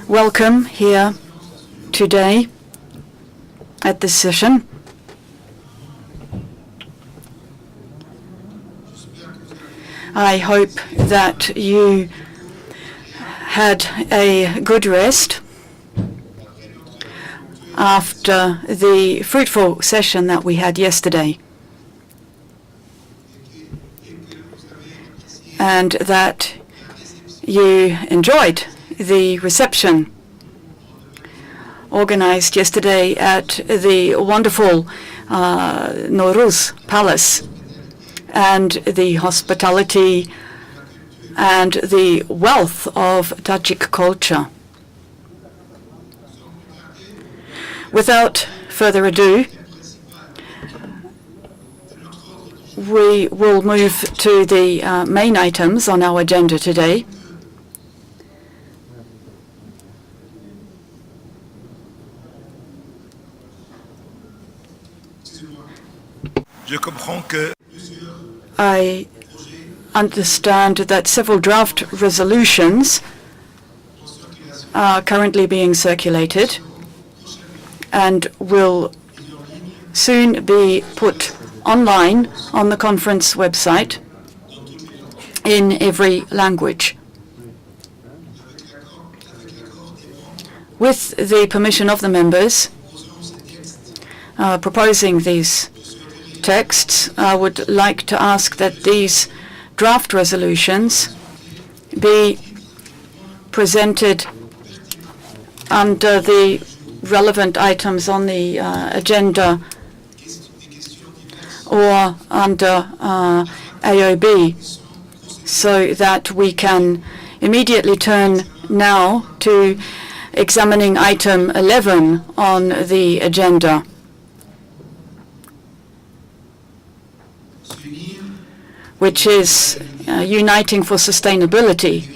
welcome here today at this session. I hope that you had a good rest after the fruitful session that we had yesterday, and that you enjoyed the reception organized yesterday at the wonderful Nowruz Palace, and the hospitality and the wealth of Tajik culture. Without further ado, we will move to the main items on our agenda today. I understand that several draft resolutions are currently being circulated and will soon be put online on the conference website in every language. With the permission of the members proposing these texts, I would like to ask that these draft resolutions be presented under the relevant items on the agenda or under AOB, so that we can immediately turn now to examining item 11 on the agenda, which is uniting for sustainability,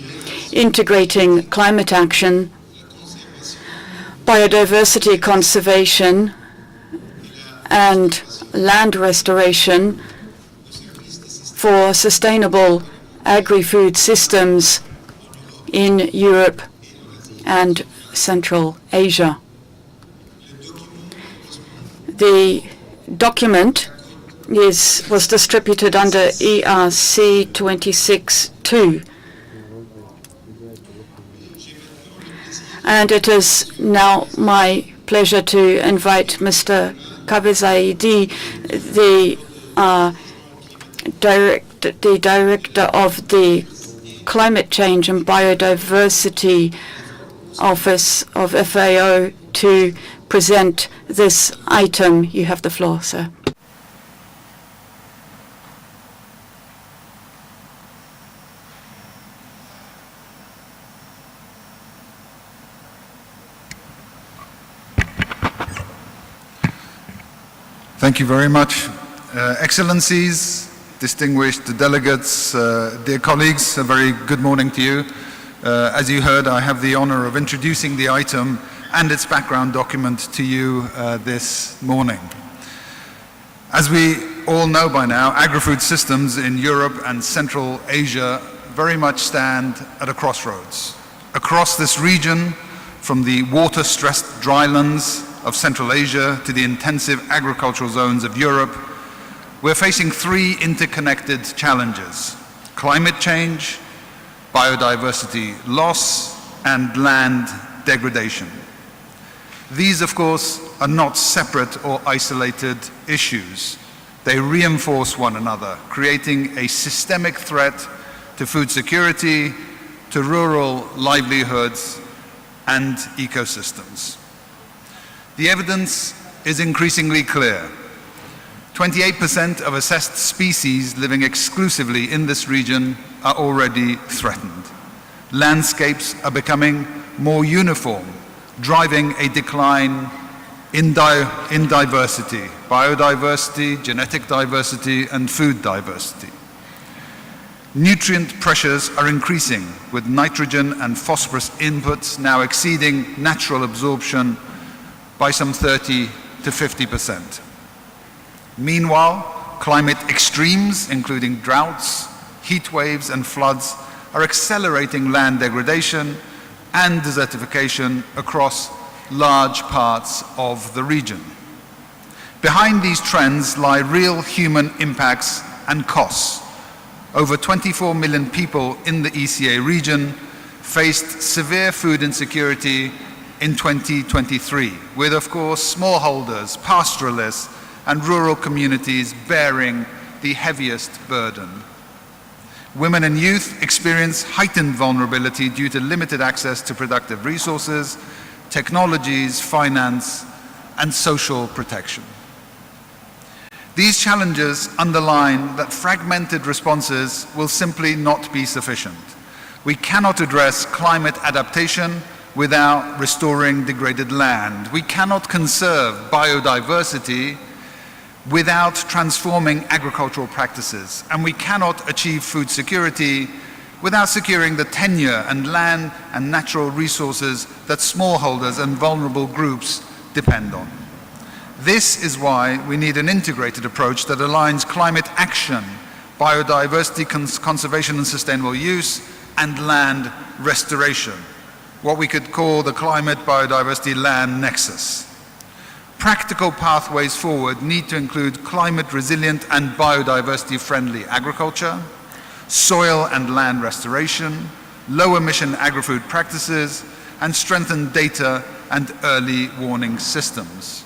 integrating climate action, biodiversity conservation, and land restoration for sustainable agri-food systems in Europe and Central Asia. The document was distributed under ERC35 and it is now my pleasure to invite Mr. Kabezaidi, the director of the Climate Change and Biodiversity Office of FAO, to present this item. You have the floor, sir. Thank you very much. Excellencies, distinguished delegates, dear colleagues, a very good morning to you. As you heard, I have the honor of introducing the item and its background document to you this morning. As we all know by now, agri-food systems in Europe and Central Asia very much stand at a crossroads. Across this region, from the water-stressed drylands of Central Asia to the intensive agricultural zones of Europe, we're facing three interconnected challenges: climate change, biodiversity loss, and land degradation. These, of course, are not separate or isolated issues. They reinforce one another, creating a systemic threat to food security, to rural livelihoods, and ecosystems. The evidence is increasingly clear. 28% of assessed species living exclusively in this region are already threatened. Landscapes are becoming more uniform, driving a decline in diversity, biodiversity, genetic diversity, and food diversity. Nutrient pressures are increasing, with nitrogen and phosphorus inputs now exceeding natural absorption by some 30 to 50%. Meanwhile, climate extremes, including droughts, heat waves, and floods, are accelerating land degradation and desertification across large parts of the region. Behind these trends lie real human impacts and costs. Over 24 million people in the ECA region faced severe food insecurity in 2023, with, of course, smallholders, pastoralists, and rural communities bearing the heaviest burden. Women and youth experience heightened vulnerability due to limited access to productive resources, technologies, finance, and social protection. These challenges underline that fragmented responses will simply not be sufficient. We cannot address climate adaptation without restoring degraded land. We cannot conserve biodiversity without transforming agricultural practices. And we cannot achieve food security without securing the tenure and land and natural resources that smallholders and vulnerable groups depend on. This is why we need an integrated approach that aligns climate action, biodiversity conservation and sustainable use, and land restoration, what we could call the climate biodiversity land nexus. Practical pathways forward need to include climate resilient and biodiversity friendly agriculture, soil and land restoration, low emission agri-food practices, and strengthened data and early warning systems.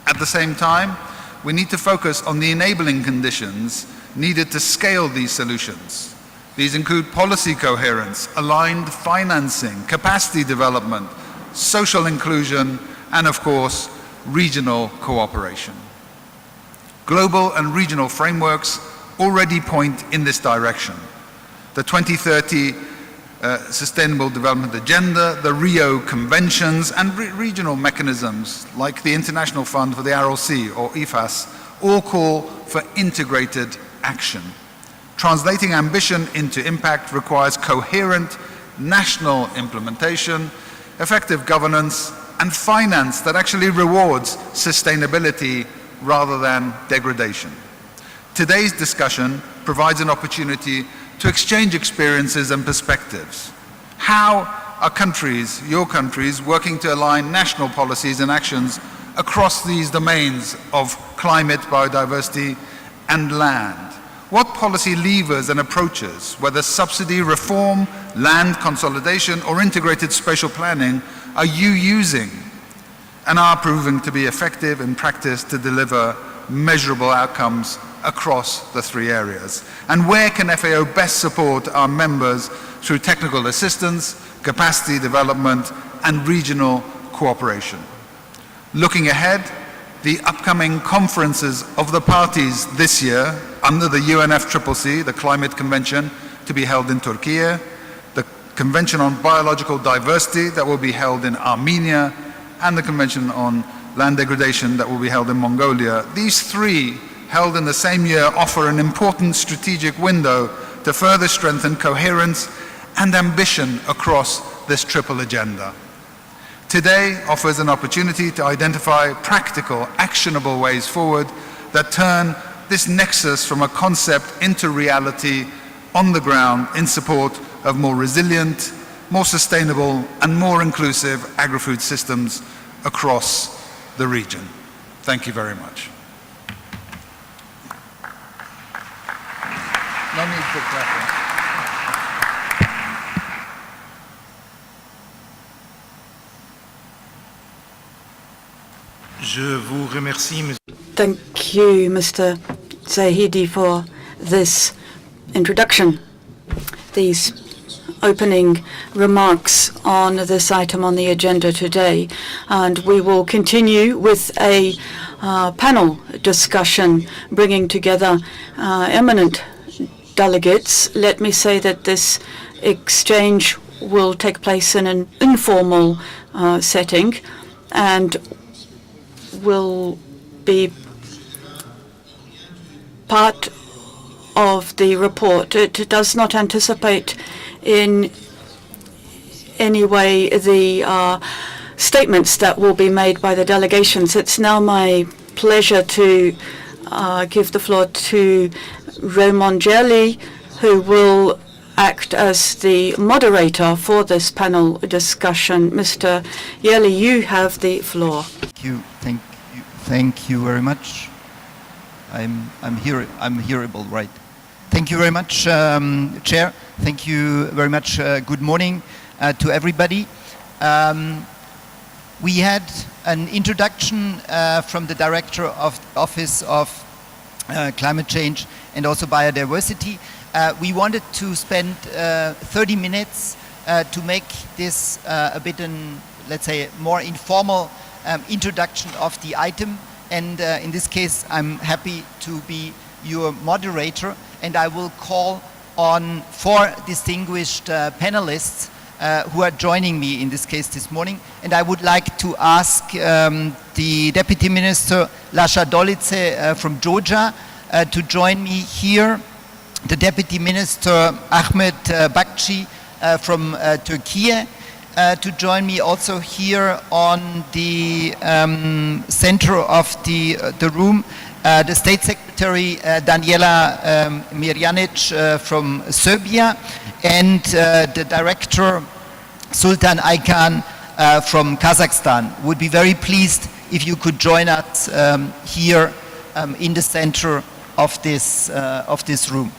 At the same time, we need to focus on the enabling conditions needed to scale these solutions. These include policy coherence, aligned financing, capacity development, social inclusion, and of course, regional cooperation. Global and regional frameworks already point in this direction. The 2030 Sustainable Development Agenda, the Rio Conventions, and regional mechanisms like the International Fund for the Aral Sea, or IFAS, all call for integrated action. Translating ambition into impact requires coherent national implementation, effective governance, and finance that actually rewards sustainability rather than degradation. Today's discussion provides an opportunity to exchange experiences and perspectives. How are countries, your countries, working to align national policies and actions across these domains of climate, biodiversity, and land? What policy levers and approaches, whether subsidy, reform, land consolidation, or integrated spatial planning, are you using and are proving to be effective in practice to deliver measurable outcomes across the three areas? And where can FAO best support our members through technical assistance, capacity development, and regional cooperation? Looking ahead, the upcoming conferences of the parties this year under the UNFCCC, the Climate Convention, to be held in Turkey, the Convention on Biological Diversity that will be held in Armenia, and the Convention on Land Degradation that will be held in Mongolia. These three, held in the same year, offer an important strategic window to further strengthen coherence and ambition across this triple agenda. Today offers an opportunity to identify practical, actionable ways forward that turn this nexus from a concept into reality on the ground in support of more resilient, more sustainable, and more inclusive agri-food systems across the region. Thank you very much. No need for clapping. Je vous remercie, Thank you, Mr. Zahidi, for this introduction, these opening remarks on this item on the agenda today. And we will continue with a panel discussion bringing together eminent delegates. Let me say that this exchange will take place in an informal setting and will be part of the report. It does not anticipate in any way the statements that will be made by the delegations. It's now my pleasure to give the floor to Raymond Jelly, who will act as the moderator for this panel discussion. Mr. Yeli, you have the floor. Thank you very much. I'm hearable, right? Thank you very much, Chair. Thank you very much. Good morning to everybody. We had an introduction from the Director of Office of Climate Change and also Biodiversity. We wanted to spend 30 minutes to make this a bit, let's say, more informal introduction of the item. And in this case, I'm happy to be your moderator, and I will call on 4 distinguished panelists who are joining me in this case this morning. And I would like to ask the Deputy Minister Lasha Dolice from Georgia to join me here, the Deputy Minister Ahmed Bakci from Turkey to join me also here on the center of the room, the State Secretary Daniela Mirjanic from Serbia, and the Director Sultan Aykan from Kazakhstan. Would be very pleased if you could join us here in the center of this room.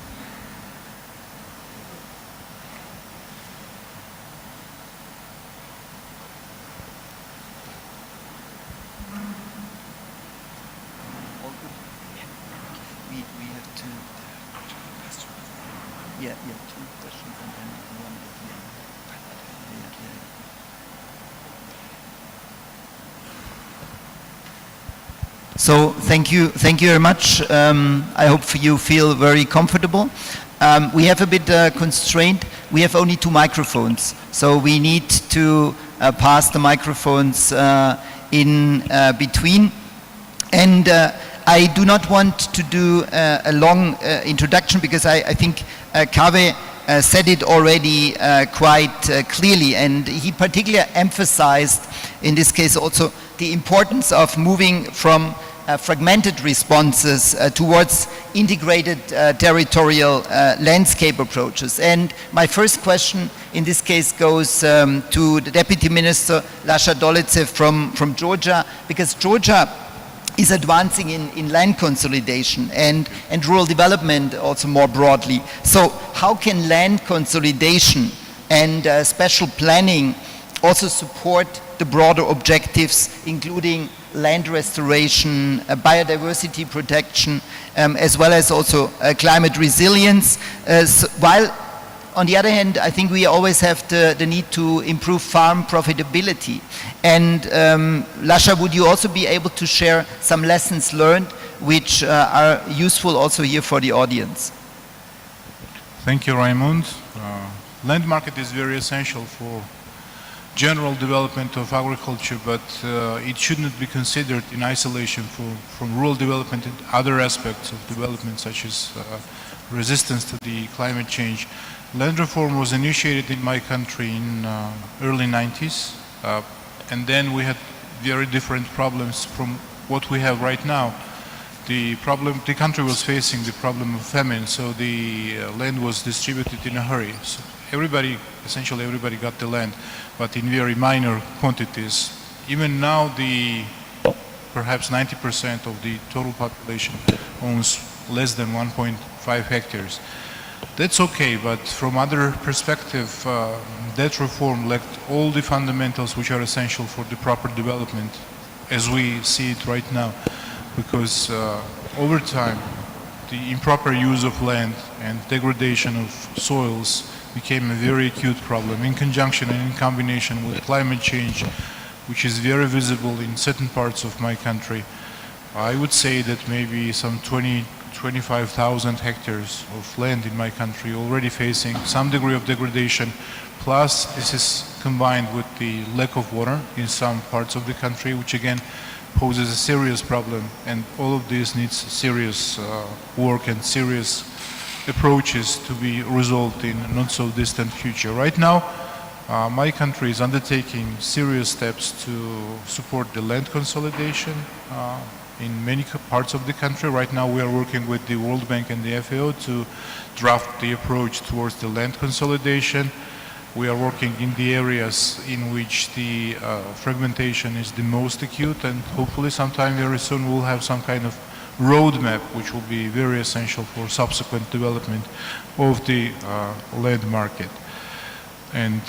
So thank you very much. I hope you feel very comfortable. We have a bit constraint. We have only 2 microphones, so we need to pass the microphones in between. And I do not want to do a long introduction because I think Kaveh said it already quite clearly, and he particularly emphasized in this case also the importance of moving from fragmented responses towards integrated territorial landscape approaches. And my first question in this case goes to the Deputy Minister Lasha Dolice from Georgia, because Georgia is advancing in land consolidation and rural development also more broadly. So how can land consolidation and special planning also support the broader objectives, including land restoration, biodiversity protection, as well as also climate resilience, while on the other hand, I think we always have the need to improve farm profitability. And Lasha, would you also be able to share some lessons learned which are useful also here for the audience? Thank you, Raymond. Land market is very essential for general development of agriculture, but it should not be considered in isolation from rural development and other aspects of development, such as resistance to the climate change. Land reform was initiated in my country in early 90s, and then we had very different problems from what we have right now. The country was facing the problem of famine, so the land was distributed in a hurry. So essentially everybody got the land, but in very minor quantities. Even now, perhaps 90% of the total population owns less than 1.5 hectares. That's okay, but from other perspective, that reform lacked all the fundamentals which are essential for the proper development as we see it right now, because over time, the improper use of land and degradation of soils became a very acute problem in conjunction and in combination with climate change, which is very visible in certain parts of my country. I would say that maybe some 25,000 hectares of land in my country already facing some degree of degradation, plus this is combined with the lack of water in some parts of the country, which again poses a serious problem, and all of this needs serious work and serious approaches to be resolved in a not so distant future. Right now, my country is undertaking serious steps to support the land consolidation in many parts of the country. Right now we are working with the World Bank and the FAO to draft the approach towards the land consolidation. We are working in the areas in which the fragmentation is the most acute, and hopefully sometime very soon we'll have some kind of roadmap which will be very essential for subsequent development of the land market. And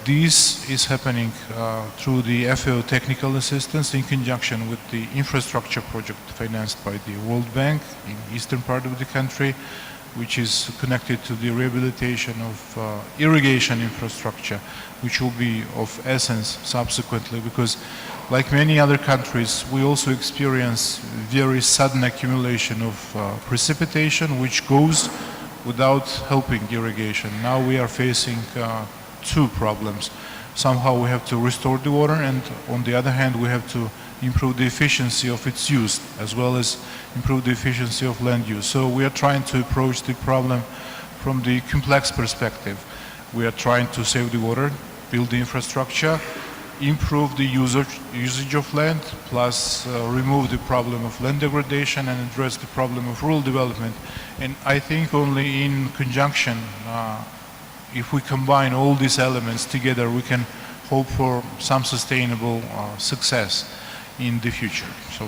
this is happening through the FAO technical assistance in conjunction with the infrastructure project financed by the World Bank in eastern part of the country, which is connected to the rehabilitation of irrigation infrastructure, which will be of essence subsequently, because like many other countries, we also experience very sudden accumulation of precipitation, which goes without helping irrigation. Now we are facing two problems. Somehow we have to restore the water, and on the other hand, we have to improve the efficiency of its use, as well as improve the efficiency of land use. So we are trying to approach the problem from the complex perspective. We are trying to save the water, build the infrastructure, improve the usage of land, plus remove the problem of land degradation and address the problem of rural development. And I think only in conjunction, if we combine all these elements together, we can hope for some sustainable success in the future. So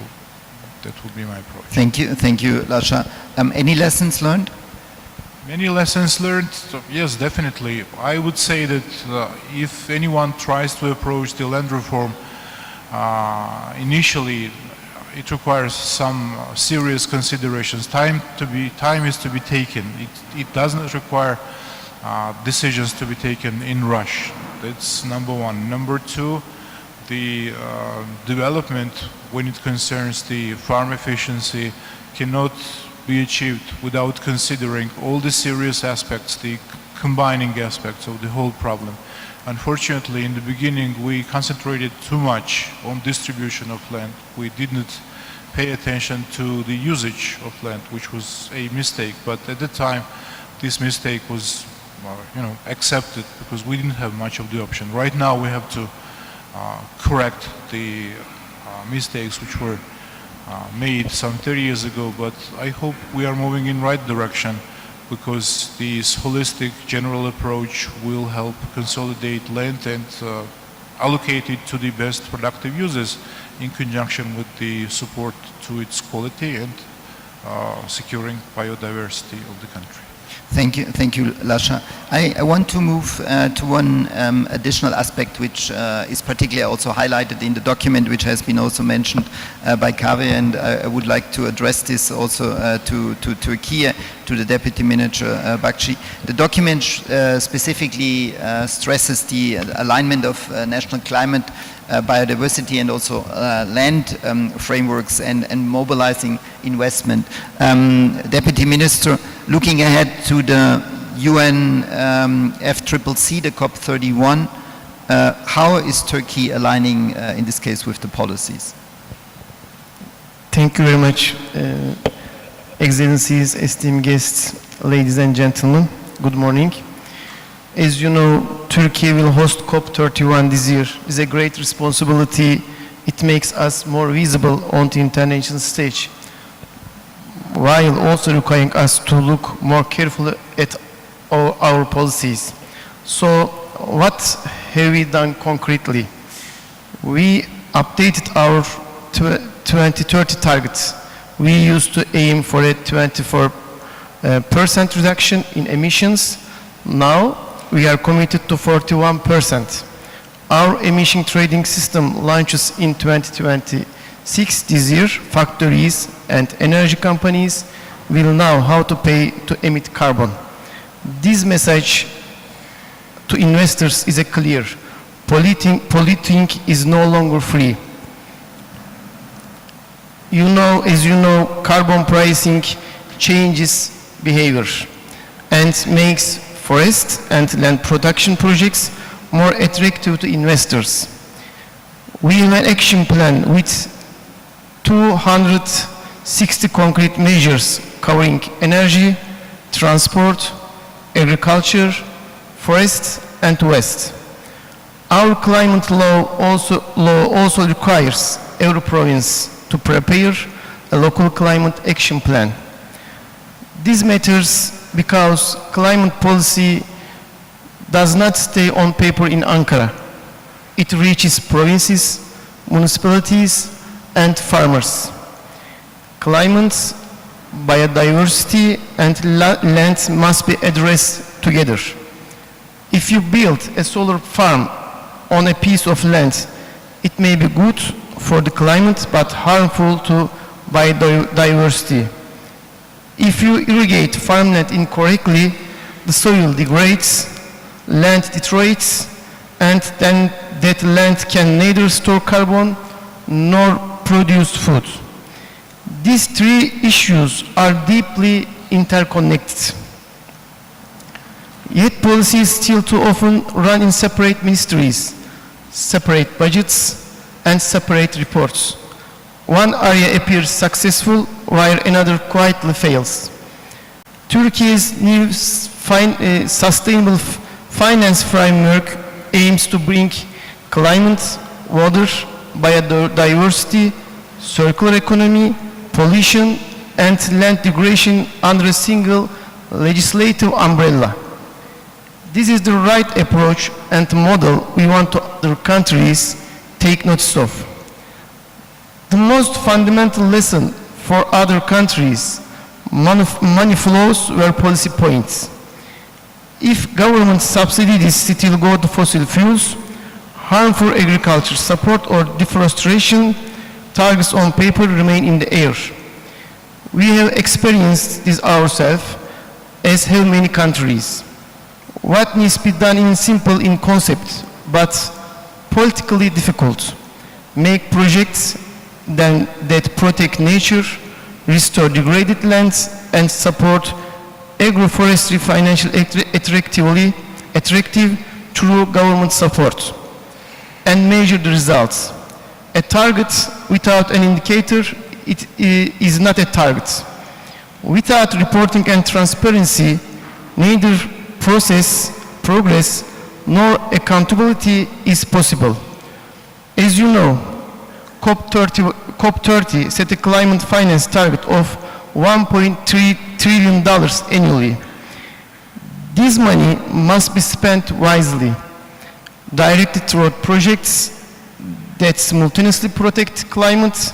that would be my approach. Thank you, Lasha. Any lessons learned? Many lessons learned, yes, definitely. I would say that if anyone tries to approach the land reform, initially it requires some serious considerations. Time is to be taken. It doesn't require decisions to be taken in rush. That's number one. Number two, the development when it concerns the farm efficiency cannot be achieved without considering all the serious aspects, the combining aspects of the whole problem. Unfortunately, in the beginning, we concentrated too much on distribution of land. We didn't pay attention to the usage of land, which was a mistake. But at the time, this mistake was accepted because we didn't have much of the option. Right now, we have to correct the mistakes which were made some 30 years ago, but I hope we are moving in right direction, because this holistic general approach will help consolidate land and allocate it to the best productive uses in conjunction with the support to its quality and securing biodiversity of the country. Thank you, Lasha. I want to move to one additional aspect which is particularly also highlighted in the document, which has been also mentioned by Kaveh, and I would like to address this also to Turkey, to the Deputy Manager Bakshi. The document specifically stresses the alignment of national climate, biodiversity and also land frameworks and mobilizing investment. Deputy Minister, looking ahead to the UN FCCC, the COP31, how is Turkey aligning in this case with the policies? Thank you very much, Excellencies, esteemed guests, ladies and gentlemen. Good morning. As you know, Turkey will host COP31 this year. It's a great responsibility. It makes us more visible on the international stage, while also requiring us to look more carefully at our policies. So what have we done concretely? We updated our 2030 targets. We used to aim for a 24% reduction in emissions. Now we are committed to 41%. Our emission trading system launches in 2026 this year. Factories and energy companies will know how to pay to emit carbon. This message to investors is clear. Polluting is no longer free. As you know, carbon pricing changes behavior and makes forest and land production projects more attractive to investors. We have an action plan with 260 concrete measures covering energy, transport, agriculture, forest and waste. Our climate law also requires every province to prepare a local climate action plan. This matters because climate policy does not stay on paper in Ankara. It reaches provinces, municipalities, and farmers. Climate, biodiversity, and land must be addressed together. If you build a solar farm on a piece of land, it may be good for the climate but harmful to biodiversity. If you irrigate farmland incorrectly, the soil degrades, land deteriorates, and then that land can neither store carbon nor produce food. These three issues are deeply interconnected. Yet policies still too often run in separate ministries, separate budgets, and separate reports. One area appears successful while another quietly fails. Turkey's new sustainable finance framework aims to bring climate, water, biodiversity, circular economy, pollution, and land degradation under a single legislative umbrella. This is the right approach and model we want other countries take notice of. The most fundamental lesson for other countries, money flows were policy points. If government subsidies still go to fossil fuels, harmful agriculture support or deforestation, targets on paper remain in the air. We have experienced this ourselves, as have many countries. What needs to be done is simple in concept, but politically difficult. Make projects that protect nature, restore degraded lands, and support agroforestry financially attractive through government support, and measure the results. A target without an indicator is not a target. Without reporting and transparency, neither progress, nor accountability is possible. As you know, COP30 set a climate finance target of $1.3 trillion annually. This money must be spent wisely, directed toward projects that simultaneously protect climate,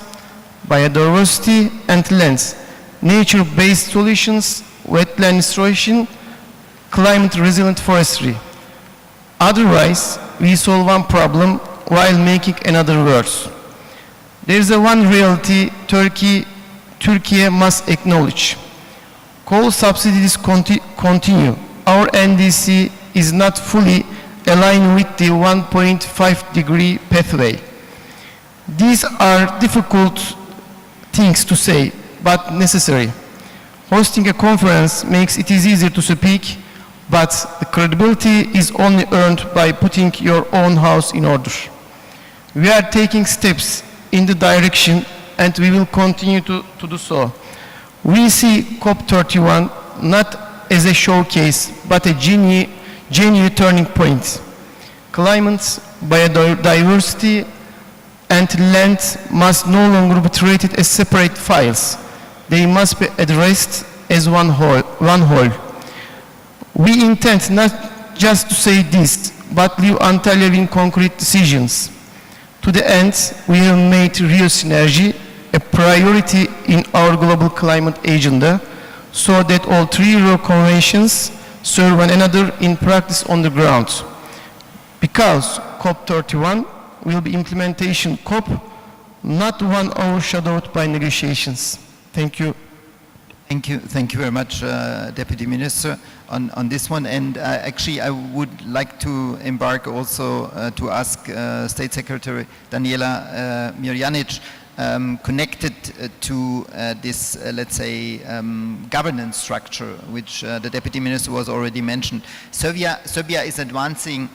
biodiversity, and lands, nature-based solutions, wetland restoration, climate-resilient forestry. Otherwise, we solve one problem while making another worse. There is one reality Turkey must acknowledge. Coal subsidies continue. Our NDC is not fully aligned with the 1.5-degree pathway. These are difficult things to say, but necessary. Hosting a conference makes it easier to speak, but the credibility is only earned by putting your own house in order. We are taking steps in the direction, and we will continue to do so. We see COP31 not as a showcase, but a genuine turning point. Climate, biodiversity, and land must no longer be treated as separate files. They must be addressed as one whole. We intend not just to say this, but live until living concrete decisions. To the end, we have made real synergy a priority in our global climate agenda, so that all three Rio conventions serve one another in practice on the ground. Because COP31 will be implementation COP, not one overshadowed by negotiations. Thank you. Thank you very much, Deputy Minister, on this one. And actually, I would like to embark also to ask State Secretary Daniela Mirjanic, connected to this, let's say, governance structure, which the Deputy Minister was already mentioned. Serbia is advancing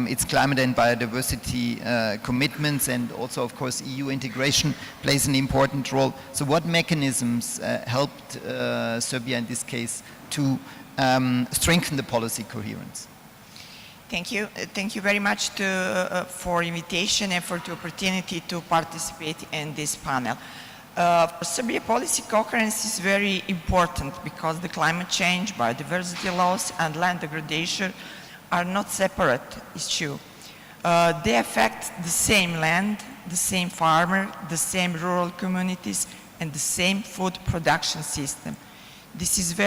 its climate and biodiversity commitments, and also, of course, EU integration plays an important role. So what mechanisms helped Serbia in this case to strengthen the policy coherence? Thank you. Thank you very much for invitation and for the opportunity to participate in this panel. For Serbia, policy coherence is very important because the climate change, biodiversity loss, and land degradation are not separate issues. They affect the same land, the same farmer, the same rural communities, and the same food production system. This is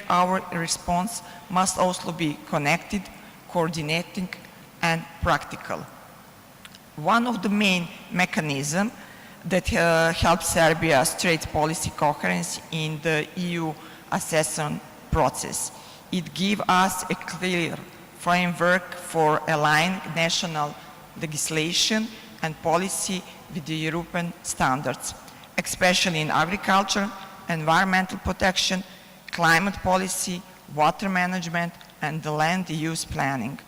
our response must also be connected, coordinating, and practical. One of the main mechanisms that helps Serbia straight policy coherence in the EU assessment process. It gives us a clear framework for aligning national legislation and policy with the European standards, especially in agriculture, environmental protection, climate policy, water management, and the land use planning.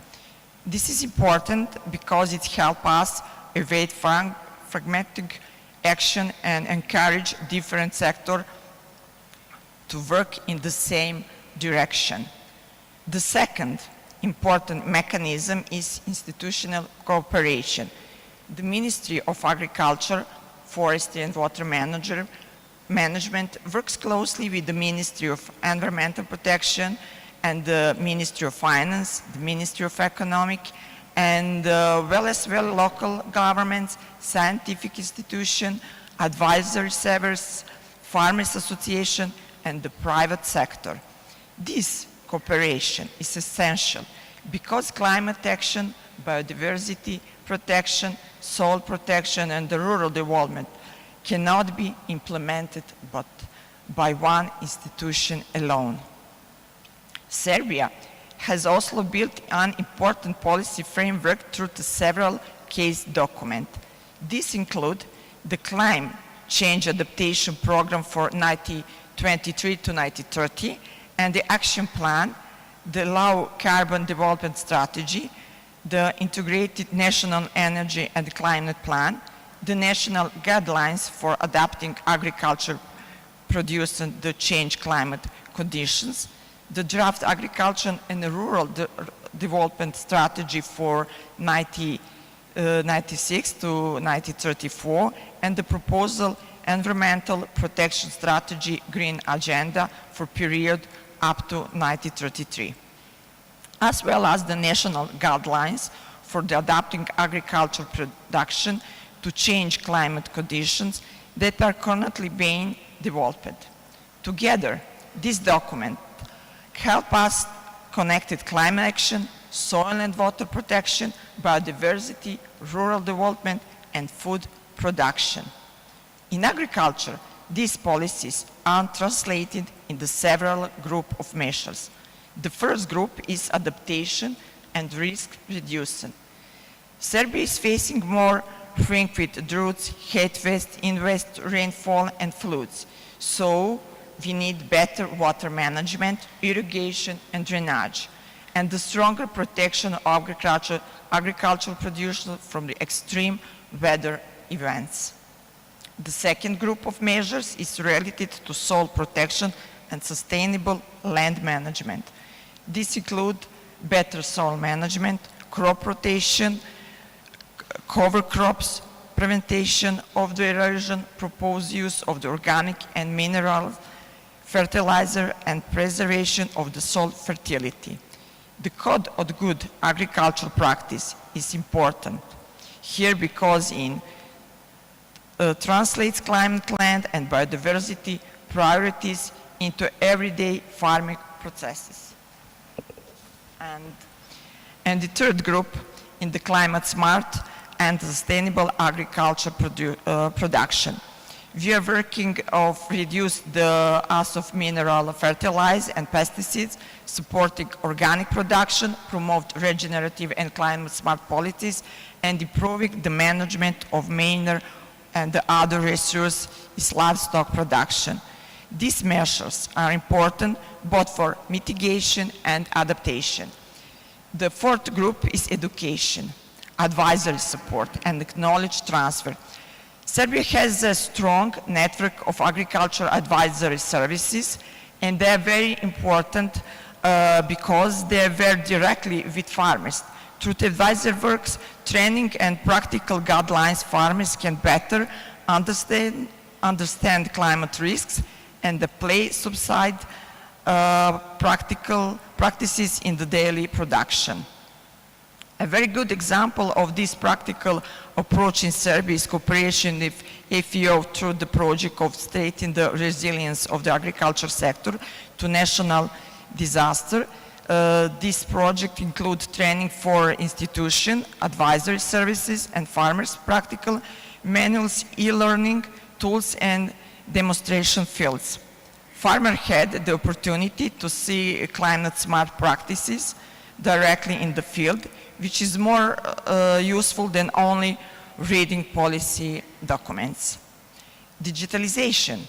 This is important because it helps us evade fragmented action and encourage different sectors to work in the same direction. The second important mechanism is institutional cooperation. The Ministry of Agriculture, Forestry and Water Management works closely with the Ministry of Environmental Protection and the Ministry of Finance, the Ministry of Economic, and as well local governments, scientific institutions, advisory services, farmers association, and the private sector. This cooperation is essential because climate action, biodiversity protection, soil protection, and the rural development cannot be implemented but by one institution alone. Serbia has also built an important policy framework through the several case documents. These include the Climate Change Adaptation Program for 1923 to 1930 and the Action Plan, the Low Carbon Development Strategy, the Integrated National Energy and Climate Plan, the National Guidelines for Adapting Agriculture Producing the Changed Climate Conditions, the Draft Agriculture and Rural Development Strategy for 1996 to 1934, and the proposal Environmental Protection Strategy Green Agenda for period up to 1933, as well as the national guidelines for the adapting agricultural production to change climate conditions that are currently being developed. Together, this document help us connected climate action, soil and water protection, biodiversity, rural development, and food production. In agriculture, these policies are translated in the several groups of measures. The first group is adaptation and risk reduction. Serbia is facing more frequent droughts, heat waves, increased rainfall, and floods. So we need better water management, irrigation, and drainage, and the stronger protection of agricultural producers from the extreme weather events. The second group of measures is related to soil protection and sustainable land management. These include better soil management, crop rotation, cover crops, prevention of the erosion, proposed use of the organic and mineral fertilizer, and preservation of the soil fertility. The Code of Good Agricultural Practice is important here because it translates climate, land, and biodiversity priorities into everyday farming processes. And the third group in the climate smart and sustainable agriculture production. We are working to reduce the use of mineral fertilizer and pesticides, supporting organic production, promote regenerative and climate smart policies, and improving the management of manure and the other resources is livestock production. These measures are important both for mitigation and adaptation. The fourth group is education, advisory support, and knowledge transfer. Serbia has a strong network of agricultural advisory services, and they are very important because they work directly with farmers. Through the advisory works, training, and practical guidelines, farmers can better understand understand climate risks and apply subside practical practices in the daily production. A very good example of this practical approach in Serbia is cooperation with FAO through the project of strengthening the resilience of the agriculture sector to national disaster. This project includes training for institution, advisory services, and farmers, practical manuals, e-learning tools, and demonstration fields. Farmers had the opportunity to see climate-smart practices directly in the field, which is more useful than only reading policy documents. Digitalization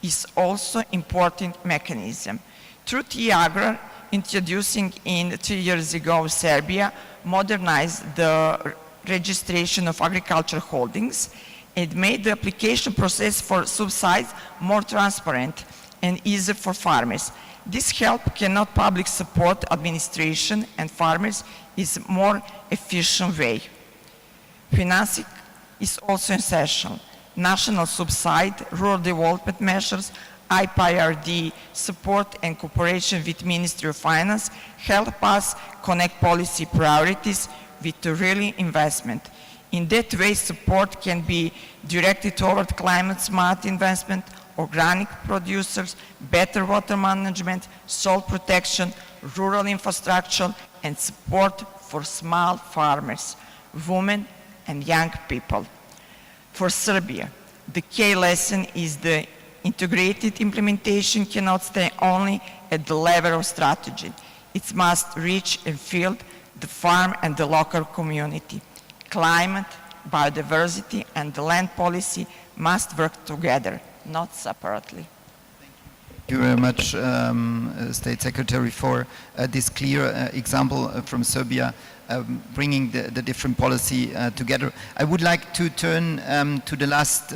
is also an important mechanism. Through TIAGRA, introducing in 2 years ago, Serbia modernized the registration of agricultural holdings and made the application process for subsidies more transparent and easier for farmers. This help cannot public support administration and farmers is a more efficient way. Financing is also essential. National subside, rural development measures, IPRD support and cooperation with Ministry of Finance help us connect policy priorities with the real investment. In that way, support can be directed toward climate-smart investment, organic producers, better water management, soil protection, rural infrastructure, and support for small farmers, women, and young people. For Serbia, the key lesson is the integrated implementation cannot stay only at the level of strategy. It must reach and field the farm and the local community. Climate, biodiversity, and the land policy must work together, not separately. Thank you very much, State Secretary, for this clear example from Serbia, bringing the different policy together. I would like to turn to the last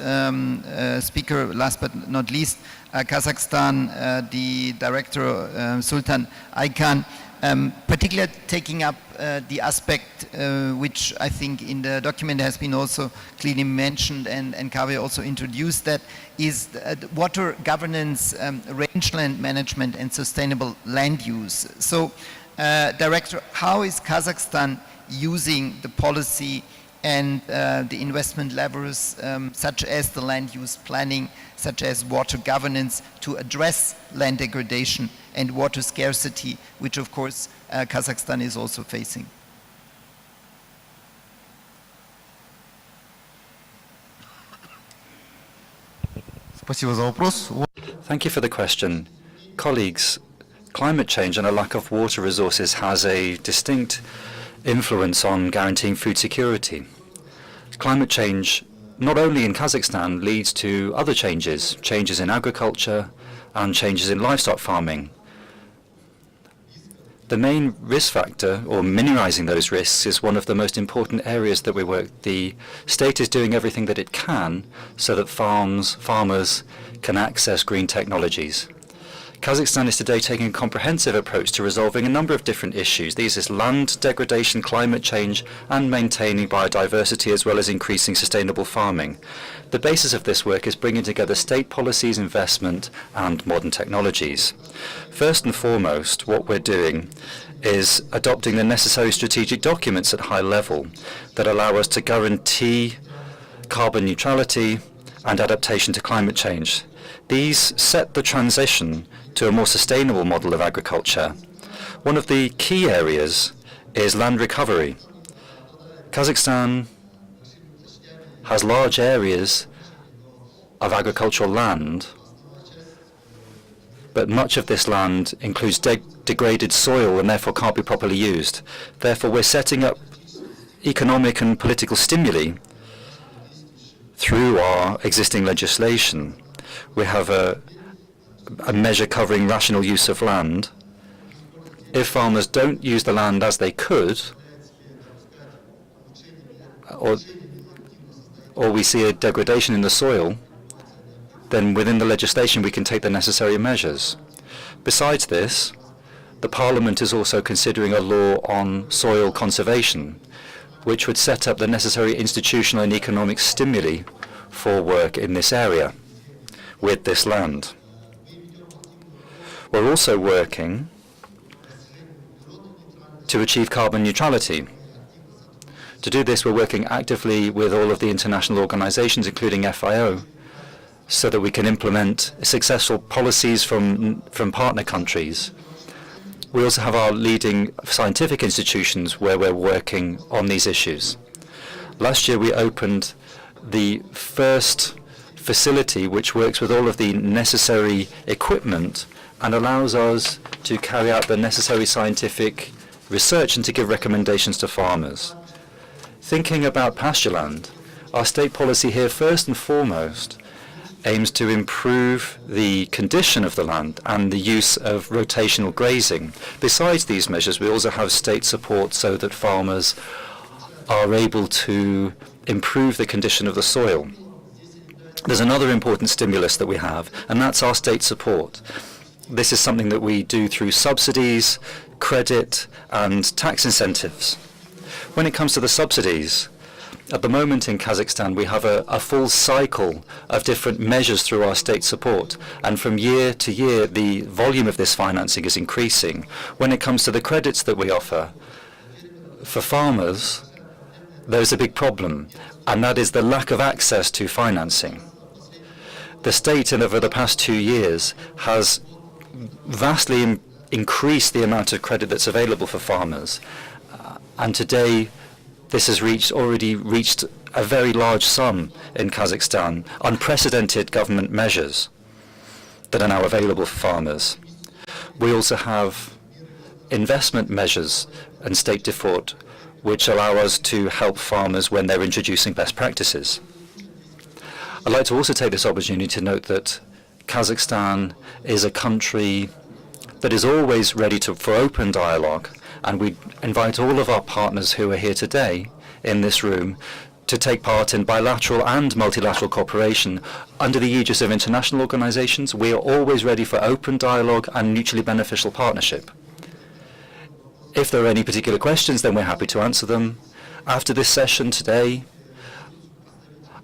speaker, last but not least, Kazakhstan, the Director, Sultan Aykan, particularly taking up the aspect which I think in the document has been also clearly mentioned, and Kaveh also introduced, that is water governance, rangeland management, and sustainable land use. So, Director, how is Kazakhstan using the policy and the investment levers such as the land use planning, such as water governance, to address land degradation and water scarcity, which of course Kazakhstan is also facing? Thank you for the question. Colleagues, climate change and a lack of water resources has a distinct influence on guaranteeing food security. Climate change, not only in Kazakhstan, leads to other changes in agriculture and changes in livestock farming. The main risk factor, or minimizing those risks, is one of the most important areas that we work. The state is doing everything that it can so that farmers can access green technologies. Kazakhstan is today taking a comprehensive approach to resolving a number of different issues. These is land degradation, climate change, and maintaining biodiversity, as well as increasing sustainable farming. The basis of this work is bringing together state policies, investment, and modern technologies. First and foremost, what we're doing is adopting the necessary strategic documents at high level that allow us to guarantee carbon neutrality and adaptation to climate change. These set the transition to a more sustainable model of agriculture. One of the key areas is land recovery. Kazakhstan has large areas of agricultural land, but much of this land includes degraded soil and therefore can't be properly used. Therefore, we're setting up economic and political stimuli through our existing legislation. We have a measure covering rational use of land. If farmers don't use the land as they could, or we see a degradation in the soil, then within the legislation we can take the necessary measures. Besides this, the Parliament is also considering a law on soil conservation, which would set up the necessary institutional and economic stimuli for work in this area. with this land. We're also working to achieve carbon neutrality. To do this, we're working actively with all of the international organizations, including FAO, so that we can implement successful policies from partner countries. We also have our leading scientific institutions where we're working on these issues. Last year, we opened the first facility which works with all of the necessary equipment and allows us to carry out the necessary scientific research and to give recommendations to farmers. Thinking about pasture land, our state policy here first and foremost aims to improve the condition of the land and the use of rotational grazing. Besides these measures, we also have state support so that farmers are able to improve the condition of the soil. There's another important stimulus that we have, and that's our state support. This is something that we do through subsidies, credit, and tax incentives. When it comes to the subsidies, at the moment in Kazakhstan, we have a full cycle of different measures through our state support, and from year to year, the volume of this financing is increasing. When it comes to the credits that we offer for farmers, there's a big problem, and that is the lack of access to financing. The state, over the past 2 years, has vastly increased the amount of credit that's available for farmers, and today, this has already reached a very large sum in Kazakhstan, unprecedented government measures that are now available for farmers. We also have investment measures and state default which allow us to help farmers when they're introducing best practices. I'd like to also take this opportunity to note that Kazakhstan is a country that is always ready for open dialogue, and we invite all of our partners who are here today in this room to take part in bilateral and multilateral cooperation under the aegis of international organizations. We are always ready for open dialogue and mutually beneficial partnership. If there are any particular questions, then we're happy to answer them. After this session today,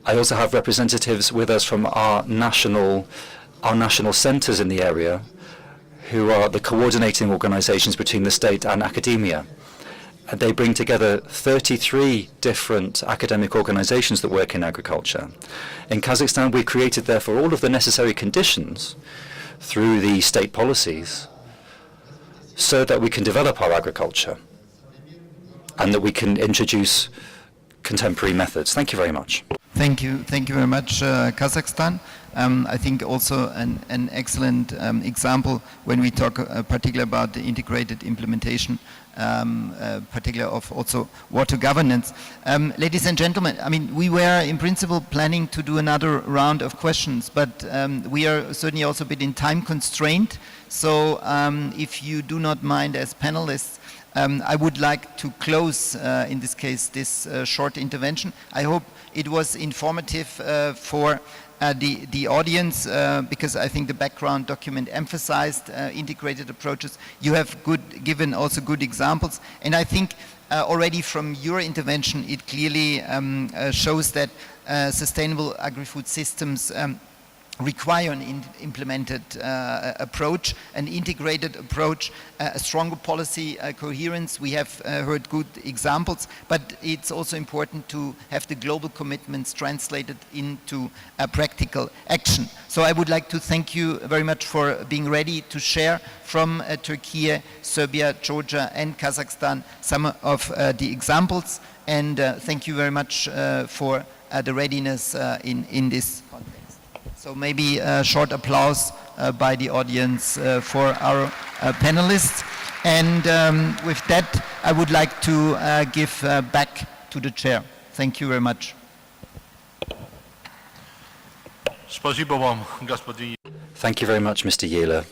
I also have representatives with us from our national centers in the area, who are the coordinating organizations between the state and academia. They bring together 33 different academic organizations that work in agriculture. In Kazakhstan, we created, therefore, all of the necessary conditions through the state policies so that we can develop our agriculture and that we can introduce contemporary methods. Thank you very much. Thank you very much, Kazakhstan. I think also an excellent example when we talk particularly about the integrated implementation, particularly of also water governance. Ladies and gentlemen, I mean, we were in principle planning to do another round of questions, but we are certainly also a bit in time constraint. So if you do not mind as panelists, I would like to close, in this case, this short intervention. I hope it was informative for the audience, because I think the background document emphasized integrated approaches. You have given also good examples, and I think already from your intervention it clearly shows that sustainable agri-food systems require an implemented approach, an integrated approach, a stronger policy coherence. We have heard good examples, but it's also important to have the global commitments translated into practical action. So I would like to thank you very much for being ready to share from Turkey, Serbia, Georgia and Kazakhstan some of the examples, and thank you very much for the readiness in this context. So maybe a short applause by the audience for our panelists. And with that, I would like to give back to the chair. Thank you very much. Thank you very much, Mr. Yela.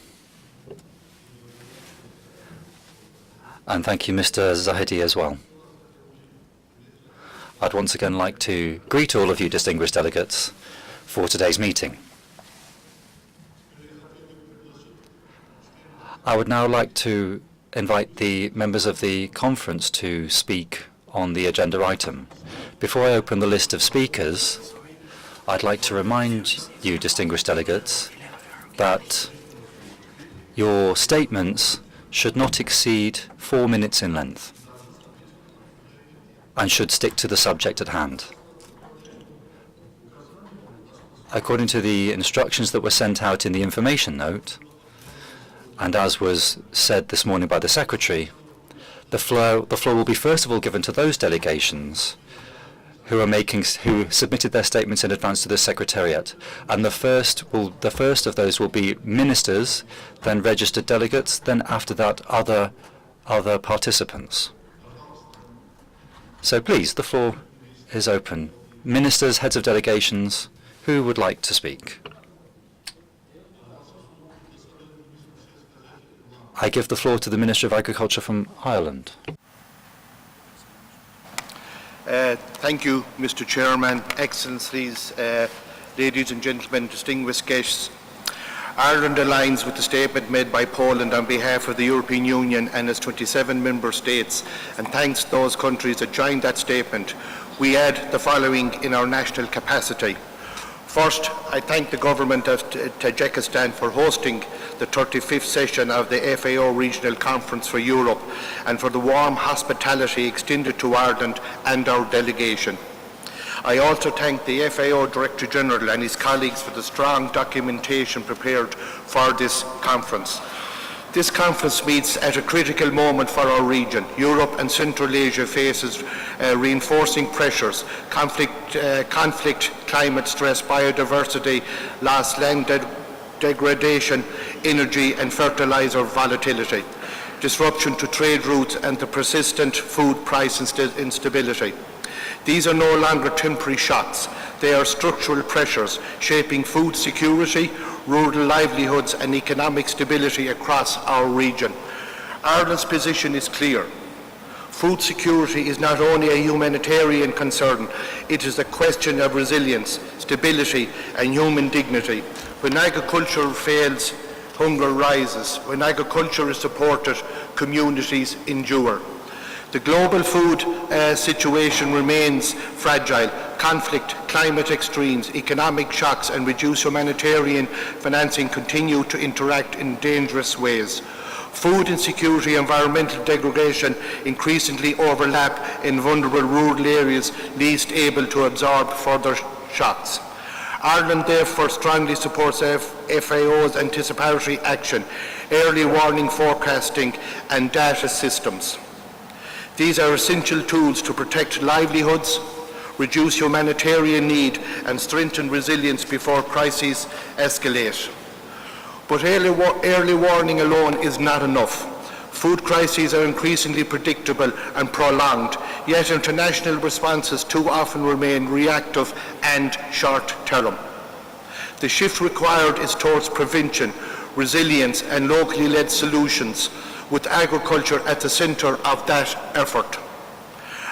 And thank you, Mr. Zahedi, as well. I'd once again like to greet all of you distinguished delegates for today's meeting. I would now like to invite the members of the conference to speak on the agenda item. Before I open the list of speakers, I'd like to remind you, distinguished delegates, that your statements should not exceed 4 minutes in length and should stick to the subject at hand. According to the instructions that were sent out in the information note, and as was said this morning by the Secretary, the floor will be first of all given to those delegations who submitted their statements in advance to the Secretariat, and the first of those will be ministers, then registered delegates, then after that other participants. So please, the floor is open. Ministers, heads of delegations, who would like to speak? I give the floor to the Minister of Agriculture from Ireland. Thank you, Mr. Chairman, Excellencies, ladies and gentlemen, distinguished guests. Ireland aligns with the statement made by Poland on behalf of the European Union and its 27 member states, and thanks to those countries that joined that statement. We add the following in our national capacity. First, I thank the government of Tajikistan for hosting the 35th session of the FAO Regional Conference for Europe and for the warm hospitality extended to Ireland and our delegation. I also thank the FAO Director General and his colleagues for the strong documentation prepared for this conference. This conference meets at a critical moment for our region. Europe and Central Asia faces reinforcing pressures, conflict, climate stress, biodiversity loss, land degradation, energy and fertilizer volatility, disruption to trade routes and the persistent food price instability. These are no longer temporary shocks. They are structural pressures shaping food security, rural livelihoods and economic stability across our region. Ireland's position is clear. Food security is not only a humanitarian concern, it is a question of resilience, stability and human dignity. When agriculture fails, hunger rises. When agriculture is supported, communities endure. The global food situation remains fragile. Conflict, climate extremes, economic shocks and reduced humanitarian financing continue to interact in dangerous ways. Food insecurity, environmental degradation increasingly overlap in vulnerable rural areas least able to absorb further shocks. Ireland therefore strongly supports FAO's anticipatory action, early warning forecasting and data systems. These are essential tools to protect livelihoods, reduce humanitarian need and strengthen resilience before crises escalate. But early warning alone is not enough. Food crises are increasingly predictable and prolonged, yet international responses too often remain reactive and short-term. The shift required is towards prevention, resilience and locally led solutions, with agriculture at the centre of that effort.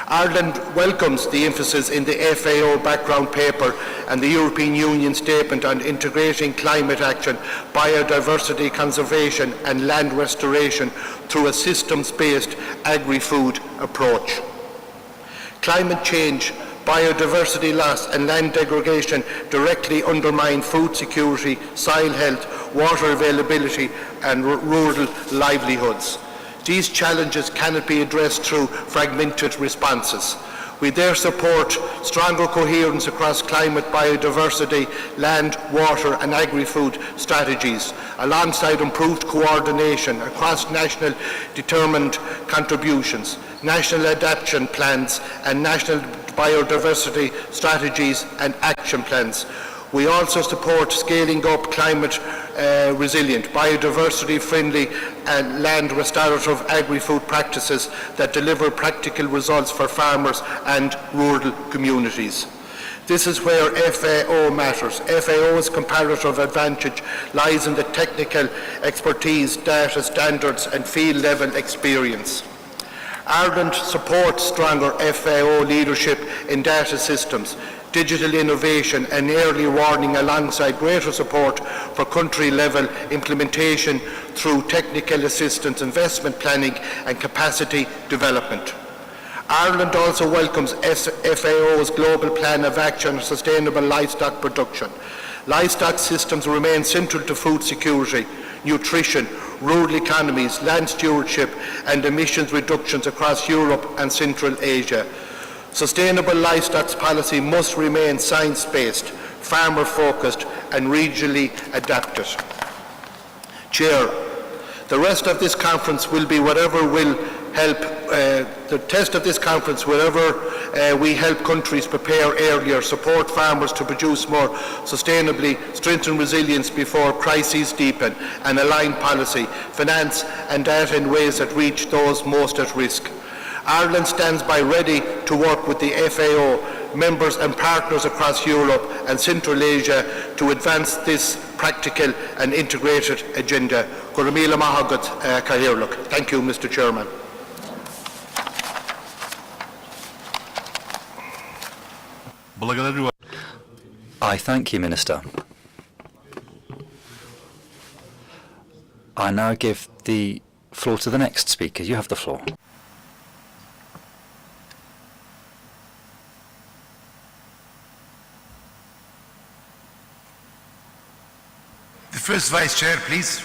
Ireland welcomes the emphasis in the FAO background paper and the European Union statement on integrating climate action, biodiversity conservation and land restoration through a systems-based agri-food approach. Climate change, biodiversity loss and land degradation directly undermine food security, soil health, water availability and rural livelihoods. These challenges cannot be addressed through fragmented responses. We therefore support stronger coherence across climate, biodiversity, land, water and agri-food strategies, alongside improved coordination across national determined contributions, national adaptation plans and national biodiversity strategies and action plans. We also support scaling up climate resilient, biodiversity friendly and land restorative agri-food practices that deliver practical results for farmers and rural communities. This is where FAO matters. FAO's comparative advantage lies in the technical expertise, data standards and field level experience. Ireland supports stronger FAO leadership in data systems, digital innovation and early warning, alongside greater support for country-level implementation through technical assistance, investment planning and capacity development. Ireland also welcomes FAO's Global Plan of Action on Sustainable Livestock Production. Livestock systems remain central to food security, nutrition, rural economies, land stewardship and emissions reductions across Europe and Central Asia. Sustainable livestock policy must remain science-based, farmer-focused and regionally adapted. Chair, the rest of this conference will be whatever will help, the test of this conference, wherever we help countries prepare earlier, support farmers to produce more sustainably, strengthen resilience before crises deepen, and align policy, finance and data in ways that reach those most at risk. Ireland stands by ready to work with the FAO members and partners across Europe and Central Asia to advance this practical and integrated agenda. Thank you, Mr. Chairman. I thank you, Minister. I now give the floor to the next speaker. You have the floor. The first Vice Chair, please.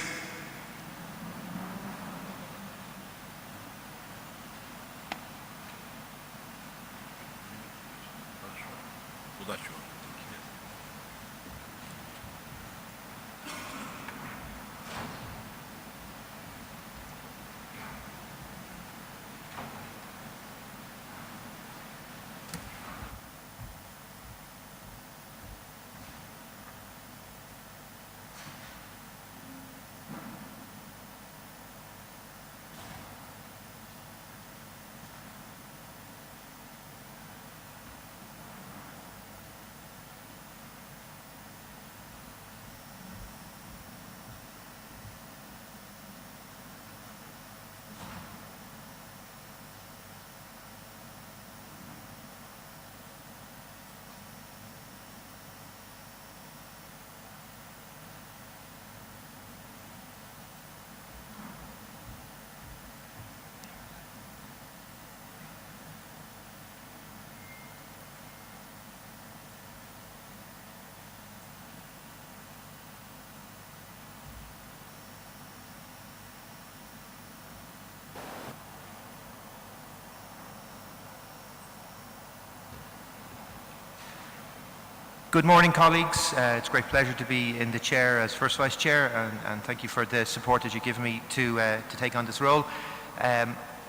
Good morning, colleagues. It's a great pleasure to be in the chair as First Vice Chair, and thank you for the support that you give me to take on this role.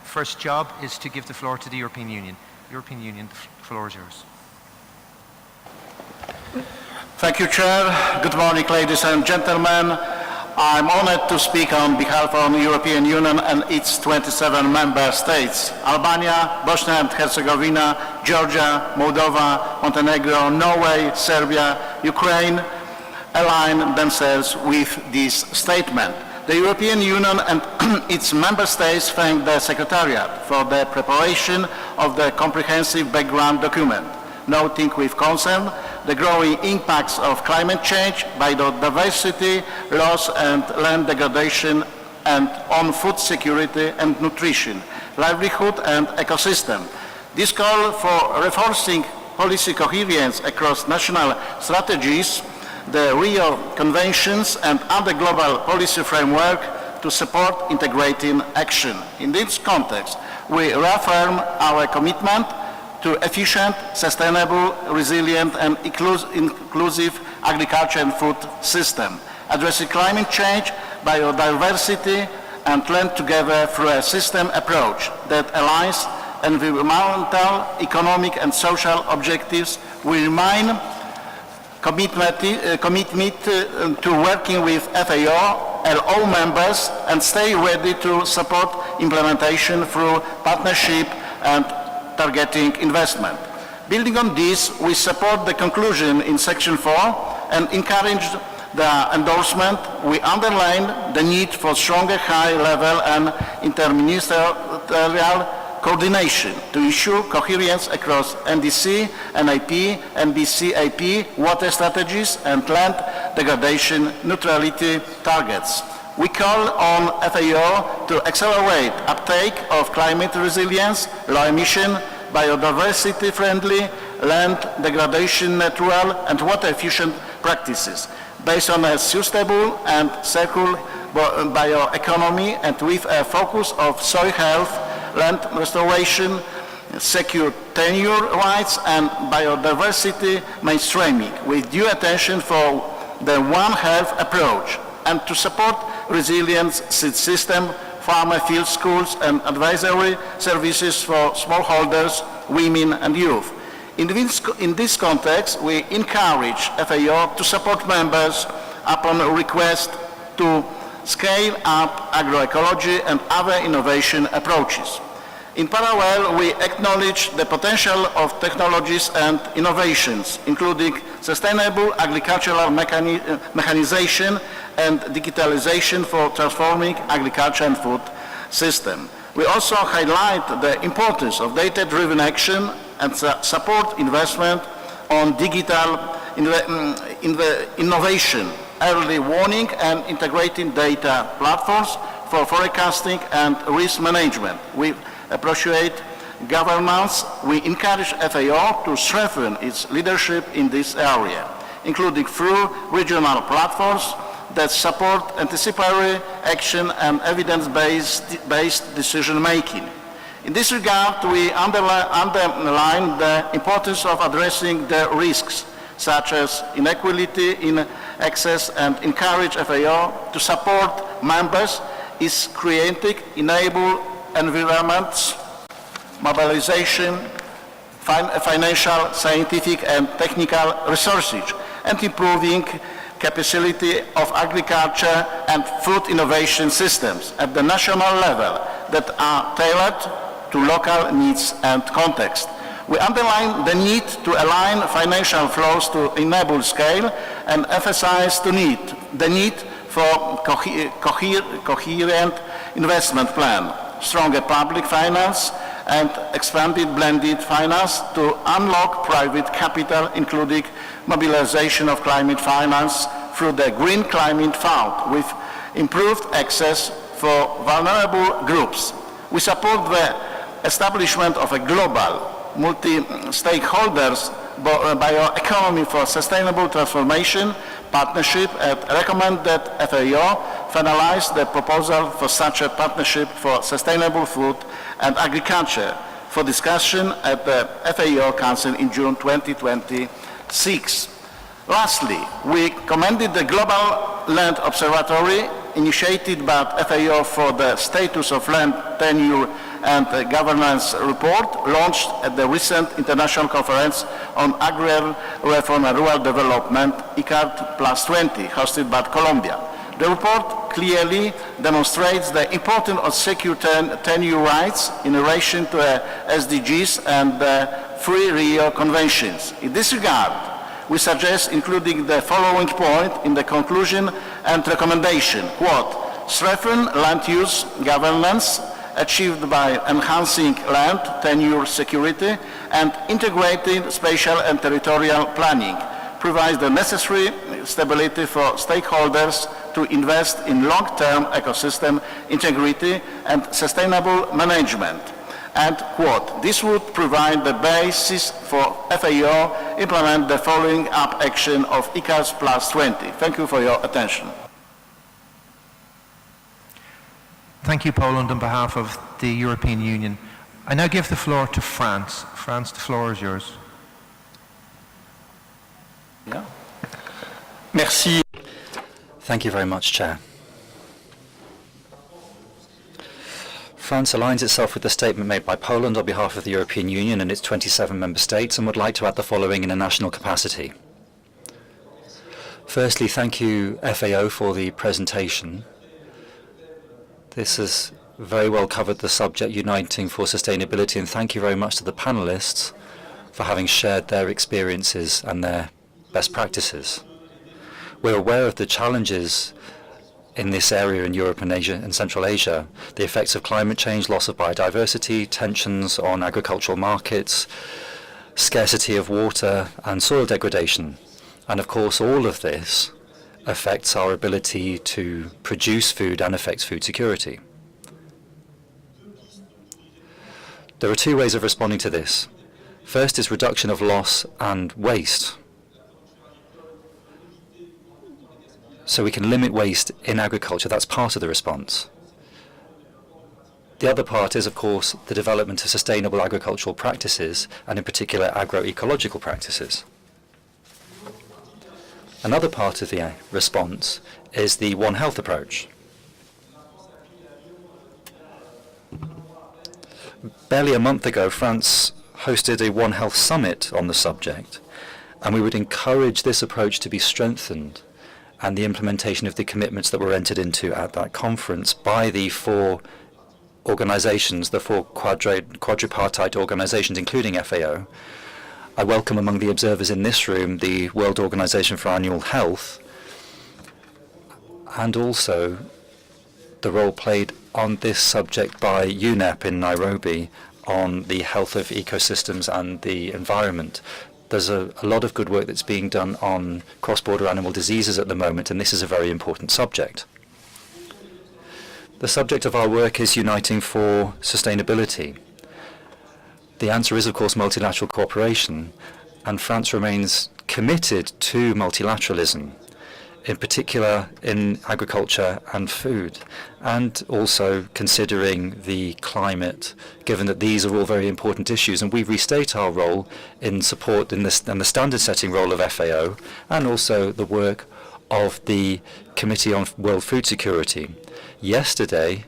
First job is to give the floor to the European Union. European Union, the floor is yours. Thank you, Chair. Good morning, ladies and gentlemen. I'm honored to speak on behalf of the European Union and its 27 member states. Albania, Bosnia and Herzegovina, Georgia, Moldova, Montenegro, Norway, Serbia, Ukraine align themselves with this statement. The European Union and its member states thank the Secretariat for the preparation of the comprehensive background document, noting with concern the growing impacts of climate change, biodiversity loss and land degradation, and on food security and nutrition, livelihood and ecosystem. This call for reinforcing policy coherence across national strategies, the Rio Conventions and other global policy framework to support integrating action. In this context, we reaffirm our commitment to efficient, sustainable, resilient and inclusive agriculture and food system, addressing climate change, biodiversity and land together through a system approach that aligns environmental, economic and social objectives. We remain committed to working with FAO and all members and stay ready to support implementation through partnership and targeting investment. Building on this, we support the conclusion in Section 4 and encourage the endorsement. We underline the need for stronger high-level and interministerial coordination to ensure coherence across NDC, NIP, NBCAP, water strategies and land degradation neutrality targets. we call on FAO to accelerate uptake of climate resilience, low emission, biodiversity friendly, land degradation neutral and water efficient practices based on a sustainable and circular bioeconomy and with a focus of soil health, land restoration, secure tenure rights and biodiversity mainstreaming with due attention for the One Health approach and to support resilience system, farmer field schools and advisory services for smallholders, women and youth. In this context, we encourage FAO to support members upon request to scale up agroecology and other innovation approaches. In parallel, we acknowledge the potential of technologies and innovations, including sustainable agricultural mechanization and digitalization for transforming agriculture and food system. We also highlight the importance of data-driven action and support investment on digital innovation, early warning and integrating data platforms for forecasting and risk management. We appreciate governance. We encourage FAO to strengthen its leadership in this area, including through regional platforms that support anticipatory action and evidence-based decision-making. In this regard, we underline the importance of addressing the risks, such as inequality in access, and encourage FAO to support members in creating enable environments, mobilization, financial, scientific and technical resources, and improving capacity of agriculture and food innovation systems at the national level that are tailored to local needs and context. We underline the need to align financial flows to enable scale and emphasize the need for coherent investment plan, stronger public finance and expanded blended finance to unlock private capital, including mobilization of climate finance through the Green Climate Fund with improved access for vulnerable groups. We support the establishment of a global multi-stakeholders bioeconomy for sustainable transformation partnership and recommend that FAO finalize the proposal for such a partnership for sustainable food and agriculture for discussion at the FAO Council in June 2026. Lastly, we commended the Global Land Observatory initiated by FAO for the status of land tenure and governance report launched at the recent International Conference on Agrarian Reform and Rural Development, ICARD +20, hosted by Colombia. The report clearly demonstrates the importance of secure tenure rights in relation to SDGs and the 3 Rio Conventions. In this regard, we suggest including the following point in the conclusion and recommendation, quote, strengthen land use governance achieved by enhancing land tenure security and integrating spatial and territorial planning, provides the necessary stability for stakeholders to invest in long-term ecosystem integrity and sustainable management. And, quote, this would provide the basis for FAO implement the following up action of ICARS +20. Thank you for your attention. Thank you, Poland, on behalf of the European Union. I now give the floor to France. France, the floor is yours. Yeah. Merci. Thank you very much, Chair. France aligns itself with the statement made by Poland on behalf of the European Union and its 27 member states and would like to add the following in a national capacity. Firstly, thank you, FAO, for the presentation. This has very well covered the subject uniting for sustainability, and thank you very much to the panelists for having shared their experiences and their best practices. We're aware of the challenges in this area in Europe and Asia and Central Asia, the effects of climate change, loss of biodiversity, tensions on agricultural markets, scarcity of water and soil degradation. And of course all of this affects our ability to produce food and affects food security. There are two ways of responding to this. First is reduction of loss and waste. So we can limit waste in agriculture. That's part of the response. The other part is, of course, the development of sustainable agricultural practices, and in particular agroecological practices. Another part of the response is the One Health approach. Barely a month ago, France hosted a One Health summit on the subject, and we would encourage this approach to be strengthened and the implementation of the commitments that were entered into at that conference by the four organizations, the four quadripartite organizations, including FAO. I welcome among the observers in this room the World Organization for Annual Health, and also the role played on this subject by UNEP in Nairobi on the health of ecosystems and the environment. There's a lot of good work that's being done on cross-border animal diseases at the moment, and this is a very important subject. The subject of our work is uniting for sustainability. The answer is, of course, multilateral cooperation, and France remains committed to multilateralism, in particular in agriculture and food, and also considering the climate, given that these are all very important issues. And we restate our role in support in this, and the standard-setting role of FAO, and also the work of the Committee on World Food Security. Yesterday,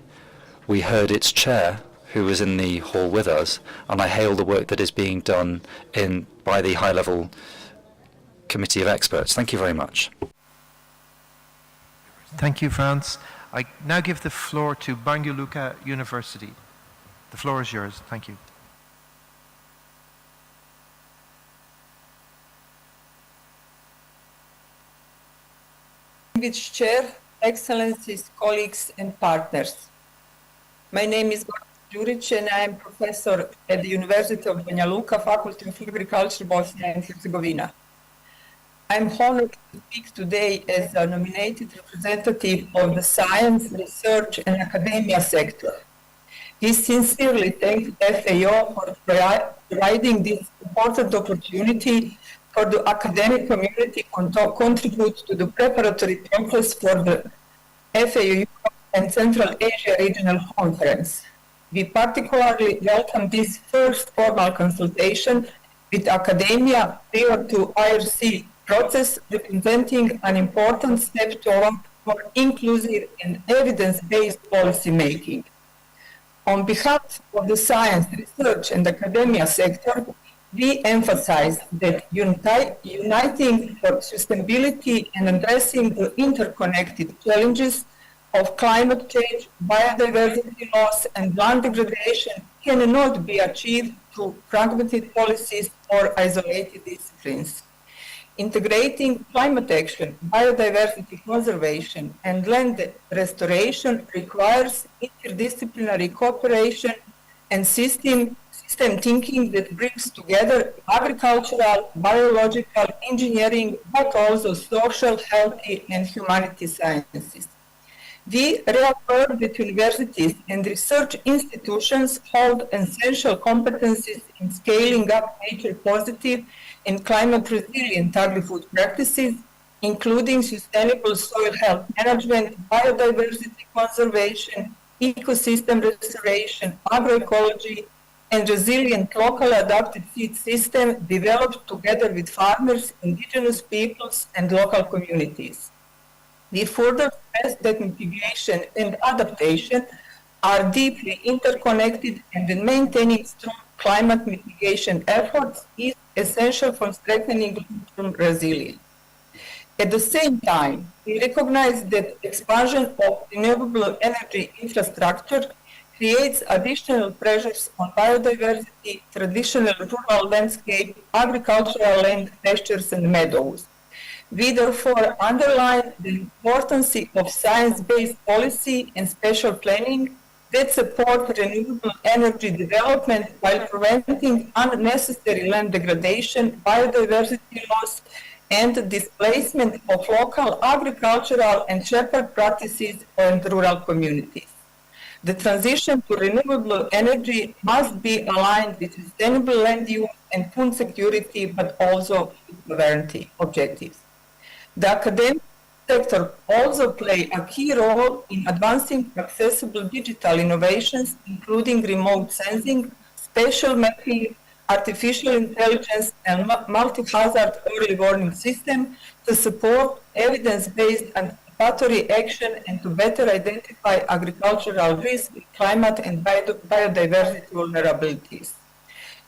we heard its chair, who was in the hall with us, and I hail the work that is being done by the high-level committee of experts. Thank you very much. Thank you, Franz. I now give the floor to Banja Luka University. The floor is yours. Thank you. Distinguished Chair, Excellencies, colleagues and partners. My name is Đurić and I am professor at the University of Banja Luka, Faculty of Agriculture, Bosnia and Herzegovina. I am honored to speak today as a nominated representative of the science, research and academia sector. We sincerely thank FAO for providing this important opportunity for the academic community to contribute to the preparatory process for the FAO and Central Asia Regional Conference. We particularly welcome this first formal consultation with academia prior to ERC process, representing an important step toward more inclusive and evidence-based policy making. On behalf of the science, research and academia sector, we emphasize that uniting for sustainability and addressing the interconnected challenges of climate change, biodiversity loss, and land degradation cannot be achieved through fragmented policies or isolated disciplines. Integrating climate action, biodiversity conservation, and land restoration requires interdisciplinary cooperation and system thinking that brings together agricultural, biological, engineering, but also social, healthy, and humanity sciences. We reaffirm that universities and research institutions hold essential competencies in scaling up nature positive and climate resilient agri-food practices, including sustainable soil health management, biodiversity conservation, ecosystem restoration, agroecology, and resilient local adapted seed system developed together with farmers, indigenous peoples, and local communities. We further stress that mitigation and adaptation are deeply interconnected, and that maintaining strong climate mitigation efforts is essential for strengthening long-term resilience. At the same time, we recognize that expansion of renewable energy infrastructure creates additional pressures on biodiversity, traditional rural landscape, agricultural land, pastures, and meadows. We therefore underline the importance of science-based policy and spatial planning that support renewable energy development while preventing unnecessary land degradation, biodiversity loss, and the displacement of local agricultural and shepherd practices in rural communities. The transition to renewable energy must be aligned with sustainable land use and food security, but also with sovereignty objectives. The academic sector also play a key role in advancing accessible digital innovations, including remote sensing, spatial mapping, artificial intelligence, and multi-hazard early warning system to support evidence-based anticipatory action and to better identify agricultural risk, climate, and biodiversity vulnerabilities.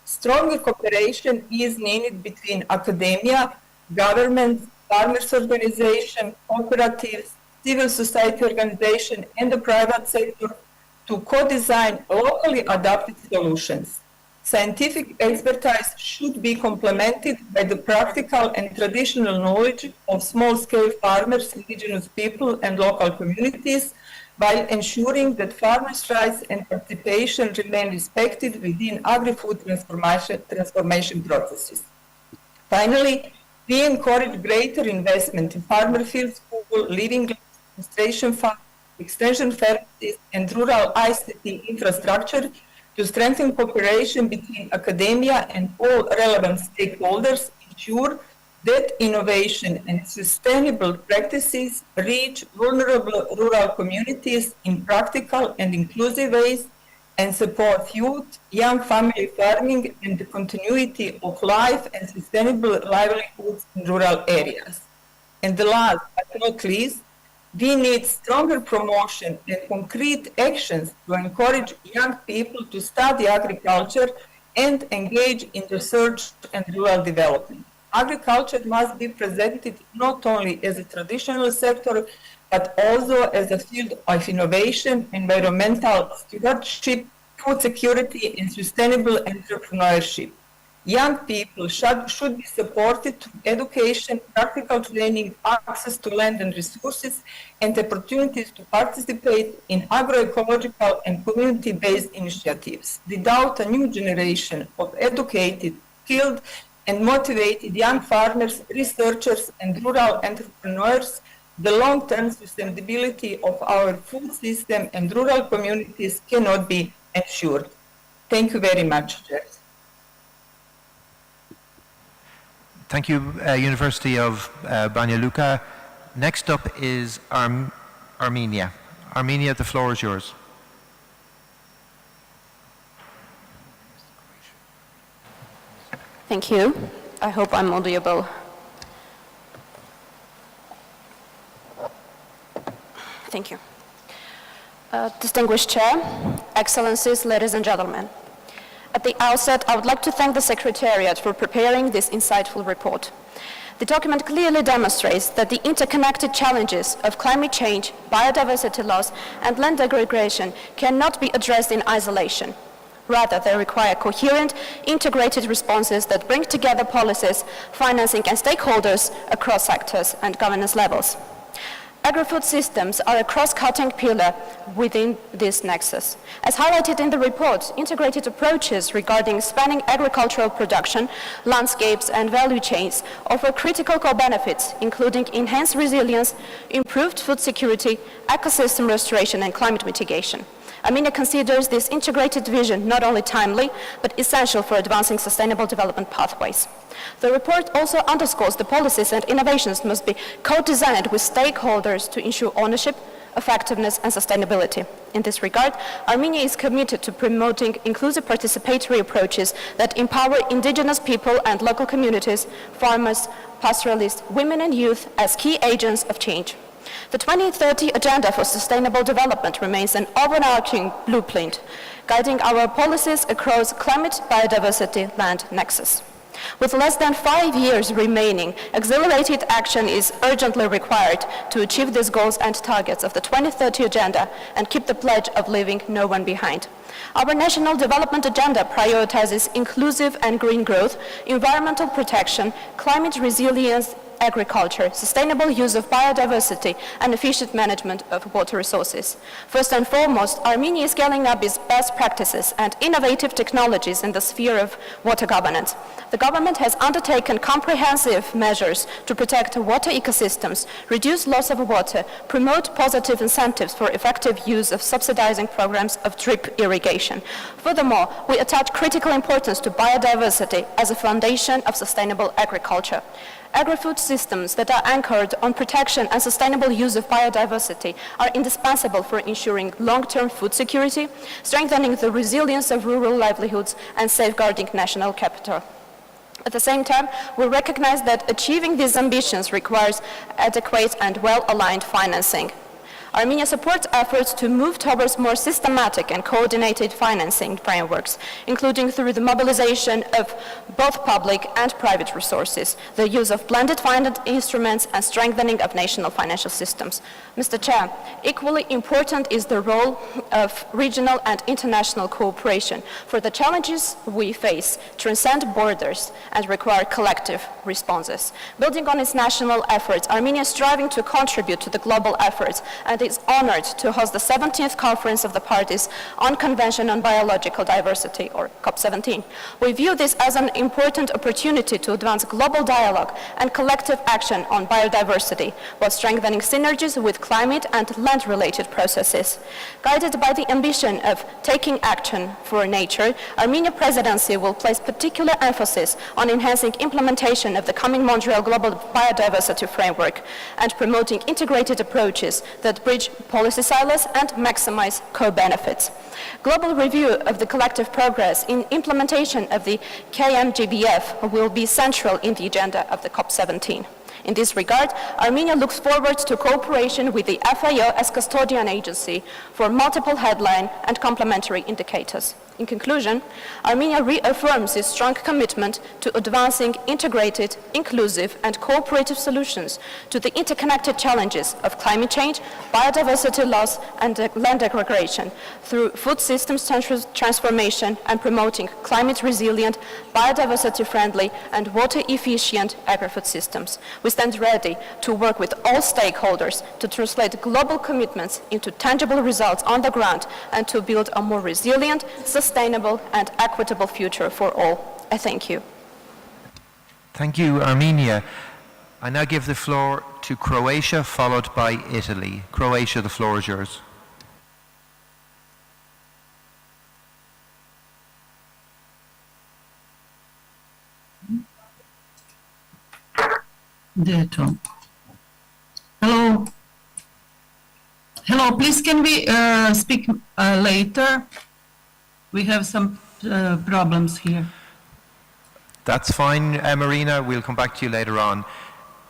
Stronger cooperation is needed between academia, governments, farmers' organizations, cooperatives, civil society organizations, and the private sector to co-design locally adapted solutions. Scientific expertise should be complemented by the practical and traditional knowledge of small-scale farmers, indigenous people, and local communities, while ensuring that farmers' rights and participation remain respected within agri-food transformation processes. Finally, we encourage greater investment in farmer field school, living demonstration farms, extension services, and rural ICT infrastructure to strengthen cooperation between academia and all relevant stakeholders, ensure that innovation and sustainable practices reach vulnerable rural communities in practical and inclusive ways, and support youth, young family farming, and the continuity of life and sustainable livelihoods in rural areas. And the last but not least, we need stronger promotion and concrete actions to encourage young people to study agriculture and engage in research and rural development. Agriculture must be presented not only as a traditional sector, but also as a field of innovation, environmental stewardship, food security, and sustainable entrepreneurship. Young people should be supported through education, practical training, access to land and resources, and opportunities to participate in agroecological and community-based initiatives. Without a new generation of educated, skilled, and motivated young farmers, researchers, and rural entrepreneurs, the long-term sustainability of our food system and rural communities cannot be ensured. Thank you very much, Chair. Thank you, University of Banja Luka. Next up is Armenia. Armenia, the floor is yours. Thank you. I hope I'm audible. Thank you. Distinguished Chair, Excellencies, ladies and gentlemen. At the outset, I would like to thank the Secretariat for preparing this insightful report. The document clearly demonstrates that the interconnected challenges of climate change, biodiversity loss, and land degradation cannot be addressed in isolation. Rather, they require coherent, integrated responses that bring together policies, financing, and stakeholders across sectors and governance levels. Agri-food systems are a cross-cutting pillar within this nexus. As highlighted in the report, integrated approaches regarding spanning agricultural production, landscapes, and value chains offer critical co-benefits, including enhanced resilience, improved food security, ecosystem restoration, and climate mitigation. Armenia considers this integrated vision not only timely, but essential for advancing sustainable development pathways. The report also underscores the policies and innovations must be co-designed with stakeholders to ensure ownership, effectiveness, and sustainability. In this regard, Armenia is committed to promoting inclusive participatory approaches that empower indigenous people and local communities, farmers, pastoralists, women, and youth as key agents of change. The 2030 Agenda for Sustainable Development remains an overarching blueprint, guiding our policies across climate, biodiversity, land nexus. With less than 5 years remaining, accelerated action is urgently required to achieve these goals and targets of the 2030 Agenda and keep the pledge of leaving no one behind. Our National Development Agenda prioritizes inclusive and green growth, environmental protection, climate resilience, agriculture, sustainable use of biodiversity, and efficient management of water resources. First and foremost, Armenia is scaling up its best practices and innovative technologies in the sphere of water governance. The government has undertaken comprehensive measures to protect water ecosystems, reduce loss of water, promote positive incentives for effective use of subsidizing programs of drip irrigation. Furthermore, we attach critical importance to biodiversity as a foundation of sustainable agriculture. Agri-food systems that are anchored on protection and sustainable use of biodiversity are indispensable for ensuring long-term food security, strengthening the resilience of rural livelihoods, and safeguarding national capital. At the same time, we recognize that achieving these ambitions requires adequate and well-aligned financing. Armenia supports efforts to move towards more systematic and coordinated financing frameworks, including through the mobilization of both public and private resources, the use of blended finance instruments, and strengthening of national financial systems. Mr. Chair, equally important is the role of regional and international cooperation, for the challenges we face transcend borders and require collective responses. Building on its national efforts, Armenia is striving to contribute to the global efforts and is honored to host the 17th Conference of the Parties on Convention on Biological Diversity, or COP17. We view this as an important opportunity to advance global dialogue and collective action on biodiversity, while strengthening synergies with climate and land-related processes. Guided by the ambition of taking action for nature, Armenia presidency will place particular emphasis on enhancing implementation of the coming Montreal Global Biodiversity Framework and promoting integrated approaches that bridge policy silos and maximize co-benefits. Global review of the collective progress in implementation of the KMGBF will be central in the agenda of the COP17. In this regard, Armenia looks forward to cooperation with the FAO as custodian agency for multiple headline and complementary indicators. In conclusion, Armenia reaffirms its strong commitment to advancing integrated, inclusive, and cooperative solutions to the interconnected challenges of climate change, biodiversity loss, and land degradation through food systems transformation and promoting climate-resilient, biodiversity-friendly, and water-efficient agri-food systems. We stand ready to work with all stakeholders to translate global commitments into tangible results on the ground and to build a more resilient, sustainable, and equitable future for all. I thank you. Thank you, Armenia. I now give the floor to Croatia, followed by Italy. Croatia, the floor is yours. DAY2. Hello. Hello, please can we speak later? We have some problems here. That's fine, Marina. We'll come back to you later on.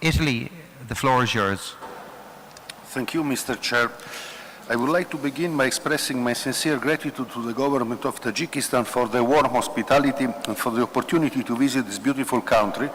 Italy, the floor is yours. Thank you, Mr. Chair. I would like to begin by expressing my sincere gratitude to the government of Tajikistan for their warm hospitality and for the opportunity to visit this beautiful country.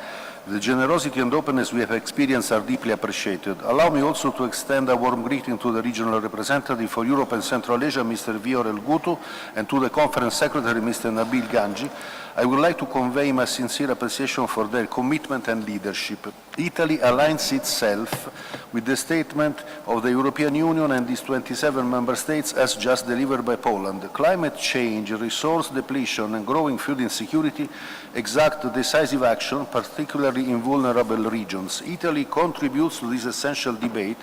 The generosity and openness we have experienced are deeply appreciated. Allow me also to extend a warm greeting to the Regional Representative for Europe and Central Asia, Mr. Viorel Gutu, and to the Conference Secretary, Mr. Nabil Ganji. I would like to convey my sincere appreciation for their commitment and leadership. Italy aligns itself with the statement of the European Union and its 27 member states as just delivered by Poland. Climate change, resource depletion, and growing food insecurity exact decisive action, particularly in vulnerable regions. Italy contributes to this essential debate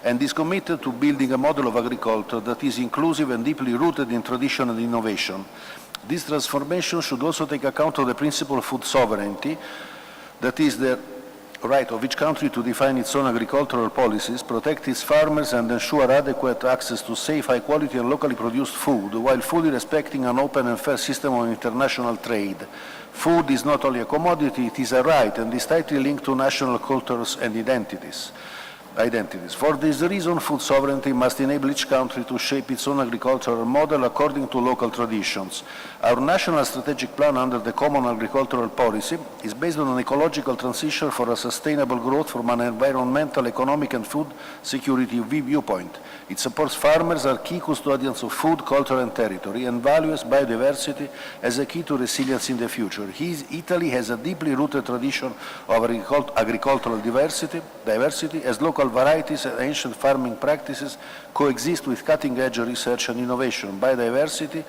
and is committed to building a model of agriculture that is inclusive and deeply rooted in tradition and innovation. This transformation should also take account of the principle of food sovereignty, that is the right of each country to define its own agricultural policies, protect its farmers, and ensure adequate access to safe, high-quality and locally produced food, while fully respecting an open and fair system of international trade. Food is not only a commodity, it is a right, and is tightly linked to national cultures and identities. identities. For this reason, food sovereignty must enable each country to shape its own agricultural model according to local traditions. Our national strategic plan under the Common Agricultural Policy is based on an ecological transition for a sustainable growth from an environmental, economic and food security viewpoint. It supports farmers as key custodians of food, culture and territory and values biodiversity as a key to resilience in the future. Italy has a deeply rooted tradition of agricultural diversity as local varieties and ancient farming practices coexist with cutting-edge research and innovation. Biodiversity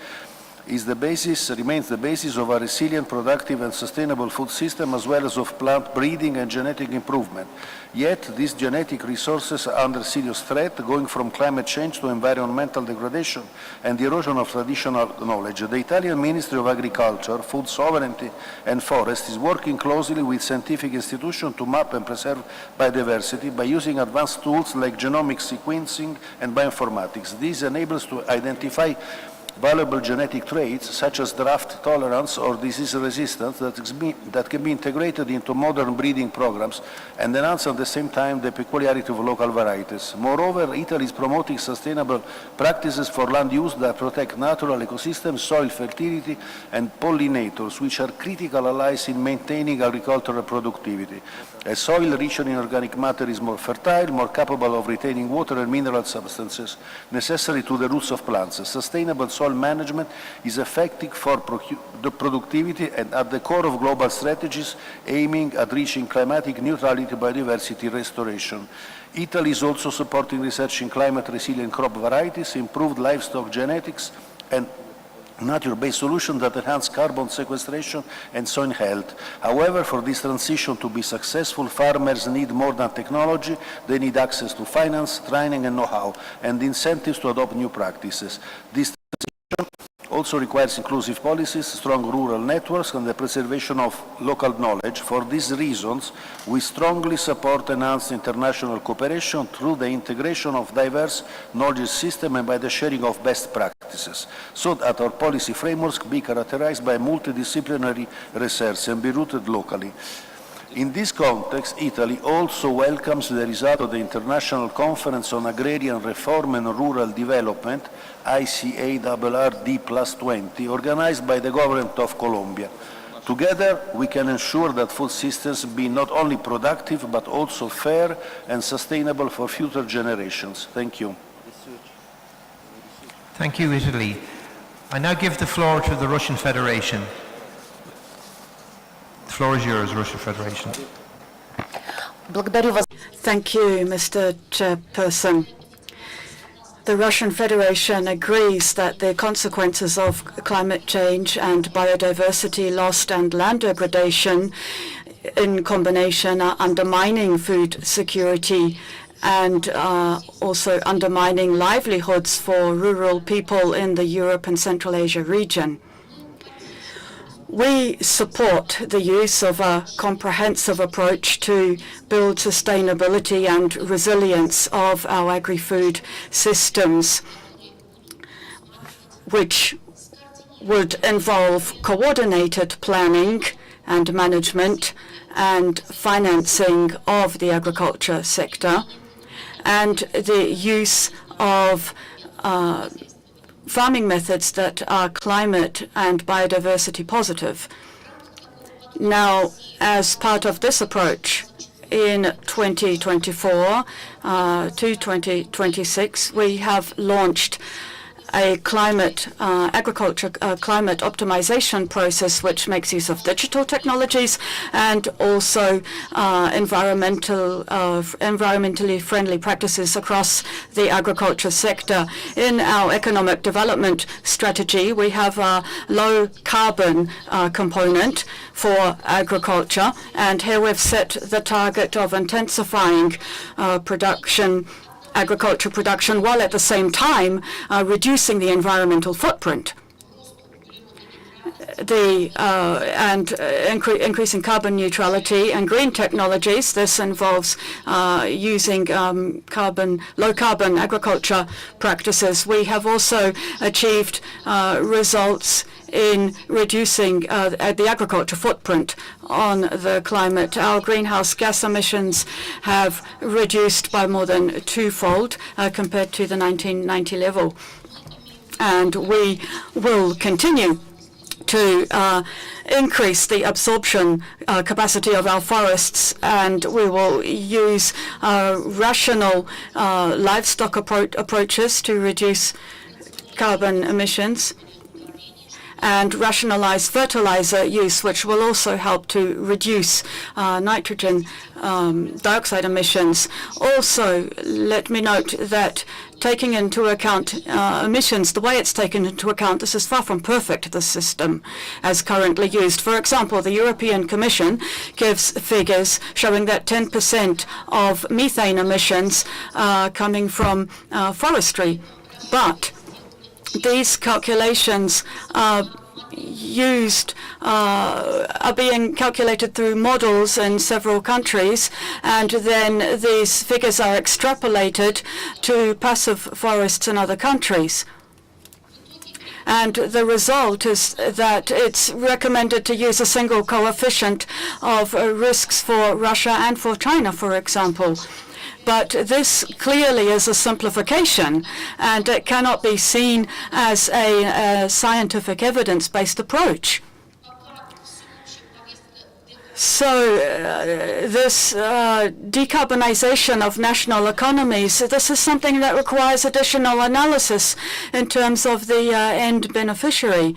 remains the basis of a resilient, productive and sustainable food system as well as of plant breeding and genetic improvement. Yet these genetic resources are under serious threat, going from climate change to environmental degradation and the erosion of traditional knowledge. The Italian Ministry of Agriculture, Food Sovereignty and Forest is working closely with scientific institutions to map and preserve biodiversity by using advanced tools like genomic sequencing and bioinformatics. This enables to identify valuable genetic traits such as drought tolerance or disease resistance that can be integrated into modern breeding programs and enhance at the same time the peculiarity of local varieties. Moreover, Italy is promoting sustainable practices for land use that protect natural ecosystems, soil fertility and pollinators, which are critical allies in maintaining agricultural productivity. As soil rich in organic matter is more fertile, more capable of retaining water and mineral substances necessary to the roots of plants. Sustainable soil management is effective for the productivity and at the core of global strategies aiming at reaching climatic neutrality biodiversity restoration. Italy is also supporting research in climate-resilient crop varieties, improved livestock genetics, and nature-based solutions that enhance carbon sequestration and soil health. However, for this transition to be successful, farmers need more than technology. They need access to finance, training and know-how, and incentives to adopt new practices. This also requires inclusive policies, strong rural networks, and the preservation of local knowledge. For these reasons, we strongly support enhanced international cooperation through the integration of diverse knowledge systems and by the sharing of best practices, so that our policy frameworks be characterized by multidisciplinary research and be rooted locally. In this context, Italy also welcomes the result of the International Conference on Agrarian Reform and Rural Development, ICARRD+20, organized by the government of Colombia. Together, we can ensure that food systems be not only productive, but also fair and sustainable for future generations. Thank you. Thank you, Italy. I now give the floor to the Russian Federation. The floor is yours, Russian Federation. Thank you, Mr. Chairperson. The Russian Federation agrees that the consequences of climate change and biodiversity loss and land degradation in combination are undermining food security and also undermining livelihoods for rural people in the Europe and Central Asia region. We support the use of a comprehensive approach to build sustainability and resilience of our agri-food systems, which would involve coordinated planning and management and financing of the agriculture sector, and the use of farming methods that are climate and biodiversity positive. Now, as part of this approach, in 2024 to 2026, we have launched a climate agriculture climate optimization process, which makes use of digital technologies and also environmentally friendly practices across the agriculture sector. In our economic development strategy, we have a low carbon component for agriculture, and here we've set the target of intensifying agriculture production, while at the same time reducing the environmental footprint. increasing carbon neutrality and green technologies. This involves using low carbon agriculture practices. We have also achieved results in reducing the agriculture footprint on the climate. Our greenhouse gas emissions have reduced by more than twofold compared to the 1990 level. And we will continue to increase the absorption capacity of our forests, and we will use rational livestock approaches to reduce carbon emissions, and rationalize fertilizer use, which will also help to reduce nitrogen dioxide emissions. Also, let me note that taking into account emissions, the way it's taken into account, this is far from perfect, the system as currently used. For example, the European Commission gives figures showing that 10% of methane emissions are coming from forestry. But these calculations are being calculated through models in several countries, and then these figures are extrapolated to passive forests in other countries. And the result is that it's recommended to use a single coefficient of risks for Russia and for China, for example. But this clearly is a simplification, and it cannot be seen as a scientific evidence-based approach. So this decarbonization of national economies, this is something that requires additional analysis in terms of the end beneficiary.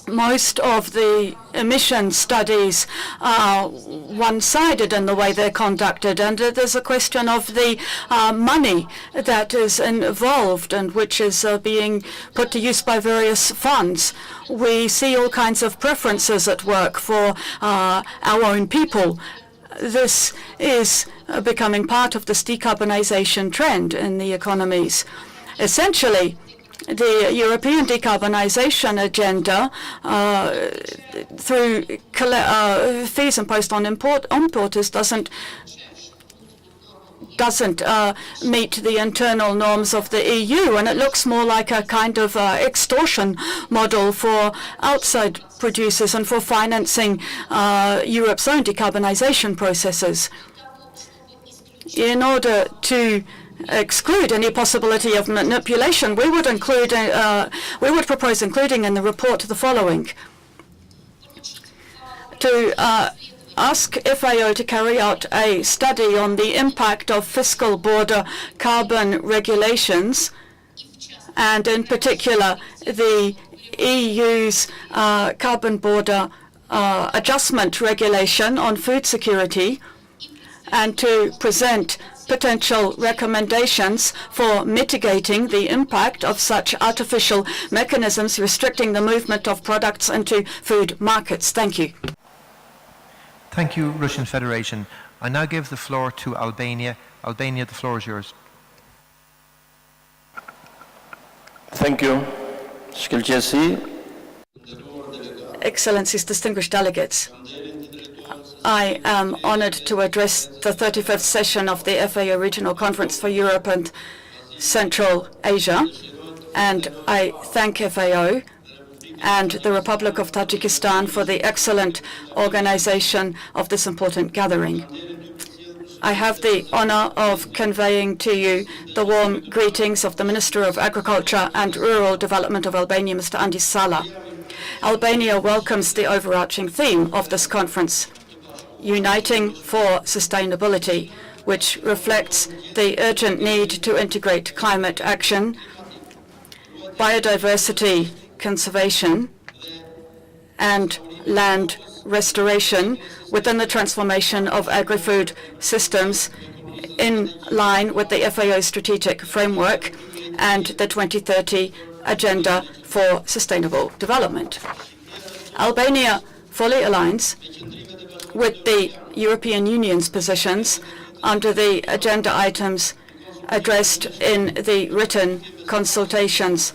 Most of the emission studies are one-sided in the way they're conducted, and there's a question of the money that is involved and which is being put to use by various funds. We see all kinds of preferences at work for our own people. This is becoming part of this decarbonization trend in the economies. Essentially, the European decarbonization agenda, through fees imposed on importers, doesn't meet the internal norms of the EU, and it looks more like a kind of extortion model for outside producers and for financing Europe's own decarbonization processes. In order to exclude any possibility of manipulation, we would propose including in the report the following: to ask FAO to carry out a study on the impact of fiscal border carbon regulations, and in particular the EU's carbon border adjustment regulation on food security, and to present potential recommendations for mitigating the impact of such artificial mechanisms restricting the movement of products into food markets. Thank you. Thank you, Russian Federation. I now give the floor to Albania. Albania, the floor is yours. Thank you. Excellencies, distinguished delegates, I am honored to address the 35th session of the FAO Regional Conference for Europe and Central Asia, and I thank FAO and the Republic of Tajikistan for the excellent organization of this important gathering. I have the honor of conveying to you the warm greetings of the Minister of Agriculture and Rural Development of Albania, Mr. Andis Sala. Albania welcomes the overarching theme of this conference, Uniting for Sustainability, which reflects the urgent need to integrate climate action, biodiversity conservation, and land restoration within the transformation of agri-food systems in line with the FAO strategic framework and the 2030 Agenda for Sustainable Development. Albania fully aligns with the European Union's positions under the agenda items addressed in the written consultations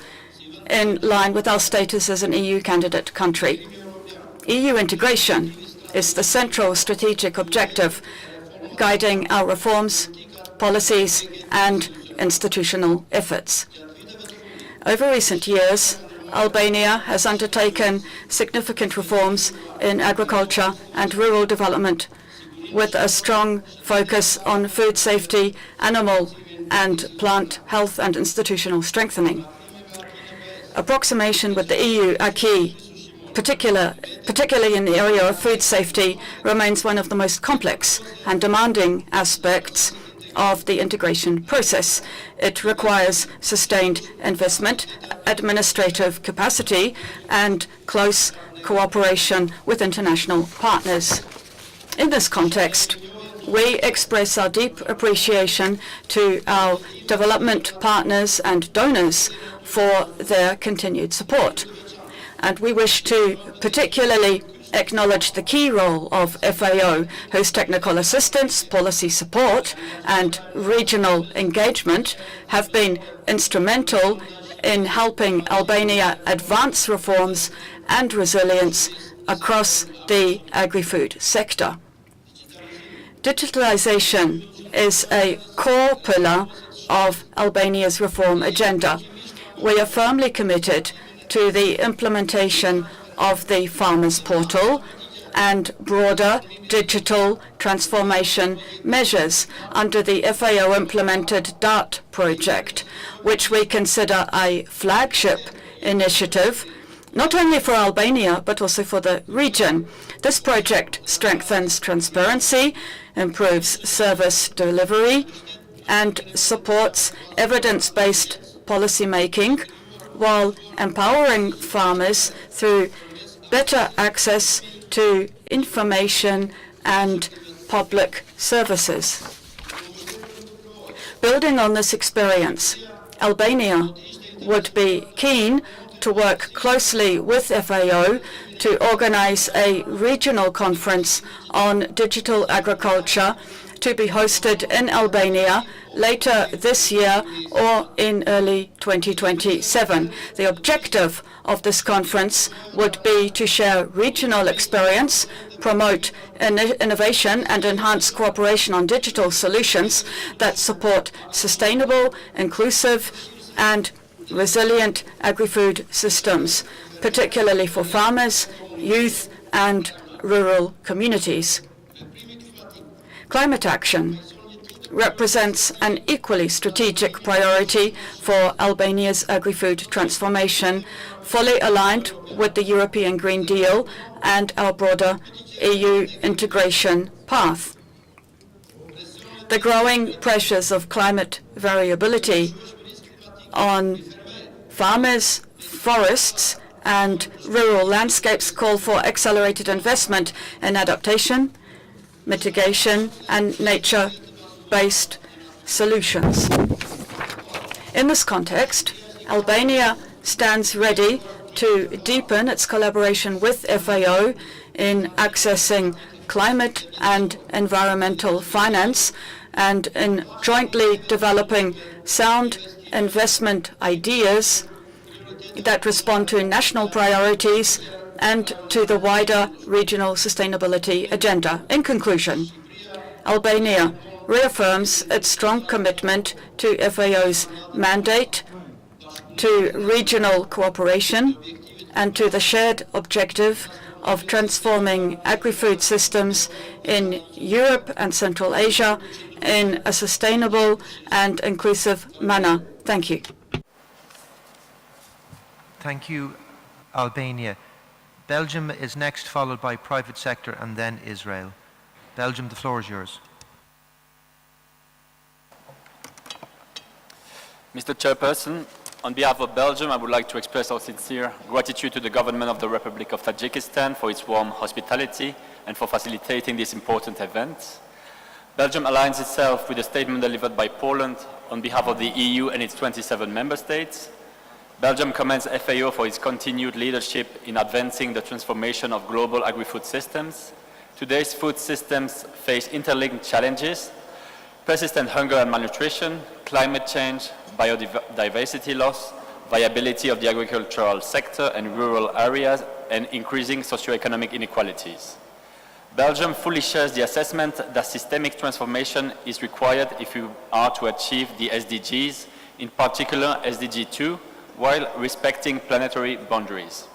in line with our status as an EU candidate country. EU integration is the central strategic objective guiding our reforms, policies, and institutional efforts. Over recent years, Albania has undertaken significant reforms in agriculture and rural development with a strong focus on food safety, animal and plant health and institutional strengthening. Approximation with the EU acquis, particularly in the area of food safety, remains one of the most complex and demanding aspects of the integration process. It requires sustained investment, administrative capacity, and close cooperation with international partners. In this context, we express our deep appreciation to our development partners and donors for their continued support. And we wish to particularly acknowledge the key role of FAO, whose technical assistance, policy support, and regional engagement have been instrumental in helping Albania advance reforms and resilience across the agri-food sector. Digitalization is a core pillar of Albania's reform agenda. We are firmly committed to the implementation of the Farmers' Portal and broader digital transformation measures under the FAO-implemented DART project, which we consider a flagship initiative, not only for Albania, but also for the region. This project strengthens transparency, improves service delivery, and supports evidence-based policy-making, while empowering farmers through better access to information and public services. Building on this experience, Albania would be keen to work closely with FAO to organize a regional conference on digital agriculture to be hosted in Albania later this year or in early 2027. The objective of this conference would be to share regional experience, promote innovation, and enhance cooperation on digital solutions that support sustainable, inclusive, and resilient agri-food systems, particularly for farmers, youth, and rural communities. Climate action represents an equally strategic priority for Albania's agri-food transformation, fully aligned with the European Green Deal and our broader EU integration path. The growing pressures of climate variability on farmers, forests, and rural landscapes call for accelerated investment in adaptation, mitigation, and nature-based solutions. In this context, Albania stands ready to deepen its collaboration with FAO in accessing climate and environmental finance and in jointly developing sound investment ideas that respond to national priorities and to the wider regional sustainability agenda. In conclusion, Albania reaffirms its strong commitment to FAO's mandate, to regional cooperation, and to the shared objective of transforming agri-food systems in Europe and Central Asia in a sustainable and inclusive manner. Thank you. Thank you, Albania. Belgium is next, followed by private sector and then Israel. Belgium, the floor is yours. Mr. Chairperson, on behalf of Belgium, I would like to express our sincere gratitude to the government of the Republic of Tajikistan for its warm hospitality and for facilitating this important event. Belgium aligns itself with the statement delivered by Poland on behalf of the EU and its 27 member states. Belgium commends FAO for its continued leadership in advancing the transformation of global agri-food systems. Today's food systems face interlinked challenges: persistent hunger and malnutrition, climate change, biodiversity loss, viability of the agricultural sector and rural areas, and increasing socioeconomic inequalities. Belgium fully shares the assessment that systemic transformation is required if we are to achieve the SDGs, in particular SDG 2, while respecting planetary boundaries.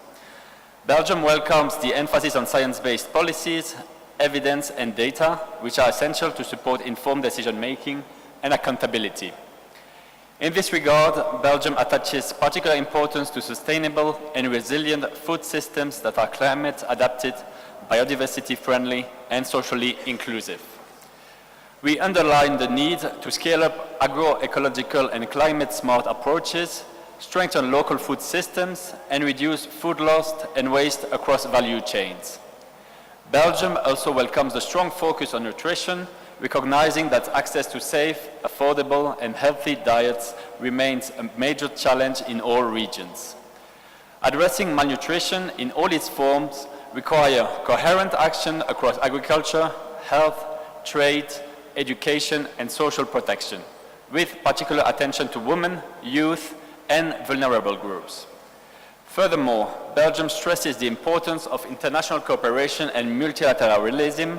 Belgium welcomes the emphasis on science-based policies, evidence and data, which are essential to support informed decision-making and accountability. In this regard, Belgium attaches particular importance to sustainable and resilient food systems that are climate adapted, biodiversity friendly, and socially inclusive. We underline the need to scale up agroecological and climate smart approaches, strengthen local food systems, and reduce food loss and waste across value chains. Belgium also welcomes the strong focus on nutrition, recognizing that access to safe, affordable, and healthy diets remains a major challenge in all regions. Addressing malnutrition in all its forms requires coherent action across agriculture, health, trade, education, and social protection, with particular attention to women, youth, and vulnerable groups. Furthermore, Belgium stresses the importance of international cooperation and multilateralism.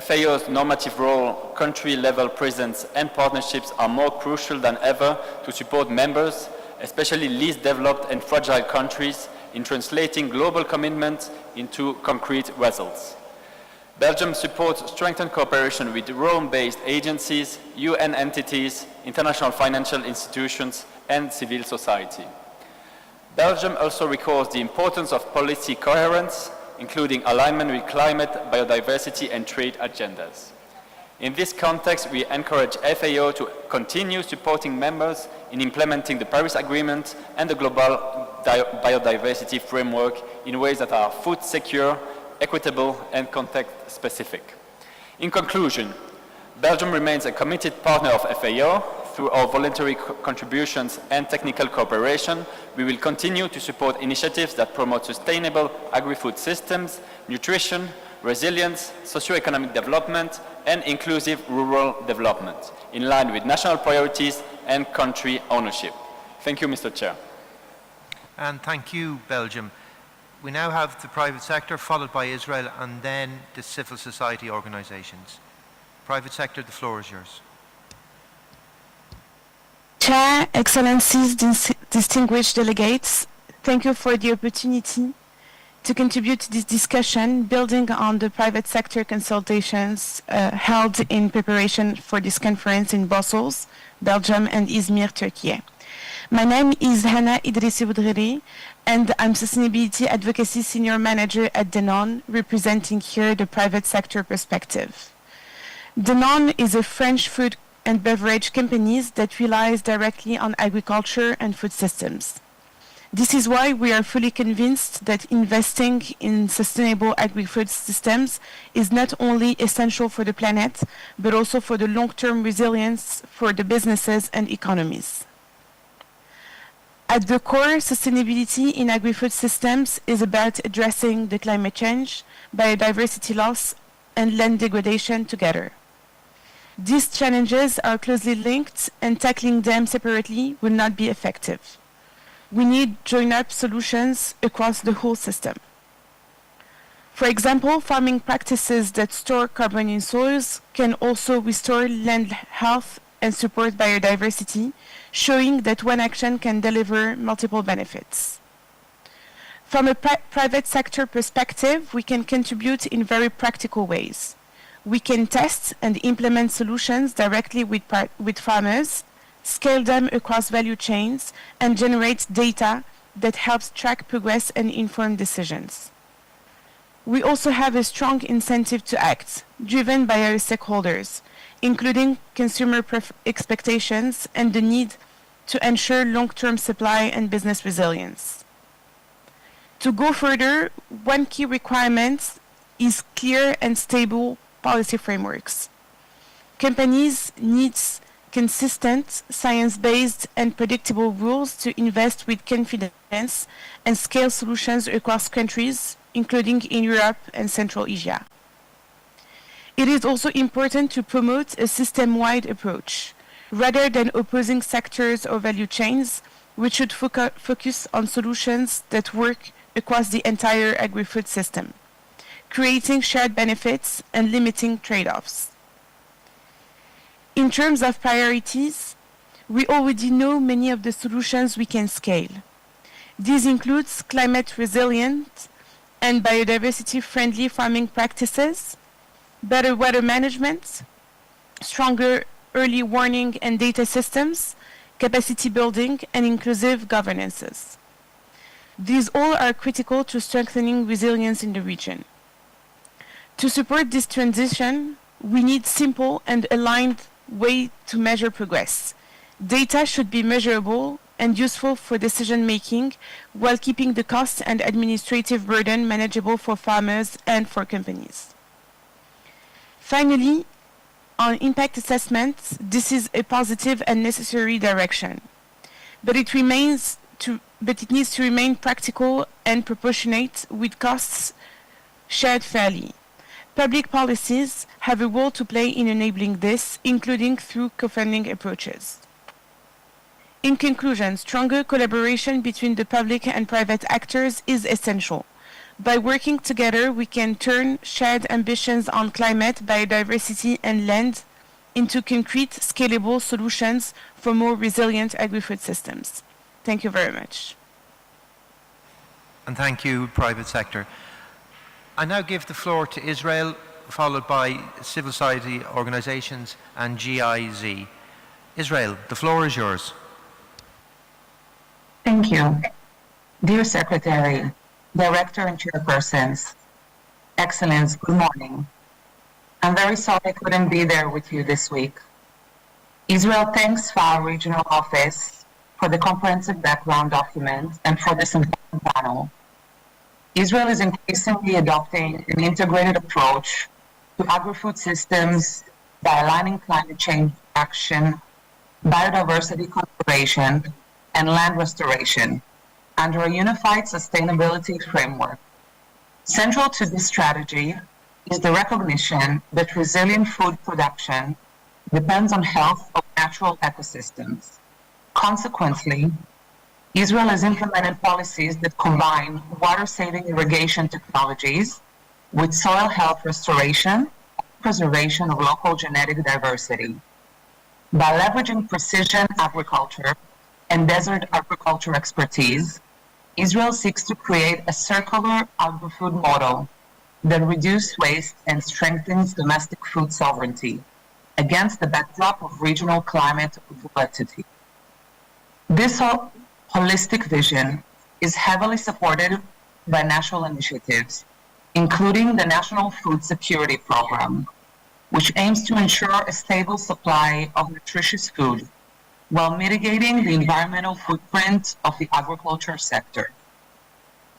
FAO's normative role, country-level presence, and partnerships are more crucial than ever to support members, especially least developed and fragile countries, in translating global commitments into concrete results. Belgium supports strengthened cooperation with Rome-based agencies, UN entities, international financial institutions, and civil society. Belgium also recalls the importance of policy coherence, including alignment with climate, biodiversity, and trade agendas. In this context, we encourage FAO to continue supporting members in implementing the Paris Agreement and the global biodiversity framework in ways that are food secure, equitable, and context-specific. In conclusion, Belgium remains a committed partner of FAO. Through our voluntary contributions and technical cooperation, we will continue to support initiatives that promote sustainable agri-food systems, nutrition, resilience, socio-economic development, and inclusive rural development, in line with national priorities and country ownership. Thank you, Mr. Chair. And thank you, Belgium. We now have the private sector, followed by Israel, and then the civil society organizations. Private sector, the floor is yours. Chair, Excellencies, distinguished delegates, thank you for the opportunity to contribute to this discussion, building on the private sector consultations held in preparation for this conference in Brussels, Belgium, and Izmir, Turkey. My name is Hana Idrissi Boudreri, and I'm Sustainability Advocacy Senior Manager at Danone, representing here the private sector perspective. Danone is a French food and beverage companies that relies directly on agriculture and food systems. This is why we are fully convinced that investing in sustainable agri-food systems is not only essential for the planet, but also for the long-term resilience for the businesses and economies. At the core, sustainability in agri-food systems is about addressing the climate change, biodiversity loss, and land degradation together. These challenges are closely linked, and tackling them separately will not be effective. We need joined-up solutions across the whole system. For example, farming practices that store carbon in soils can also restore land health and support biodiversity, showing that one action can deliver multiple benefits. From a private sector perspective, we can contribute in very practical ways. We can test and implement solutions directly with farmers, scale them across value chains, and generate data that helps track progress and inform decisions. We also have a strong incentive to act, driven by our stakeholders, including consumer expectations and the need to ensure long-term supply and business resilience. To go further, one key requirement is clear and stable policy frameworks. Companies need consistent, science-based, and predictable rules to invest with confidence and scale solutions across countries, including in Europe and Central Asia. It is also important to promote a system-wide approach. Rather than opposing sectors or value chains, which should focus on solutions that work across the entire agri-food system, creating shared benefits and limiting trade-offs. In terms of priorities, we already know many of the solutions we can scale. These include climate resilient and biodiversity-friendly farming practices, better water management, stronger early warning and data systems, capacity building, and inclusive governances. These all are critical to strengthening resilience in the region. To support this transition, we need simple and aligned way to measure progress. Data should be measurable and useful for decision-making while keeping the cost and administrative burden manageable for farmers and for companies. Finally, on impact assessments, this is a positive and necessary direction, but it needs to remain practical and proportionate with costs shared fairly. Public policies have a role to play in enabling this, including through co-funding approaches. In conclusion, stronger collaboration between the public and private actors is essential. By working together, we can turn shared ambitions on climate, biodiversity, and land into concrete, scalable solutions for more resilient agri-food systems. Thank you very much. And thank you, private sector. I now give the floor to Israel, followed by civil society organizations and GIZ. Israel, the floor is yours. Thank you. Dear Secretary, Director and Chairpersons, Excellence, good morning. I'm very sorry I couldn't be there with you this week. Israel thanks FAO Regional Office for the comprehensive background document and for this important panel. Israel is increasingly adopting an integrated approach to agri-food systems by aligning climate change action, biodiversity conservation, and land restoration under a unified sustainability framework. Central to this strategy is the recognition that resilient food production depends on health of natural ecosystems. Consequently, Israel has implemented policies that combine water-saving irrigation technologies with soil health restoration and preservation of local genetic diversity. By leveraging precision agriculture and desert agriculture expertise, Israel seeks to create a circular agri-food model that reduces waste and strengthens domestic food sovereignty against the backdrop of regional climate volatility. This holistic vision is heavily supported by national initiatives, including the National Food Security Program, which aims to ensure a stable supply of nutritious food while mitigating the environmental footprint of the agriculture sector.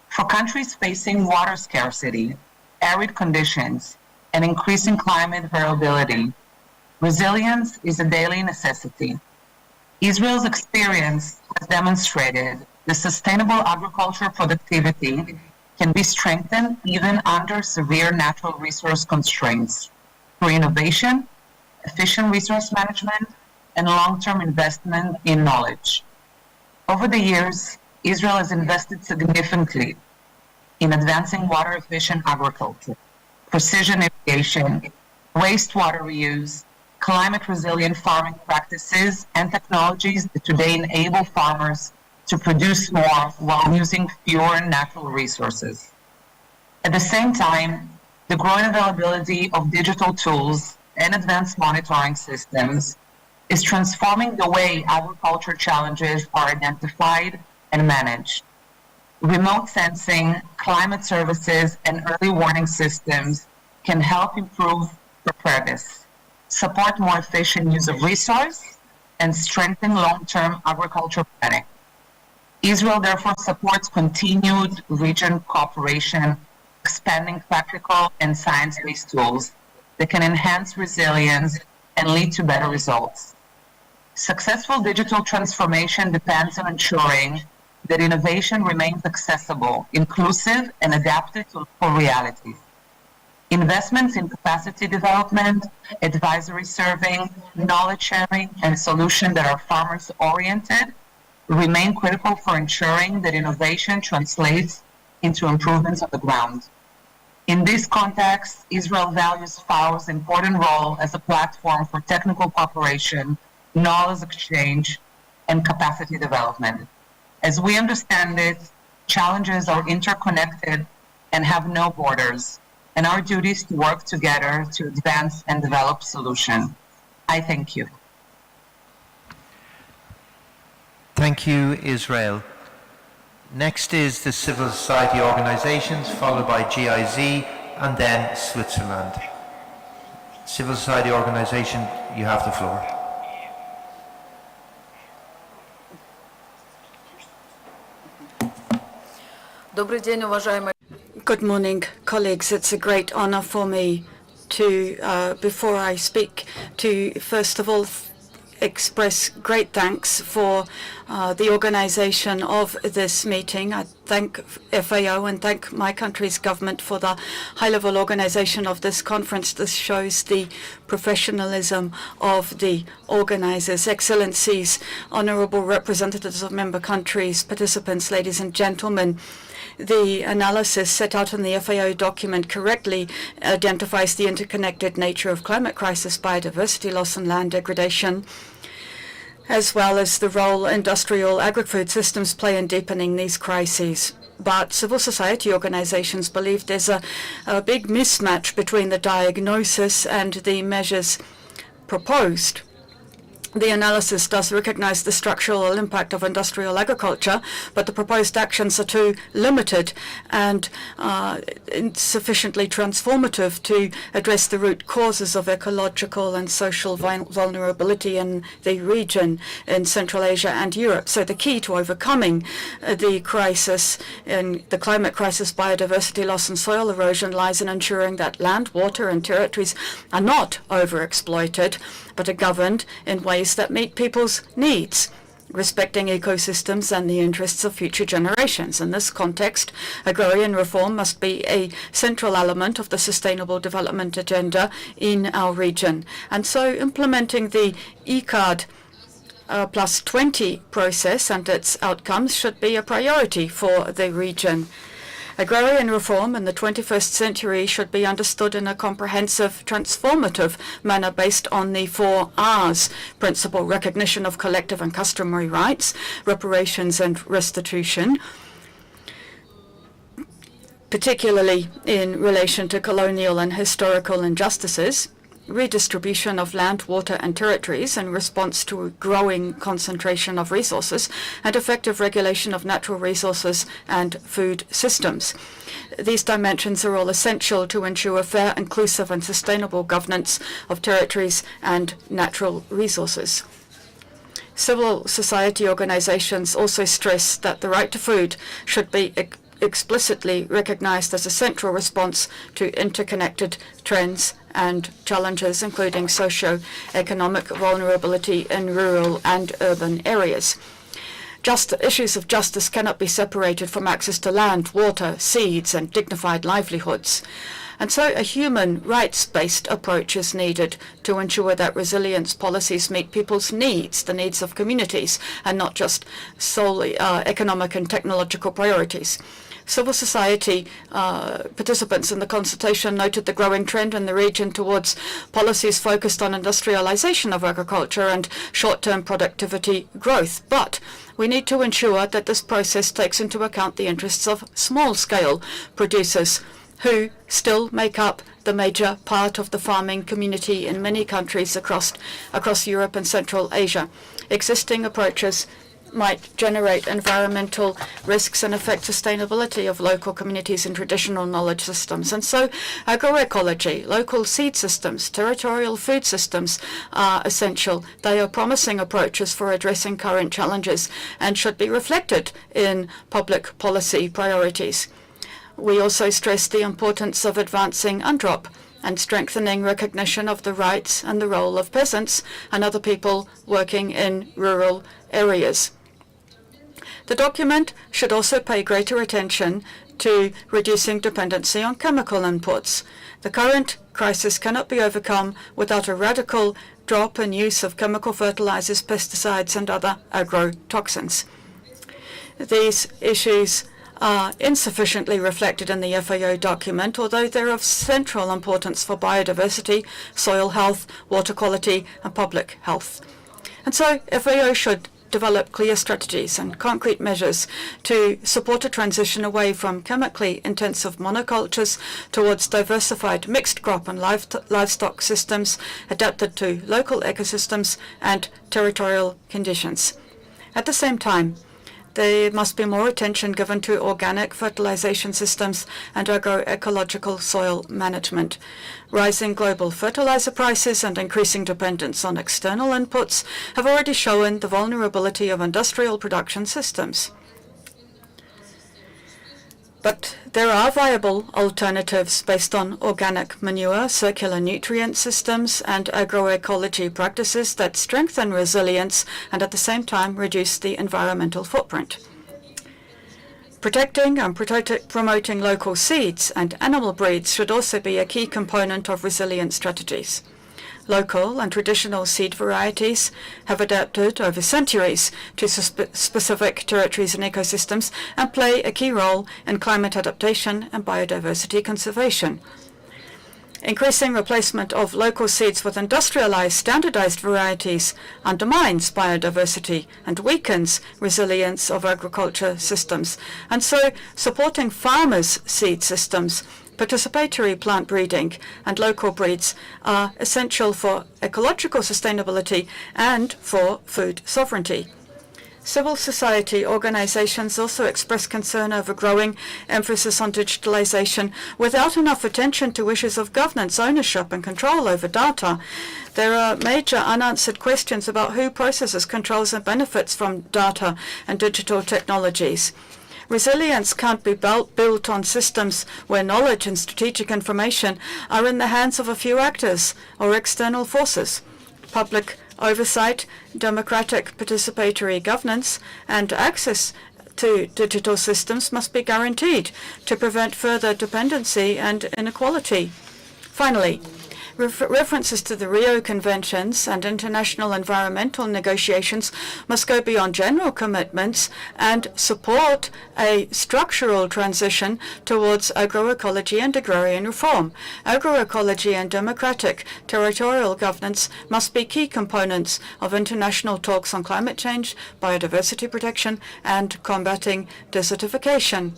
For countries facing water scarcity, arid conditions, and increasing climate variability, resilience is a daily necessity. Israel's experience has demonstrated that sustainable agriculture productivity can be strengthened even under severe natural resource constraints through innovation, efficient resource management, and long-term investment in knowledge. Over the years, Israel has invested significantly in advancing water-efficient agriculture, precision irrigation, wastewater reuse, climate-resilient farming practices, and technologies that today enable farmers to produce more while using fewer natural resources. At the same time, the growing availability of digital tools and advanced monitoring systems is transforming the way agriculture challenges are identified and managed. Remote sensing, climate services, and early warning systems can help improve preparedness, support more efficient use of resource, and strengthen long-term agriculture planning. Israel therefore supports continued region cooperation, expanding practical and science-based tools that can enhance resilience and lead to better results. Successful digital transformation depends on ensuring that innovation remains accessible, inclusive, and adapted to local realities. Investments in capacity development, advisory serving, knowledge sharing, and solutions that are farmers-oriented remain critical for ensuring that innovation translates into improvements on the ground. In this context, Israel values FAO's important role as a platform for technical cooperation, knowledge exchange, and capacity development. As we understand it, challenges are interconnected and have no borders, and our duty is to work together to advance and develop solutions. I thank you. Thank you, Israel. Next is the civil society organizations, followed by GIZ, and then Switzerland. Civil society organization, you have the floor. Good morning, colleagues. It's a great honor for me to, before I speak, to first of all express great thanks for the organization of this meeting. I thank FAO and thank my country's government for the high-level organization of this conference. This shows the professionalism of the organizers. Excellencies, honorable representatives of member countries, participants, ladies and gentlemen, the analysis set out in the FAO document correctly identifies the interconnected nature of climate crisis, biodiversity loss, and land degradation, as well as the role industrial agri-food systems play in deepening these crises. But civil society organizations believe there's a big mismatch between the diagnosis and the measures proposed. The analysis does recognize the structural impact of industrial agriculture, but the proposed actions are too limited and insufficiently transformative to address the root causes of ecological and social vulnerability in the region in Central Asia and Europe. So the key to overcoming the crisis in the climate crisis, biodiversity loss and soil erosion lies in ensuring that land, water and territories are not overexploited, but are governed in ways that meet people's needs, respecting ecosystems and the interests of future generations. In this context, agrarian reform must be a central element of the Sustainable Development Agenda in our region. And so implementing the ECAD plus 20 process and its outcomes should be a priority for the region. Agrarian reform in the 21st century should be understood in a comprehensive, transformative manner based on the 4 R's principle: recognition of collective and customary rights, reparations and restitution, particularly in relation to colonial and historical injustices, redistribution of land, water and territories in response to a growing concentration of resources, and effective regulation of natural resources and food systems. These dimensions are all essential to ensure fair, inclusive and sustainable governance of territories and natural resources. Civil society organizations also stress that the right to food should be explicitly recognized as a central response to interconnected trends and challenges, including socio-economic vulnerability in rural and urban areas. Issues of justice cannot be separated from access to land, water, seeds, and dignified livelihoods. And so a human rights-based approach is needed to ensure that resilience policies meet people's needs, the needs of communities, and not just solely economic and technological priorities. Civil society participants in the consultation noted the growing trend in the region towards policies focused on industrialization of agriculture and short-term productivity growth. But we need to ensure that this process takes into account the interests of small-scale producers who still make up the major part of the farming community in many countries across Europe and Central Asia. Existing approaches might generate environmental risks and affect sustainability of local communities and traditional knowledge systems. And so agroecology, local seed systems, territorial food systems are essential. They are promising approaches for addressing current challenges and should be reflected in public policy priorities. We also stress the importance of advancing UNDROP and strengthening recognition of the rights and the role of peasants and other people working in rural areas. The document should also pay greater attention to reducing dependency on chemical inputs. The current crisis cannot be overcome without a radical drop in use of chemical fertilizers, pesticides, and other agrotoxins. These issues are insufficiently reflected in the FAO document, although they're of central importance for biodiversity, soil health, water quality, and public health. And so FAO should develop clear strategies and concrete measures to support a transition away from chemically intensive monocultures towards diversified mixed crop and livestock systems adapted to local ecosystems and territorial conditions. At the same time, there must be more attention given to organic fertilization systems and agroecological soil management. Rising global fertilizer prices and increasing dependence on external inputs have already shown the vulnerability of industrial production systems. But there are viable alternatives based on organic manure, circular nutrient systems, and agroecology practices that strengthen resilience and at the same time reduce the environmental footprint. Protecting and promoting local seeds and animal breeds should also be a key component of resilient strategies. Local and traditional seed varieties have adapted over centuries to specific territories and ecosystems and play a key role in climate adaptation and biodiversity conservation. Increasing replacement of local seeds with industrialized, standardized varieties undermines biodiversity and weakens resilience of agriculture systems. And so supporting farmers' seed systems, participatory plant breeding, and local breeds are essential for ecological sustainability and for food sovereignty. Civil society organizations also express concern over growing emphasis on digitalization without enough attention to issues of governance, ownership, and control over data. There are major unanswered questions about who processes, controls, and benefits from data and digital technologies. Resilience can't be built on systems where knowledge and strategic information are in the hands of a few actors or external forces. Public oversight, democratic participatory governance, and access to digital systems must be guaranteed to prevent further dependency and inequality. Finally, references to the Rio Conventions and international environmental negotiations must go beyond general commitments and support a structural transition towards agroecology and agrarian reform. Agroecology and democratic territorial governance must be key components of international talks on climate change, biodiversity protection, and combating desertification.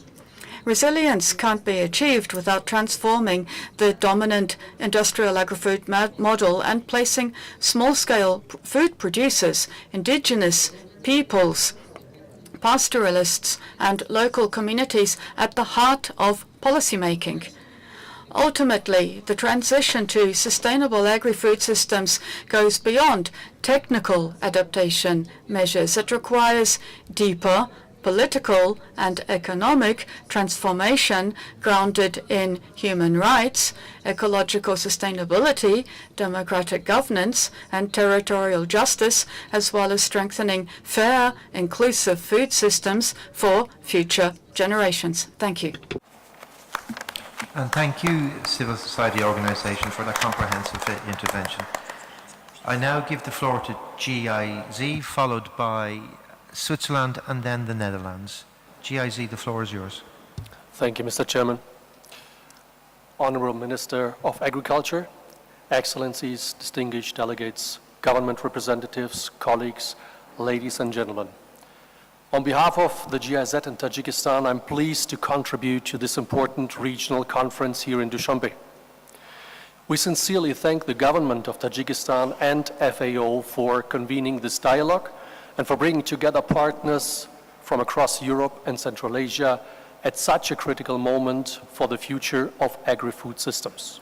Resilience can't be achieved without transforming the dominant industrial agri-food model and placing small-scale food producers, indigenous peoples, pastoralists, and local communities at the heart of policymaking. Ultimately, the transition to sustainable agri-food systems goes beyond technical adaptation measures. It requires deeper political and economic transformation grounded in human rights, ecological sustainability, democratic governance, and territorial justice, as well as strengthening fair, inclusive food systems for future generations. Thank you. And thank you, civil society organisation, for that comprehensive intervention. I now give the floor to GIZ, followed by Switzerland and then the Netherlands. GIZ, the floor is yours. Thank you, Mr. Chairman. Honourable Minister of Agriculture, Excellencies, distinguished delegates, government representatives, colleagues, ladies and gentlemen. On behalf of the GIZ and Tajikistan, I'm pleased to contribute to this important regional conference here in Dushanbe. We sincerely thank the government of Tajikistan and FAO for convening this dialogue and for bringing together partners from across Europe and Central Asia at such a critical moment for the future of agri-food systems.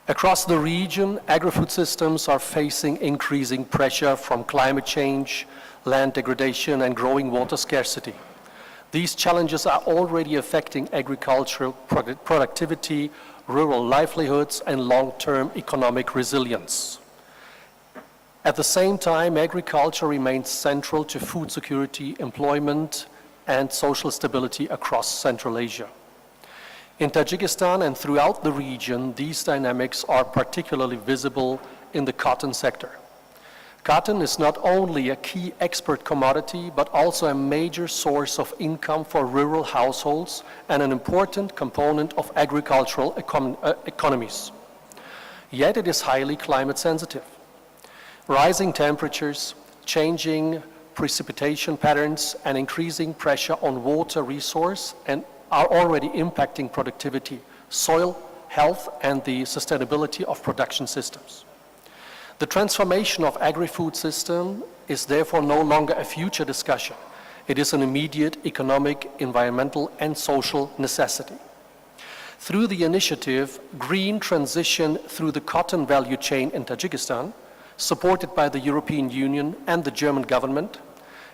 Across the region, agri-food systems are facing increasing pressure from climate change, land degradation, and growing water scarcity. These challenges are already affecting agricultural productivity, rural livelihoods, and long-term economic resilience. At the same time, agriculture remains central to food security, employment, and social stability across Central Asia. In Tajikistan and throughout the region, these dynamics are particularly visible in the cotton sector. Cotton is not only a key export commodity, but also a major source of income for rural households and an important component of agricultural economies. Yet it is highly climate sensitive. Rising temperatures, changing precipitation patterns, and increasing pressure on water resource are already impacting productivity, soil health, and the sustainability of production systems. The transformation of agri-food system is therefore no longer a future discussion. It is an immediate economic, environmental, and social necessity. Through the initiative Green Transition through the Cotton Value Chain in Tajikistan, supported by the European Union and the German government,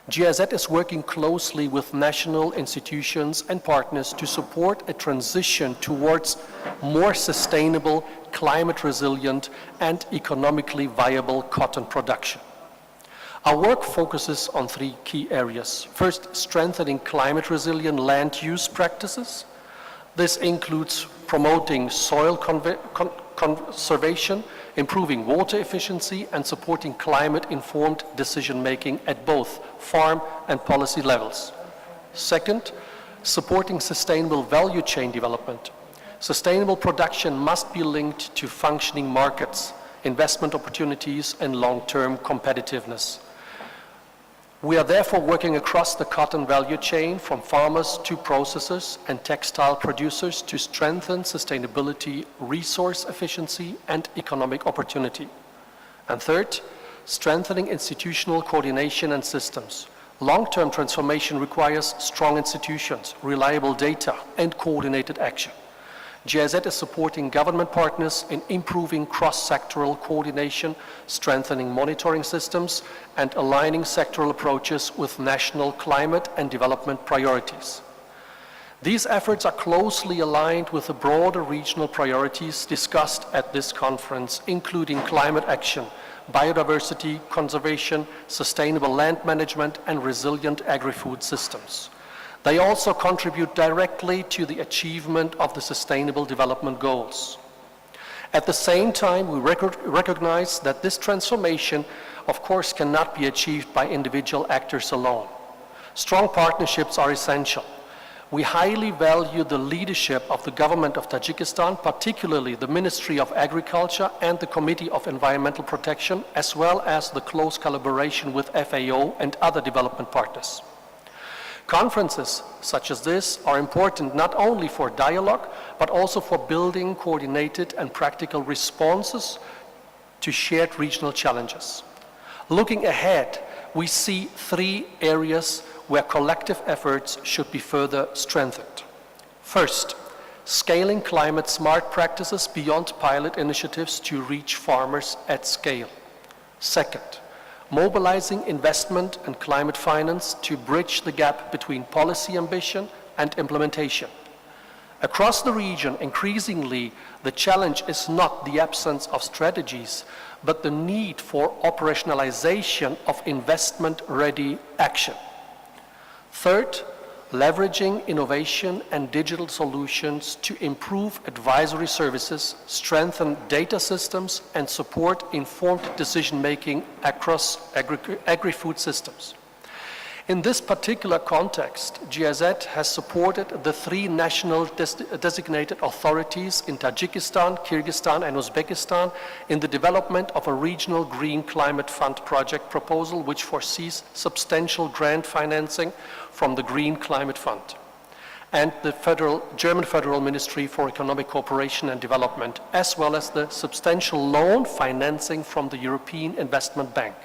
GIZ is working closely with national institutions and partners to support a transition towards more sustainable, climate resilient, and economically viable cotton production. Our work focuses on three key areas. First, strengthening climate resilient land use practices. This includes promoting soil conservation, improving water efficiency, and supporting climate-informed decision-making at both farm and policy levels. Second, supporting sustainable value chain development. Sustainable production must be linked to functioning markets, investment opportunities, and long-term competitiveness. We are therefore working across the cotton value chain from farmers to processors and textile producers to strengthen sustainability, resource efficiency, and economic opportunity. And third, strengthening institutional coordination and systems. Long-term transformation requires strong institutions, reliable data, and coordinated action. GIZ is supporting government partners in improving cross-sectoral coordination, strengthening monitoring systems, and aligning sectoral approaches with national climate and development priorities. These efforts are closely aligned with the broader regional priorities discussed at this conference, including climate action, biodiversity conservation, sustainable land management, and resilient agri-food systems. They also contribute directly to the achievement of the Sustainable Development Goals. At the same time, we recognize that this transformation, of course, cannot be achieved by individual actors alone. Strong partnerships are essential. We highly value the leadership of the government of Tajikistan, particularly the Ministry of Agriculture and the Committee of Environmental Protection, as well as the close collaboration with FAO and other development partners. Conferences such as this are important not only for dialogue, but also for building coordinated and practical responses to shared regional challenges. Looking ahead, we see three areas where collective efforts should be further strengthened. First, scaling climate-smart practices beyond pilot initiatives to reach farmers at scale. Second, mobilizing investment and climate finance to bridge the gap between policy ambition and implementation. Across the region, increasingly, the challenge is not the absence of strategies, but the need for operationalization of investment-ready action. Third, leveraging innovation and digital solutions to improve advisory services, strengthen data systems, and support informed decision-making across agri-food systems. In this particular context, GIZ has supported the three national designated authorities in Tajikistan, Kyrgyzstan, and Uzbekistan in the development of a regional Green Climate Fund project proposal which foresees substantial grant financing from the Green Climate Fund and the German Federal Ministry for Economic Cooperation and Development, as well as the substantial loan financing from the European Investment Bank.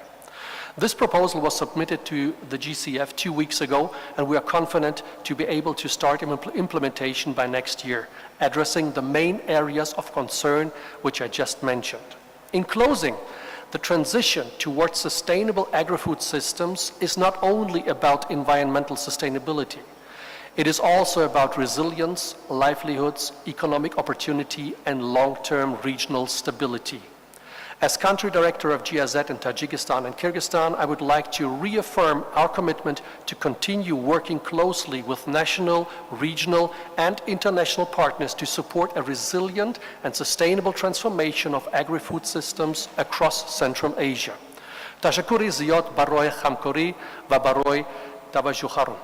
This proposal was submitted to the GCF 2 weeks ago, and we are confident to be able to start implementation by next year, addressing the main areas of concern which I just mentioned. In closing, the transition towards sustainable agri-food systems is not only about environmental sustainability. It is also about resilience, livelihoods, economic opportunity, and long-term regional stability. As country director of GIZ in Tajikistan and Kyrgyzstan, I would like to reaffirm our commitment to continue working closely with national, regional, and international partners to support a resilient and sustainable transformation of agri-food systems across Central Asia. تشکری زیاد برای همکاری و برای توجهتون.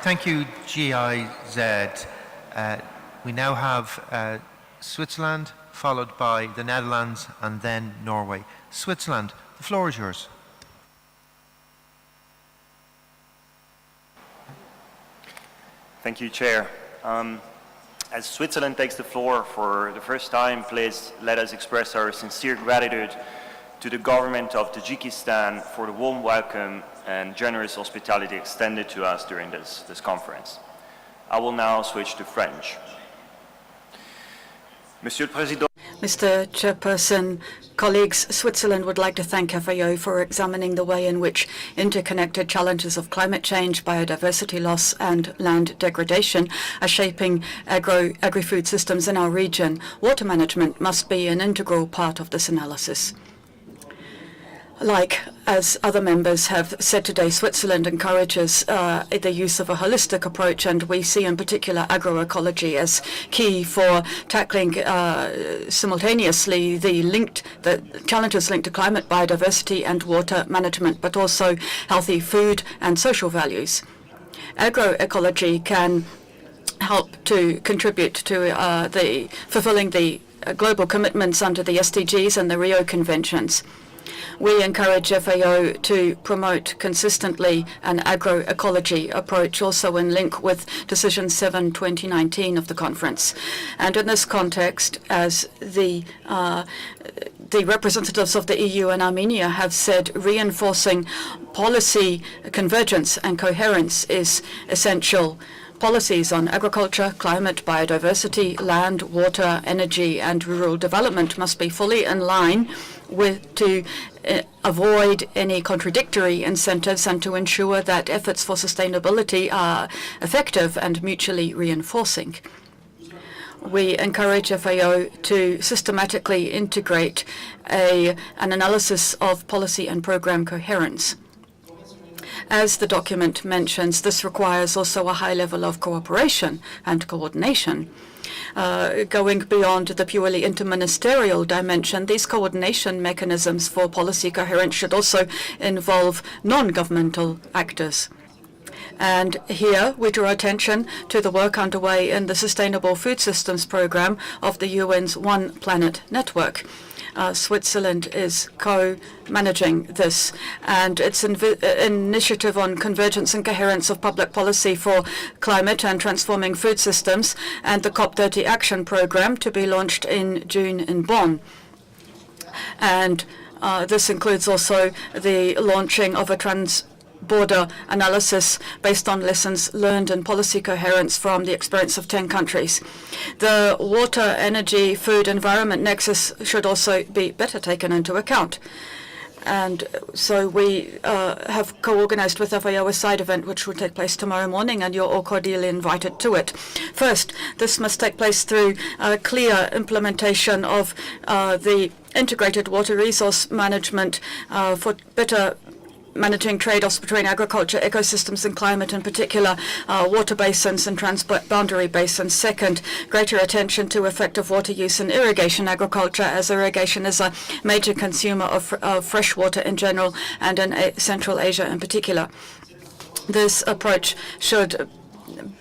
Thank you, GIZ. We now have Switzerland, followed by the Netherlands, and then Norway. Switzerland, the floor is yours. Thank you, Chair. As Switzerland takes the floor for the first time, please let us express our sincere gratitude to the government of Tajikistan for the warm welcome and generous hospitality extended to us during this conference. I will now switch to French. Monsieur le Président, Mr. Chairperson, colleagues, Switzerland would like to thank FAO for examining the way in which interconnected challenges of climate change, biodiversity loss and land degradation are shaping agri-food systems in our region. Water management must be an integral part of this analysis. Like, as other members have said today, Switzerland encourages the use of a holistic approach, and we see in particular agroecology as key for tackling simultaneously the challenges linked to climate, biodiversity and water management, but also healthy food and social values. Agroecology can help to contribute to fulfilling the global commitments under the SDGs and the Rio Conventions. We encourage FAO to promote consistently an agroecology approach, also in link with Decision 7/2019 of the conference. And in this context, as the representatives of the EU and Armenia have said, reinforcing policy convergence and coherence is essential. Policies on agriculture, climate, biodiversity, land, water, energy and rural development must be fully in line to avoid any contradictory incentives and to ensure that efforts for sustainability are effective and mutually reinforcing. We encourage FAO to systematically integrate an analysis of policy and program coherence. As the document mentions, this requires also a high level of cooperation and coordination. Going beyond the purely interministerial dimension, these coordination mechanisms for policy coherence should also involve non-governmental actors. And here we draw attention to the work underway in the Sustainable Food Systems Programme of the UN's One Planet Network. Switzerland is co-managing this, and its initiative on convergence and coherence of public policy for climate and transforming food systems, and the COP30 action program to be launched in June in Bonn. And this includes also the launching of a border analysis based on lessons learned and policy coherence from the experience of 10 countries. The water, energy, food, environment nexus should also be better taken into account. And so we have co-organized with FAO a side event which will take place tomorrow morning, and you're all cordially invited to it. First, this must take place through clear implementation of the integrated water resource management for better managing trade-offs between agriculture, ecosystems and climate, in particular water basins and transboundary basins. Second, greater attention to effective water use in irrigation agriculture, as irrigation is a major consumer of fresh water in general and in Central Asia in particular. This approach should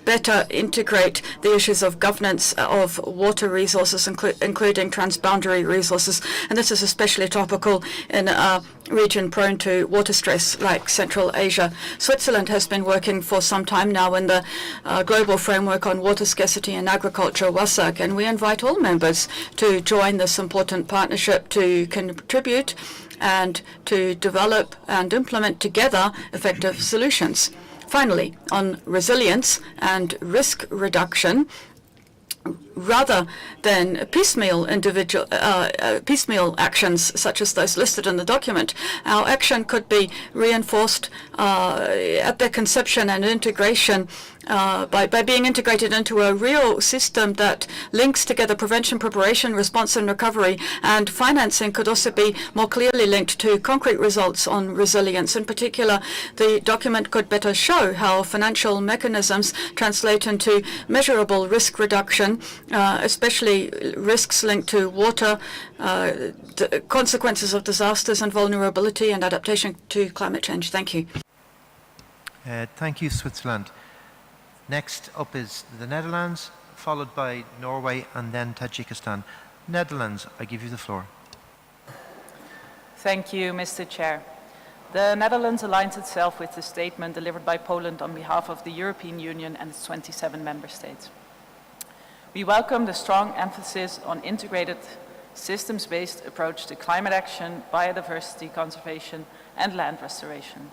better integrate the issues of governance of water resources, including transboundary resources, and this is especially topical in a region prone to water stress like Central Asia. Switzerland has been working for some time now in the global framework on water scarcity and agriculture, WASAG, and we invite all members to join this important partnership to contribute and to develop and implement together effective solutions. Finally, on resilience and risk reduction, rather than piecemeal actions such as those listed in the document, our action could be reinforced at their conception and integration by being integrated into a real system that links together prevention, preparation, response and recovery, and financing could also be more clearly linked to concrete results on resilience. In particular, the document could better show how financial mechanisms translate into measurable risk reduction especially risks linked to water, consequences of disasters and vulnerability, and adaptation to climate change. Thank you. Thank you, Switzerland. Next up is the Netherlands, followed by Norway and then Tajikistan. Netherlands, I give you the floor. Thank you, Mr. Chair. The Netherlands aligns itself with the statement delivered by Poland on behalf of the European Union and its 27 member states. We welcome the strong emphasis on integrated systems-based approach to climate action, biodiversity conservation, and land restoration.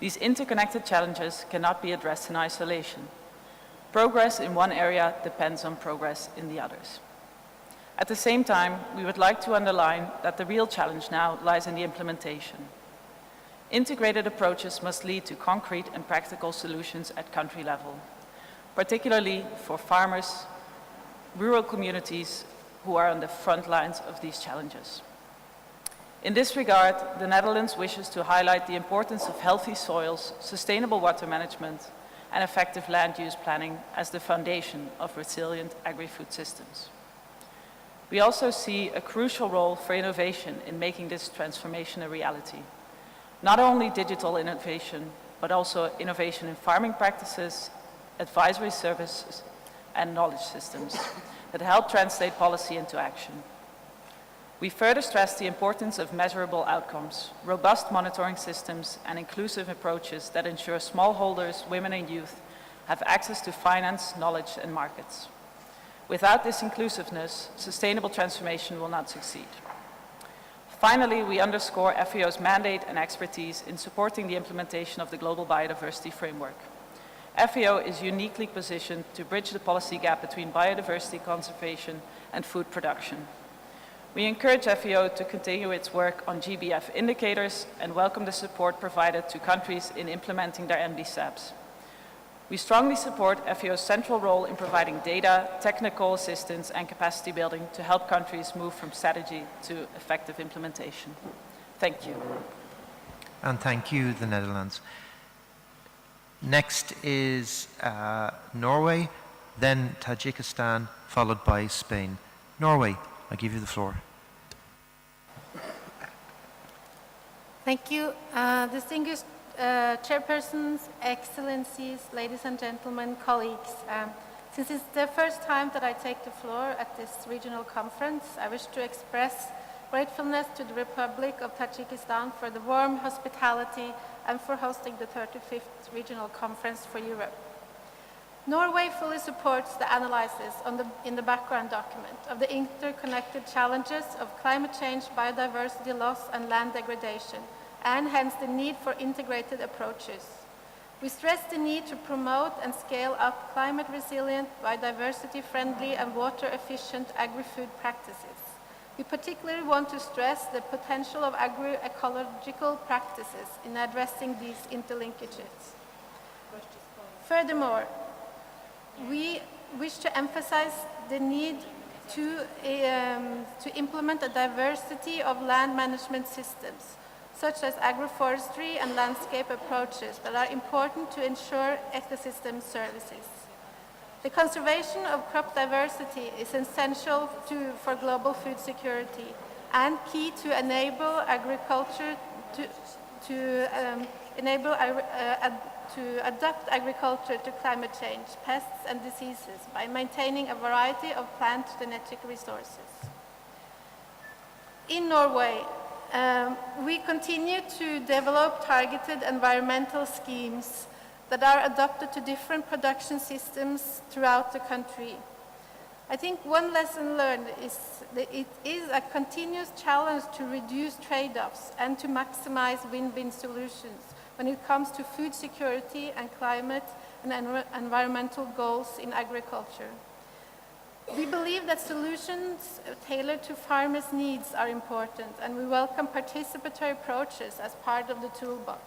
These interconnected challenges cannot be addressed in isolation. Progress in one area depends on progress in the others. At the same time, we would like to underline that the real challenge now lies in the implementation. Integrated approaches must lead to concrete and practical solutions at country level, particularly for farmers, rural communities who are on the front lines of these challenges. In this regard, the Netherlands wishes to highlight the importance of healthy soils, sustainable water management, and effective land use planning as the foundation of resilient agri-food systems. We also see a crucial role for innovation in making this transformation a reality. Not only digital innovation, but also innovation in farming practices, advisory services, and knowledge systems that help translate policy into action. We further stress the importance of measurable outcomes, robust monitoring systems, and inclusive approaches that ensure smallholders, women and youth have access to finance, knowledge, and markets. Without this inclusiveness, sustainable transformation will not succeed. Finally, we underscore FAO's mandate and expertise in supporting the implementation of the Global Biodiversity Framework. FAO is uniquely positioned to bridge the policy gap between biodiversity conservation and food production. We encourage FAO to continue its work on GBF indicators and welcome the support provided to countries in implementing their NBSAPs. We strongly support FAO's central role in providing data, technical assistance, and capacity building to help countries move from strategy to effective implementation. Thank you. And thank you, the Netherlands. Next is Norway, then Tajikistan, followed by Spain. Norway, I give you the floor. Thank you. Distinguished chairpersons, excellencies, ladies and gentlemen, colleagues. Since it's the first time that I take the floor at this regional conference, I wish to express gratefulness to the Republic of Tajikistan for the warm hospitality and for hosting the 35th Regional Conference for Europe. Norway fully supports the analysis in the background document of the interconnected challenges of climate change, biodiversity loss, and land degradation, and hence the need for integrated approaches. We stress the need to promote and scale up climate-resilient, biodiversity-friendly, and water-efficient agri-food practices. We particularly want to stress the potential of agroecological practices in addressing these interlinkages. Furthermore, we wish to emphasize the need to implement a diversity of land management systems, such as agroforestry and landscape approaches that are important to ensure ecosystem services. The conservation of crop diversity is essential for global food security and key to enable agriculture to adapt agriculture to climate change, pests and diseases by maintaining a variety of plant genetic resources. In Norway, we continue to develop targeted environmental schemes that are adapted to different production systems throughout the country. I think one lesson learned is that it is a continuous challenge to reduce trade-offs and to maximize win-win solutions when it comes to food security and climate and environmental goals in agriculture. We believe that solutions tailored to farmers' needs are important, and we welcome participatory approaches as part of the toolbox.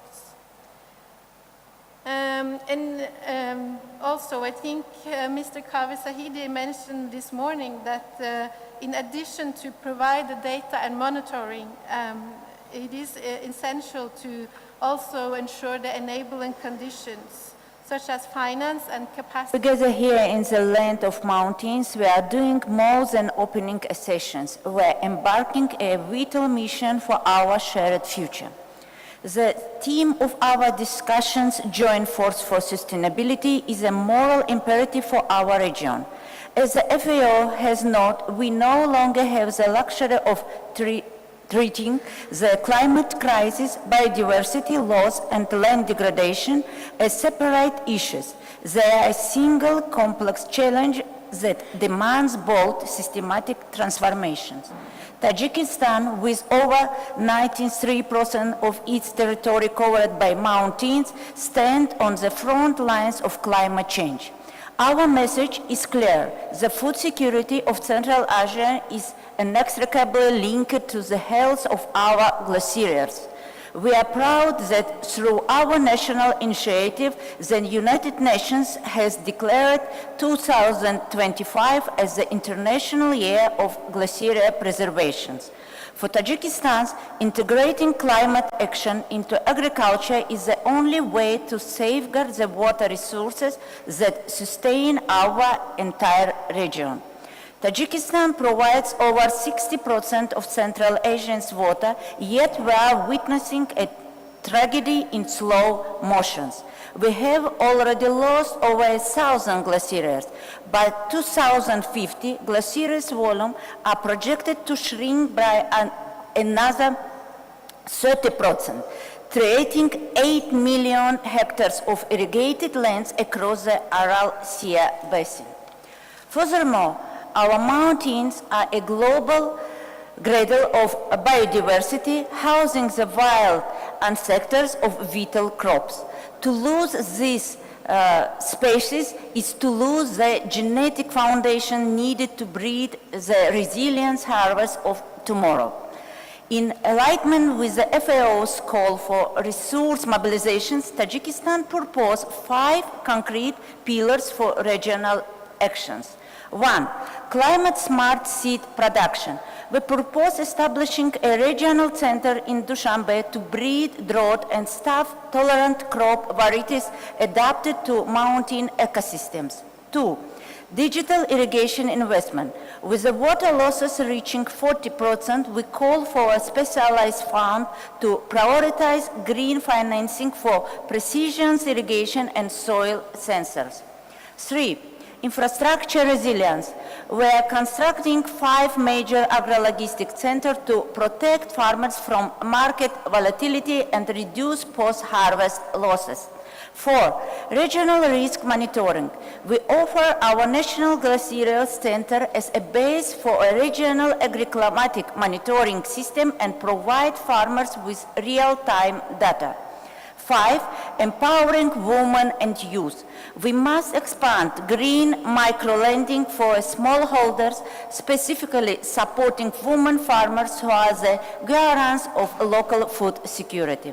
Also, I think Mr. Kavi Sahidi mentioned this morning that in addition to provide the data and monitoring, it is essential to also ensure the enabling conditions such as finance and capacity. Together here in the land of mountains, we are doing more than opening sessions. We are embarking a vital mission for our shared future. The theme of our discussions, Joint Force for Sustainability, is a moral imperative for our region. As the FAO has noted, we no longer have the luxury of treating the climate crisis, biodiversity loss, and land degradation as separate issues. They are a single complex challenge that demands bold systematic transformations. Tajikistan, with over 93% of its territory covered by mountains, stands on the front lines of climate change. Our message is clear. The food security of Central Asia is inextricably linked to the health of our glaciers. We are proud that through our national initiative, the United Nations has declared 2025 as the International Year of Glacier Preservation. For Tajikistan, integrating climate action into agriculture is the only way to safeguard the water resources that sustain our entire region. Tajikistan provides over 60% of Central Asia's water, yet we are witnessing a tragedy in slow motions. We have already lost over 1,000 glaciers. By 2050, glaciers' volume are projected to shrink by another 30%, creating 8 million hectares of irrigated lands across the Aral Sea basin. Furthermore, our mountains are a global cradle of biodiversity, housing the wild ancestors of vital crops. To lose these species is to lose the genetic foundation needed to breed the resilient harvest of tomorrow. In alignment with the FAO's call for resource mobilizations, Tajikistan proposed 5 concrete pillars for regional actions. 1. Climate-smart seed production. We propose establishing a regional center in Dushanbe to breed drought and staff-tolerant crop varieties adapted to mountain ecosystems. 2. Digital irrigation investment. With the water losses reaching 40%, we call for a specialized fund to prioritize green financing for precision irrigation and soil sensors. 3. Infrastructure resilience. We are constructing 5 major agro-logistic centers to protect farmers from market volatility and reduce post-harvest losses. 4. Regional risk monitoring. We offer our National Glacier Center as a base for a regional agri-climatic monitoring system and provide farmers with real-time data. 5. Empowering women and youth. We must expand green micro-lending for smallholders, specifically supporting women farmers who are the guardians of local food security.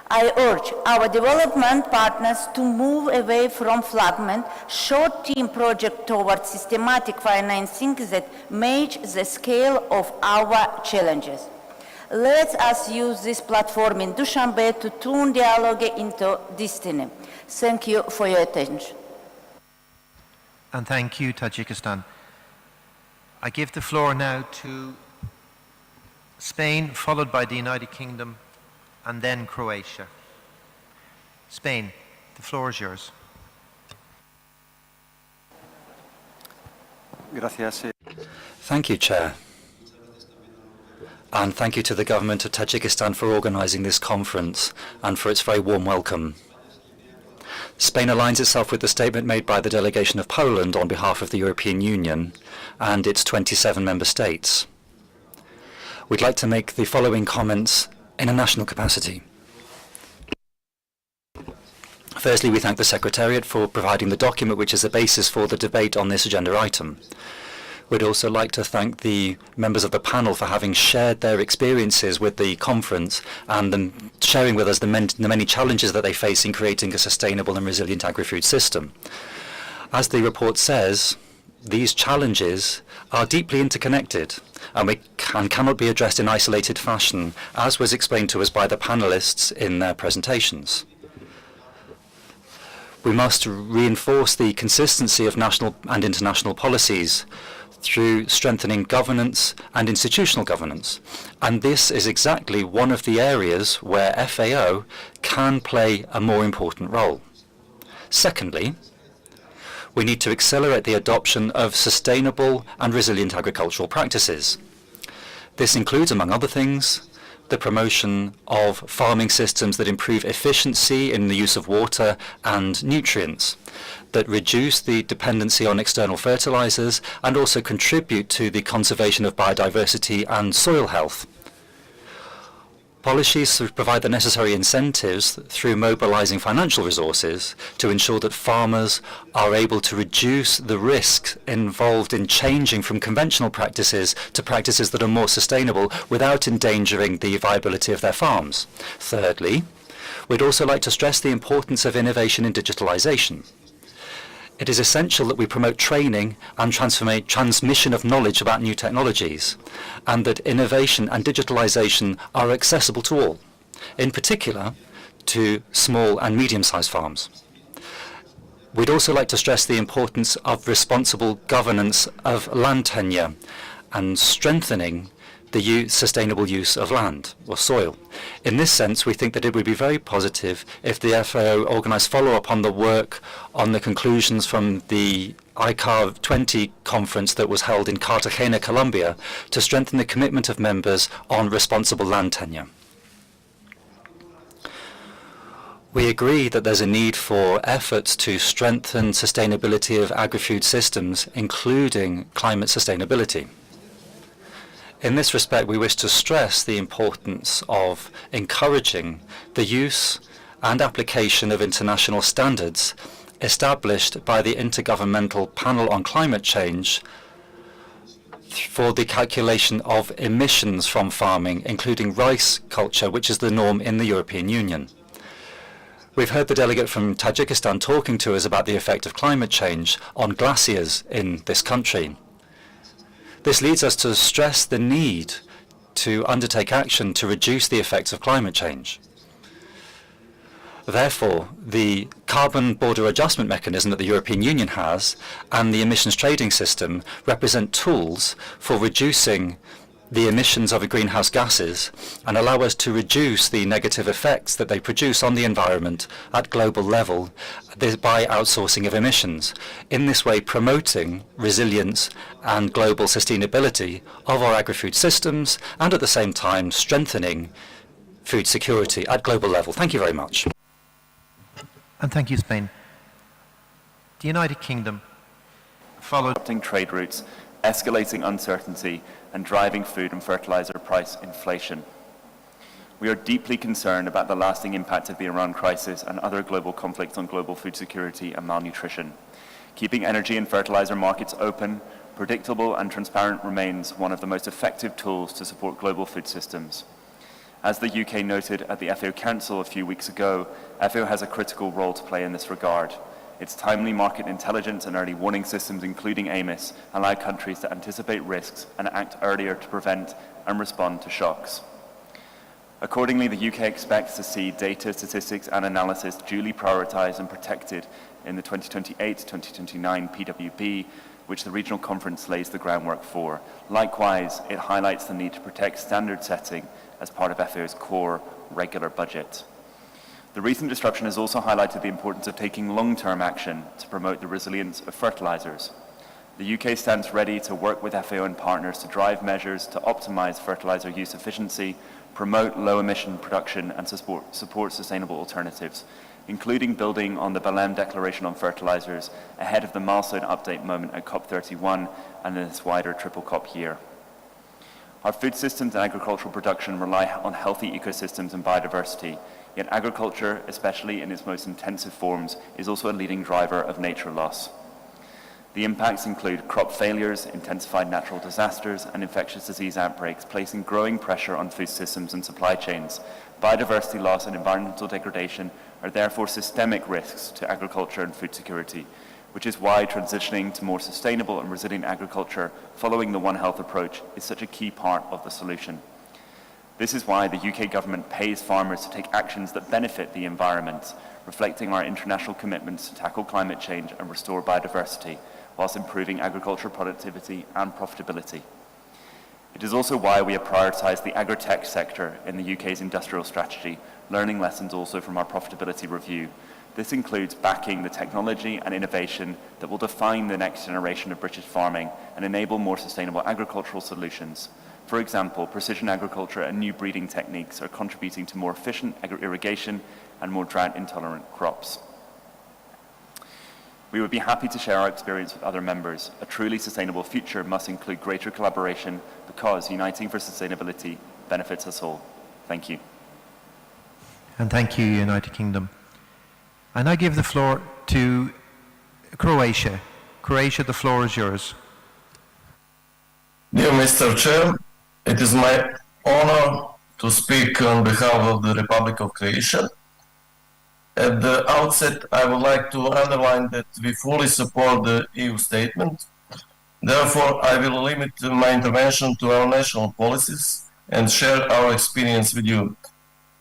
I urge our development partners to move away from fragment, short-term projects towards systematic financing that match the scale of our challenges. Let us use this platform in Dushanbe to turn dialogue into destiny. Thank you for your attention. And thank you, Tajikistan. I give the floor now to Spain, followed by the United Kingdom, and then Croatia. Spain, the floor is yours. Gracias. Thank you, Chair. And thank you to the government of Tajikistan for organising this conference and for its very warm welcome. Spain aligns itself with the statement made by the delegation of Poland on behalf of the European Union and its 27 member states. We'd like to make the following comments in a national capacity. Firstly, we thank the Secretariat for providing the document which is the basis for the debate on this agenda item. We'd also like to thank the members of the panel for having shared their experiences with the conference and them sharing with us the many challenges that they face in creating a sustainable and resilient agri-food system. As the report says, these challenges are deeply interconnected and cannot be addressed in isolated fashion, as was explained to us by the panelists in their presentations. We must reinforce the consistency of national and international policies through strengthening governance and institutional governance. And this is exactly one of the areas where FAO can play a more important role. Secondly, we need to accelerate the adoption of sustainable and resilient agricultural practices. This includes, among other things, the promotion of farming systems that improve efficiency in the use of water and nutrients, that reduce the dependency on external fertilizers and also contribute to the conservation of biodiversity and soil health. Policies to provide the necessary incentives through mobilizing financial resources to ensure that farmers are able to reduce the risks involved in changing from conventional practices to practices that are more sustainable without endangering the viability of their farms. Thirdly, we'd also like to stress the importance of innovation in digitalization. It is essential that we promote training and transmission of knowledge about new technologies, and that innovation and digitalization are accessible to all, in particular to small and medium-sized farms. We'd also like to stress the importance of responsible governance of land tenure and strengthening the sustainable use of land or soil. In this sense, we think that it would be very positive if the FAO organized follow-up on the work on the conclusions from the ICAR 20 conference that was held in Cartagena, Colombia, to strengthen the commitment of members on responsible land tenure. We agree that there's a need for efforts to strengthen sustainability of agri-food systems, including climate sustainability. In this respect, we wish to stress the importance of encouraging the use and application of international standards established by the Intergovernmental Panel on Climate Change for the calculation of emissions from farming, including rice culture, which is the norm in the European Union. We've heard the delegate from Tajikistan talking to us about the effect of climate change on glaciers in this country. This leads us to stress the need to undertake action to reduce the effects of climate change. Therefore, the carbon border adjustment mechanism that the European Union has and the emissions trading system represent tools for reducing the emissions of greenhouse gases and allow us to reduce the negative effects that they produce on the environment at global level by outsourcing of emissions. In this way, promoting resilience and global sustainability of our agri-food systems and at the same time strengthening food security at global level. Thank you very much. And thank you, Spain. The United Kingdom followed trade routes, escalating uncertainty, and driving food and fertilizer price inflation. We are deeply concerned about the lasting impact of the Iran crisis and other global conflicts on global food security and malnutrition. Keeping energy and fertilizer markets open, predictable and transparent remains one of the most effective tools to support global food systems. As the UK noted at the FAO Council a few weeks ago, FAO has a critical role to play in this regard. Its timely market intelligence and early warning systems, including AMIS, allow countries to anticipate risks and act earlier to prevent and respond to shocks. Accordingly, the UK expects to see data, statistics and analysis duly prioritised and protected in the 2028-2029 PWB, which the Regional Conference lays the groundwork for. Likewise, it highlights the need to protect standard setting as part of FAO's core regular budget. The recent disruption has also highlighted the importance of taking long-term action to promote the resilience of fertilizers. The UK stands ready to work with FAO and partners to drive measures to optimize fertilizer use efficiency, promote low-emission production, and support sustainable alternatives, including building on the Belém Declaration on Fertilizers ahead of the milestone update moment at COP31 and in this wider triple COP year. Our food systems and agricultural production rely on healthy ecosystems and biodiversity, yet agriculture, especially in its most intensive forms, is also a leading driver of nature loss. The impacts include crop failures, intensified natural disasters, and infectious disease outbreaks, placing growing pressure on food systems and supply chains. Biodiversity loss and environmental degradation are therefore systemic risks to agriculture and food security, which is why transitioning to more sustainable and resilient agriculture following the One Health approach is such a key part of the solution. This is why the UK government pays farmers to take actions that benefit the environment, reflecting our international commitments to tackle climate change and restore biodiversity, whilst improving agricultural productivity and profitability. It is also why we have prioritised the agri-tech sector in the UK's industrial strategy, learning lessons also from our profitability review. This includes backing the technology and innovation that will define the next generation of British farming and enable more sustainable agricultural solutions. For example, precision agriculture and new breeding techniques are contributing to more efficient irrigation and more drought-intolerant crops. We would be happy to share our experience with other members. A truly sustainable future must include greater collaboration because uniting for sustainability benefits us all. Thank you. And thank you, United Kingdom. I now give the floor to Croatia. Croatia, the floor is yours. Dear Mr. Chair, it is my honor to speak on behalf of the Republic of Croatia. At the outset, I would like to underline that we fully support the EU statement. Therefore, I will limit my intervention to our national policies and share our experience with you.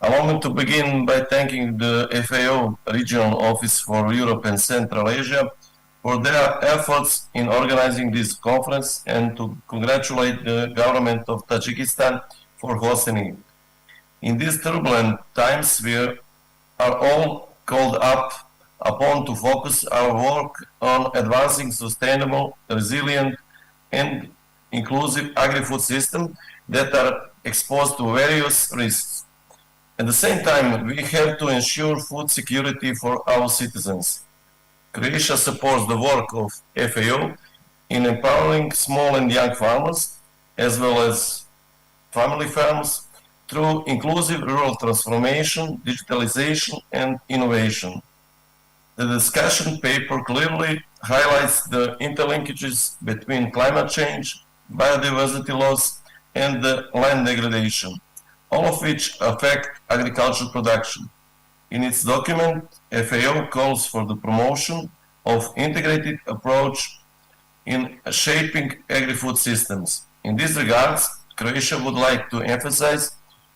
Allow me to begin by thanking the FAO Regional Office for Europe and Central Asia for their efforts in organizing this conference and to congratulate the government of Tajikistan for hosting it. In these turbulent times, we are all called upon to focus our work on advancing sustainable, resilient, and inclusive agri-food systems that are exposed to various risks. At the same time, we have to ensure food security for our citizens. Croatia supports the work of FAO in empowering small and young farmers, as well as family farms, through inclusive rural transformation, digitalization, and innovation. The discussion paper clearly highlights the interlinkages between climate change, biodiversity loss, and land degradation, all of which affect agricultural production. In its document, FAO calls for the promotion of integrated approach in shaping agri-food systems. In this regard, Croatia would like to emphasize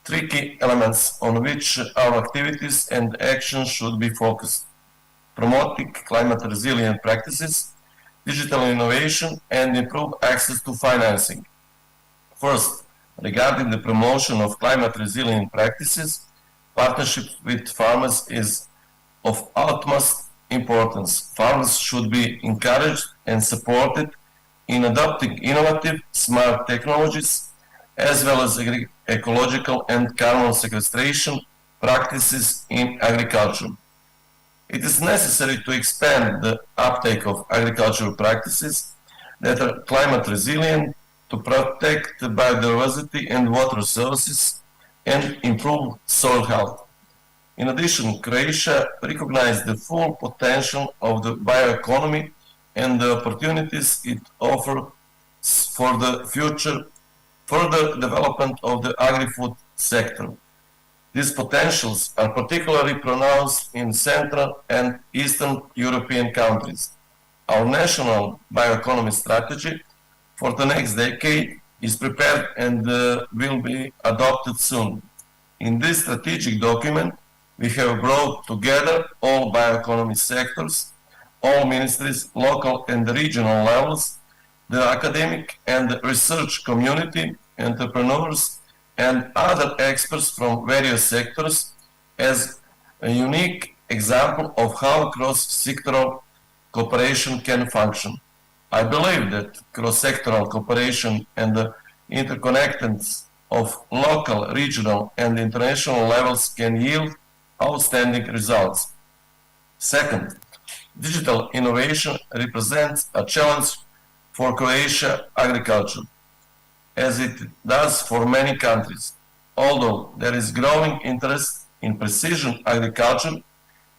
three key elements on which our activities and actions should be focused: promoting climate resilient practices, digital innovation, and improved access to financing. First, regarding the promotion of climate resilient practices, partnership with farmers is of utmost importance. Farmers should be encouraged and supported in adopting innovative, smart technologies, as well as ecological and carbon sequestration practices in agriculture. It is necessary to expand the uptake of agricultural practices that are climate resilient, to protect biodiversity and water resources, and improve soil health. In addition, Croatia recognizes the full potential of the bioeconomy and the opportunities it offers for the future further development of the agri-food sector. These potentials are particularly pronounced in Central and Eastern European countries. Our national bioeconomy strategy for the next decade is prepared and will be adopted soon. In this strategic document, we have brought together all bioeconomy sectors, all ministries, local and regional levels, the academic and research community, entrepreneurs, and other experts from various sectors as a unique example of how cross-sectoral cooperation can function. I believe that cross-sectoral cooperation and the interconnectedness of local, regional, and international levels can yield outstanding results. Second, digital innovation represents a challenge for Croatia agriculture, as it does for many countries. Although there is growing interest in precision agriculture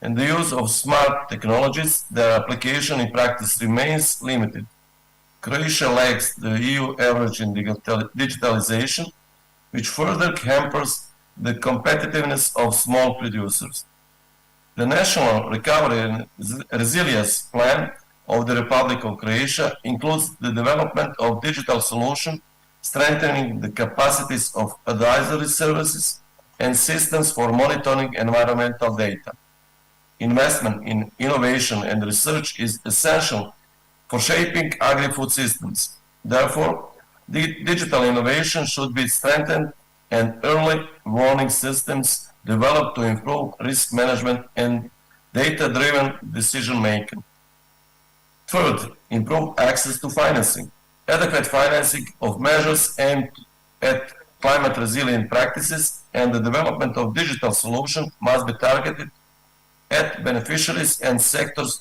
and the use of smart technologies, their application in practice remains limited. Croatia lags the EU average in digitalization, which further hampers the competitiveness of small producers. The National Recovery and Resilience Plan of the Republic of Croatia includes the development of digital solutions, strengthening the capacities of advisory services and systems for monitoring environmental data. investment in innovation and research is essential for shaping agri-food systems. Therefore, digital innovation should be strengthened and early warning systems developed to improve risk management and data-driven decision-making. Third, improve access to financing. Adequate financing of measures aimed at climate resilient practices and the development of digital solutions must be targeted at beneficiaries and sectors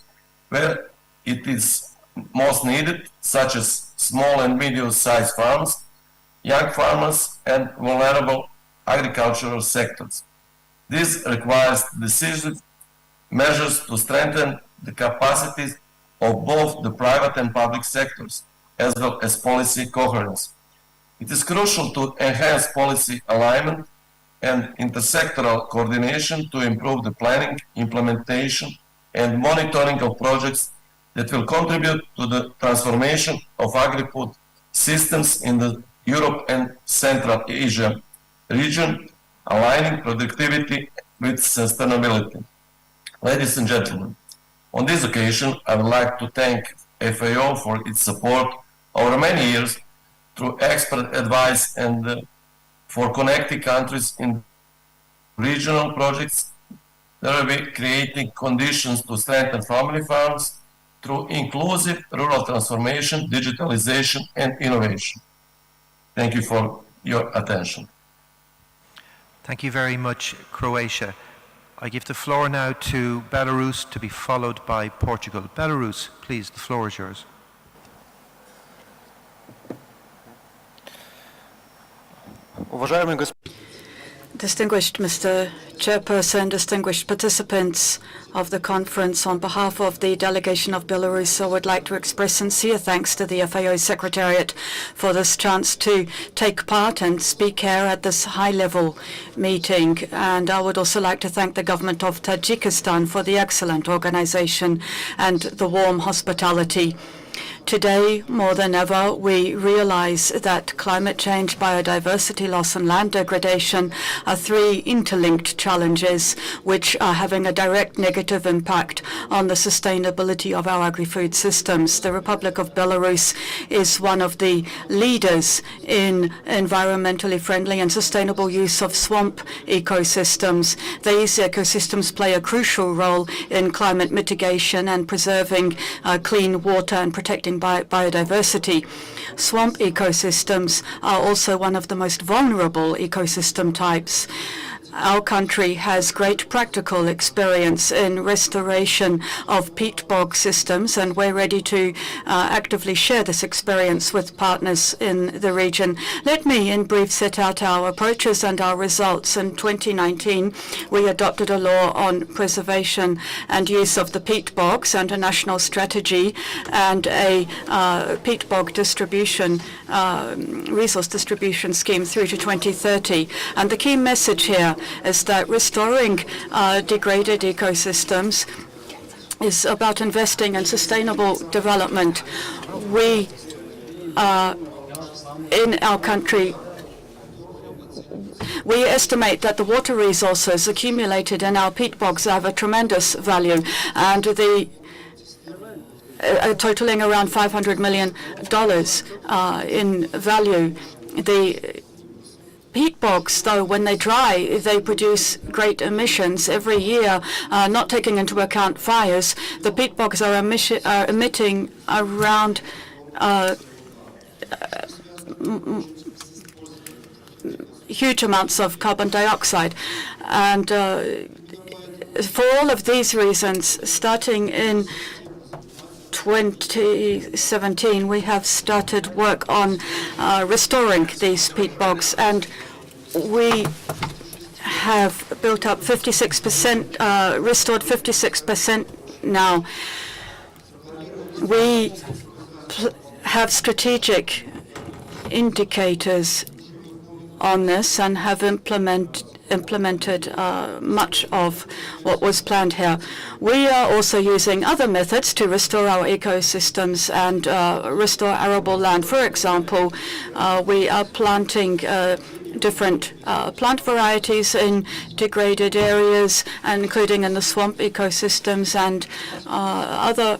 where it is most needed, such as small and medium-sized farms, young farmers, and vulnerable agricultural sectors. This requires decisive measures to strengthen the capacities of both the private and public sectors, as well as policy coherence. It is crucial to enhance policy alignment and intersectoral coordination to improve the planning, implementation, and monitoring of projects that will contribute to the transformation of agri-food systems in the Europe and Central Asia region, aligning productivity with sustainability. Ladies and gentlemen, on this occasion, I would like to thank FAO for its support over many years through expert advice and for connecting countries in regional projects that will be creating conditions to strengthen family farms through inclusive rural transformation, digitalization, and innovation. Thank you for your attention. Thank you very much, Croatia. I give the floor now to Belarus, to be followed by Portugal. Belarus, please, the floor is yours. Distinguished Mr. Chairperson, distinguished participants of the conference, on behalf of the delegation of Belarus, I would like to express sincere thanks to the FAO Secretariat for this chance to take part and speak here at this high-level meeting. And I would also like to thank the government of Tajikistan for the excellent organization and the warm hospitality. Today, more than ever, we realize that climate change, biodiversity loss, and land degradation are three interlinked challenges which are having a direct negative impact on the sustainability of our agri-food systems. The Republic of Belarus is one of the leaders in environmentally friendly and sustainable use of swamp ecosystems. These ecosystems play a crucial role in climate mitigation and preserving clean water and protecting biodiversity. Swamp ecosystems are also one of the most vulnerable ecosystem types. Our country has great practical experience in restoration of peat bog systems, and we're ready to actively share this experience with partners in the region. Let me, in brief, set out our approaches and our results. In 2019, we adopted a law on preservation and use of the peat bogs and a national strategy and a peat bog distribution, resource distribution scheme through to 2030. And the key message here is that restoring degraded ecosystems is about investing in sustainable development. We in our country, we estimate that the water resources accumulated in our peat bogs have a tremendous value, and totaling around $500 million in value. The peat bogs, though, when they dry, they produce great emissions every year, not taking into account fires. The peat bogs are emitting around huge amounts of carbon dioxide. And for all of these reasons, starting in 2017, we have started work on restoring these peat bogs, and we have built up 56%, restored 56% now. We have strategic indicators on this and have implemented implemented much of what was planned here. We are also using other methods to restore our ecosystems and restore arable land. For example, we are planting different plant varieties in degraded areas, and including in the swamp ecosystems, and other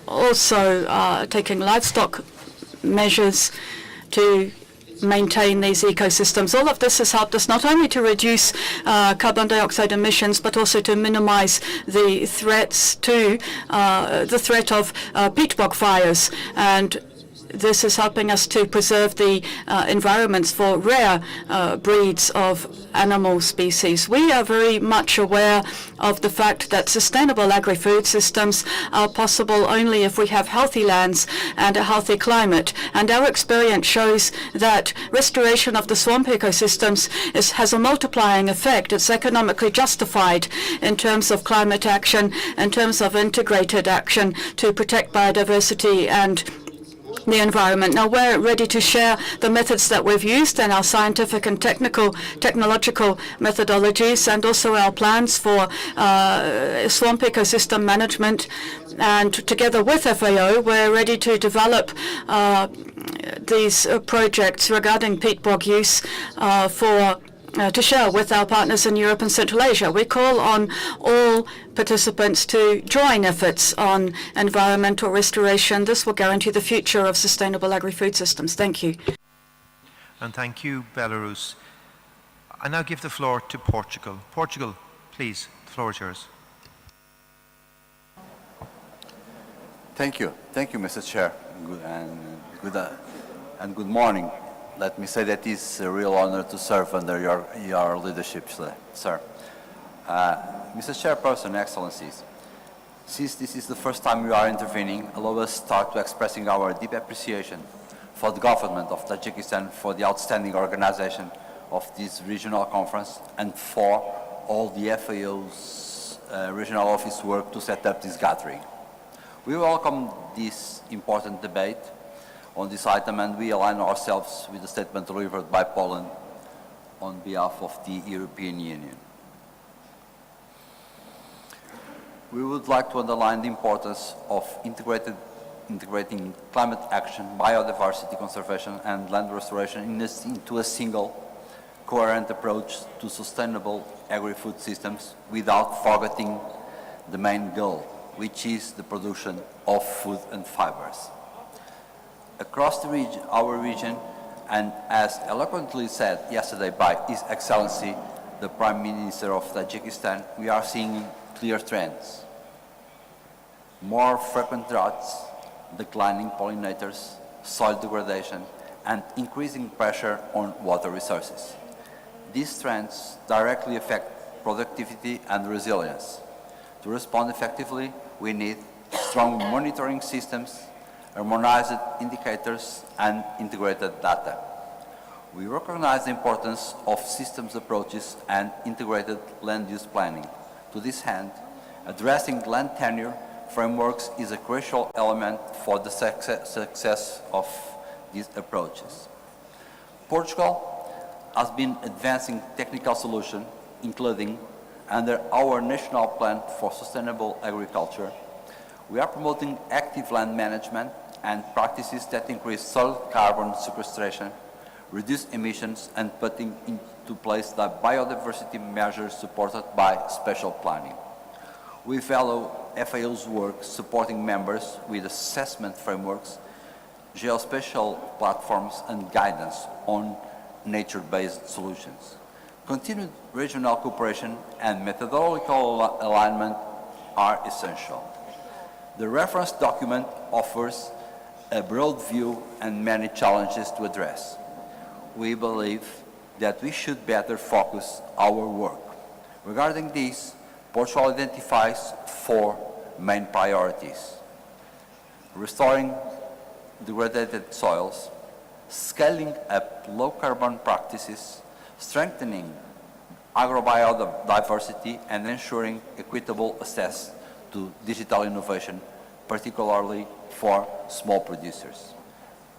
also taking livestock measures to maintain these ecosystems. All of this has helped us not only to reduce carbon dioxide emissions, but also to minimize the threats to the threat of peat bog fires. And this is helping us to preserve the environments for rare breeds of animal species. We are very much aware of the fact that sustainable agri-food systems are possible only if we have healthy lands and a healthy climate. And our experience shows that restoration of the swamp ecosystems has a multiplying effect. It's economically justified in terms of climate action, in terms of integrated action to protect biodiversity and the environment. Now we're ready to share the methods that we've used and our scientific and technological methodologies, and also our plans for swamp ecosystem management. And together with FAO, we're ready to develop these projects regarding peat bog use to share with our partners in Europe and Central Asia. We call on all participants to join efforts on environmental restoration. This will guarantee the future of sustainable agri-food systems. Thank you. And thank you, Belarus. I now give the floor to Portugal. Portugal, please, the floor is yours. Thank you, Mr. Chair, and good morning. Let me say that it's a real honor to serve under your leadership, sir. Mr. Chairperson, Excellencies, since this is the first time we are intervening, allow us to start by expressing our deep appreciation for the government of Tajikistan for the outstanding organization of this regional conference and for all the FAO's regional office work to set up this gathering. We welcome this important debate on this item, and we align ourselves with the statement delivered by Poland on behalf of the European Union. We would like to underline the importance of integrating climate action, biodiversity conservation, and land restoration into a single, coherent approach to sustainable agri-food systems without forgetting the main goal, which is the production of food and fibers. Across our region, and as eloquently said yesterday by His Excellency, the Prime Minister of Tajikistan, we are seeing clear trends. More frequent droughts, declining pollinators, soil degradation, and increasing pressure on water resources. These trends directly affect productivity and resilience. To respond effectively, we need strong monitoring systems, harmonized indicators, and integrated data. We recognize the importance of systems approaches and integrated land use planning. To this end, addressing land tenure frameworks is a crucial element for the success of these approaches. Portugal has been advancing technical solutions, including under our National Plan for Sustainable Agriculture. We are promoting active land management and practices that increase soil carbon sequestration, reduce emissions, and putting into place the biodiversity measures supported by special planning. We value FAO's work supporting members with assessment frameworks, geospatial platforms, and guidance on nature-based solutions. Continued regional cooperation and methodological alignment are essential. The reference document offers a broad view and many challenges to address. We believe that we should better focus our work. Regarding this, Portugal identifies 4 main priorities: restoring degraded soils, scaling up low-carbon practices, strengthening agrobiodiversity, and ensuring equitable access to digital innovation, particularly for small producers.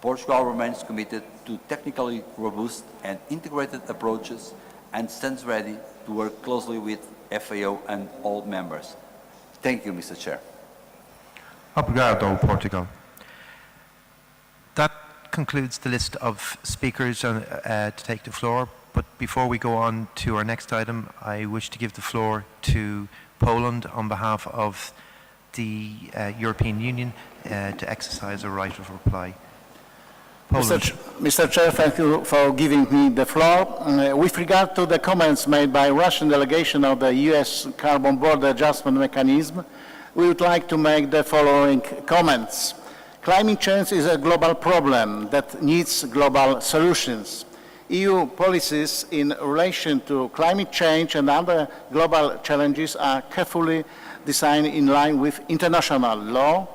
Portugal remains committed to technically robust and integrated approaches and stands ready to work closely with FAO and all members. Thank you, Mr. Chair. Obrigado, Portugal. That concludes the list of speakers to take the floor. But before we go on to our next item, I wish to give the floor to Poland on behalf of the European Union to exercise a right of reply. Mr. Chair, thank you for giving me the floor. With regard to the comments made by Russian delegation of the US Carbon Border Adjustment Mechanism, we would like to make the following comments. Climate change is a global problem that needs global solutions. EU policies in relation to climate change and other global challenges are carefully designed in line with international law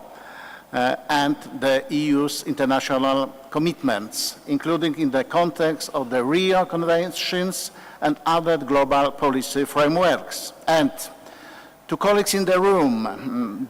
and the EU's international commitments, including in the context of the Rio Conventions and other global policy frameworks. And to colleagues in the room,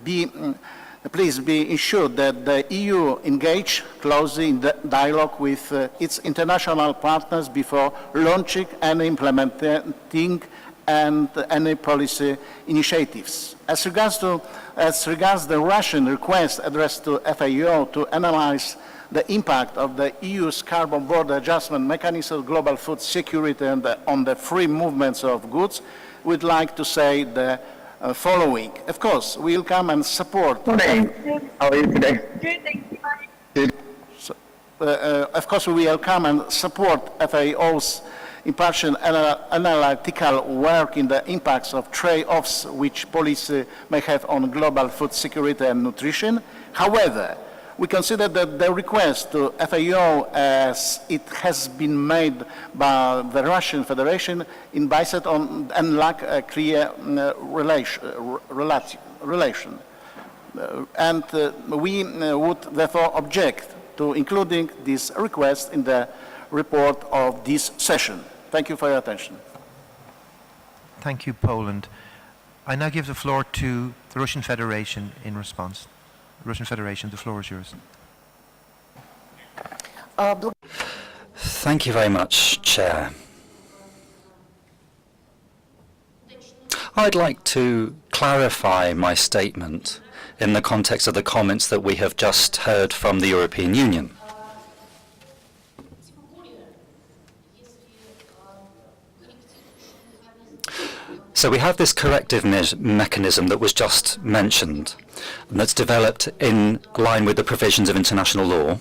please be assured that the EU engage closely in the dialogue with its international partners before launching and implementing any policy initiatives. As regards the Russian request addressed to FAO to analyze the impact of the EU's carbon border adjustment mechanism, global food security, and on the free movements of goods, we'd like to say the following. Of course, we welcome and support. How are you today? Good. Of course, we welcome and support FAO's impartial analytical work in the impacts of trade-offs which policy may have on global food security and nutrition. However, we consider that the request to FAO, as it has been made by the Russian Federation, in based on and lack a clear relation. We would therefore object to including this request in the report of this session. Thank you for your attention. Thank you, Poland. I now give the floor to the Russian Federation in response. Russian Federation, the floor is yours. Thank you very much, Chair. I'd like to clarify my statement in the context of the comments that we have just heard from the European Union. So we have this corrective mechanism that was just mentioned, and that's developed in line with the provisions of international law.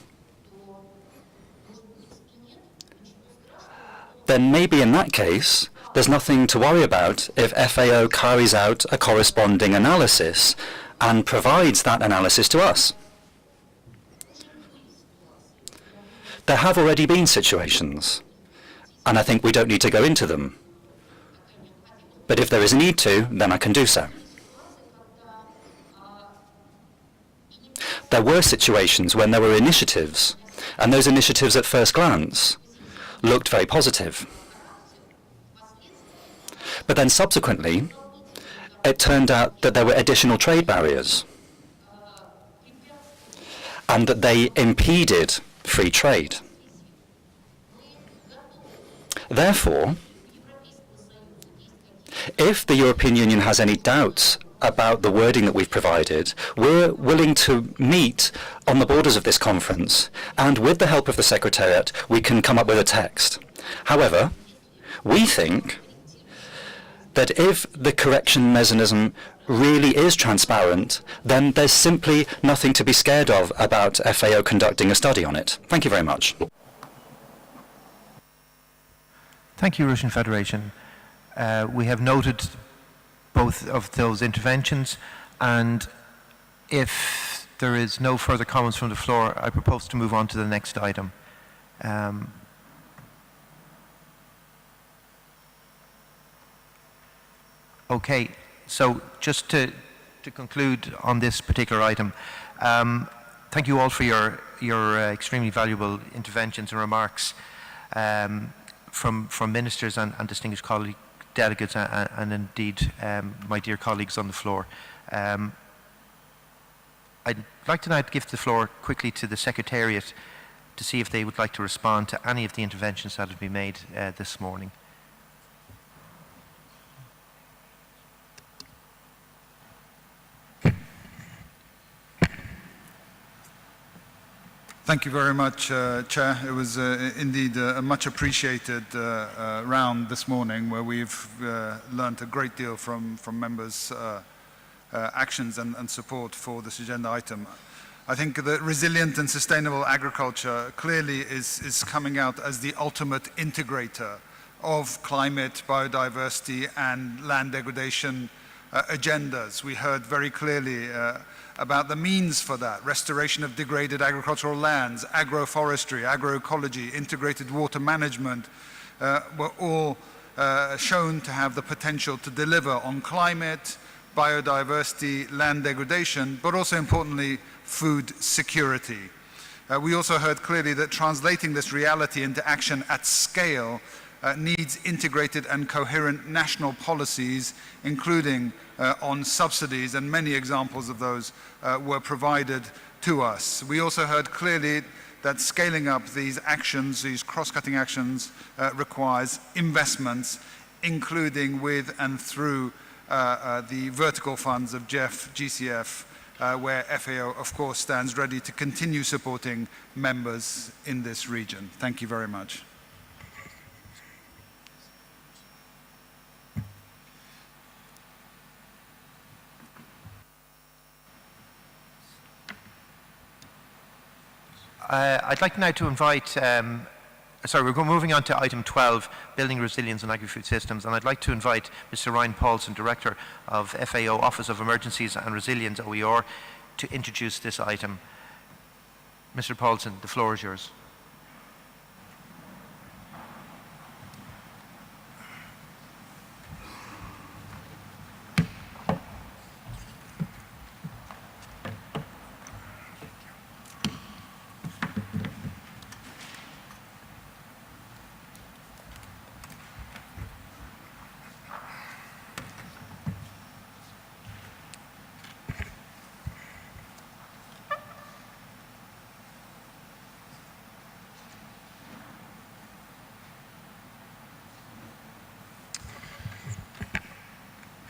Then maybe in that case, there's nothing to worry about if FAO carries out a corresponding analysis and provides that analysis to us. There have already been situations, and I think we don't need to go into them. But if there is a need to, then I can do so. There were situations when there were initiatives, and those initiatives at first glance looked very positive. But then subsequently, it turned out that there were additional trade barriers, and that they impeded free trade. Therefore, if the European Union has any doubts about the wording that we've provided, we're willing to meet on the borders of this conference, and with the help of the Secretariat, we can come up with a text. However, we think that if the correction mechanism really is transparent, then there's simply nothing to be scared of about FAO conducting a study on it. Thank you very much. Thank you, Russian Federation. We have noted both of those interventions, and if there is no further comments from the floor, I propose to move on to the next item. Okay, so just to conclude on this particular item, thank you all for your extremely valuable interventions and remarks from ministers and distinguished colleagues, delegates, and indeed my dear colleagues on the floor. I'd like to now give the floor quickly to the Secretariat to see if they would like to respond to any of the interventions that have been made this morning. Thank you very much, Chair. It was indeed a much appreciated round this morning where we've learnt a great deal from members' actions and support for this agenda item. I think that resilient and sustainable agriculture clearly is coming out as the ultimate integrator of climate, biodiversity and land degradation agendas. We heard very clearly about the means for that: restoration of degraded agricultural lands, agroforestry, agroecology, integrated water management, were all shown to have the potential to deliver on climate, biodiversity, land degradation, but also importantly, food security. We also heard clearly that translating this reality into action at scale needs integrated and coherent national policies, including on subsidies, and many examples of those were provided to us. We also heard clearly that scaling up these actions, these cross-cutting actions, requires investments, including with and through the vertical funds of GEF, GCF, where FAO, of course, stands ready to continue supporting members in this region. Thank you very much. I'd like now to invite, we're moving on to item 12, Building Resilience in Agri-Food Systems, and I'd like to invite Mr. Ryan Paulson, Director of FAO Office of Emergencies and Resilience, OER, to introduce this item. Mr. Paulson, the floor is yours.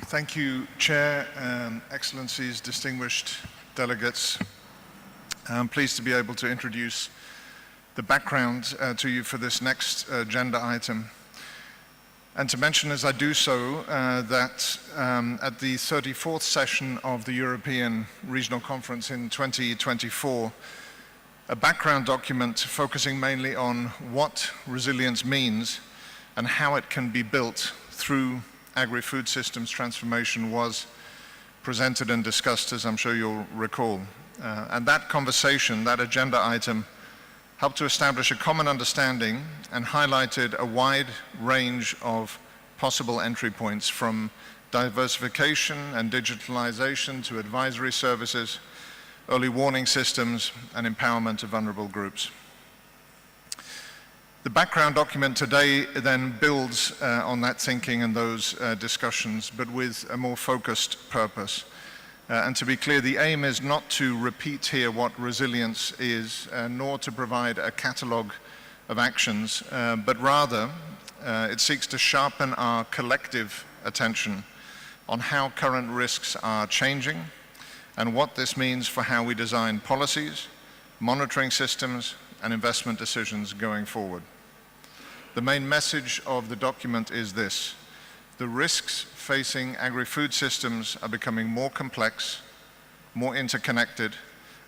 Thank you, Chair, Excellencies, distinguished delegates. I'm pleased to be able to introduce the background to you for this next agenda item. And to mention as I do so that at the 34th session of the European Regional Conference in 2024, a background document focusing mainly on what resilience means and how it can be built through agri-food systems transformation was presented and discussed, as I'm sure you'll recall. And that conversation, that agenda item, helped to establish a common understanding and highlighted a wide range of possible entry points, from diversification and digitalization to advisory services, early warning systems, and empowerment of vulnerable groups. The background document today then builds on that thinking and those discussions, but with a more focused purpose. And to be clear, the aim is not to repeat here what resilience is, nor to provide a catalogue of actions, but rather it seeks to sharpen our collective attention on how current risks are changing and what this means for how we design policies, monitoring systems, and investment decisions going forward. The main message of the document is this: the risks facing agri-food systems are becoming more complex, more interconnected,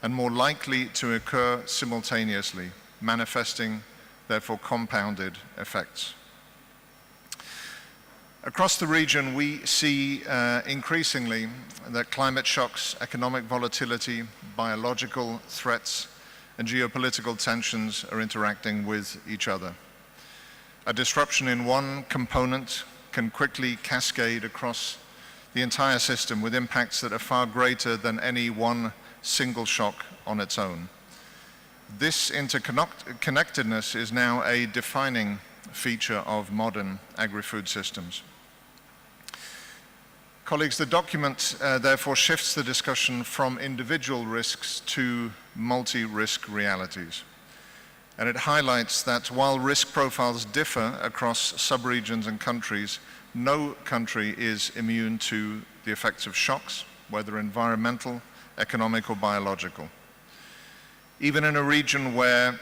and more likely to occur simultaneously, manifesting, therefore, compounded effects. Across the region, we see increasingly that climate shocks, economic volatility, biological threats, and geopolitical tensions are interacting with each other. A disruption in one component can quickly cascade across the entire system with impacts that are far greater than any one single shock on its own. This interconnectedness is now a defining feature of modern agri-food systems. Colleagues, the document therefore shifts the discussion from individual risks to multi-risk realities. And it highlights that while risk profiles differ across subregions and countries, no country is immune to the effects of shocks, whether environmental, economic, or biological. Even in a region where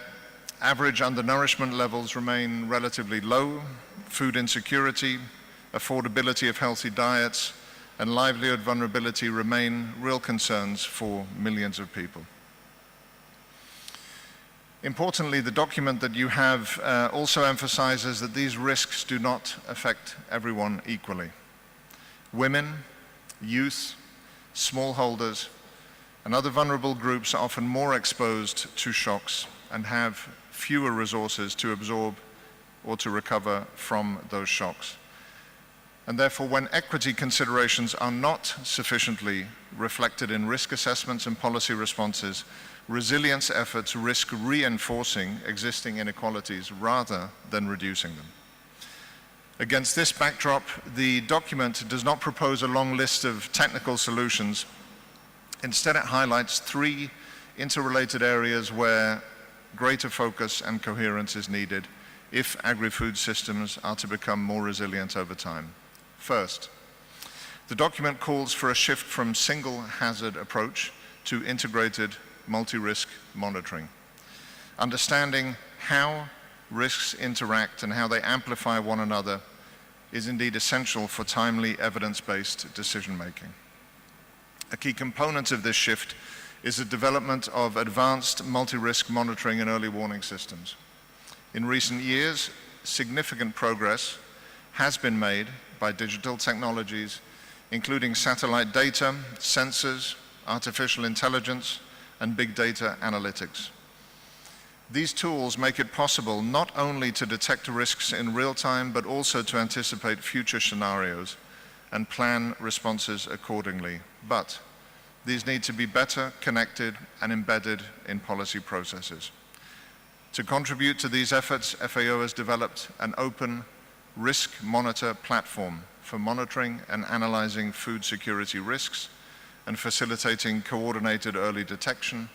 average undernourishment levels remain relatively low, food insecurity, affordability of healthy diets, and livelihood vulnerability remain real concerns for millions of people. Importantly, the document that you have also emphasizes that these risks do not affect everyone equally. Women, youth, smallholders, and other vulnerable groups are often more exposed to shocks and have fewer resources to absorb or to recover from those shocks. And therefore, when equity considerations are not sufficiently reflected in risk assessments and policy responses, resilience efforts risk reinforcing existing inequalities rather than reducing them. Against this backdrop, the document does not propose a long list of technical solutions. Instead, it highlights three interrelated areas where greater focus and coherence is needed if agri-food systems are to become more resilient over time. First, the document calls for a shift from single hazard approach to integrated multi-risk monitoring. Understanding how risks interact and how they amplify one another is indeed essential for timely evidence-based decision-making. A key component of this shift is the development of advanced multi-risk monitoring and early warning systems. In recent years, significant progress has been made by digital technologies, including satellite data, sensors, artificial intelligence, and big data analytics. These tools make it possible not only to detect risks in real time, but also to anticipate future scenarios and plan responses accordingly. But these need to be better connected and embedded in policy processes. To contribute to these efforts, FAO has developed an open risk monitor platform for monitoring and analyzing food security risks and facilitating coordinated early detection,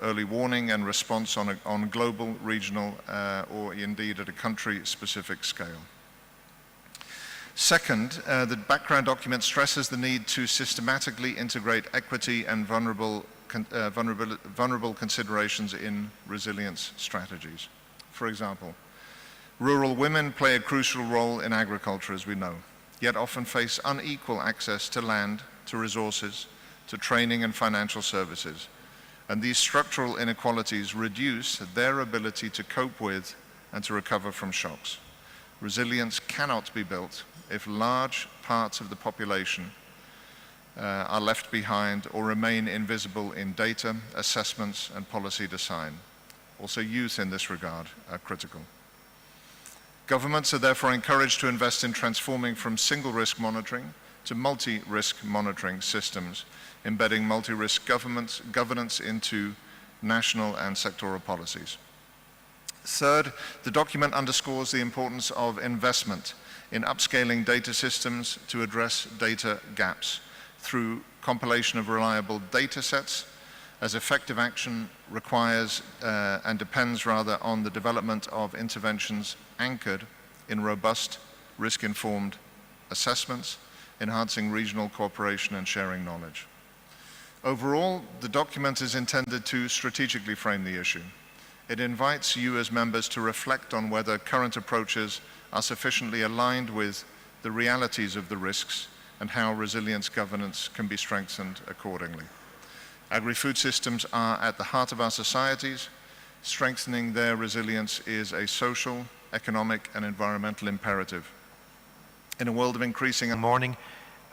early warning and response on global, regional, or indeed at a country-specific scale. Second, the background document stresses the need to systematically integrate equity and vulnerable considerations in resilience strategies. For example, rural women play a crucial role in agriculture, as we know, yet often face unequal access to land, to resources, to training and financial services. And these structural inequalities reduce their ability to cope with and to recover from shocks. Resilience cannot be built if large parts of the population are left behind or remain invisible in data, assessments, and policy design. Also, youth in this regard are critical. Governments are therefore encouraged to invest in transforming from single-risk monitoring to multi-risk monitoring systems, embedding multi-risk governance into national and sectoral policies. Third, the document underscores the importance of investment in upscaling data systems to address data gaps through compilation of reliable data sets, as effective action requires and depends rather on the development of interventions anchored in robust, risk-informed assessments, enhancing regional cooperation and sharing knowledge. Overall, the document is intended to strategically frame the issue. It invites you as members to reflect on whether current approaches are sufficiently aligned with the realities of the risks and how resilience governance can be strengthened accordingly. Agri-food systems are at the heart of our societies. Strengthening their resilience is a social, economic, and environmental imperative. In a world of increasing... Morning.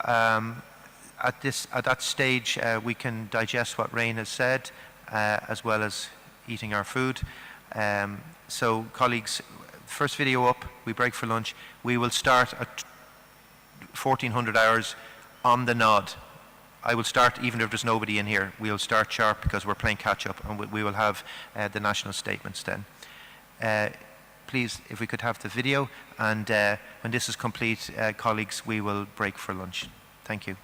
At that stage, we can digest what Rain has said, as well as eating our food. So, colleagues, first video up, we break for lunch. We will start at 1400 hours on the nod. I will start even if there's nobody in here. We'll start sharp because we're playing catch-up, and we will have the national statements then. Please, if we could have the video, and when this is complete, colleagues, we will break for lunch. Thank you.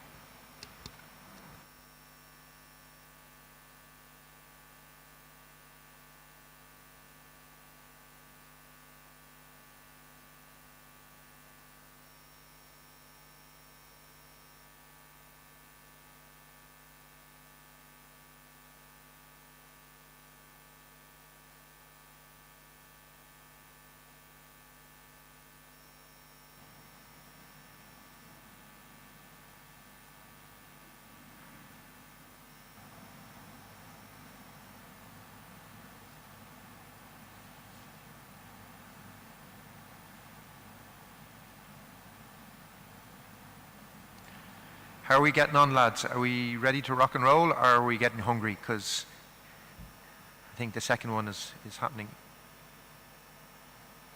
How are we getting on, lads? Are we ready to rock and roll, or are we getting hungry? Because I think the second one is happening.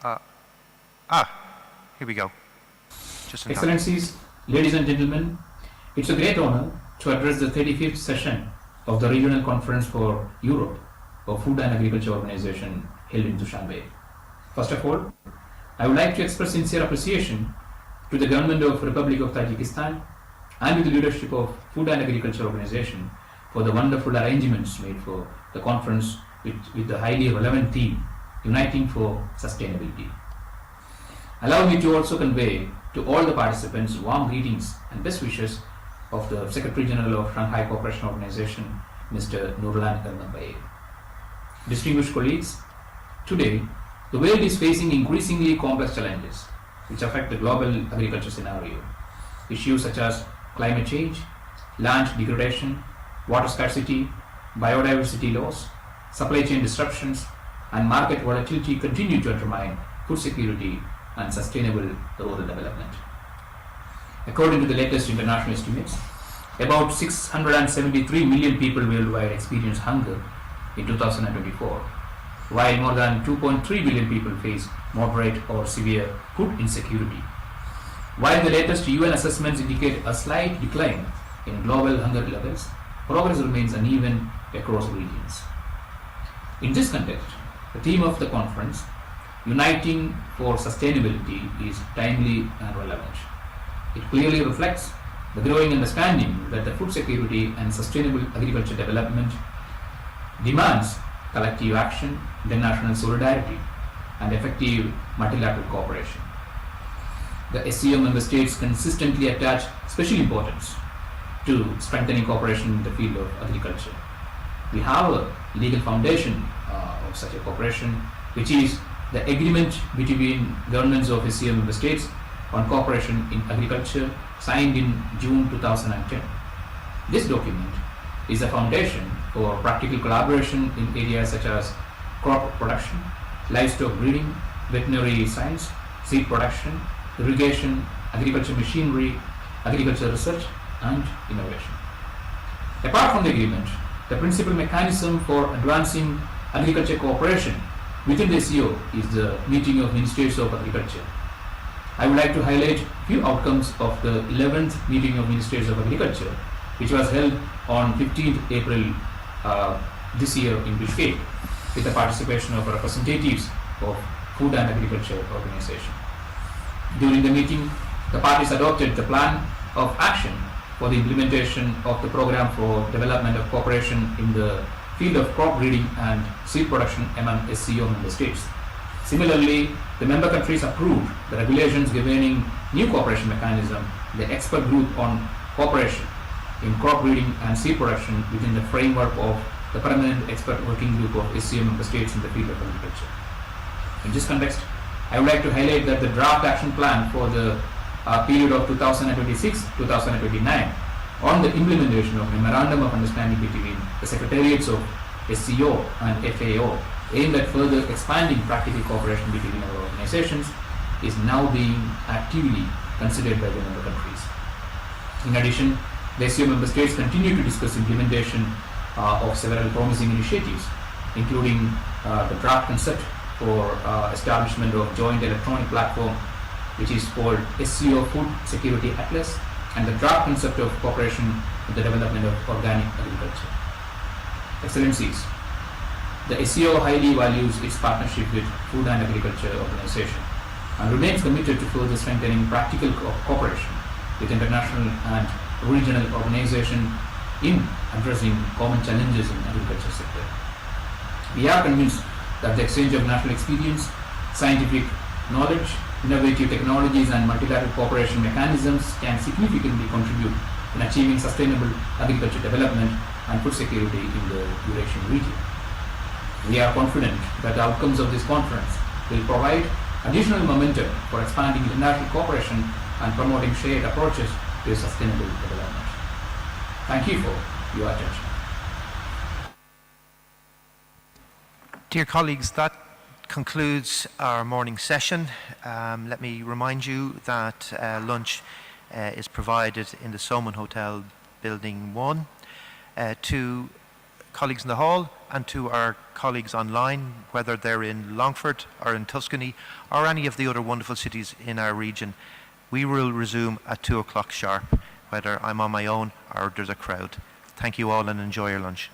Here we go. Just in time. Excellencies, ladies and gentlemen, it's a great honor to address the 35th session of the Regional Conference for Europe of Food and Agriculture Organization held in Dushanbe. First of all, I would like to express sincere appreciation to the government of Republic of Tajikistan and to the leadership of Food and Agriculture Organization for the wonderful arrangements made for the conference with the highly relevant theme, Uniting for Sustainability. Allow me to also convey to all the participants warm greetings and best wishes of the Secretary General of Shanghai Cooperation Organization, Mr. Nurlan Ernabaye. Distinguished colleagues, today the world is facing increasingly complex challenges which affect the global agriculture scenario. Issues such as climate change, land degradation, water scarcity, biodiversity loss, supply chain disruptions, and market volatility continue to undermine food security and sustainable rural development. According to the latest international estimates, about 673 million people worldwide experience hunger in 2024, while more than 2.3 billion people face moderate or severe food insecurity. While the latest UN assessments indicate a slight decline in global hunger levels, progress remains uneven across regions. In this context, the theme of the conference, Uniting for Sustainability, is timely and relevant. It clearly reflects the growing understanding that the food security and sustainable agriculture development demands collective action, international solidarity, and effective multilateral cooperation. The SCO member states consistently attach special importance to strengthening cooperation in the field of agriculture. We have a legal foundation of such a cooperation, which is the agreement between governments of SCO member states on cooperation in agriculture, signed in June 2010. This document is a foundation for practical collaboration in areas such as crop production, livestock breeding, veterinary science, seed production, irrigation, agriculture machinery, agriculture research, and innovation. Apart from the agreement, the principal mechanism for advancing agriculture cooperation within the SCO is the meeting of Ministers of Agriculture. I would like to highlight a few outcomes of the 11th meeting of Ministers of Agriculture, which was held on 15th April this year in Bishkek, with the participation of representatives of Food and Agriculture Organization. During the meeting, the parties adopted the plan of action for the implementation of the program for development of cooperation in the field of crop breeding and seed production among SCO member states. Similarly, the member countries approved the regulations governing new cooperation mechanism, the expert group on cooperation in crop breeding and seed production within the framework of the permanent expert working group of SCO member states in the field of agriculture. In this context, I would like to highlight that the draft action plan for the period of 2026-2029 on the implementation of Memorandum of Understanding between the Secretariats of SCO and FAO aimed at further expanding practical cooperation between our organizations is now being actively considered by the member countries. In addition, the SCO member states continue to discuss implementation of several promising initiatives, including the draft concept for establishment of joint electronic platform, which is called SCO Food Security Atlas, and the draft concept of cooperation with the development of organic agriculture. Excellencies, the SCO highly values its partnership with Food and Agriculture Organization and remains committed to further strengthening practical cooperation with international and regional organizations in addressing common challenges in agriculture sector. We are convinced that the exchange of national experience, scientific knowledge, innovative technologies and multilateral cooperation mechanisms can significantly contribute in achieving sustainable agriculture development and food security in the Eurasian region. We are confident that the outcomes of this conference will provide additional momentum for expanding international cooperation and promoting shared approaches to sustainable development. Thank you for your attention. Dear colleagues, that concludes our morning session. Let me remind you that lunch is provided in the Soman Hotel Building 1. To colleagues in the hall and to our colleagues online, whether they're in Longford or in Tuscany or any of the other wonderful cities in our region, we will resume at 2 o'clock sharp, whether I'm on my own or there's a crowd. Thank you all and enjoy your lunch.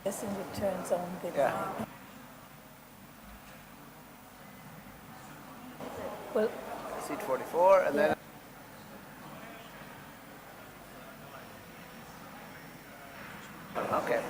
Yes, and it turns on the mic. Well, seat 44, and then. Okay.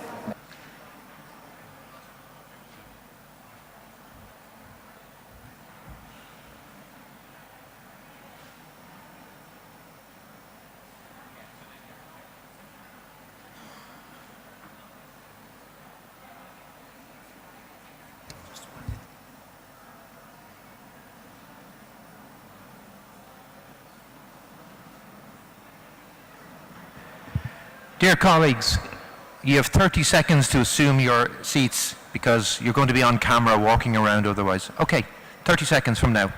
Dear colleagues, you have 30 seconds to assume your seats because you're going to be on camera walking around otherwise. Okay, 30 seconds from now.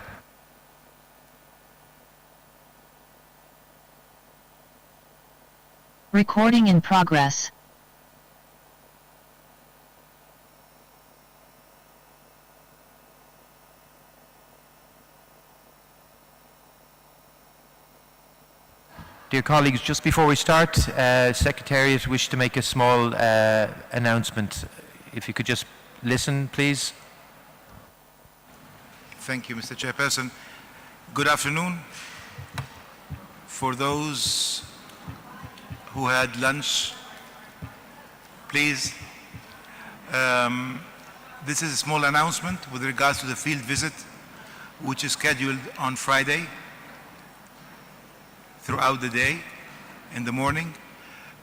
Recording in progress. Dear colleagues, just before we start, Secretariat wish to make a small announcement. If you could just listen, please. Thank you, Mr. Chairperson. Good afternoon. For those who had lunch, please, this is a small announcement with regards to the field visit, which is scheduled on Friday throughout the day in the morning.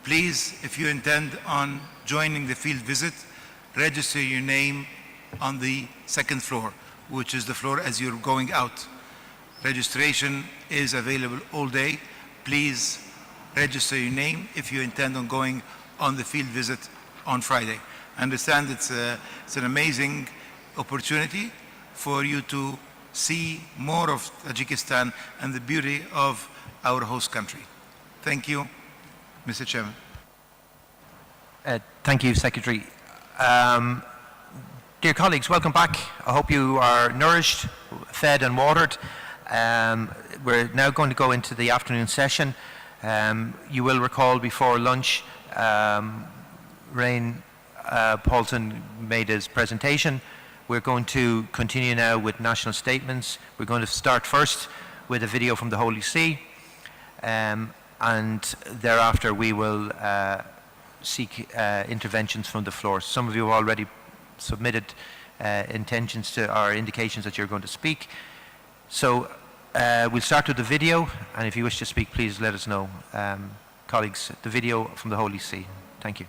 Please, if you intend on joining the field visit, register your name on the second floor, which is the floor as you're going out. Registration is available all day. Please register your name if you intend on going on the field visit on Friday. I understand it's an amazing opportunity for you to see more of Tajikistan and the beauty of our host country. Thank you, Mr. Chairman. Thank you, Secretary. Dear colleagues, welcome back. I hope you are nourished, fed and watered. We're now going to go into the afternoon session. You will recall before lunch, Rain Paulson made his presentation. We're going to continue now with national statements. We're going to start first with a video from the Holy See. And thereafter we will seek interventions from the floor. Some of you have already submitted intentions to our indications that you're going to speak. So we'll start with the video, and if you wish to speak, please let us know. Colleagues, the video from the Holy See. Thank you.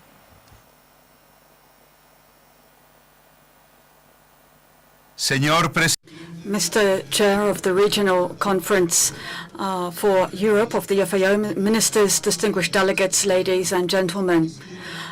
Mr. Chair of the Regional Conference for Europe of the FAO Ministers, distinguished delegates, ladies and gentlemen,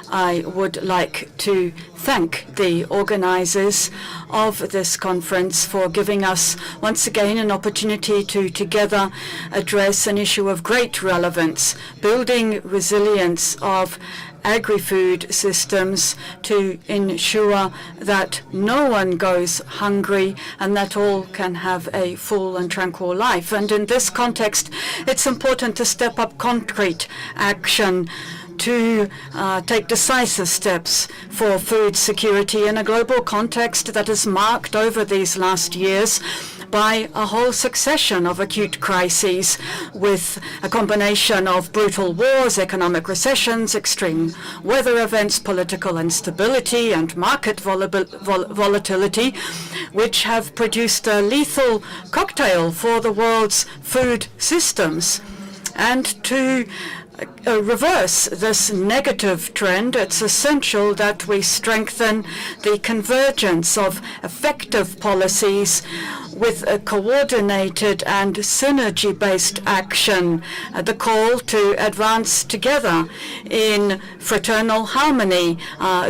I would like to thank the organizers of this conference for giving us once again an opportunity to together address an issue of great relevance, building resilience of agri-food systems to ensure that no one goes hungry and that all can have a full and tranquil life. And in this context, it's important to step up concrete action to take decisive steps for food security in a global context that is marked over these last years by a whole succession of acute crises with a combination of brutal wars, economic recessions, extreme weather events, political instability, and market volatility, which have produced a lethal cocktail for the world's food systems. And to reverse this negative trend, it's essential that we strengthen the convergence of effective policies with a coordinated and synergy-based action, the call to advance together in fraternal harmony.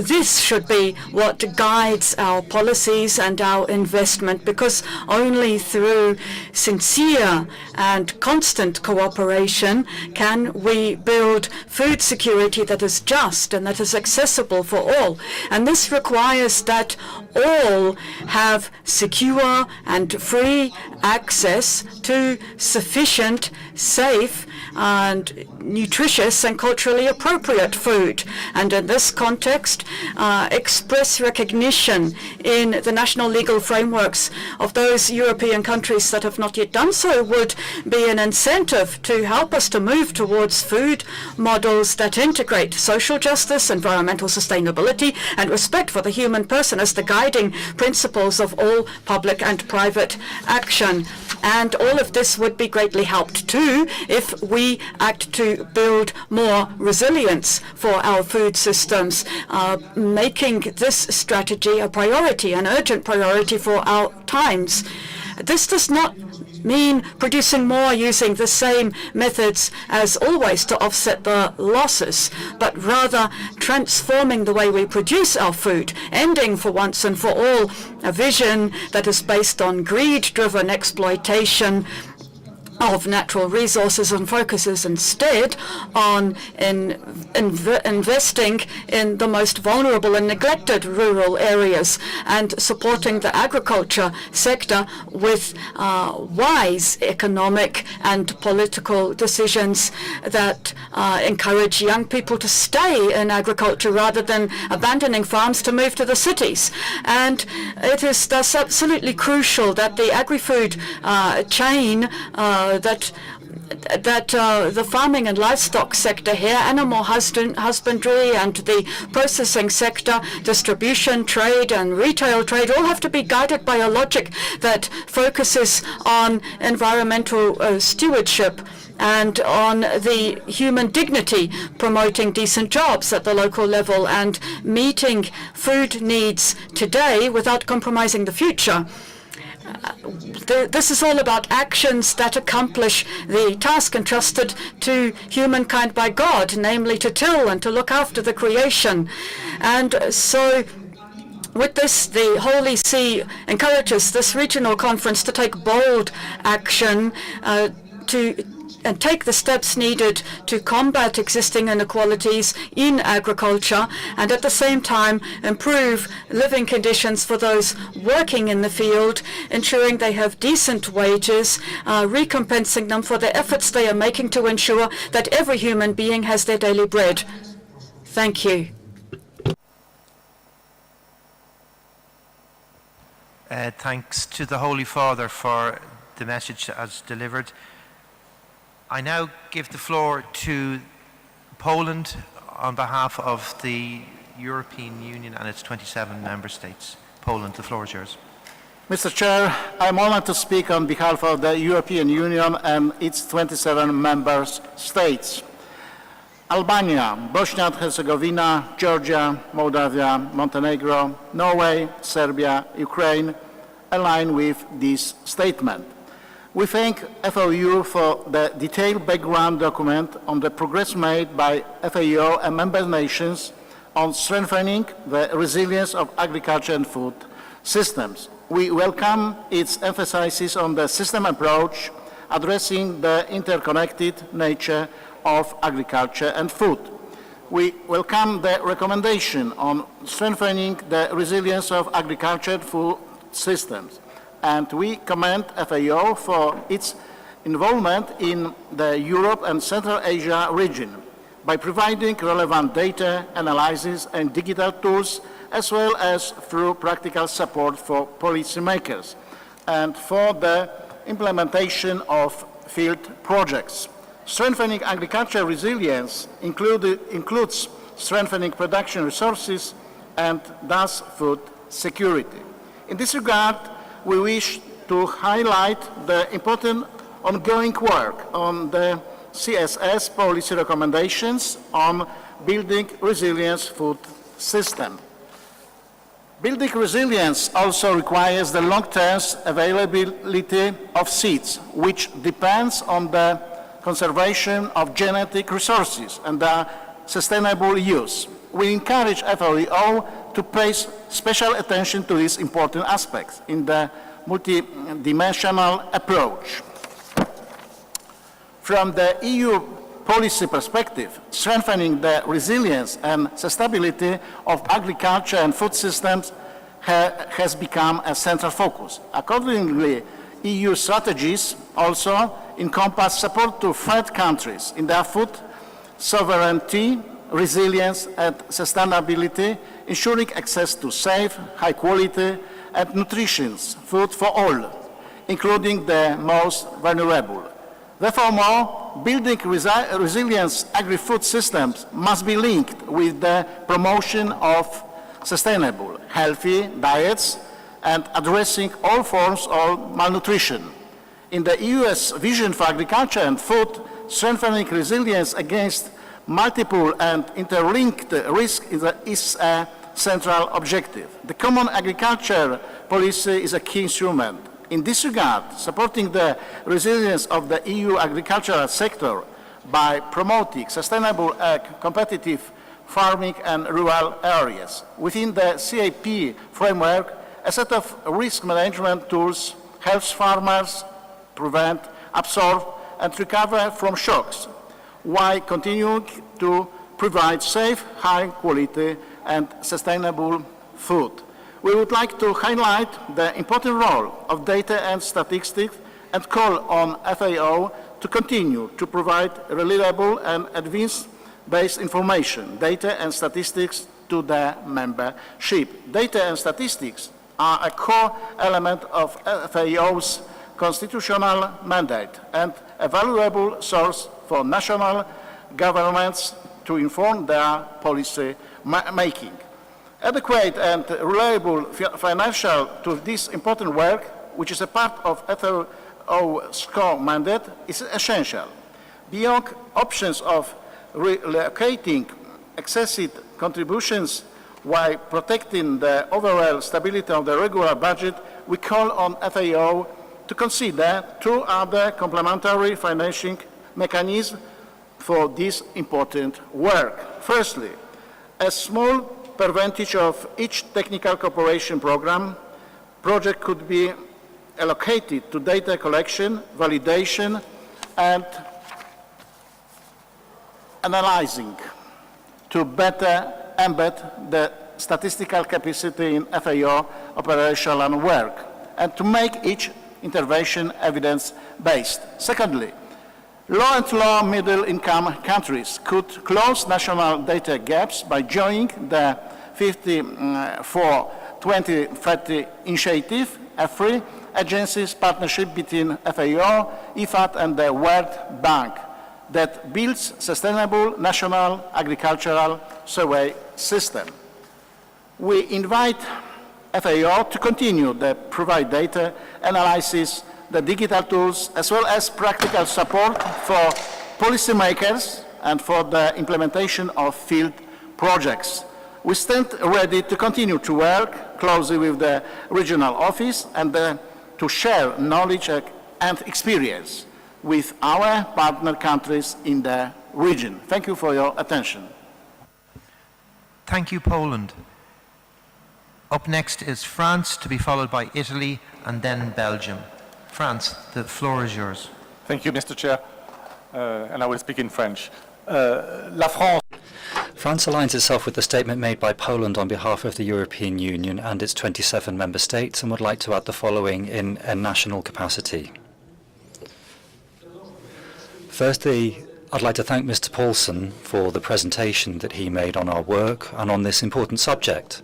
This should be what guides our policies and our investment, because only through sincere and constant cooperation can we build food security that is just and that is accessible for all. And this requires that all have secure and free access to sufficient, safe, and nutritious and culturally appropriate food. And in this context, express recognition in the national legal frameworks of those European countries that have not yet done so would be an incentive to help us to move towards food models that integrate social justice, environmental sustainability, and respect for the human person as the guiding principles of all public and private action. And all of this would be greatly helped too if we act to build more resilience for our food systems, making this strategy a priority, an urgent priority for our times. This does not mean producing more using the same methods as always to offset the losses, but rather transforming the way we produce our food, ending for once and for all a vision that is based on greed-driven exploitation of natural resources and focuses instead on investing in the most vulnerable and neglected rural areas and supporting the agriculture sector with wise economic and political decisions that encourage young people to stay in agriculture rather than abandoning farms to move to the cities. And it is thus absolutely crucial that the agri-food chain that the farming and livestock sector here, animal husbandry and the processing sector, distribution, trade and retail trade all have to be guided by a logic that focuses on environmental stewardship and on the human dignity, promoting decent jobs at the local level and meeting food needs today without compromising the future. This is all about actions that accomplish the task entrusted to humankind by God, namely to till and to look after the creation. And so with this, the Holy See encourages this regional conference to take bold action and take the steps needed to combat existing inequalities in agriculture and at the same time improve living conditions for those working in the field, ensuring they have decent wages, recompensing them for the efforts they are making to ensure that every human being has their daily bread. Thank you. Thanks to the Holy Father for the message as delivered. I now give the floor to Poland on behalf of the European Union and its 27 member states. Poland, the floor is yours. Mr. Chair, I'm honored to speak on behalf of the European Union and its 27 member states. Albania, Bosnia and Herzegovina, Georgia, Moldavia, Montenegro, Norway, Serbia, Ukraine align with this statement. We thank FAO for the detailed background document on the progress made by FAO and member nations on strengthening the resilience of agriculture and food systems. We welcome its emphasis on the system approach addressing the interconnected nature of agriculture and food. We welcome the recommendation on strengthening the resilience of agriculture and food systems. And we commend FAO for its involvement in the Europe and Central Asia region by providing relevant data, analysis and digital tools, as well as through practical support for policymakers and for the implementation of field projects. Strengthening agricultural resilience includes strengthening production resources and thus food security. In this regard, we wish to highlight the important ongoing work on the CSS policy recommendations on building resilience food system. Building resilience also requires the long-term availability of seeds, which depends on the conservation of genetic resources and their sustainable use. We encourage FAO to pay special attention to these important aspects in the multidimensional approach. From the EU policy perspective, strengthening the resilience and sustainability of agriculture and food systems has become a central focus. Accordingly, EU strategies also encompass support to third countries in their food sovereignty, resilience and sustainability, ensuring access to safe, high quality and nutritious food for all, including the most vulnerable. Therefore, building resilient agri-food systems must be linked with the promotion of sustainable, healthy diets and addressing all forms of malnutrition. In the EU's vision for agriculture and food, strengthening resilience against multiple and interlinked risks is a central objective. The common agriculture policy is a key instrument. In this regard, supporting the resilience of the EU agricultural sector by promoting sustainable competitive farming and rural areas. Within the CAP framework, a set of risk management tools helps farmers prevent, absorb and recover from shocks, while continuing to provide safe, high quality and sustainable food. We would like to highlight the important role of data and statistics and call on FAO to continue to provide reliable and evidence-based information, data and statistics to the membership. Data and statistics are a core element of FAO's constitutional mandate and a valuable source for national governments to inform their policy making. Adequate and reliable financial to this important work, which is a part of FAO's core mandate, is essential. Beyond options of relocating excessive contributions while protecting the overall stability of the regular budget, we call on FAO to consider two other complementary financing mechanisms for this important work. Firstly, a small percentage of each technical cooperation project could be allocated to data collection, validation, and analyzing to better embed the statistical capacity in FAO operational work and to make each intervention evidence-based. Secondly, low and low middle-income countries could close national data gaps by joining the 54 2030 initiative, a free agencies partnership between FAO, IFAD and the World Bank that builds sustainable national agricultural survey system. We invite FAO to continue to provide data analysis, the digital tools, as well as practical support for policymakers and for the implementation of field projects. We stand ready to continue to work closely with the regional office and to share knowledge and experience with our partner countries in the region. Thank you for your attention. Thank you, Poland. Up next is France, to be followed by Italy and then Belgium. France, the floor is yours. Thank you, Mr. Chair, and I will speak in French. La France. France aligns itself with the statement made by Poland on behalf of the European Union and its 27 member states and would like to add the following in a national capacity. Firstly, I'd like to thank Mr. Paulson for the presentation that he made on our work and on this important subject.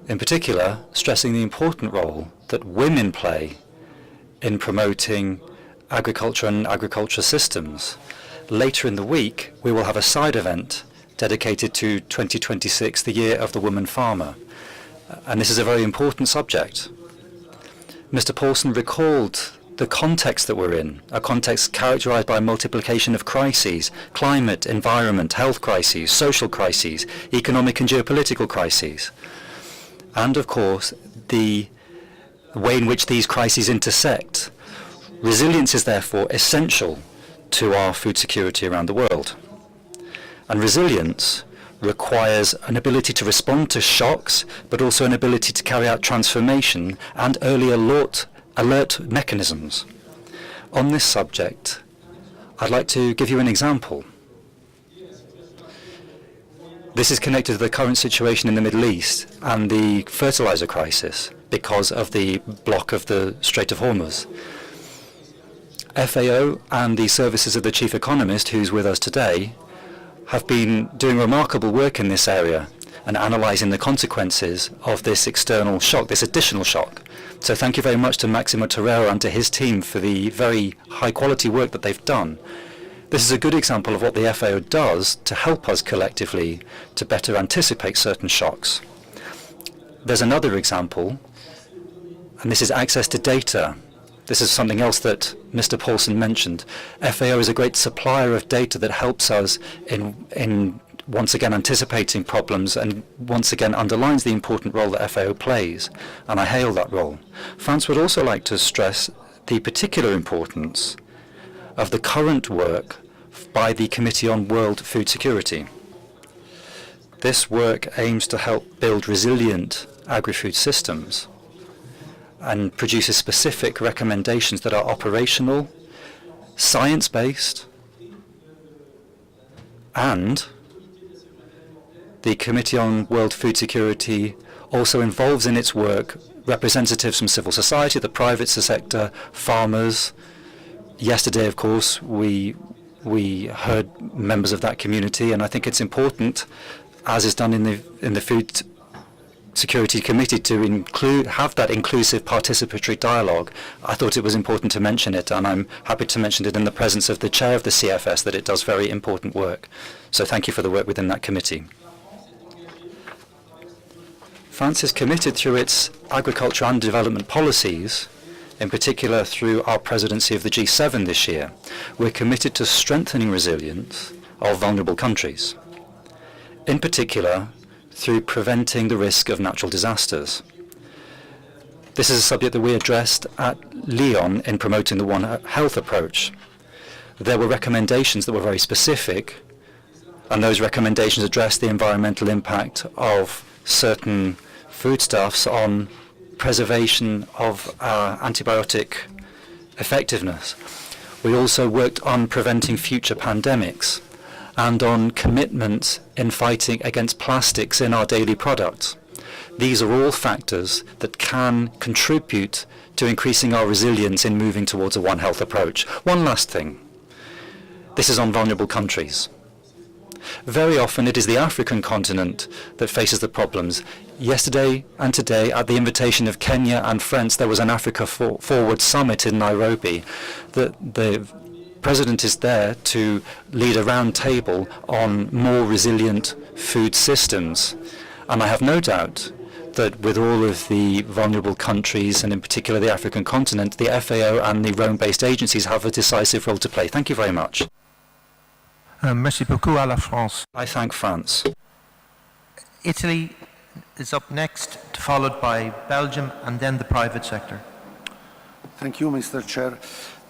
In particular, stressing the important role that women play in promoting agriculture and agriculture systems. Later in the week, we will have a side event dedicated to 2026, the Year of the Woman Farmer. And this is a very important subject. Mr. Paulson recalled the context that we're in, a context characterized by multiplication of crises, climate, environment, health crises, social crises, economic and geopolitical crises. And of course, the way in which these crises intersect. Resilience is therefore essential to our food security around the world. And resilience requires an ability to respond to shocks, but also an ability to carry out transformation and early alert mechanisms. On this subject, I'd like to give you an example. This is connected to the current situation in the Middle East and the fertilizer crisis. because of the block of the Strait of Hormuz. FAO and the services of the chief economist, who's with us today, have been doing remarkable work in this area and analysing the consequences of this external shock, this additional shock. So thank you very much to Maximo Torrero and to his team for the very high-quality work that they've done. This is a good example of what the FAO does to help us collectively to better anticipate certain shocks. There's another example, and this is access to data. This is something else that Mr. Paulson mentioned. FAO is a great supplier of data that helps us in once again anticipating problems and once again underlines the important role that FAO plays, and I hail that role. France would also like to stress the particular importance of the current work by the Committee on World Food Security. This work aims to help build resilient agri-food systems and produces specific recommendations that are operational, science-based, and the Committee on World Food Security also involves in its work representatives from civil society, the private sector, farmers. Yesterday, of course, we heard members of that community, and I think it's important, as is done in the Food Security Committee, to have that inclusive participatory dialogue. I thought it was important to mention it, and I'm happy to mention it in the presence of the chair of the CFS, that it does very important work. So thank you for the work within that committee. France is committed through its agriculture and development policies, in particular through our presidency of the G7 this year. We're committed to strengthening resilience of vulnerable countries, in particular through preventing the risk of natural disasters. This is a subject that we addressed at Lyon in promoting the One Health approach. There were recommendations that were very specific, and those recommendations addressed the environmental impact of certain foodstuffs on preservation of antibiotic effectiveness. We also worked on preventing future pandemics and on commitments in fighting against plastics in our daily products. These are all factors that can contribute to increasing our resilience in moving towards a One Health approach. One last thing. This is on vulnerable countries. Very often it is the African continent that faces the problems. Yesterday and today, at the invitation of Kenya and France, there was an Africa Forward Summit in Nairobi. The President is there to lead a round table on more resilient food systems. And I have no doubt that with all of the vulnerable countries, and in particular the African continent, the FAO and the Rome-based agencies have a decisive role to play. Thank you very much. Merci beaucoup à la France. I thank France. Italy is up next, followed by Belgium and then the private sector. Thank you, Mr. Chair.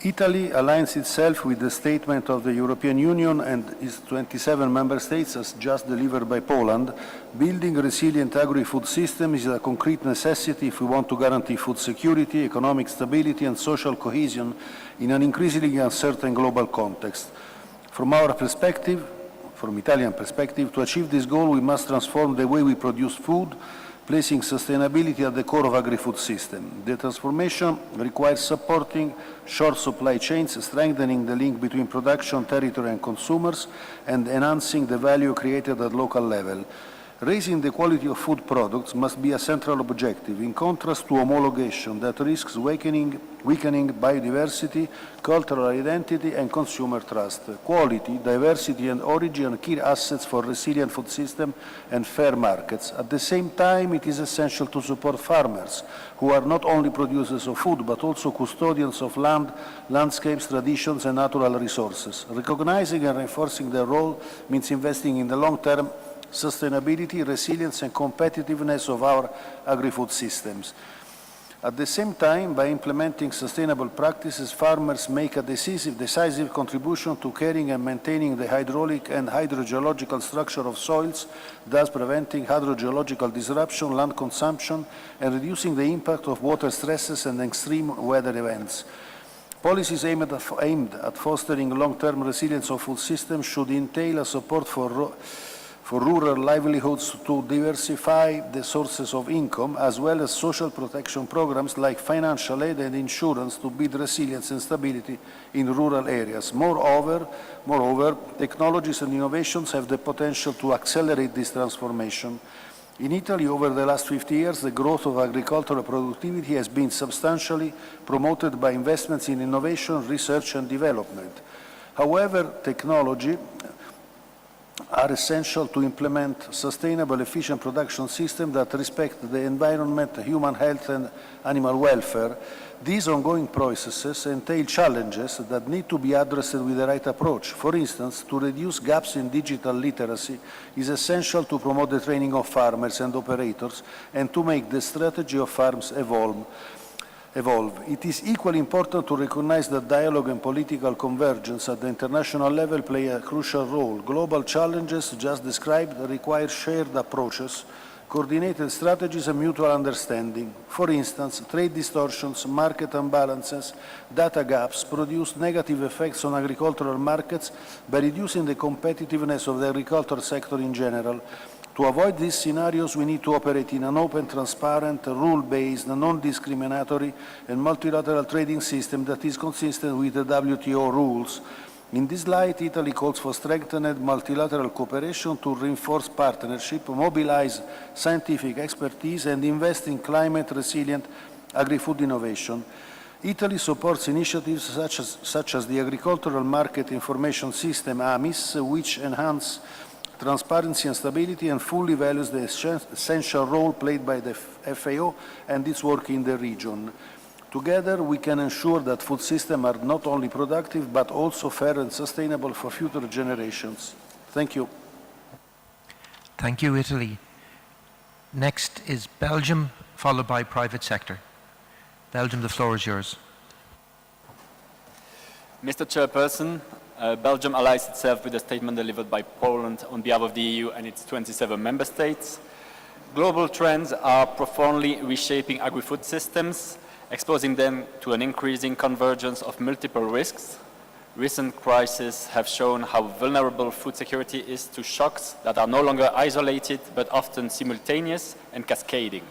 Italy aligns itself with the statement of the European Union and its 27 member states as just delivered by Poland. Building a resilient agri-food system is a concrete necessity if we want to guarantee food security, economic stability and social cohesion in an increasingly uncertain global context. From our perspective, from Italian perspective, to achieve this goal we must transform the way we produce food, placing sustainability at the core of agri-food system. The transformation requires supporting short supply chains, strengthening the link between production, territory and consumers, and enhancing the value created at local level. Raising the quality of food products must be a central objective, in contrast to homologation that risks weakening biodiversity, cultural identity and consumer trust. Quality, diversity and origin are key assets for resilient food system and fair markets. At the same time, it is essential to support farmers, who are not only producers of food, but also custodians of land, landscapes, traditions and natural resources. Recognizing and reinforcing their role means investing in the long-term sustainability, resilience and competitiveness of our agri-food systems. At the same time, by implementing sustainable practices, farmers make a decisive contribution to caring and maintaining the hydraulic and hydrogeological structure of soils, thus preventing hydrogeological disruption, land consumption, and reducing the impact of water stresses and extreme weather events. Policies aimed at fostering long-term resilience of food systems should entail a support for rural livelihoods to diversify the sources of income, as well as social protection programs like financial aid and insurance to build resilience and stability in rural areas. Moreover, technologies and innovations have the potential to accelerate this transformation. In Italy, over the last 50 years, the growth of agricultural productivity has been substantially promoted by investments in innovation, research and development. However, technology are essential to implement sustainable, efficient production systems that respect the environment, human health and animal welfare. These ongoing processes entail challenges that need to be addressed with the right approach. For instance, to reduce gaps in digital literacy is essential to promote the training of farmers and operators and to make the strategy of farms evolve. It is equally important to recognize that dialogue and political convergence at the international level play a crucial role. Global challenges just described require shared approaches, coordinated strategies and mutual understanding. For instance, trade distortions, market imbalances, data gaps produce negative effects on agricultural markets by reducing the competitiveness of the agricultural sector in general. To avoid these scenarios, we need to operate in an open, transparent, rule-based, non-discriminatory and multilateral trading system that is consistent with the WTO rules. In this light, Italy calls for strengthened multilateral cooperation to reinforce partnership, mobilize scientific expertise and invest in climate-resilient agri-food innovation. Italy supports initiatives such as the Agricultural Market Information System, AMIS, which enhance transparency and stability and fully values the essential role played by the FAO and its work in the region. Together, we can ensure that food systems are not only productive, but also fair and sustainable for future generations. Thank you. Thank you, Italy. Next is Belgium, followed by private sector. Belgium, the floor is yours. Mr. Chairperson, Belgium allies itself with a statement delivered by Poland on behalf of the EU and its 27 member states. Global trends are profoundly reshaping agri-food systems, exposing them to an increasing convergence of multiple risks. Recent crises have shown how vulnerable food security is to shocks that are no longer isolated, but often simultaneous and cascading.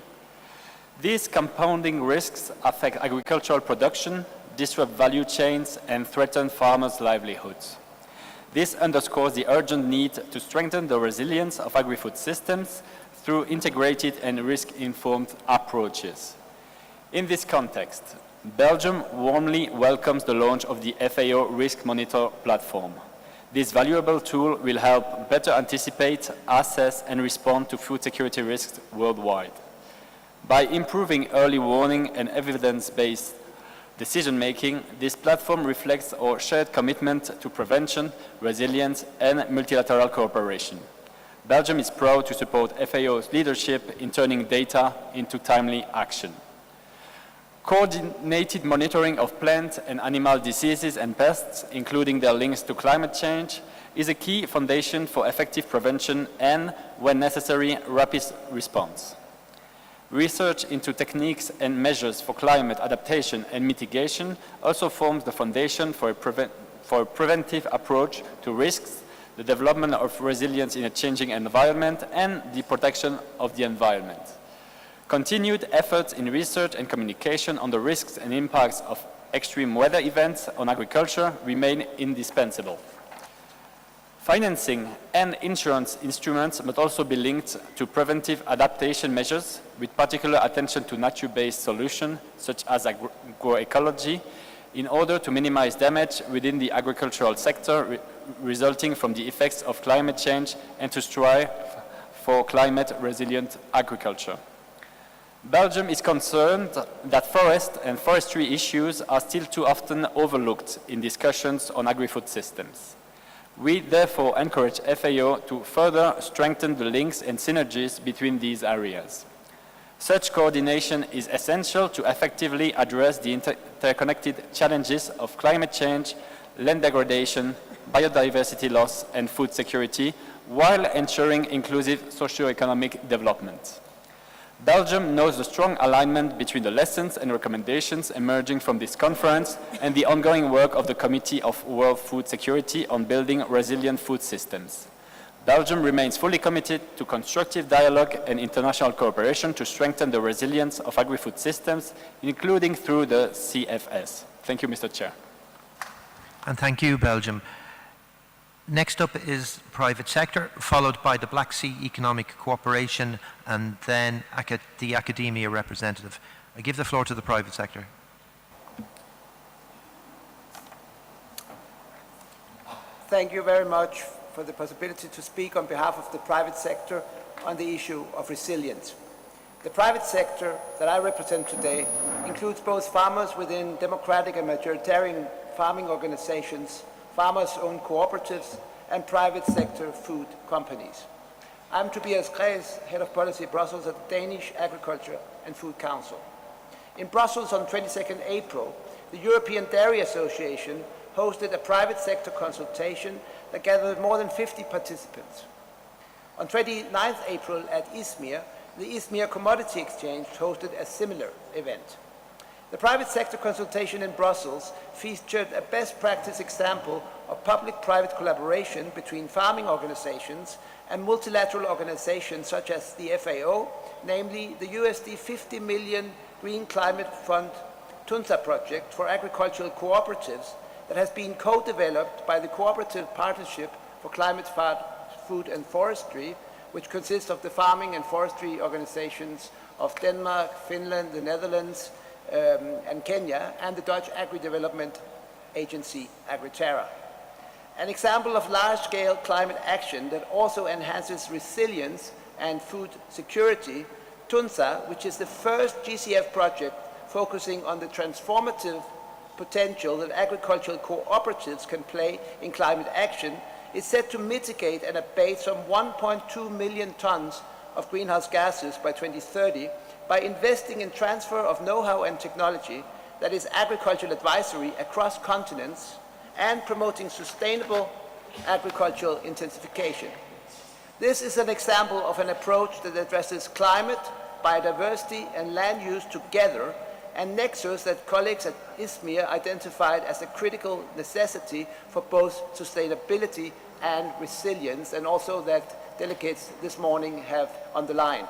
These compounding risks affect agricultural production, disrupt value chains, and threaten farmers' livelihoods. This underscores the urgent need to strengthen the resilience of agri-food systems through integrated and risk-informed approaches. In this context, Belgium warmly welcomes the launch of the FAO Risk Monitor platform. This valuable tool will help better anticipate, assess, and respond to food security risks worldwide. By improving early warning and evidence-based decision-making, this platform reflects our shared commitment to prevention, resilience, and multilateral cooperation. Belgium is proud to support FAO's leadership in turning data into timely action. Coordinated monitoring of plant and animal diseases and pests, including their links to climate change, is a key foundation for effective prevention and, when necessary, rapid response. Research into techniques and measures for climate adaptation and mitigation also forms the foundation for a preventive approach to risks, the development of resilience in a changing environment, and the protection of the environment. Continued efforts in research and communication on the risks and impacts of extreme weather events on agriculture remain indispensable. Financing and insurance instruments must also be linked to preventive adaptation measures, with particular attention to nature-based solutions such as agroecology, in order to minimize damage within the agricultural sector resulting from the effects of climate change and to strive for climate-resilient agriculture. Belgium is concerned that forest and forestry issues are still too often overlooked in discussions on agri-food systems. We therefore encourage FAO to further strengthen the links and synergies between these areas. Such coordination is essential to effectively address the interconnected challenges of climate change, land degradation, biodiversity loss, and food security, while ensuring inclusive socio-economic development. Belgium knows the strong alignment between the lessons and recommendations emerging from this conference and the ongoing work of the Committee of World Food Security on building resilient food systems. Belgium remains fully committed to constructive dialogue and international cooperation to strengthen the resilience of agri-food systems, including through the CFS. Thank you, Mr. Chair. And thank you, Belgium. Next up is private sector, followed by the Black Sea Economic Cooperation and then the academia representative. I give the floor to the private sector. Thank you very much for the possibility to speak on behalf of the private sector on the issue of resilience. The private sector that I represent today includes both farmers within democratic and majoritarian farming organizations, farmers-owned cooperatives, and private sector food companies. I'm Tobias Kreis, Head of Policy Brussels at the Danish Agriculture and Food Council. In Brussels on 22nd April, the European Dairy Association hosted a private sector consultation that gathered more than 50 participants. On 29th April at Izmir, the Izmir Commodity Exchange hosted a similar event. The private sector consultation in Brussels featured a best practice example of public-private collaboration between farming organizations and multilateral organizations such as the FAO, namely the USD 50 million Green Climate Fund TUNSA project for agricultural cooperatives that has been co-developed by the Cooperative Partnership for Climate, Food and Forestry, which consists of the farming and forestry organizations of Denmark, Finland, the Netherlands, and Kenya, and the Dutch Agri-Development Agency, AgriTerra. An example of large-scale climate action that also enhances resilience and food security, TUNSA, which is the first GCF project focusing on the transformative potential that agricultural cooperatives can play in climate action, is set to mitigate and abate some 1.2 million tons of greenhouse gases by 2030 by investing in transfer of know-how and technology, that is agricultural advisory across continents, and promoting sustainable agricultural intensification. This is an example of an approach that addresses climate, biodiversity, and land use together, and nexus that colleagues at Izmir identified as a critical necessity for both sustainability and resilience, and also that delegates this morning have underlined.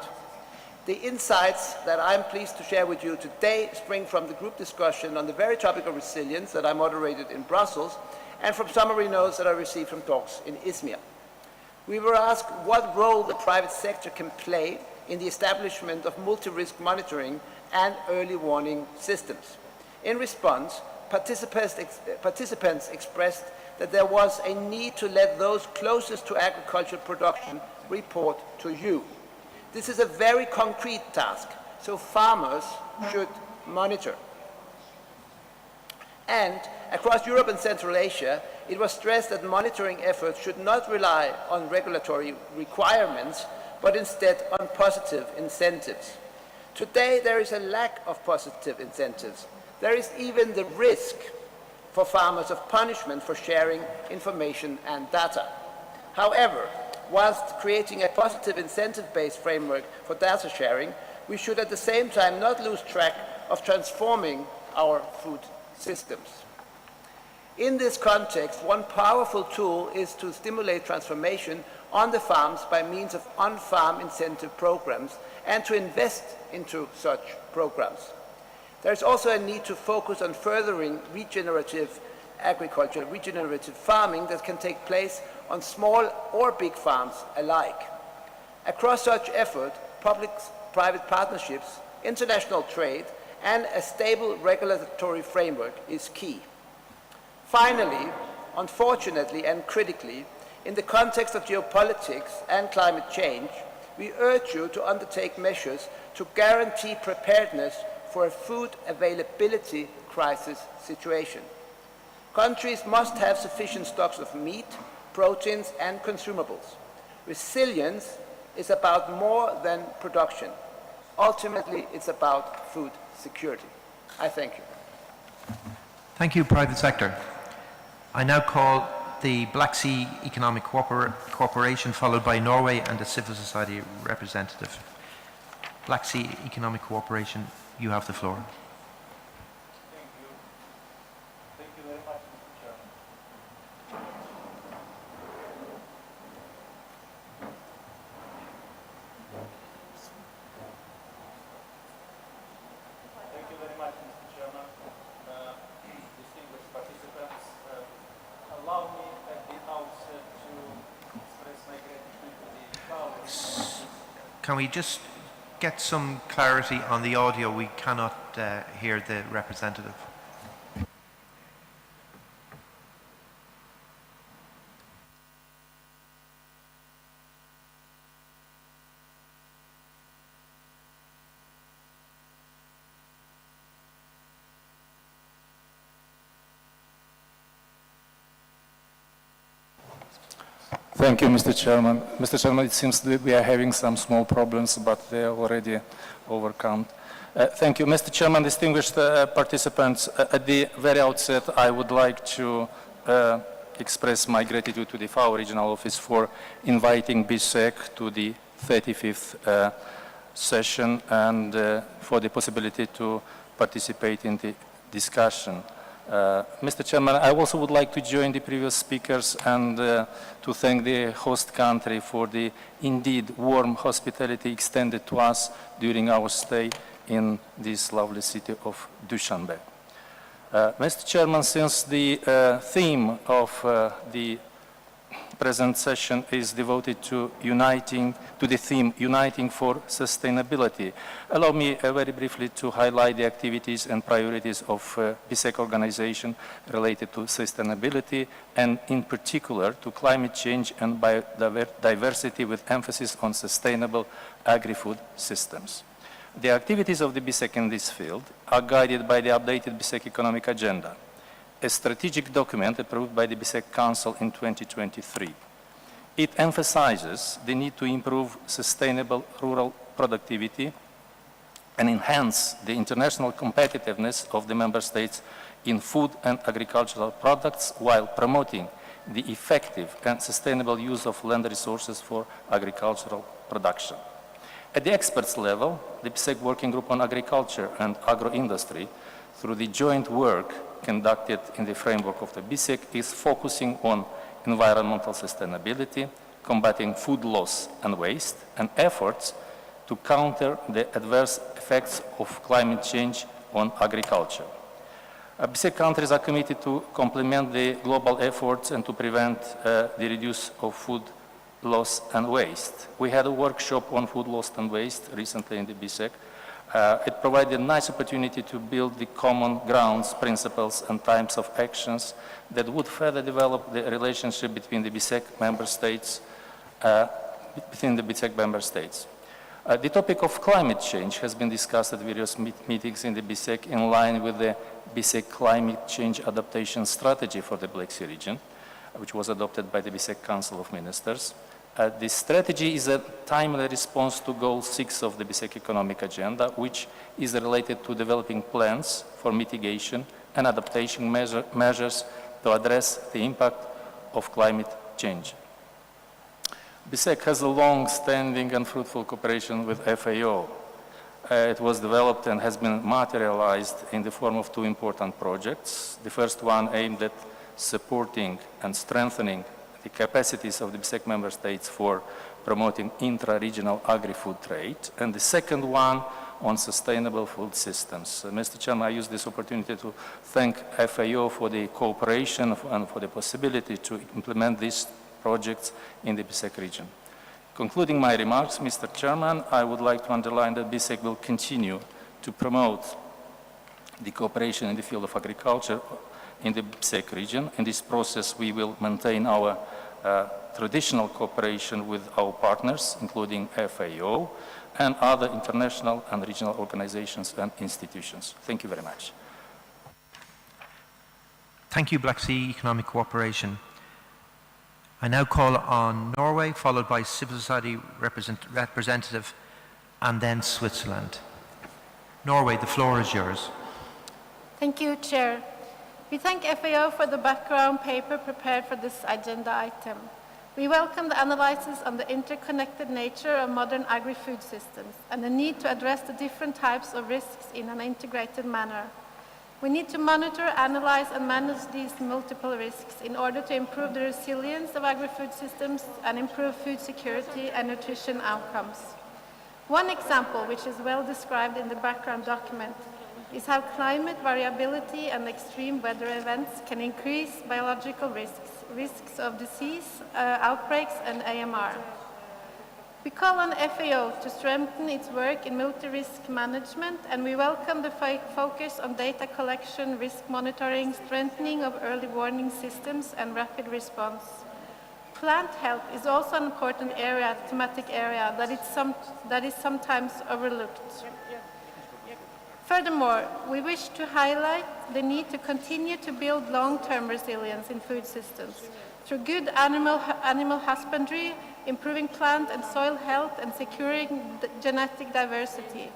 The insights that I'm pleased to share with you today spring from the group discussion on the very topic of resilience that I moderated in Brussels, and from summary notes that I received from talks in Izmir. We were asked what role the private sector can play in the establishment of multi-risk monitoring and early warning systems. In response, participants expressed that there was a need to let those closest to agricultural production report to you. This is a very concrete task, so farmers should monitor. And across Europe and Central Asia, it was stressed that monitoring efforts should not rely on regulatory requirements, but instead on positive incentives. Today, there is a lack of positive incentives. There is even the risk for farmers of punishment for sharing information and data. However, whilst creating a positive incentive-based framework for data sharing, we should at the same time not lose track of transforming our food systems. In this context, one powerful tool is to stimulate transformation on the farms by means of on-farm incentive programs and to invest into such programs. There is also a need to focus on furthering regenerative agriculture, regenerative farming that can take place on small or big farms alike. Across such effort, public-private partnerships, international trade, and a stable regulatory framework is key. Finally, unfortunately and critically, in the context of geopolitics and climate change, we urge you to undertake measures to guarantee preparedness for a food availability crisis situation. Countries must have sufficient stocks of meat, proteins, and consumables. Resilience is about more than production. Ultimately, it's about food security. I thank you. Thank you, private sector. I now call the Black Sea Economic Cooperation, followed by Norway and the civil society representative. Black Sea Economic Cooperation, you have the floor. Thank you very much, Mr. Chairman. can we just get some clarity on the audio? We cannot hear the representative. Thank you, Mr. Chairman. Mr. Chairman, it seems that we are having some small problems, but they are already overcome. Thank you, Mr. Chairman, distinguished participants. At the very outset, I would like to express my gratitude to the FAO Regional Office for inviting BSEC to the 35th session and for the possibility to participate in the discussion. Mr. Chairman, I also would like to join the previous speakers and to thank the host country for the indeed warm hospitality extended to us during our stay in this lovely city of Dushanbe. Mr. Chairman, since the theme of the present session is devoted to the theme Uniting for Sustainability, allow me very briefly to highlight the activities and priorities of BSEC organization related to sustainability and in particular to climate change and biodiversity with emphasis on sustainable agri-food systems. The activities of the BSEC in this field are guided by the updated BSEC economic agenda, a strategic document approved by the BSEC Council in 2023. It emphasizes the need to improve sustainable rural productivity and enhance the international competitiveness of the member states in food and agricultural products while promoting the effective and sustainable use of land resources for agricultural production. At the experts level, the BSEC Working Group on Agriculture and Agro-Industry, through the joint work conducted in the framework of the BSEC, is focusing on environmental sustainability, combating food loss and waste, and efforts to counter the adverse effects of climate change on agriculture. BSEC countries are committed to complement the global efforts and to prevent the reduce of food loss and waste. We had a workshop on food loss and waste recently in the BSEC. It provided a nice opportunity to build the common grounds, principles, and types of actions that would further develop the relationship between the BSEC member states. The topic of climate change has been discussed at various meetings in the BSEC in line with the BSEC Climate Change Adaptation Strategy for the Black Sea region, which was adopted by the BSEC Council of Ministers. This strategy is a timely response to Goal 6 of the BSEC Economic Agenda, which is related to developing plans for mitigation and adaptation measures to address the impact of climate change. BSEC has a long-standing and fruitful cooperation with FAO. It was developed and has been materialized in the form of two important projects. The first one aimed at supporting and strengthening the capacities of the BSEC member states for promoting intra-regional agri-food trade, and the second one on sustainable food systems. Mr. Chairman, I use this opportunity to thank FAO for the cooperation and for the possibility to implement these projects in the BSEC region. Concluding my remarks, Mr. Chairman, I would like to underline that BSEC will continue to promote the cooperation in the field of agriculture in the BSEC region. In this process, we will maintain our traditional cooperation with our partners, including FAO and other international and regional organizations and institutions. Thank you very much. Thank you, Black Sea Economic Cooperation. I now call on Norway, followed by civil society representative, and then Switzerland. Norway, the floor is yours. Thank you, Chair. We thank FAO for the background paper prepared for this agenda item. We welcome the analysis on the interconnected nature of modern agri-food systems and the need to address the different types of risks in an integrated manner. We need to monitor, analyze, and manage these multiple risks in order to improve the resilience of agri-food systems and improve food security and nutrition outcomes. One example, which is well described in the background document, is how climate variability and extreme weather events can increase biological risks of disease, outbreaks, and AMR. We call on FAO to strengthen its work in multi-risk management, and we welcome the focus on data collection, risk monitoring, strengthening of early warning systems, and rapid response. Plant health is also an important area, thematic area, that is sometimes overlooked. Furthermore, we wish to highlight the need to continue to build long-term resilience in food systems through good animal husbandry, improving plant and soil health, and securing genetic diversity.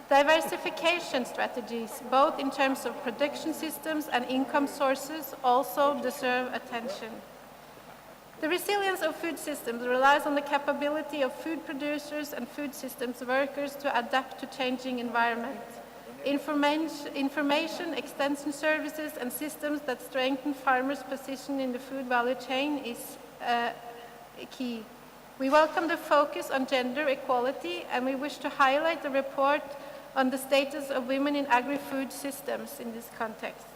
Diversification strategies, both in terms of production systems and income sources, also deserve attention. The resilience of food systems relies on the capability of food producers and food systems workers to adapt to changing environment. Information, extension services, and systems that strengthen farmers' position in the food value chain is key. We welcome the focus on gender equality, and we wish to highlight the report on the status of women in agri-food systems in this context.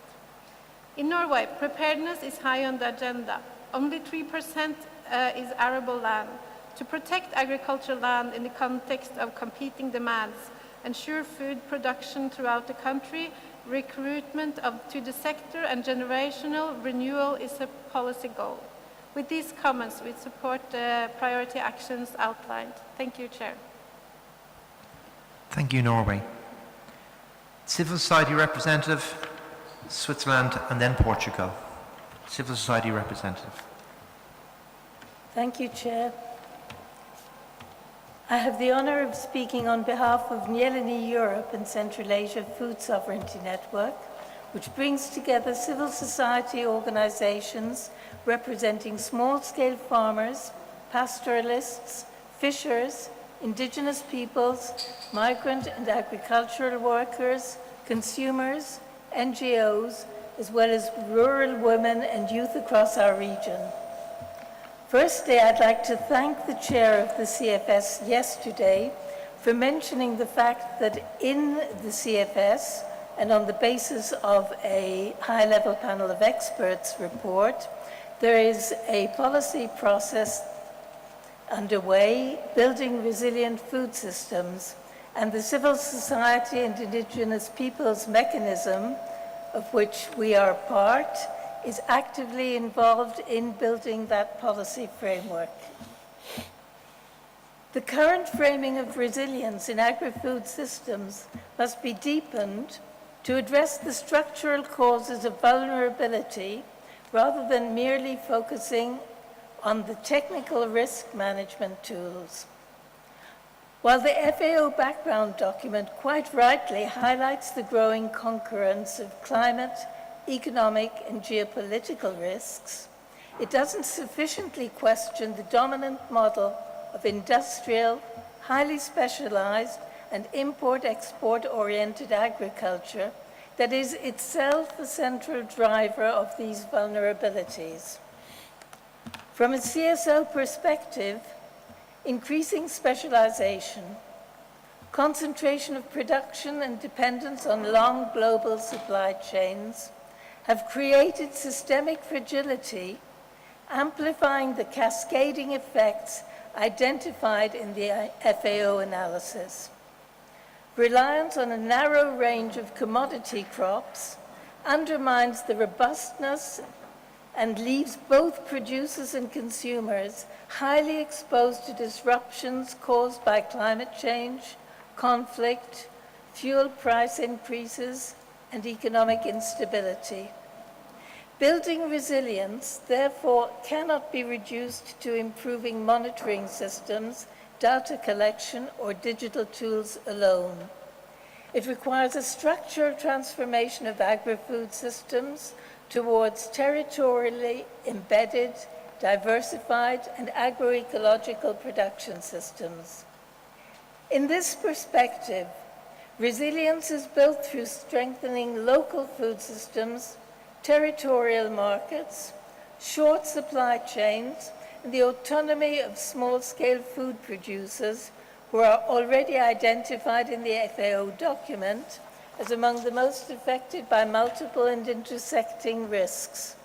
In Norway, preparedness is high on the agenda. Only 3% is arable land. To protect agricultural land in the context of competing demands, ensure food production throughout the country, recruitment to the sector, and generational renewal is a policy goal. With these comments, we support the priority actions outlined. Thank you, Chair. Thank you, Norway. Civil society representative, Switzerland, and then Portugal. Civil society representative. Thank you, Chair. I have the honor of speaking on behalf of Nyeleni Europe and Central Asia Food Sovereignty Network, which brings together civil society organizations representing small-scale farmers, pastoralists, fishers, indigenous peoples, migrant and agricultural workers, consumers, NGOs, as well as rural women and youth across our region. Firstly, I'd like to thank the chair of the CFS yesterday for mentioning the fact that in the CFS, and on the basis of a high-level panel of experts report, there is a policy process underway, building resilient food systems, and the civil society and indigenous peoples mechanism, of which we are part, is actively involved in building that policy framework. The current framing of resilience in agri-food systems must be deepened to address the structural causes of vulnerability rather than merely focusing on the technical risk management tools. While the FAO background document quite rightly highlights the growing concurrence of climate, economic, and geopolitical risks, it doesn't sufficiently question the dominant model of industrial, highly specialized, and import-export-oriented agriculture that is itself a central driver of these vulnerabilities. From a CSO perspective, increasing specialization, concentration of production, and dependence on long global supply chains have created systemic fragility, amplifying the cascading effects identified in the FAO analysis. Reliance on a narrow range of commodity crops undermines the robustness and leaves both producers and consumers highly exposed to disruptions caused by climate change, conflict, fuel price increases, and economic instability. Building resilience, therefore, cannot be reduced to improving monitoring systems, data collection, or digital tools alone. It requires a structural transformation of agri-food systems towards territorially embedded, diversified, and agroecological production systems. In this perspective, resilience is built through strengthening local food systems, territorial markets, short supply chains, and the autonomy of small-scale food producers who are already identified in the FAO document as among the most affected by multiple and intersecting risks.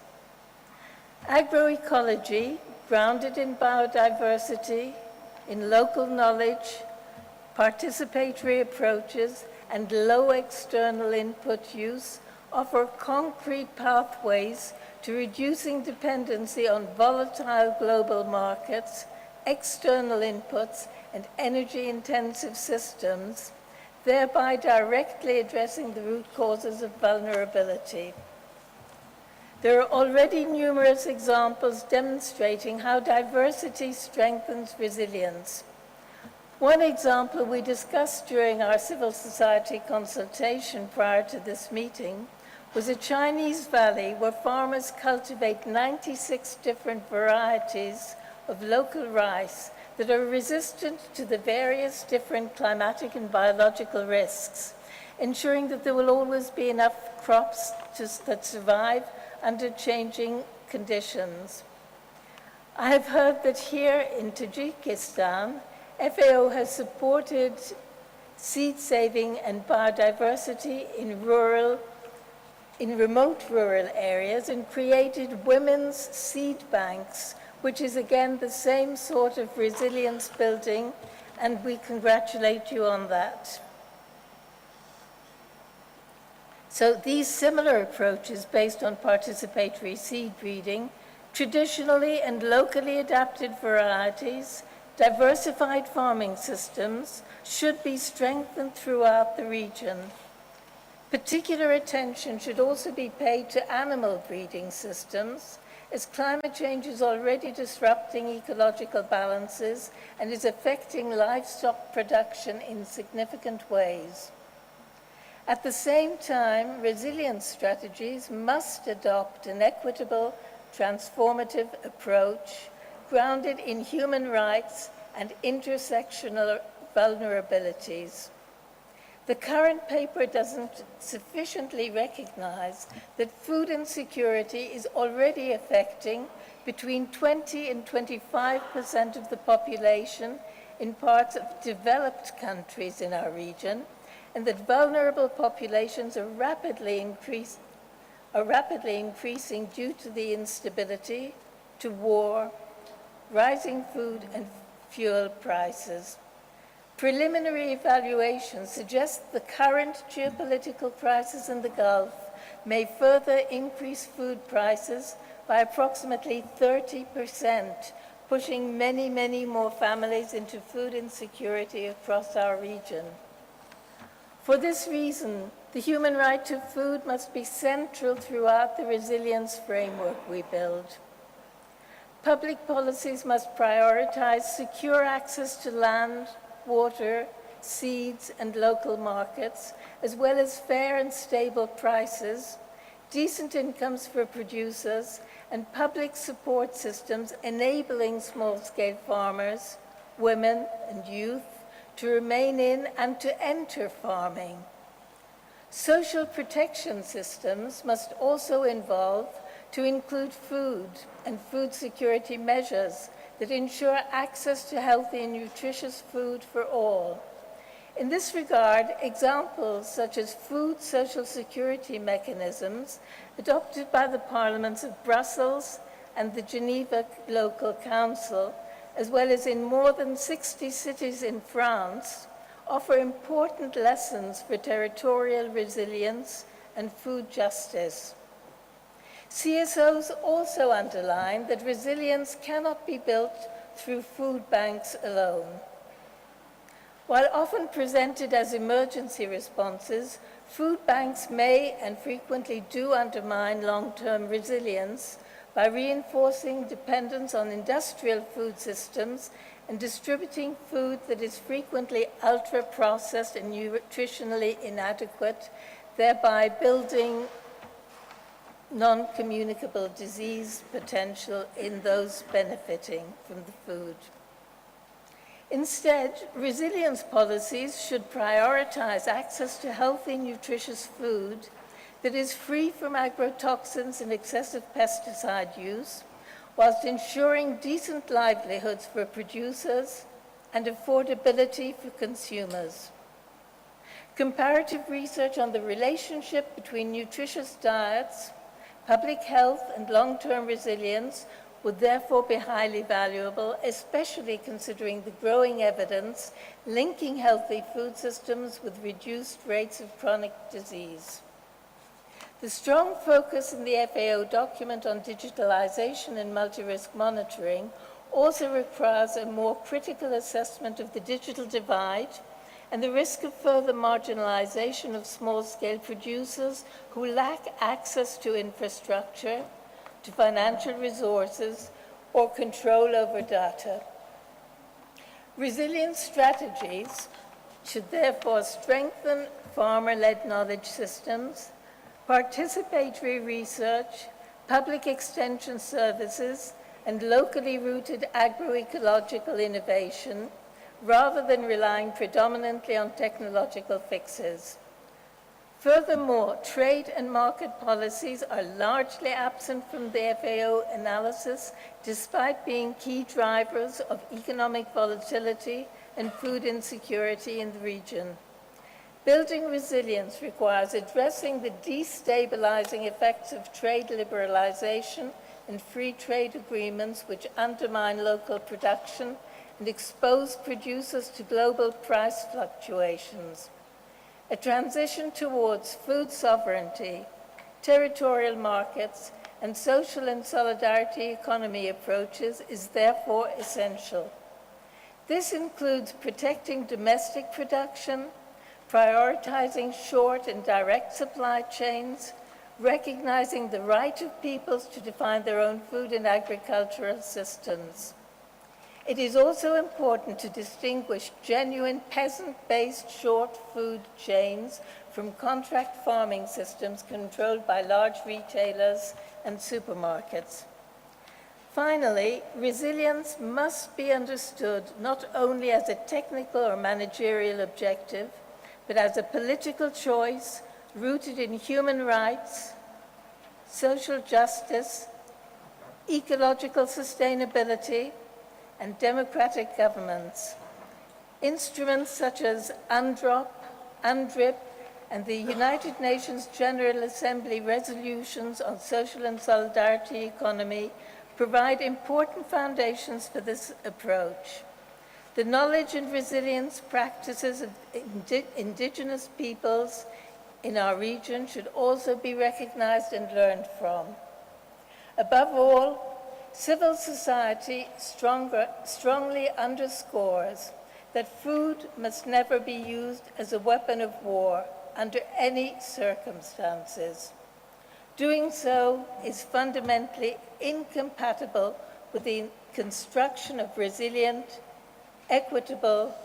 Agroecology, grounded in biodiversity, in local knowledge, participatory approaches, and low external input use offer concrete pathways to reducing dependency on volatile global markets, external inputs, and energy-intensive systems, thereby directly addressing the root causes of vulnerability. There are already numerous examples demonstrating how diversity strengthens resilience. One example we discussed during our civil society consultation prior to this meeting was a Chinese valley where farmers cultivate 96 different varieties of local rice that are resistant to the various different climatic and biological risks, ensuring that there will always be enough crops that survive under changing conditions. I have heard that here in Tajikistan, FAO has supported seed saving and biodiversity in remote rural areas and created women's seed banks, which is again the same sort of resilience building, and we congratulate you on that. So these similar approaches based on participatory seed breeding, traditionally and locally adapted varieties, diversified farming systems should be strengthened throughout the region. Particular attention should also be paid to animal breeding systems, as climate change is already disrupting ecological balances and is affecting livestock production in significant ways. At the same time, resilience strategies must adopt an equitable, transformative approach grounded in human rights and intersectional vulnerabilities. The current paper doesn't sufficiently recognize that food insecurity is already affecting between 20 and 25% of the population in parts of developed countries in our region, and that vulnerable populations are rapidly increasing due to the instability, to war, rising food and fuel prices. Preliminary evaluations suggest the current geopolitical crisis in the Gulf may further increase food prices by approximately 30%, pushing many, many more families into food insecurity across our region. For this reason, the human right to food must be central throughout the resilience framework we build. Public policies must prioritize secure access to land, water, seeds, and local markets, as well as fair and stable prices, decent incomes for producers, and public support systems enabling small-scale farmers, women, and youth to remain in and to enter farming. Social protection systems must also evolve to include food and food security measures that ensure access to healthy and nutritious food for all. In this regard, examples such as food social security mechanisms adopted by the parliaments of Brussels and the Geneva Local Council, as well as in more than 60 cities in France, offer important lessons for territorial resilience and food justice. CSOs also underline that resilience cannot be built through food banks alone. While often presented as emergency responses, food banks may and frequently do undermine long-term resilience by reinforcing dependence on industrial food systems and distributing food that is frequently ultra-processed and nutritionally inadequate, thereby building non-communicable disease potential in those benefiting from the food. Instead, resilience policies should prioritize access to healthy, nutritious food that is free from agrotoxins and excessive pesticide use, whilst ensuring decent livelihoods for producers and affordability for consumers. Comparative research on the relationship between nutritious diets, public health, and long-term resilience would therefore be highly valuable, especially considering the growing evidence linking healthy food systems with reduced rates of chronic disease. The strong focus in the FAO document on digitalization and multi-risk monitoring also requires a more critical assessment of the digital divide and the risk of further marginalization of small-scale producers who lack access to infrastructure, to financial resources, or control over data. Resilience strategies should therefore strengthen farmer-led knowledge systems, participatory research, public extension services, and locally rooted agroecological innovation, rather than relying predominantly on technological fixes. Furthermore, trade and market policies are largely absent from the FAO analysis, despite being key drivers of economic volatility and food insecurity in the region. Building resilience requires addressing the destabilizing effects of trade liberalization and free trade agreements which undermine local production and expose producers to global price fluctuations. A transition towards food sovereignty, territorial markets, and social and solidarity economy approaches is therefore essential. This includes protecting domestic production, prioritizing short and direct supply chains, recognizing the right of peoples to define their own food and agricultural systems. It is also important to distinguish genuine peasant-based short food chains from contract farming systems controlled by large retailers and supermarkets. Finally, resilience must be understood not only as a technical or managerial objective, but as a political choice rooted in human rights, social justice, ecological sustainability, and democratic governance. Instruments such as UNDROP, UNDRIP, and the United Nations General Assembly resolutions on social and solidarity economy provide important foundations for this approach. The knowledge and resilience practices of indigenous peoples in our region should also be recognized and learned from. Above all, civil society strongly underscores that food must never be used as a weapon of war under any circumstances. Doing so is fundamentally incompatible with the construction of resilient, equitable,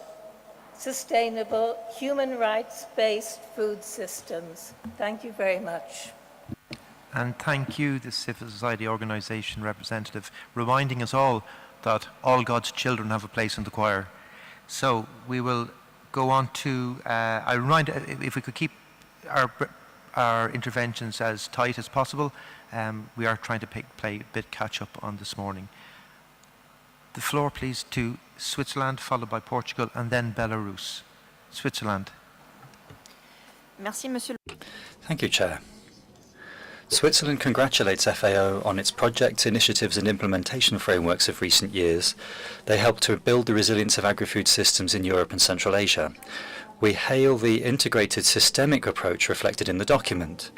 sustainable, human rights-based food systems. Thank you very much. And thank you, the civil society organisation representative, reminding us all that all God's children have a place in the choir. So we will go on to, I remind, if we could keep our interventions as tight as possible, we are trying to play a bit catch up on this morning. The floor, please, to Switzerland, followed by Portugal, and then Belarus. Switzerland. Merci, Monsieur. Thank you, Chair. Switzerland congratulates FAO on its projects, initiatives and implementation frameworks of recent years. They help to build the resilience of agri-food systems in Europe and Central Asia. We hail the integrated systemic approach reflected in the document.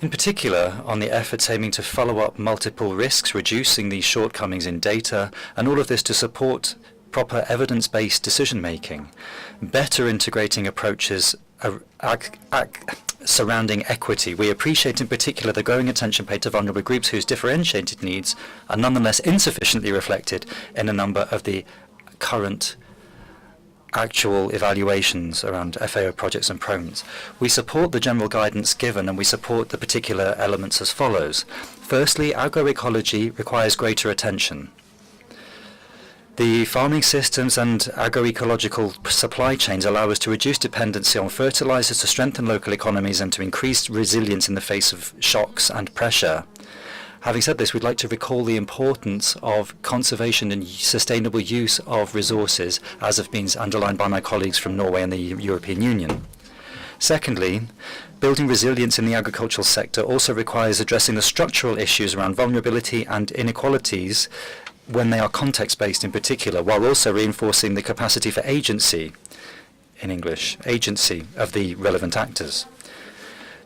In particular, on the efforts aiming to follow up multiple risks, reducing the shortcomings in data, and all of this to support proper evidence-based decision-making, better integrating approaches surrounding equity. We appreciate in particular the growing attention paid to vulnerable groups whose differentiated needs are nonetheless insufficiently reflected in a number of the current actual evaluations around FAO projects and programs. We support the general guidance given and we support the particular elements as follows. Firstly, agroecology requires greater attention. The farming systems and agroecological supply chains allow us to reduce dependency on fertilizers, to strengthen local economies and to increase resilience in the face of shocks and pressure. Having said this, we'd like to recall the importance of conservation and sustainable use of resources, as have been underlined by my colleagues from Norway and the European Union. Secondly, Building resilience in the agricultural sector also requires addressing the structural issues around vulnerability and inequalities when they are context-based in particular, while also reinforcing the capacity for agency, in English, agency of the relevant actors.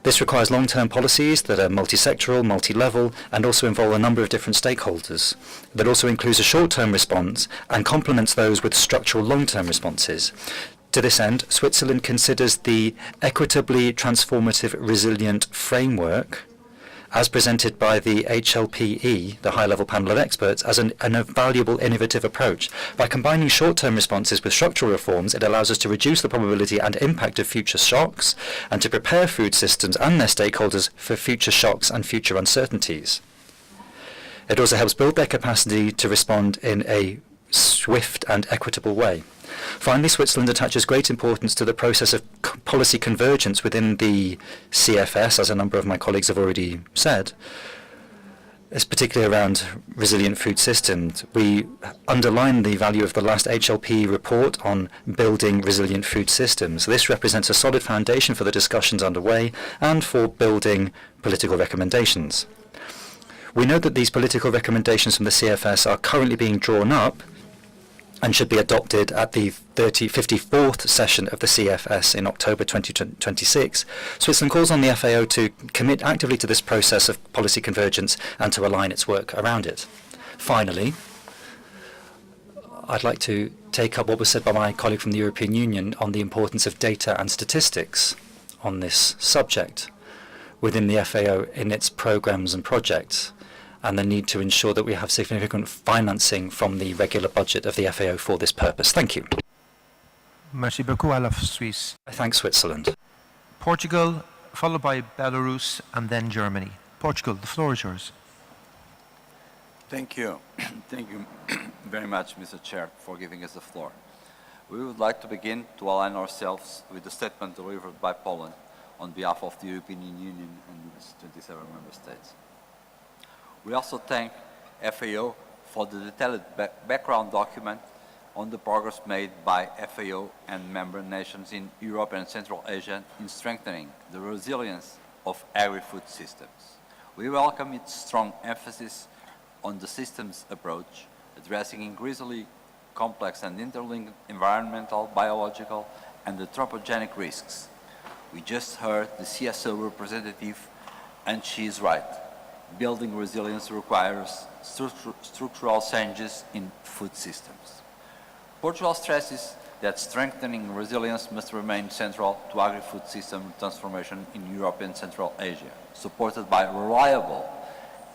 This requires long-term policies that are multi-sectoral, multi-level, and also involve a number of different stakeholders. That also includes a short-term response and complements those with structural long-term responses. To this end, Switzerland considers the equitably transformative resilient framework as presented by the HLPE, the high-level panel of experts, as a valuable innovative approach. By combining short-term responses with structural reforms, it allows us to reduce the probability and impact of future shocks and to prepare food systems and their stakeholders for future shocks and future uncertainties. It also helps build their capacity to respond in a swift and equitable way. Finally, Switzerland attaches great importance to the process of policy convergence within the CFS, as a number of my colleagues have already said. It's particularly around resilient food systems. We underline the value of the last HLP report on building resilient food systems. This represents a solid foundation for the discussions underway and for building political recommendations. We know that these political recommendations from the CFS are currently being drawn up and should be adopted at the 54th session of the CFS in October 2026. Switzerland calls on the FAO to commit actively to this process of policy convergence and to align its work around it. Finally, I'd like to take up what was said by my colleague from the European Union on the importance of data and statistics on this subject within the FAO in its programs and projects, and the need to ensure that we have significant financing from the regular budget of the FAO for this purpose. Thank you. Merci beaucoup. I love Swiss. I thank Switzerland. Portugal, followed by Belarus, and then Germany. Portugal, the floor is yours. Thank you. Thank you very much, Mr. Chair, for giving us the floor. We would like to begin to align ourselves with the statement delivered by Poland on behalf of the European Union and its 27 member states. We also thank FAO for the detailed background document on the progress made by FAO and member nations in Europe and Central Asia in strengthening the resilience of agri-food systems. We welcome its strong emphasis on the systems approach, addressing increasingly complex and interlinked environmental, biological, and anthropogenic risks. We just heard the CSO representative, and she is right. Building resilience requires structural changes in food systems. Portugal stresses that strengthening resilience must remain central to agri-food system transformation in Europe and Central Asia, supported by reliable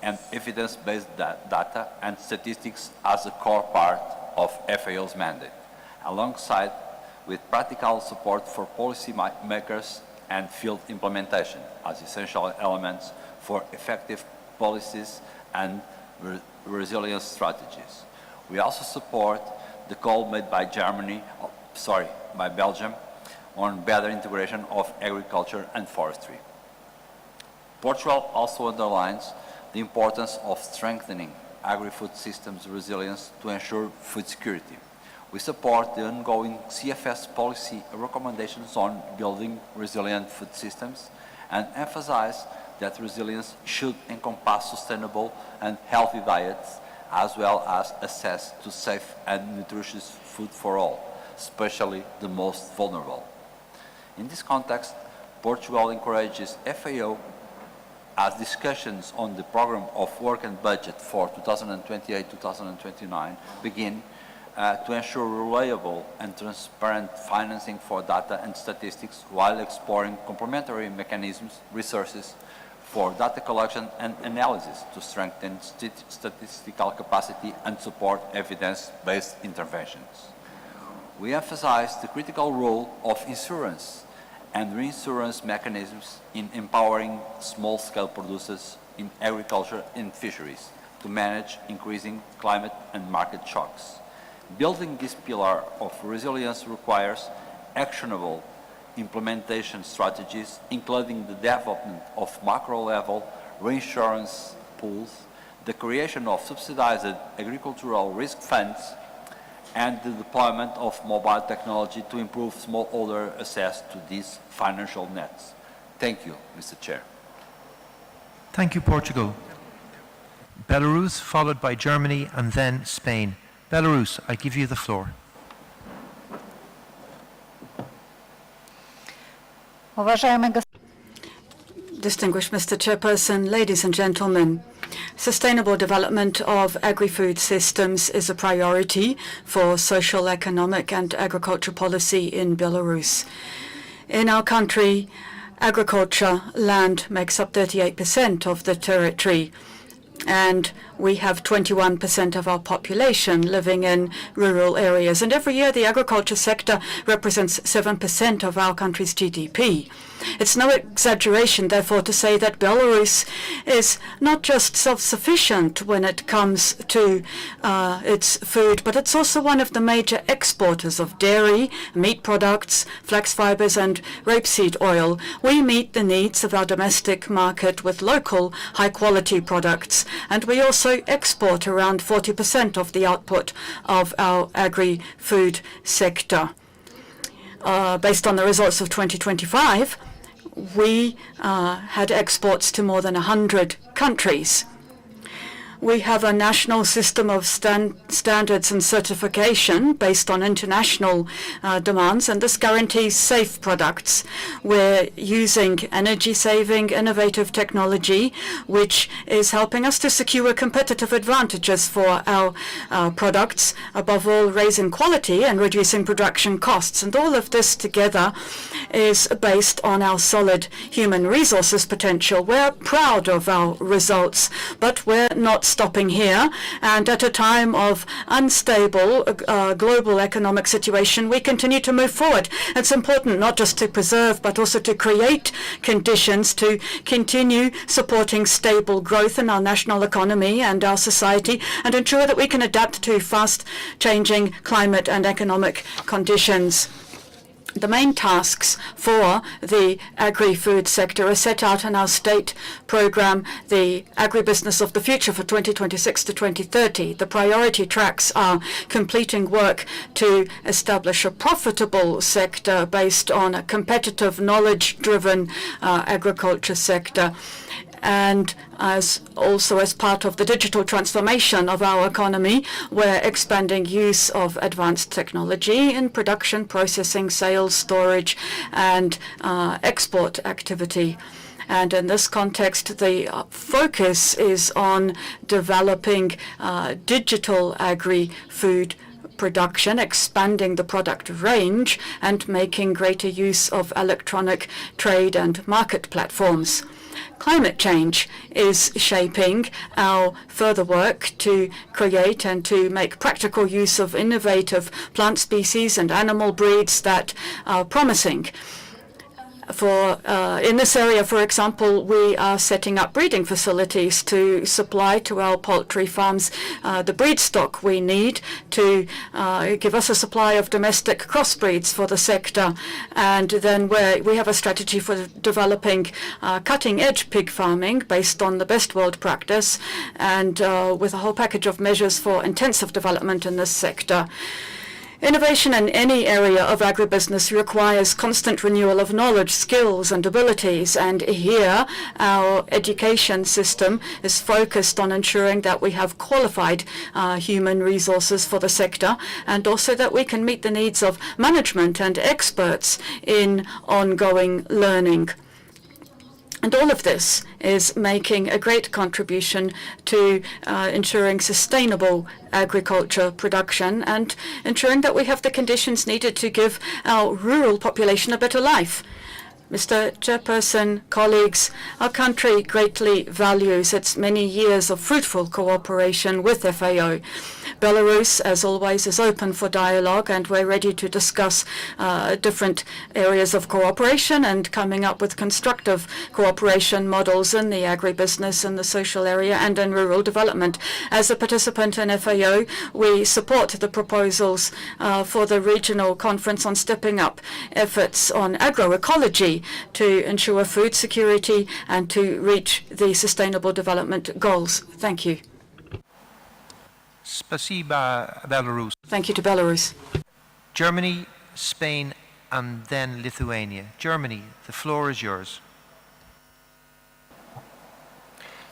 and evidence-based data and statistics as a core part of FAO's mandate, alongside with practical support for policy makers and field implementation as essential elements for effective policies and resilience strategies. We also support the call made by by Belgium on better integration of agriculture and forestry. Portugal also underlines the importance of strengthening agri-food systems resilience to ensure food security. We support the ongoing CFS policy recommendations on building resilient food systems and emphasize that resilience should encompass sustainable and healthy diets, as well as access to safe and nutritious food for all, especially the most vulnerable. In this context, Portugal encourages FAO as discussions on the program of work and budget for 2028-2029 begin to ensure reliable and transparent financing for data and statistics while exploring complementary mechanisms, resources for data collection and analysis to strengthen statistical capacity and support evidence-based interventions. We emphasize the critical role of insurance and reinsurance mechanisms in empowering small-scale producers in agriculture and fisheries to manage increasing climate and market shocks. Building this pillar of resilience requires actionable implementation strategies, including the development of macro-level reinsurance pools, the creation of subsidized agricultural risk funds, and the deployment of mobile technology to improve smallholder access to these financial nets. Thank you, Mr. Chair. Thank you, Portugal. Belarus, followed by Germany, and then Spain. Belarus, I give you the floor. Distinguished Mr. Chairperson, ladies and gentlemen, sustainable development of agri-food systems is a priority for social, economic and agriculture policy in Belarus. In our country, agriculture land makes up 38% of the territory, and we have 21% of our population living in rural areas. And every year, the agriculture sector represents 7% of our country's GDP. It's no exaggeration, therefore, to say that Belarus is not just self-sufficient when it comes to its food, but it's also one of the major exporters of dairy, meat products, flax fibers, and rapeseed oil. We meet the needs of our domestic market with local, high-quality products, and we also export around 40% of the output of our agri-food sector. Based on the results of 2025, we had exports to more than 100 countries. We have a national system of standards and certification based on international demands, and this guarantees safe products. We're using energy-saving, innovative technology, which is helping us to secure competitive advantages for our products, above all raising quality and reducing production costs. And all of this together is based on our solid human resources potential. We're proud of our results, but we're not stopping here. And at a time of unstable global economic situation, we continue to move forward. It's important not just to preserve, but also to create conditions to continue supporting stable growth in our national economy and our society, and ensure that we can adapt to fast-changing climate and economic conditions. The main tasks for the agri-food sector are set out in our state program, the Agribusiness of the Future for 2026 to 2030. The priority tracks are completing work to establish a profitable sector based on a competitive, knowledge-driven agriculture sector, and also as part of the digital transformation of our economy, we're expanding use of advanced technology in production, processing, sales, storage, and export activity. And in this context, the focus is on developing digital agri-food production, expanding the product range, and making greater use of electronic trade and market platforms. Climate change is shaping our further work to create and to make practical use of innovative plant species and animal breeds that are promising. In this area, for example, we are setting up breeding facilities to supply to our poultry farms the breed stock we need to give us a supply of domestic crossbreeds for the sector. And then we have a strategy for developing cutting-edge pig farming based on the best world practice, and with a whole package of measures for intensive development in this sector. Innovation in any area of agribusiness requires constant renewal of knowledge, skills, and abilities. And here, our education system is focused on ensuring that we have qualified human resources for the sector, and also that we can meet the needs of management and experts in ongoing learning. And all of this is making a great contribution to ensuring sustainable agriculture production and ensuring that we have the conditions needed to give our rural population a better life. Mr. Chairperson, colleagues, our country greatly values its many years of fruitful cooperation with FAO. Belarus, as always, is open for dialogue, and we're ready to discuss different areas of cooperation and coming up with constructive cooperation models in the agribusiness, in the social area, and in rural development. As a participant in FAO, we support the proposals for the Regional Conference on stepping up efforts on agroecology to ensure food security and to reach the Sustainable Development Goals. Thank you. Spasiba, Belarus. Thank you to Belarus. Germany, Spain, and then Lithuania. Germany, the floor is yours.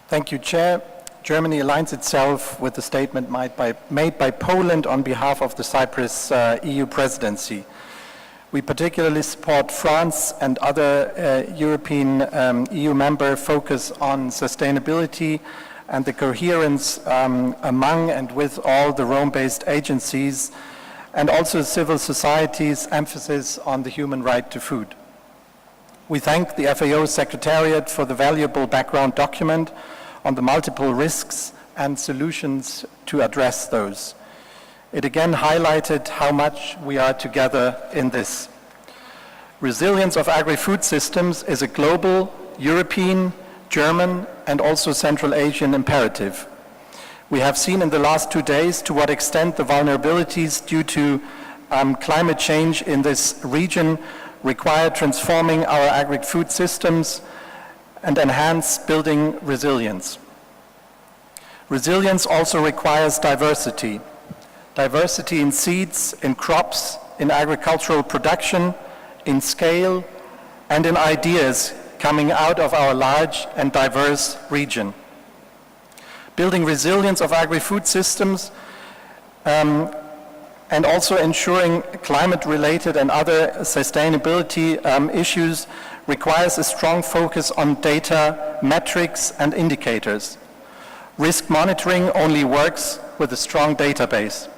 Thank you, Chair. Germany aligns itself with the statement made by Poland on behalf of the Cyprus EU presidency. We particularly support France and other European EU member focus on sustainability and the coherence among and with all the Rome-based agencies, and also civil society's emphasis on the human right to food. We thank the FAO Secretariat for the valuable background document on the multiple risks and solutions to address those. It again highlighted how much we are together in this. Resilience of agri-food systems is a global, European, German, and also Central Asian imperative. We have seen in the last 2 days to what extent the vulnerabilities due to climate change in this region require transforming our agri-food systems and enhance building resilience. Resilience also requires diversity. Diversity in seeds, in crops, in agricultural production, in scale, and in ideas coming out of our large and diverse region. Building resilience of agri-food systems and also ensuring climate-related and other sustainability issues requires a strong focus on data, metrics, and indicators. Risk monitoring only works with a strong database.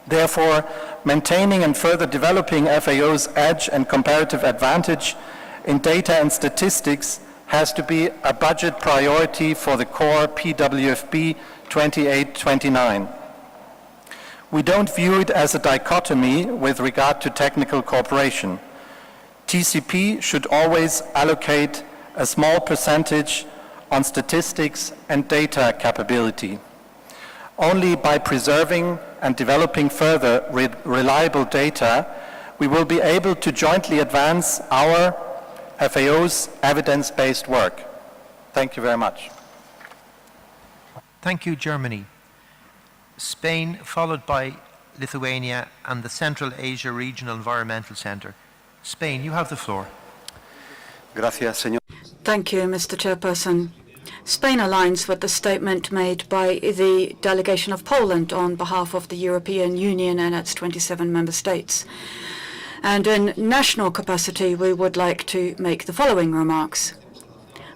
Therefore, maintaining and further developing FAO's edge and comparative advantage in data and statistics has to be a budget priority for the core PWFB 28-29. We don't view it as a dichotomy with regard to technical cooperation. TCP should always allocate a small percentage on statistics and data capability. Only by preserving and developing further reliable data, we will be able to jointly advance our FAO's evidence-based work. Thank you very much. Thank you, Germany. Spain, followed by Lithuania and the Central Asia Regional Environmental Centre. Spain, you have the floor. Gracias, señor. Thank you, Mr. Chairperson. Spain aligns with the statement made by the delegation of Poland on behalf of the European Union and its 27 member states. And in national capacity, we would like to make the following remarks.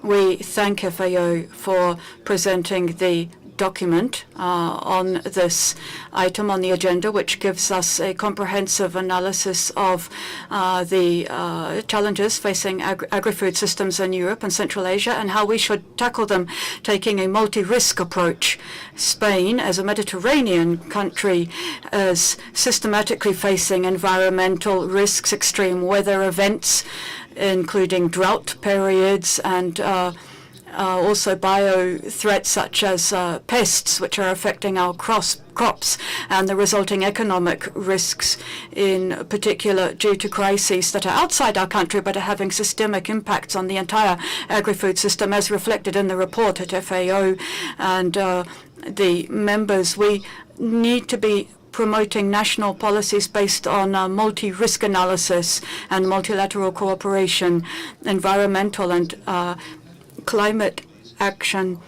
We thank FAO for presenting the document on this item on the agenda, which gives us a comprehensive analysis of the challenges facing agri-food systems in Europe and Central Asia and how we should tackle them, taking a multi-risk approach. Spain, as a Mediterranean country, is systematically facing environmental risks, extreme weather events, including drought periods and also bio threats such as pests, which are affecting our crops and the resulting economic risks, in particular due to crises that are outside our country but are having systemic impacts on the entire agri-food system, as reflected in the report at FAO and the members. We need to be promoting national policies based on multi-risk analysis and multilateral cooperation, environmental and climate action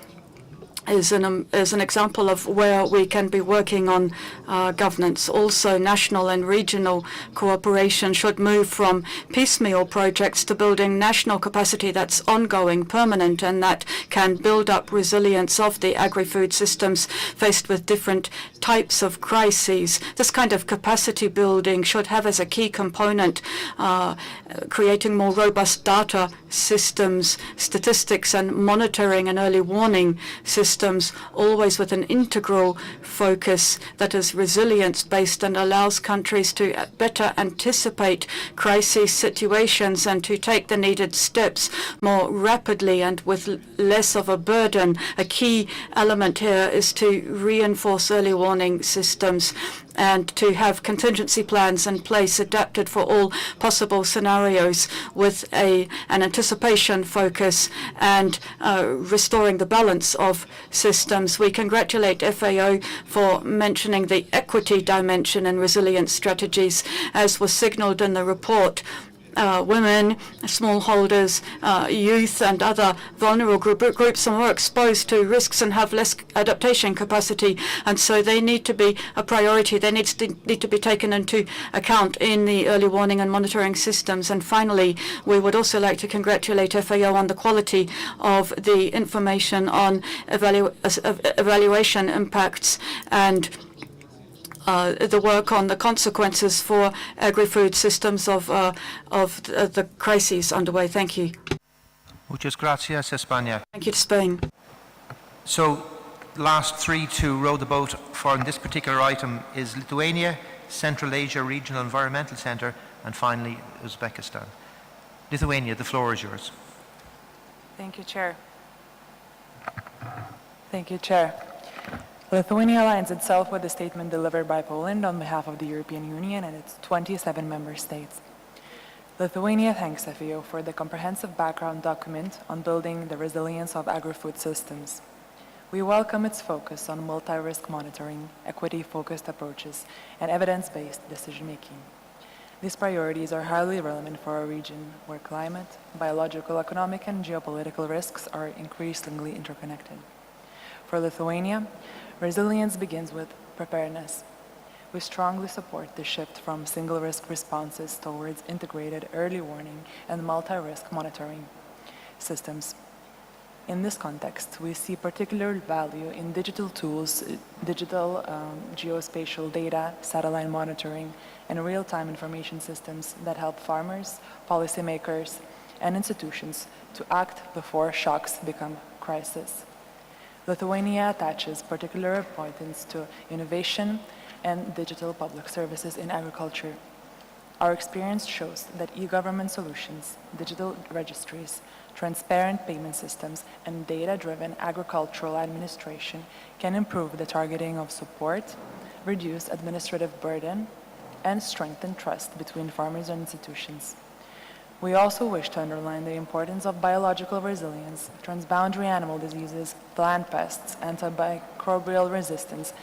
is an example of where we can be working on governance. Also, national and regional cooperation should move from piecemeal projects to building national capacity that's ongoing, permanent, and that can build up resilience of the agri-food systems faced with different types of crises. This kind of capacity building should have as a key component creating more robust data systems, statistics and monitoring and early warning systems, always with an integral focus that is resilience-based and allows countries to better anticipate crisis situations and to take the needed steps more rapidly and with less of a burden. A key element here is to reinforce early warning systems and to have contingency plans in place adapted for all possible scenarios with an anticipation focus and restoring the balance of systems. We congratulate FAO for mentioning the equity dimension in resilience strategies, as was signaled in the report. women, smallholders, youth, and other vulnerable groups are more exposed to risks and have less adaptation capacity, and so they need to be a priority. They need to be taken into account in the early warning and monitoring systems. And finally, we would also like to congratulate FAO on the quality of the information on evaluation impacts and the work on the consequences for agri-food systems of the crises underway. Thank you. Muchas gracias, España. Thank you to Spain. So, last three to row the boat for this particular item is Lithuania, Central Asia Regional Environmental Centre, and finally Uzbekistan. Lithuania, the floor is yours. Thank you, Chair. Thank you, Chair. Lithuania aligns itself with the statement delivered by Poland on behalf of the European Union and its 27 member states. Lithuania thanks FAO for the comprehensive background document on building the resilience of agri-food systems. We welcome its focus on multi-risk monitoring, equity-focused approaches, and evidence-based decision-making. These priorities are highly relevant for a region where climate, biological, economic, and geopolitical risks are increasingly interconnected. For Lithuania, resilience begins with preparedness. We strongly support the shift from single-risk responses towards integrated early warning and multi-risk monitoring systems. In this context, we see particular value in digital tools, geospatial data, satellite monitoring, and real-time information systems that help farmers, policymakers, and institutions to act before shocks become crises. Lithuania attaches particular importance to innovation and digital public services in agriculture. Our experience shows that e-government solutions, digital registries, transparent payment systems, and data-driven agricultural administration can improve the targeting of support, reduce administrative burden, and strengthen trust between farmers and institutions. We also wish to underline the importance of biological resilience, transboundary animal diseases, plant pests, antimicrobial resistance,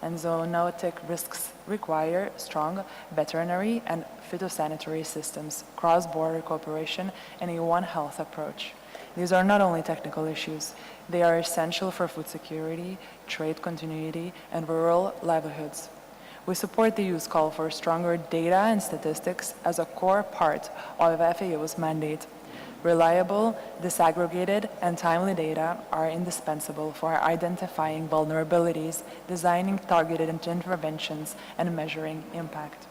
and zoonotic risks require strong veterinary and phytosanitary systems, cross-border cooperation, and a One Health approach. These are not only technical issues, they are essential for food security, trade continuity, and rural livelihoods. We support the EU's call for stronger data and statistics as a core part of FAO's mandate. Reliable, disaggregated, and timely data are indispensable for identifying vulnerabilities, designing targeted interventions, and measuring impact.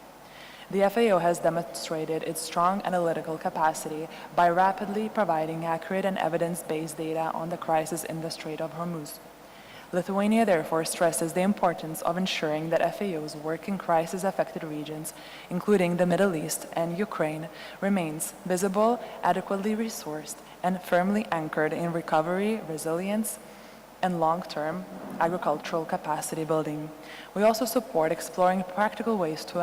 The FAO has demonstrated its strong analytical capacity by rapidly providing accurate and evidence-based data on the crisis in the Strait of Hormuz. Lithuania therefore stresses the importance of ensuring that FAO's work in crisis-affected regions, including the Middle East and Ukraine, remains visible, adequately resourced, and firmly anchored in recovery, resilience, and long-term agricultural capacity building. We also support exploring practical ways to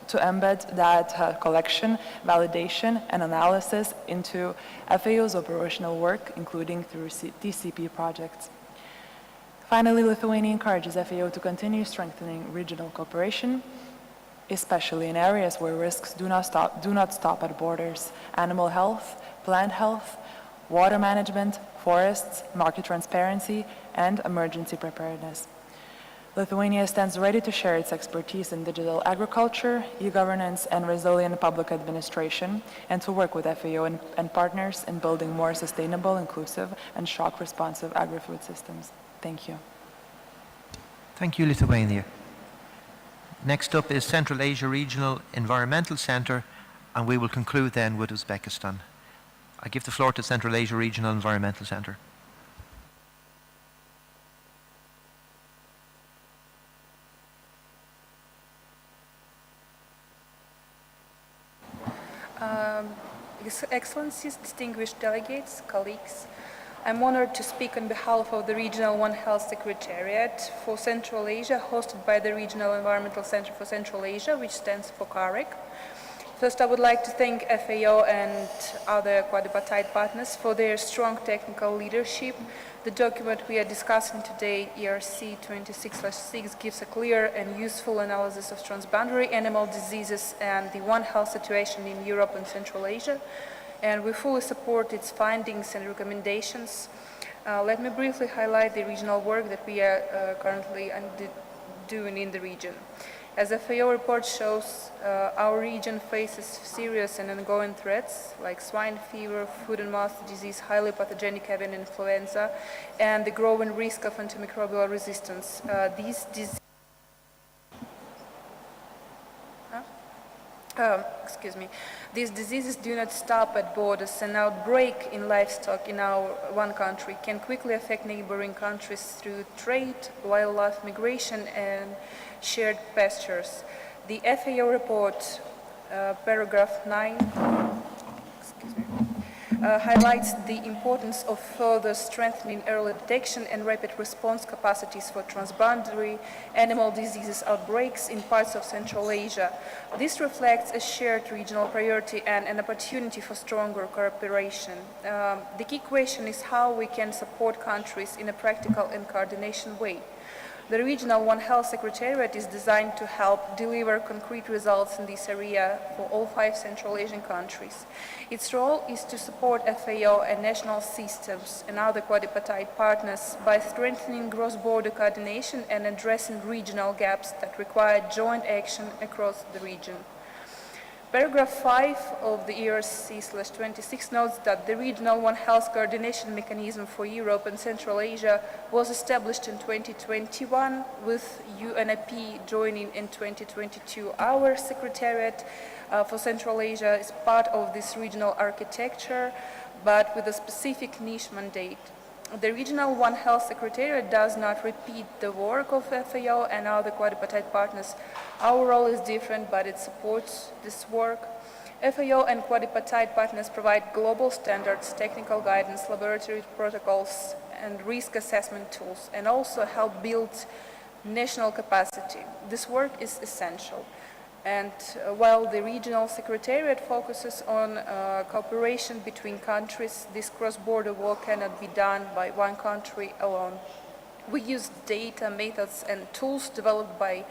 embed data collection, validation, and analysis into FAO's operational work, including through TCP projects. Finally, Lithuania encourages FAO to continue strengthening regional cooperation, especially in areas where risks do not stop at borders: animal health, plant health, water management, forests, market transparency, and emergency preparedness. Lithuania stands ready to share its expertise in digital agriculture, e-governance, and resilient public administration, and to work with FAO and partners in building more sustainable, inclusive, and shock-responsive agri-food systems. Thank you. Thank you, Lithuania. Next up is Central Asia Regional Environmental Centre, and we will conclude then with Uzbekistan. I give the floor to Central Asia Regional Environmental Centre. Excellencies, distinguished delegates, colleagues, I'm honored to speak on behalf of the Regional One Health Secretariat for Central Asia, hosted by the Regional Environmental Center for Central Asia, which stands for CAREC. First, I would like to thank FAO and other quadripartite partners for their strong technical leadership. The document we are discussing today, ERC36/6, gives a clear and useful analysis of transboundary animal diseases and the One Health situation in Europe and Central Asia, and we fully support its findings and recommendations. Let me briefly highlight the regional work that we are currently doing in the region. As the FAO report shows, our region faces serious and ongoing threats like swine fever, foot and mouth disease, highly pathogenic avian influenza, and the growing risk of antimicrobial resistance. These diseases do not stop at borders. An outbreak in livestock in our one country can quickly affect neighboring countries through trade, wildlife migration, and shared pastures. The FAO report, paragraph 9, highlights the importance of further strengthening early detection and rapid response capacities for transboundary animal diseases outbreaks in parts of Central Asia. This reflects a shared regional priority and an opportunity for stronger cooperation. The key question is how we can support countries in a practical and coordination way. The Regional One Health Secretariat is designed to help deliver concrete results in this area for all 5 Central Asian countries. Its role is to support FAO and national systems and other quadripartite partners by strengthening cross-border coordination and addressing regional gaps that require joint action across the region. Paragraph 5 of the ERC/26 notes that the Regional One Health Coordination Mechanism for Europe and Central Asia was established in 2021, with UNEP joining in 2022. Our Secretariat for Central Asia is part of this regional architecture, but with a specific niche mandate. The Regional One Health Secretariat does not repeat the work of FAO and other quadripartite partners. Our role is different, but it supports this work. FAO and quadripartite partners provide global standards, technical guidance, laboratory protocols, and risk assessment tools, and also help build national capacity. This work is essential. And while the regional secretariat focuses on cooperation between countries, this cross-border work cannot be done by one country alone. We use data, methods, and tools developed by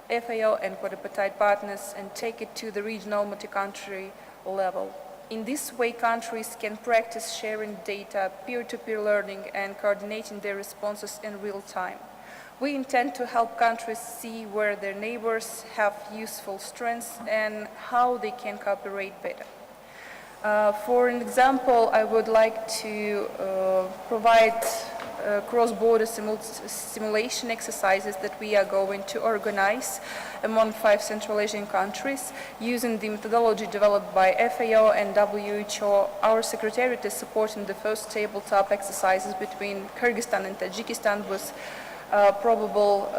FAO and quadripartite partners and take it to the regional multi-country level. In this way, countries can practice sharing data, peer-to-peer learning, and coordinating their responses in real time. We intend to help countries see where their neighbors have useful strengths and how they can cooperate better. For an example, I would like to provide cross-border simulation exercises that we are going to organize among 5 Central Asian countries using the methodology developed by FAO and WHO. Our Secretariat is supporting the first tabletop exercises between Kyrgyzstan and Tajikistan with probable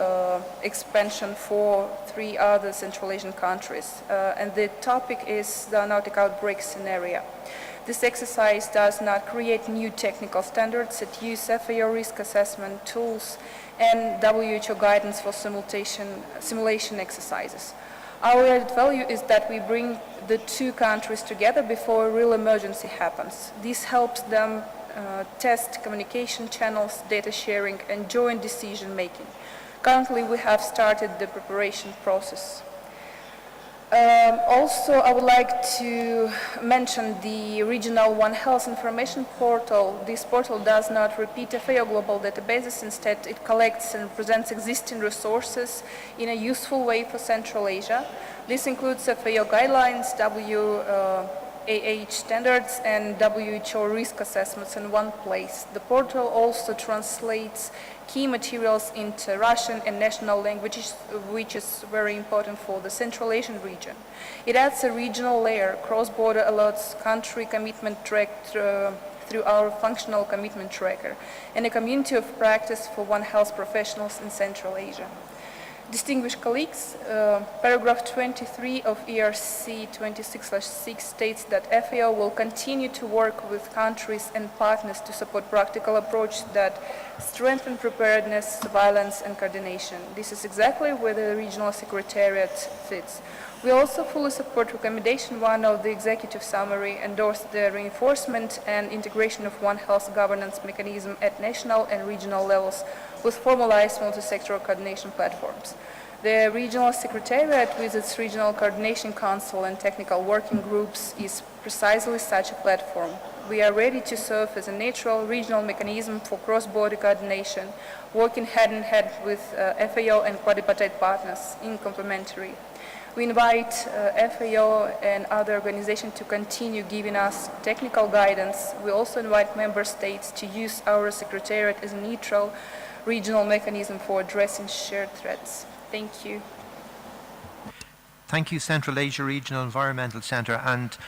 expansion for 3 other Central Asian countries. And the topic is zoonotic outbreak scenario. This exercise does not create new technical standards. It uses FAO risk assessment tools and WHO guidance for simulation exercises. Our added value is that we bring the 2 countries together before a real emergency happens. This helps them test communication channels, data sharing, and joint decision making. Currently, we have started the preparation process. Also, I would like to mention the Regional One Health Information Portal. This portal does not repeat FAO global databases. Instead, it collects and presents existing resources in a useful way for Central Asia. This includes FAO guidelines, WAH standards, and WHO risk assessments in one place. The portal also translates key materials into Russian and national languages, which is very important for the Central Asian region. It adds a regional layer, cross-border alerts, country commitment track through our functional commitment tracker, and a community of practice for One Health professionals in Central Asia. Distinguished colleagues, paragraph 23 of ERC 26/6 states that FAO will continue to work with countries and partners to support practical approach that strengthen preparedness, surveillance, and coordination. This is exactly where the regional secretariat fits. We also fully support recommendation 1 of the executive summary, endorse the reinforcement and integration of One Health governance mechanism at national and regional levels with formalized multi-sectoral coordination platforms. The regional secretariat with its regional coordination council and technical working groups is precisely such a platform. We are ready to serve as a natural regional mechanism for cross-border coordination, working hand-in-hand with FAO and quadripartite partners in complementary. We invite FAO and other organizations to continue giving us technical guidance. We also invite member states to use our secretariat as a neutral regional mechanism for addressing shared threats. Thank you. Thank you, Central Asia Regional Environmental Centre. And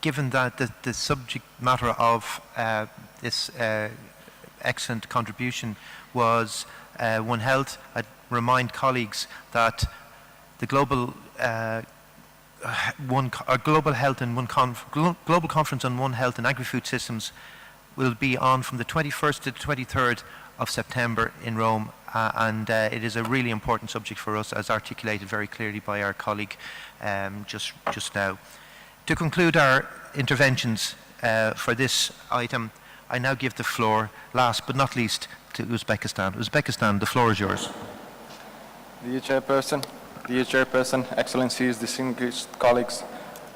given that the subject matter of this excellent contribution was One Health, I'd remind colleagues that the global global conference on One Health and agri-food systems will be on from the 21st to the 23rd of September in Rome, and it is a really important subject for us, as articulated very clearly by our colleague just now. To conclude our interventions for this item, I now give the floor, last but not least, to Uzbekistan. Uzbekistan, the floor is yours. Dear Chairperson, Excellencies, distinguished colleagues,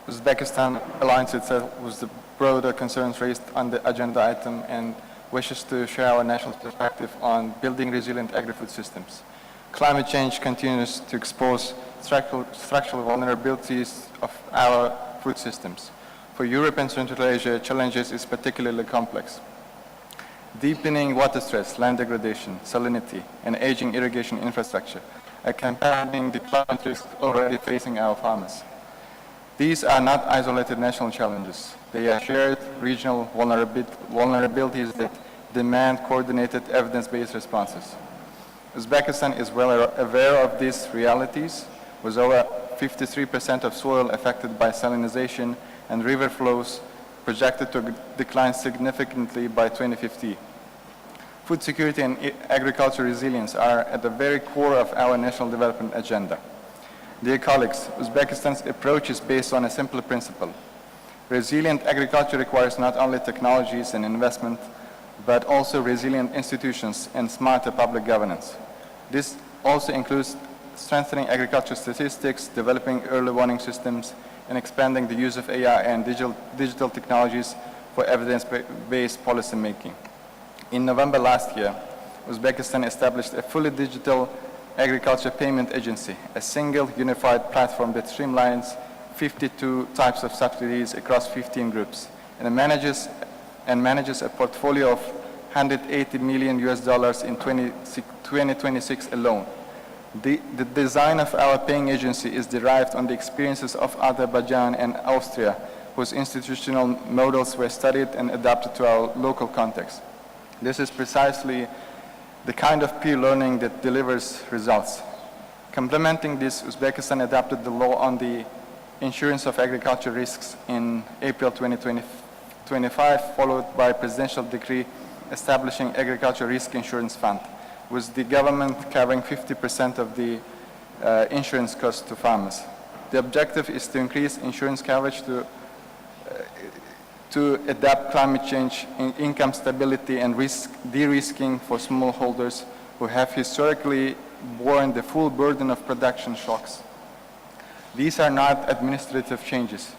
Uzbekistan aligns itself with the broader concerns raised on the agenda item and wishes to share our national perspective on building resilient agri-food systems. Climate change continues to expose structural vulnerabilities of our food systems. For Europe and Central Asia, challenges is particularly complex. Deepening water stress, land degradation, salinity, and aging irrigation infrastructure are compounding the climate risks already facing our farmers. These are not isolated national challenges. They are shared regional vulnerabilities that demand coordinated evidence-based responses. Uzbekistan is well aware of these realities, with over 53% of soil affected by salinization and river flows projected to decline significantly by 2050. Food security and agricultural resilience are at the very core of our national development agenda. Dear colleagues, Uzbekistan's approach is based on a simple principle. Resilient agriculture requires not only technologies and investment, but also resilient institutions and smarter public governance. This also includes strengthening agricultural statistics, developing early warning systems, and expanding the use of AI and digital technologies for evidence-based policy making. In November last year, Uzbekistan established a fully digital agriculture payment agency, a single unified platform that streamlines 52 types of subsidies across 15 groups and manages a portfolio of $180 million in 2026 alone. The design of our paying agency is derived on the experiences of Azerbaijan and Austria, whose institutional models were studied and adapted to our local context. This is precisely the kind of peer learning that delivers results. Complementing this, Uzbekistan adopted the law on the insurance of agriculture risks in April 2025, followed by a presidential decree establishing Agriculture Risk Insurance Fund, with the government covering 50% of the insurance costs to farmers. The objective is to increase insurance coverage to adapt climate change, income stability, and de-risking for smallholders who have historically borne the full burden of production shocks. These are not administrative changes.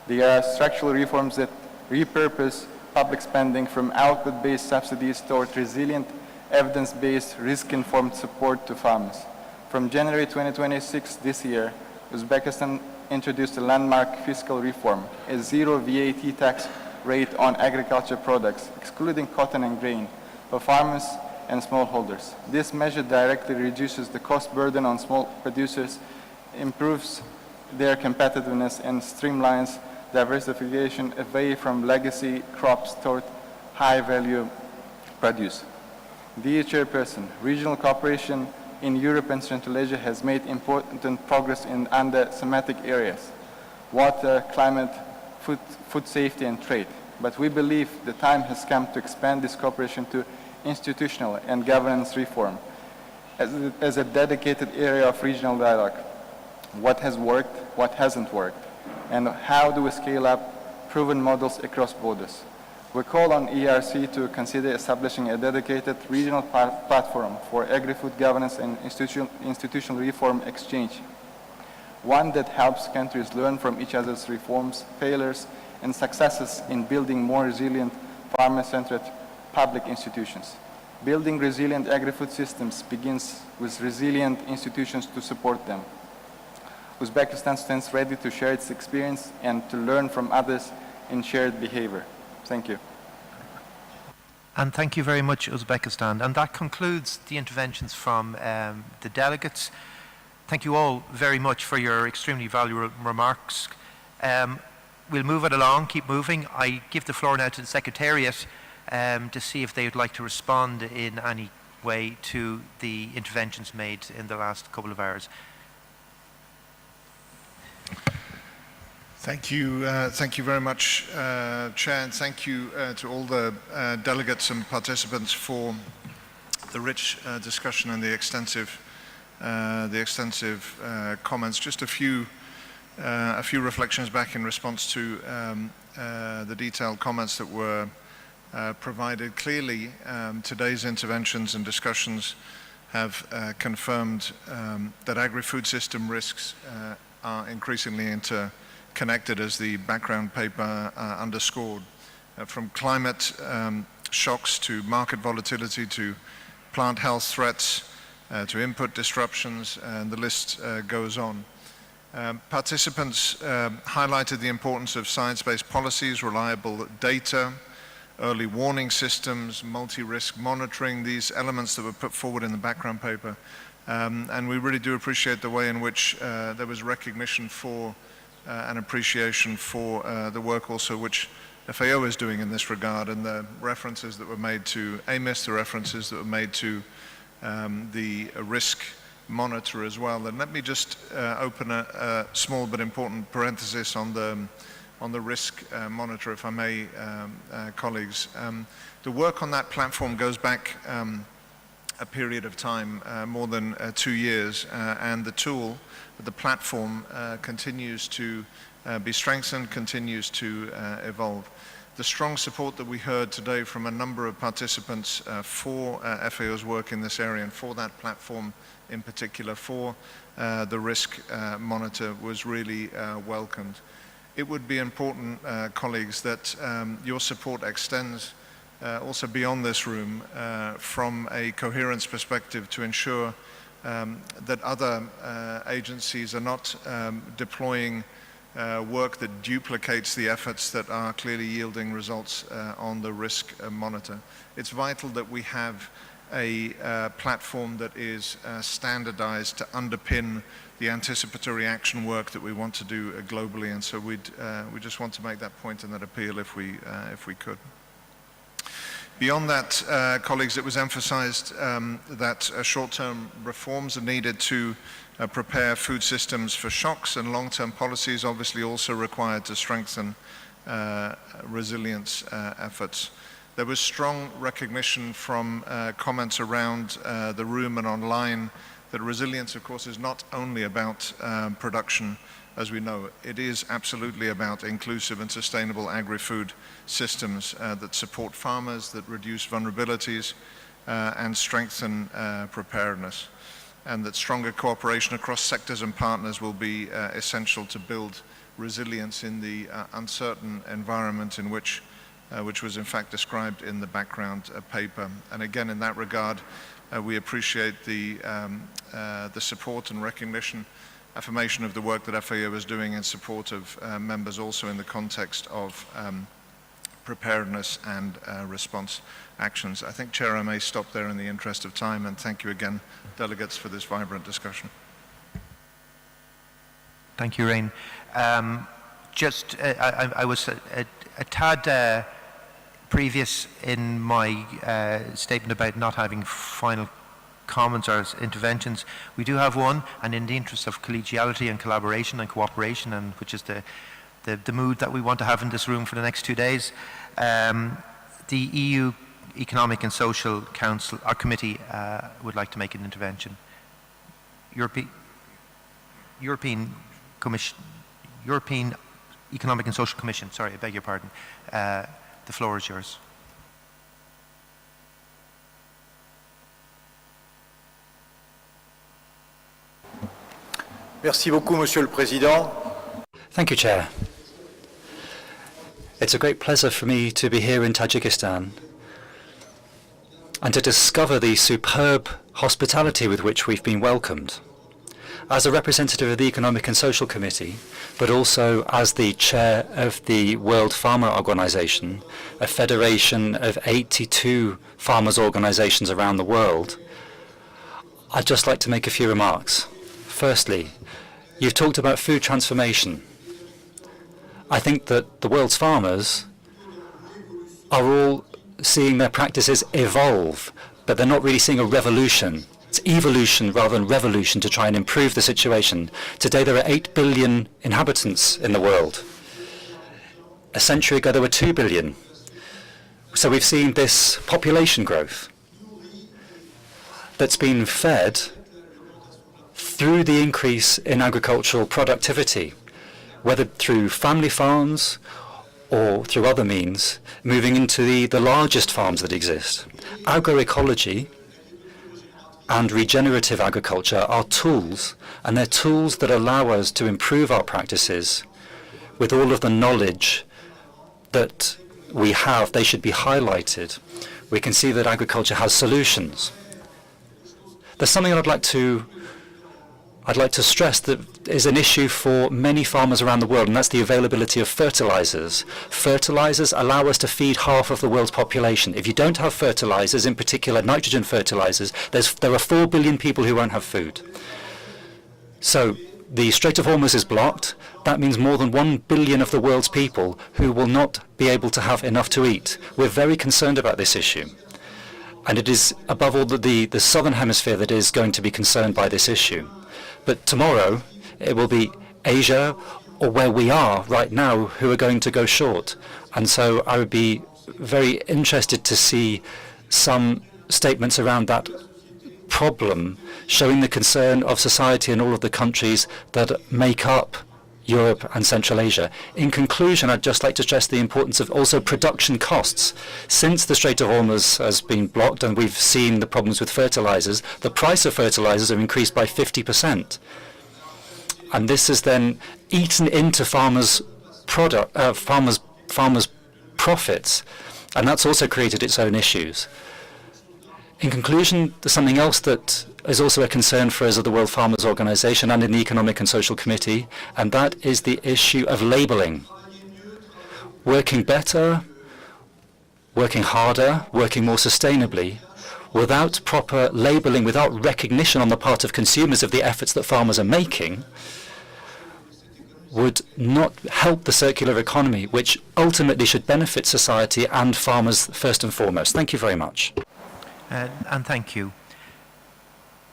They are structural reforms that repurpose public spending from output-based subsidies toward resilient, evidence-based, risk-informed support to farmers. From January 2026 this year, Uzbekistan introduced a landmark fiscal reform, a zero VAT tax rate on agriculture products, excluding cotton and grain, for farmers and smallholders. This measure directly reduces the cost burden on small producers, improves their competitiveness, and streamlines diversification away from legacy crops toward high-value produce. Dear Chairperson, regional cooperation in Europe and Central Asia has made important progress under thematic areas: water, climate, food safety, and trade. But we believe the time has come to expand this cooperation to institutional and governance reform as a dedicated area of regional dialogue. what has worked, what hasn't worked, and how do we scale up proven models across borders. We call on ERC to consider establishing a dedicated regional platform for agri-food governance and institutional reform exchange, one that helps countries learn from each other's reforms, failures, and successes in building more resilient, farmer-centered public institutions. Building resilient agri-food systems begins with resilient institutions to support them. Uzbekistan stands ready to share its experience and to learn from others in shared behavior. Thank you. And thank you very much, Uzbekistan. And that concludes the interventions from the delegates. Thank you all very much for your extremely valuable remarks. We'll move it along, keep moving. I give the floor now to the Secretariat to see if they would like to respond in any way to the interventions made in the last couple of hours. Thank you very much, Chair, and thank you to all the delegates and participants for the rich discussion and the extensive comments. Just a few reflections back in response to the detailed comments that were provided. Clearly, today's interventions and discussions have confirmed that agri-food system risks are increasingly interconnected, as the background paper underscored, from climate shocks to market volatility to plant health threats to input disruptions, and the list goes on. Participants highlighted the importance of science-based policies, reliable data, early warning systems, multi-risk monitoring, these elements that were put forward in the background paper. And we really do appreciate the way in which there was recognition for and appreciation for the work also which FAO is doing in this regard, and the references that were made to AMIS, the references that were made to the risk monitor as well. And let me just open a small but important parenthesis on the risk monitor, if I may, colleagues. The work on that platform goes back a period of time, more than 2 years, and the tool, the platform, continues to be strengthened, continues to evolve. The strong support that we heard today from a number of participants for FAO's work in this area and for that platform in particular, for the risk monitor, was really welcomed. It would be important, colleagues, that your support extends also beyond this room from a coherence perspective to ensure that other agencies are not deploying work that duplicates the efforts that are clearly yielding results on the risk monitor. It's vital that we have a platform that is standardized to underpin the anticipatory action work that we want to do globally, and so we just want to make that point and that appeal if we could. Beyond that, colleagues, it was emphasized that short-term reforms are needed to prepare food systems for shocks, and long-term policies obviously also required to strengthen resilience efforts. There was strong recognition from comments around the room and online that resilience, of course, is not only about production as we know. It is absolutely about inclusive and sustainable agri-food systems that support farmers, that reduce vulnerabilities and strengthen preparedness, and that stronger cooperation across sectors and partners will be essential to build resilience in the uncertain environment in which was in fact described in the background paper. And again, in that regard, we appreciate the support and recognition, affirmation of the work that FAO is doing in support of members also in the context of preparedness and response actions. I think, Chair, I may stop there in the interest of time, and thank you again, delegates, for this vibrant discussion. Thank you, Rain. I was a tad previous in my statement about not having final comments or interventions. We do have one, and in the interest of collegiality and collaboration and cooperation, and which is the mood that we want to have in this room for the next 2 days, the EU Economic and Social Council, our committee, would like to make an intervention. European Economic and Social Commission. Sorry, I beg your pardon. The floor is yours. Merci beaucoup, Monsieur le Président. Thank you, Chair. It's a great pleasure for me to be here in Tajikistan and to discover the superb hospitality with which we've been welcomed. As a representative of the Economic and Social Committee, but also as the chair of the World Farmer Organization, a federation of 82 farmers' organizations around the world, I'd just like to make a few remarks. Firstly, you've talked about food transformation. I think that the world's farmers are all seeing their practices evolve, but they're not really seeing a revolution. It's evolution rather than revolution to try and improve the situation. Today there are 8 billion inhabitants in the world. A century ago there were 2 billion. So we've seen this population growth that's been fed through the increase in agricultural productivity, whether through family farms or through other means, moving into the largest farms that exist. Agroecology and regenerative agriculture are tools, and they're tools that allow us to improve our practices with all of the knowledge that we have. They should be highlighted. We can see that agriculture has solutions. There's something I'd like to stress that is an issue for many farmers around the world, and that's the availability of fertilizers. Fertilizers allow us to feed half of the world's population. If you don't have fertilizers, in particular nitrogen fertilizers, there are 4 billion people who won't have food. So the Strait of Hormuz is blocked. That means more than 1 billion of the world's people who will not be able to have enough to eat. We're very concerned about this issue. And it is above all the southern hemisphere that is going to be concerned by this issue. But tomorrow, it will be Asia, or where we are right now, who are going to go short. And so I would be very interested to see some statements around that problem, showing the concern of society in all of the countries that make up Europe and Central Asia. In conclusion, I'd just like to stress the importance of also production costs. Since the Strait of Hormuz has been blocked and we've seen the problems with fertilizers, the price of fertilizers have increased by 50%. And this has then eaten into farmers' profits, and that's also created its own issues. In conclusion, there's something else that is also a concern for us at the World Farmers Organization and in the Economic and Social Committee, and that is the issue of labeling. Working better, working harder, working more sustainably, without proper labeling, without recognition on the part of consumers of the efforts that farmers are making, would not help the circular economy, which ultimately should benefit society and farmers first and foremost. Thank you very much. And thank you.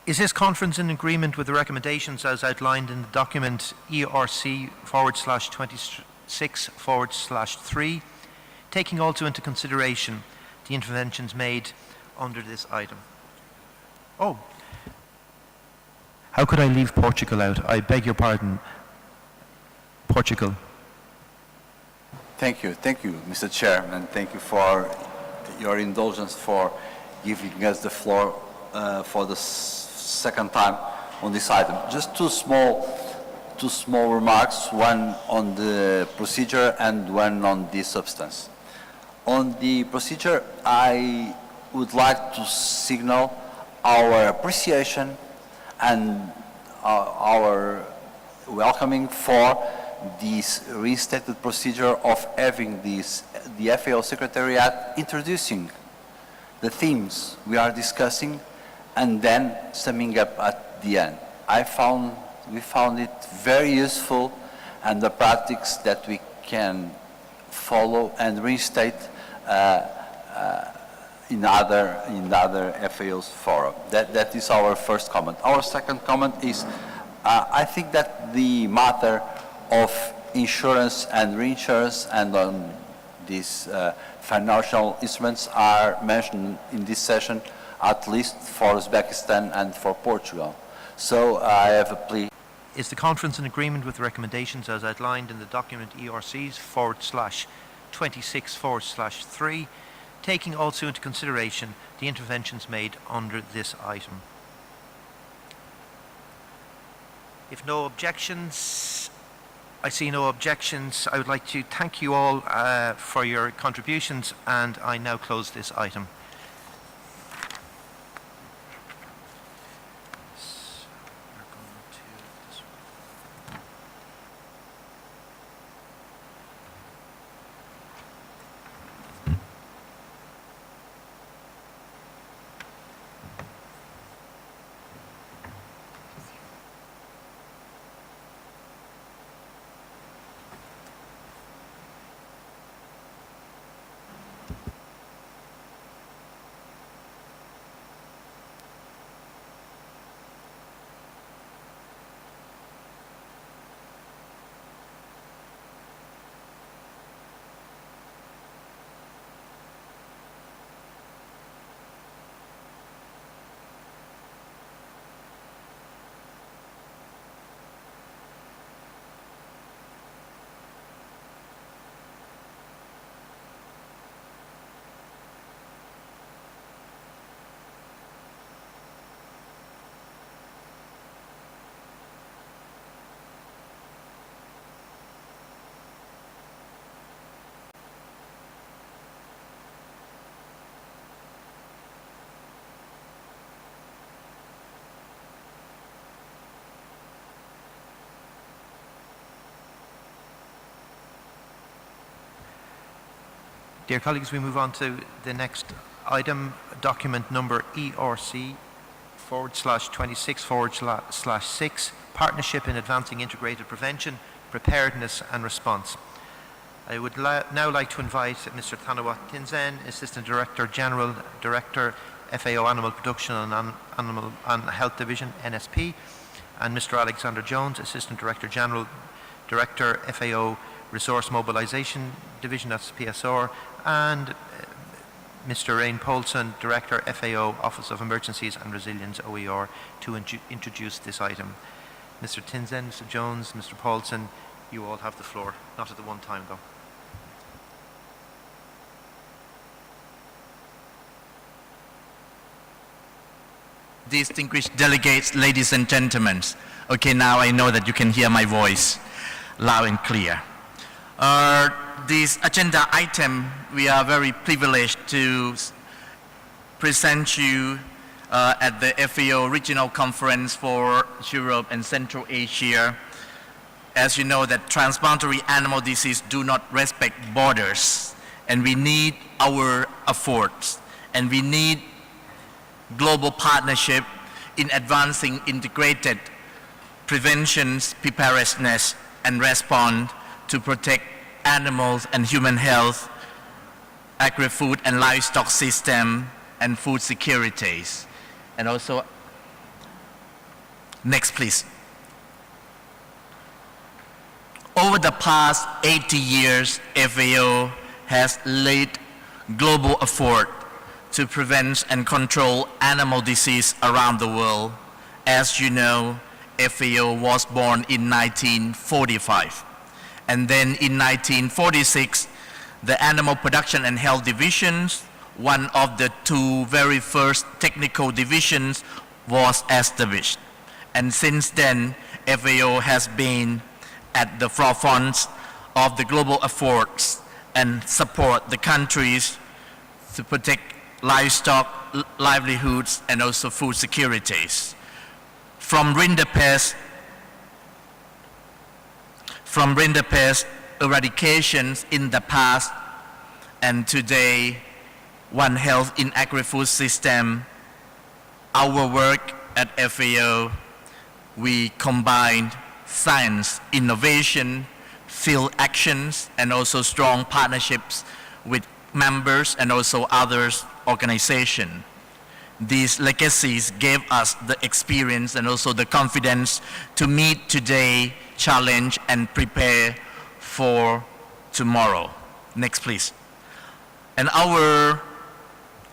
Is this conference in agreement with the recommendations as outlined in the document ERC/26/3, taking also into consideration the interventions made under this item? Oh, how could I leave Portugal out? I beg your pardon. Portugal. Thank you, Mr. Chairman. Thank you for your indulgence for giving us the floor for the second time on this item. Just two small remarks, one on the procedure and one on the substance. On the procedure, I would like to signal our appreciation and our welcoming for this restated procedure of having the FAO Secretariat introducing the themes we are discussing and then summing up at the end. We found it very useful, and the practice that we can follow and restate in other FAO's forum. That is our first comment. Our second comment is I think that the matter of insurance and reinsurance and on these financial instruments are mentioned in this session, at least for Uzbekistan and for Portugal. So I have a plea Is the conference in agreement with the recommendations as outlined in the document ERCs/26/3, taking also into consideration the interventions made under this item? If no objections, I see no objections. I would like to thank you all for your contributions, and I now close this item. Dear colleagues, we move on to the next item, document number ERC/26/6, Partnership in Advancing Integrated Prevention, Preparedness and Response. I would now like to invite Mr. Thanawat Tinzen, Assistant Director General, Director, FAO Animal Production and Animal and Health Division, NSP, and Mr. Alexander Jones, Assistant Director General, Director, FAO Resource Mobilization Division, that's PSR, and Mr. Rain Poulson, Director, FAO Office of Emergencies and Resilience, OER, to introduce this item. Mr. Tinzen, Mr. Jones, Mr. Poulson, you all have the floor. Not at the one time, though. Distinguished delegates, ladies and gentlemen. Okay, now I know that you can hear my voice loud and clear. This agenda item, we are very privileged to present you at the FAO Regional Conference for Europe and Central Asia. As you know, that transboundary animal disease do not respect borders, and we need our efforts, and we need global partnership in advancing integrated preventions, preparedness, and response to protect animals and human health, agri-food and livestock system, and food securities. And also, next please. Over the past 80 years, FAO has led global effort to prevent and control animal disease around the world. As you know, FAO was born in 1945. And then in 1946, the Animal Production and Health Divisions, one of the two very first technical divisions, was established. And since then, FAO has been at the forefront of the global efforts and support the countries to protect livestock, livelihoods, and also food securities. From rinderpest eradications in the past and today, One Health in Agri-Food System, our work at FAO, we combined science, innovation, field actions, and also strong partnerships with members and also others organizations. These legacies gave us the experience and also the confidence to meet today's challenge and prepare for tomorrow. Next, please. And our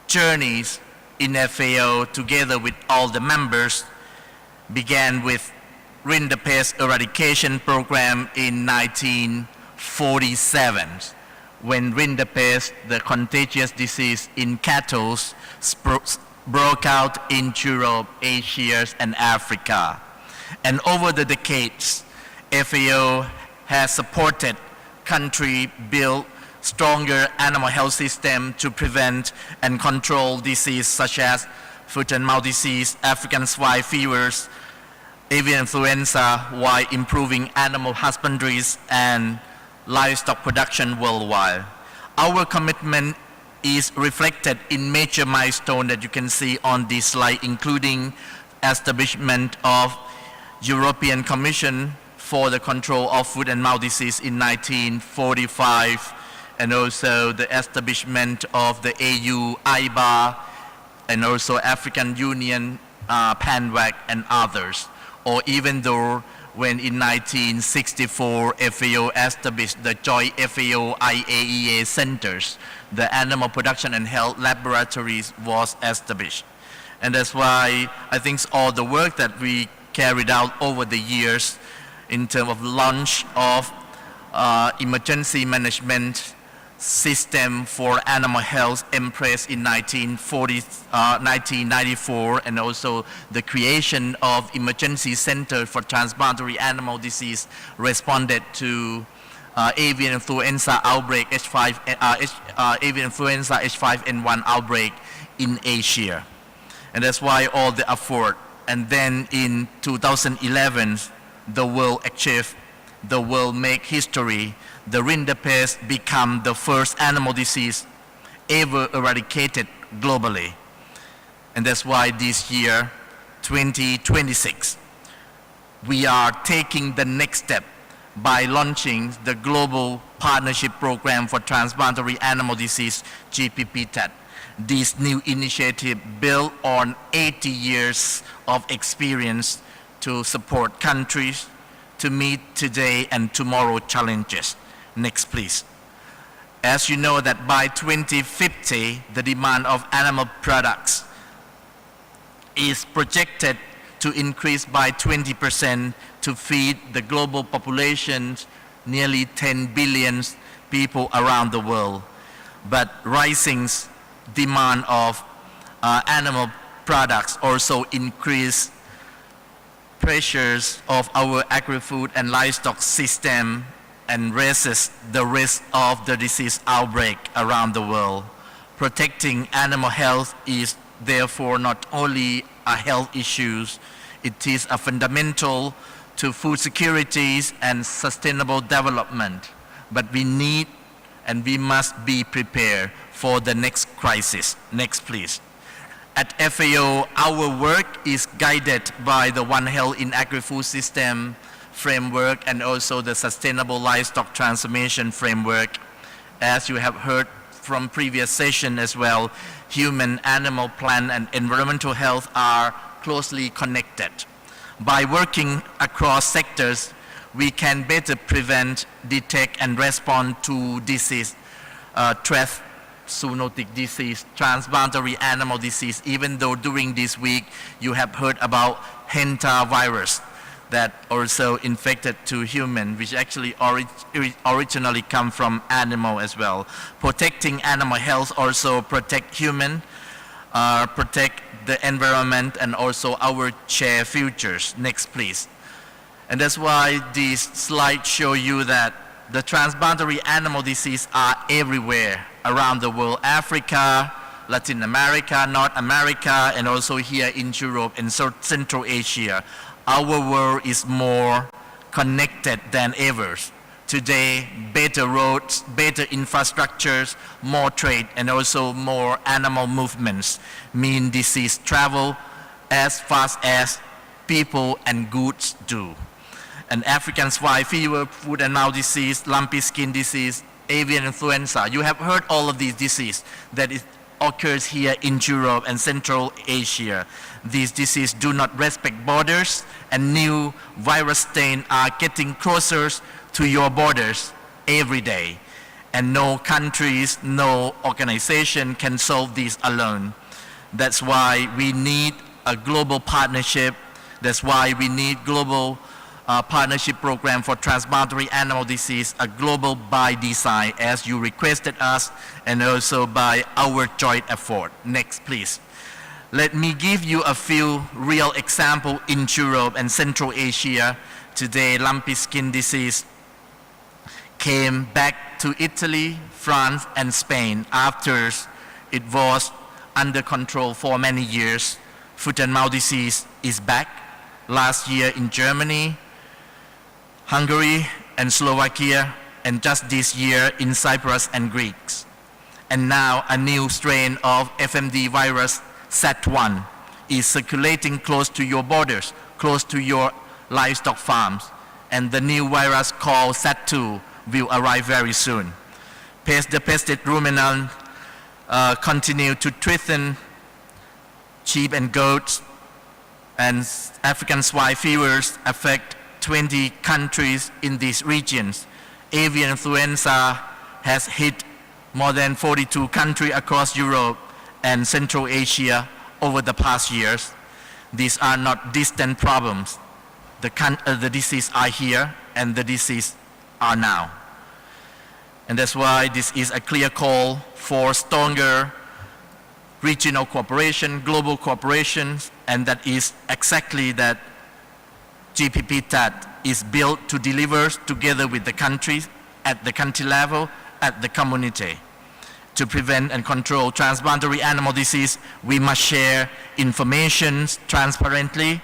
journeys in FAO, together with all the members, began with rinderpest eradication program in 1947, when rinderpest, the contagious disease in cattle, broke out in Europe, Asia, and Africa. And over the decades, FAO has supported countries build stronger animal health system to prevent and control disease such as foot and mouth disease, African swine fevers, avian influenza, while improving animal husbandries and livestock production worldwide. Our commitment is reflected in major milestones that you can see on this slide, including establishment of European Commission for the Control of Foot and Mouth Disease in 1945, and also the establishment of the AU, IBA, and also African Union, PANWAC, and others. Or even though when in 1964 FAO established the joint FAO IAEA centers, the Animal Production and Health Laboratories was established. And that's why I think all the work that we carried out over the years in terms of launch of emergency management system for animal health embraced in 1994, and also the creation of emergency center for transboundary animal disease responded to avian influenza outbreak avian influenza H5N1 outbreak in Asia. And that's why all the effort. And then in 2011, the world achieved, the world make history. The rinderpest become the first animal disease ever eradicated globally. And that's why this year, 2026, we are taking the next step by launching the Global Partnership Program for Transboundary Animal Disease, GPPTAD. This new initiative built on 80 years of experience to support countries to meet today and tomorrow challenges. Next, please. As you know that by 2050, the demand of animal products is projected to increase by 20% to feed the global population, nearly 10 billion people around the world. But rising demand of animal products also increase pressures of our agri-food and livestock system and raises the risk of the disease outbreak around the world. Protecting animal health is therefore not only a health issue, it is a fundamental to food security and sustainable development. But we need and we must be prepared for the next crisis. Next, please. At FAO, our work is guided by the One Health in Agri-Food System framework and also the Sustainable Livestock Transformation framework. As you have heard from previous session as well, human, animal, plant, and environmental health are closely connected. By working across sectors, we can better prevent, detect, and respond to disease threats, zoonotic disease, transboundary animal disease, even though during this week you have heard about hantavirus that also infected to human, which actually originally come from animal as well. Protecting animal health also protect human, protect the environment, and also our shared futures. Next, please. And that's why these slides show you that the transboundary animal disease are everywhere around the world, Africa, Latin America, North America, and also here in Europe and Central Asia. Our world is more connected than ever. Today, better roads, better infrastructures, more trade, and also more animal movements mean disease travel as fast as people and goods do. And African swine fever, foot and mouth disease, lumpy skin disease, avian influenza. You have heard all of these diseases that occurs here in Europe and Central Asia. These diseases do not respect borders, and new virus strains are getting closer to your borders every day. And no countries, no organization can solve this alone. That's why we need a global partnership. That's why we need global partnership program for transboundary animal disease, a global by design, as you requested us, and also by our joint effort. Next, please. Let me give you a few real examples in Europe and Central Asia. Today, lumpy skin disease came back to Italy, France, and Spain after it was under control for many years. Foot and mouth disease is back. Last year in Germany, Hungary, and Slovakia, and just this year in Cyprus and Greece. And now a new strain of FMD virus, SAT1, is circulating close to your borders, close to your livestock farms. And the new virus called SAT2 will arrive very soon. The pested ruminant continue to threaten sheep and goats, and African swine fevers affect 20 countries in these regions. Avian influenza has hit more than 42 countries across Europe and Central Asia over the past years. These are not distant problems. The disease are here, and the disease are now. And that's why this is a clear call for stronger regional cooperation, global cooperation, and that is exactly that GPPTAT is built to deliver together with the countries, at the country level, at the community. To prevent and control transboundary animal disease, we must share information transparently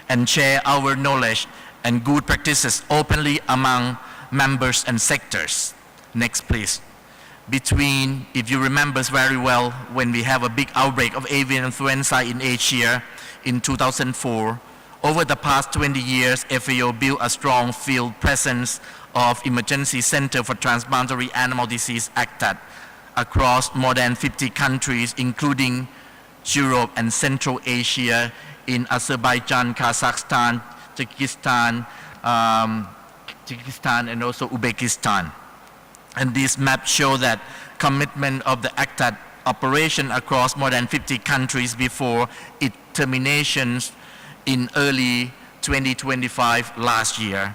and share our knowledge and good practices openly among members and sectors. Next, please. If you remember very well, when we have a big outbreak of avian influenza in Asia in 2004, over the past 20 years, FAO built a strong field presence of Emergency Center for Transboundary Animal Disease ACTAD across more than 50 countries, including Europe and Central Asia, in Azerbaijan, Kazakhstan, Tajikistan, and also Uzbekistan. And this map shows that commitment of the ACTAD operation across more than 50 countries before its terminations in early 2025 last year.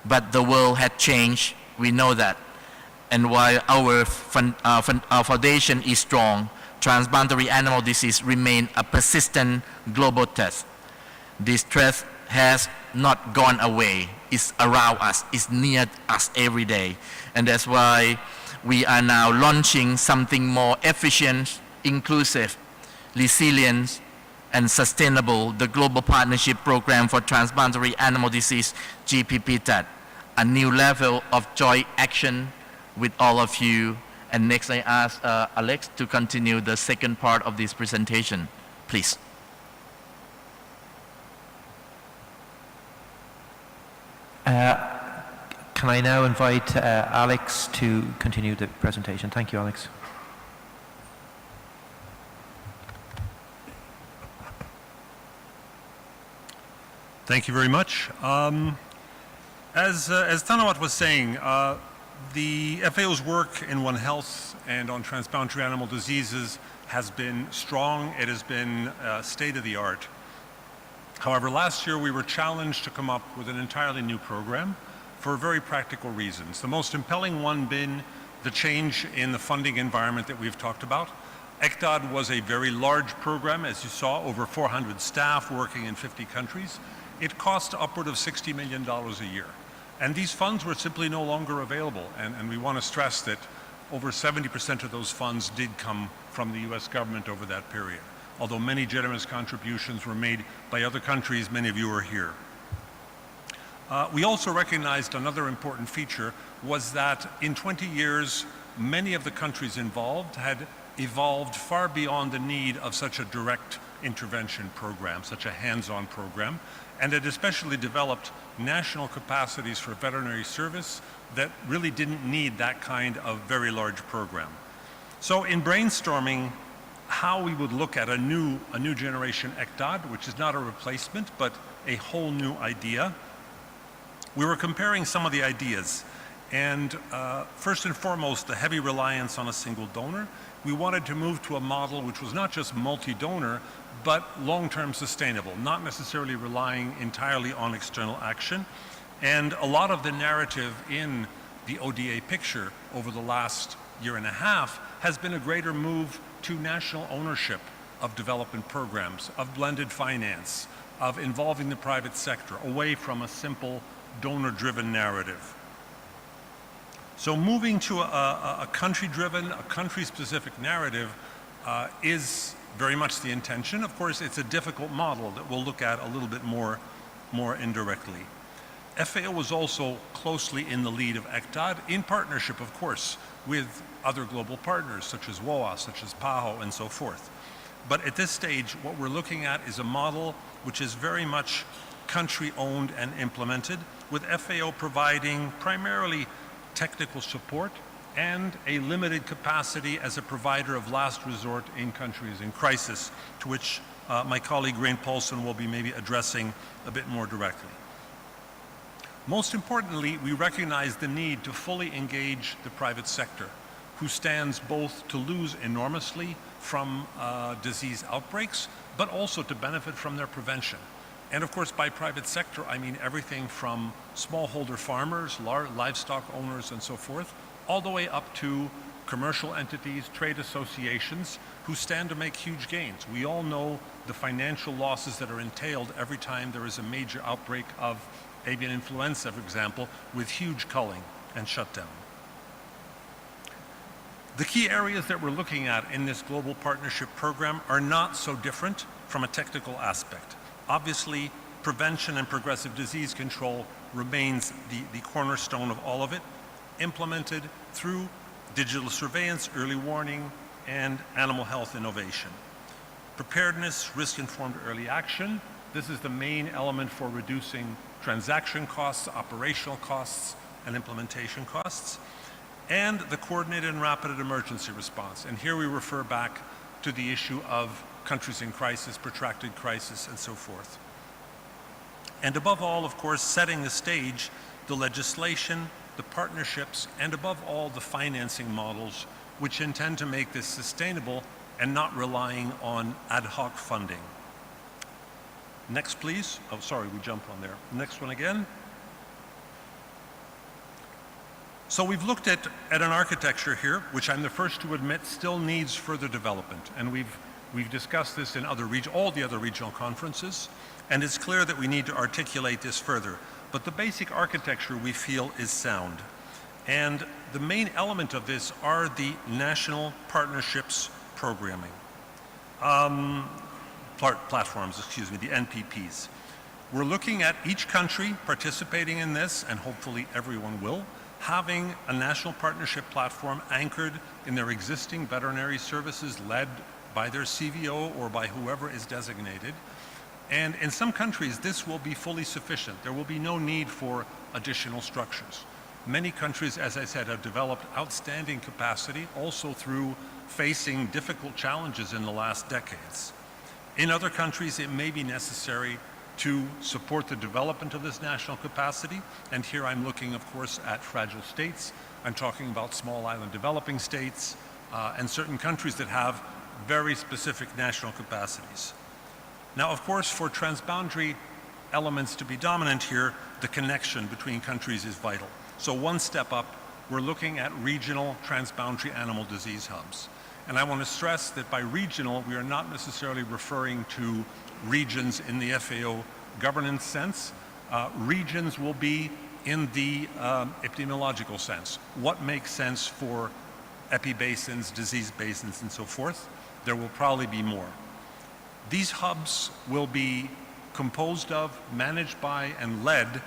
But the world had changed, we know that. And while our foundation is strong, transboundary animal disease remains a persistent global threat. This threat has not gone away. It's around us, it's near us every day. And that's why we are now launching something more efficient, inclusive, resilient, and sustainable, the Global Partnership Program for Transboundary Animal Disease, GPPTAT, a new level of joint action with all of you. And next I ask Alex to continue the second part of this presentation, please. Can I now invite Alex to continue the presentation? Thank you, Alex. Thank you very much. As Tanawat was saying, the FAO's work in One Health and on transboundary animal diseases has been strong. It has been state-of-the-art. However, last year we were challenged to come up with an entirely new program for very practical reasons. The most impelling one being the change in the funding environment that we've talked about. ECDAD was a very large program, as you saw, over 400 staff working in 50 countries. It cost upward of $60 million a year. And these funds were simply no longer available. And we want to stress that over 70% of those funds did come from the US government over that period. Although many generous contributions were made by other countries, many of you are here. We also recognized another important feature was that in 20 years, many of the countries involved had evolved far beyond the need of such a direct intervention program, such a hands-on program, and it especially developed national capacities for veterinary service that really didn't need that kind of very large program. So in brainstorming how we would look at a new generation ECDAD, which is not a replacement, but a whole new idea, we were comparing some of the ideas. And first and foremost, the heavy reliance on a single donor. We wanted to move to a model which was not just multi-donor, but long-term sustainable, not necessarily relying entirely on external action. And a lot of the narrative in the ODA picture over the last year and a half has been a greater move to national ownership of development programs, of blended finance, of involving the private sector, away from a simple donor-driven narrative. So moving to a country-driven, a country-specific narrative is very much the intention. Of course, it's a difficult model that we'll look at a little bit more indirectly. FAO was also closely in the lead of ECTAD, in partnership, of course, with other global partners, such as WOA, such as PAHO, and so forth. But at this stage, what we're looking at is a model which is very much country-owned and implemented, with FAO providing primarily technical support and a limited capacity as a provider of last resort in countries in crisis, to which my colleague Rain Paulson will be maybe addressing a bit more directly. Most importantly, we recognize the need to fully engage the private sector, who stands both to lose enormously from disease outbreaks, but also to benefit from their prevention. And of course, by private sector, I mean everything from smallholder farmers, livestock owners, and so forth, all the way up to commercial entities, trade associations, who stand to make huge gains. We all know the financial losses that are entailed every time there is a major outbreak of avian influenza, for example, with huge culling and shutdown. The key areas that we're looking at in this global partnership program are not so different from a technical aspect. Obviously, prevention and progressive disease control remains the cornerstone of all of it, implemented through digital surveillance, early warning, and animal health innovation. Preparedness, risk-informed early action. This is the main element for reducing transaction costs, operational costs, and implementation costs. And the coordinated and rapid emergency response. And here we refer back to the issue of countries in crisis, protracted crisis, and so forth. And above all, of course, setting the stage, the legislation, the partnerships, and above all, the financing models, which intend to make this sustainable and not relying on ad hoc funding. Next, please. Oh, sorry, we jumped on there. Next one again. So we've looked at an architecture here, which I'm the first to admit still needs further development. And we've discussed this in all the other regional conferences, and it's clear that we need to articulate this further. But the basic architecture we feel is sound. And the main element of this are the national partnerships programming. Platforms, excuse me, the NPPs. We're looking at each country participating in this, and hopefully everyone will, having a national partnership platform anchored in their existing veterinary services led by their CVO or by whoever is designated. And in some countries, this will be fully sufficient. There will be no need for additional structures. Many countries, as I said, have developed outstanding capacity, also through facing difficult challenges in the last decades. In other countries, it may be necessary to support the development of this national capacity. And here I'm looking, of course, at fragile states. I'm talking about small island developing states and certain countries that have very specific national capacities. Now, of course, for transboundary elements to be dominant here, the connection between countries is vital. So one step up, we're looking at regional transboundary animal disease hubs. And I want to stress that by regional, we are not necessarily referring to regions in the FAO governance sense. Regions will be in the epidemiological sense. What makes sense for epibasins, disease basins, and so forth? There will probably be more. These hubs will be composed of, managed by, and led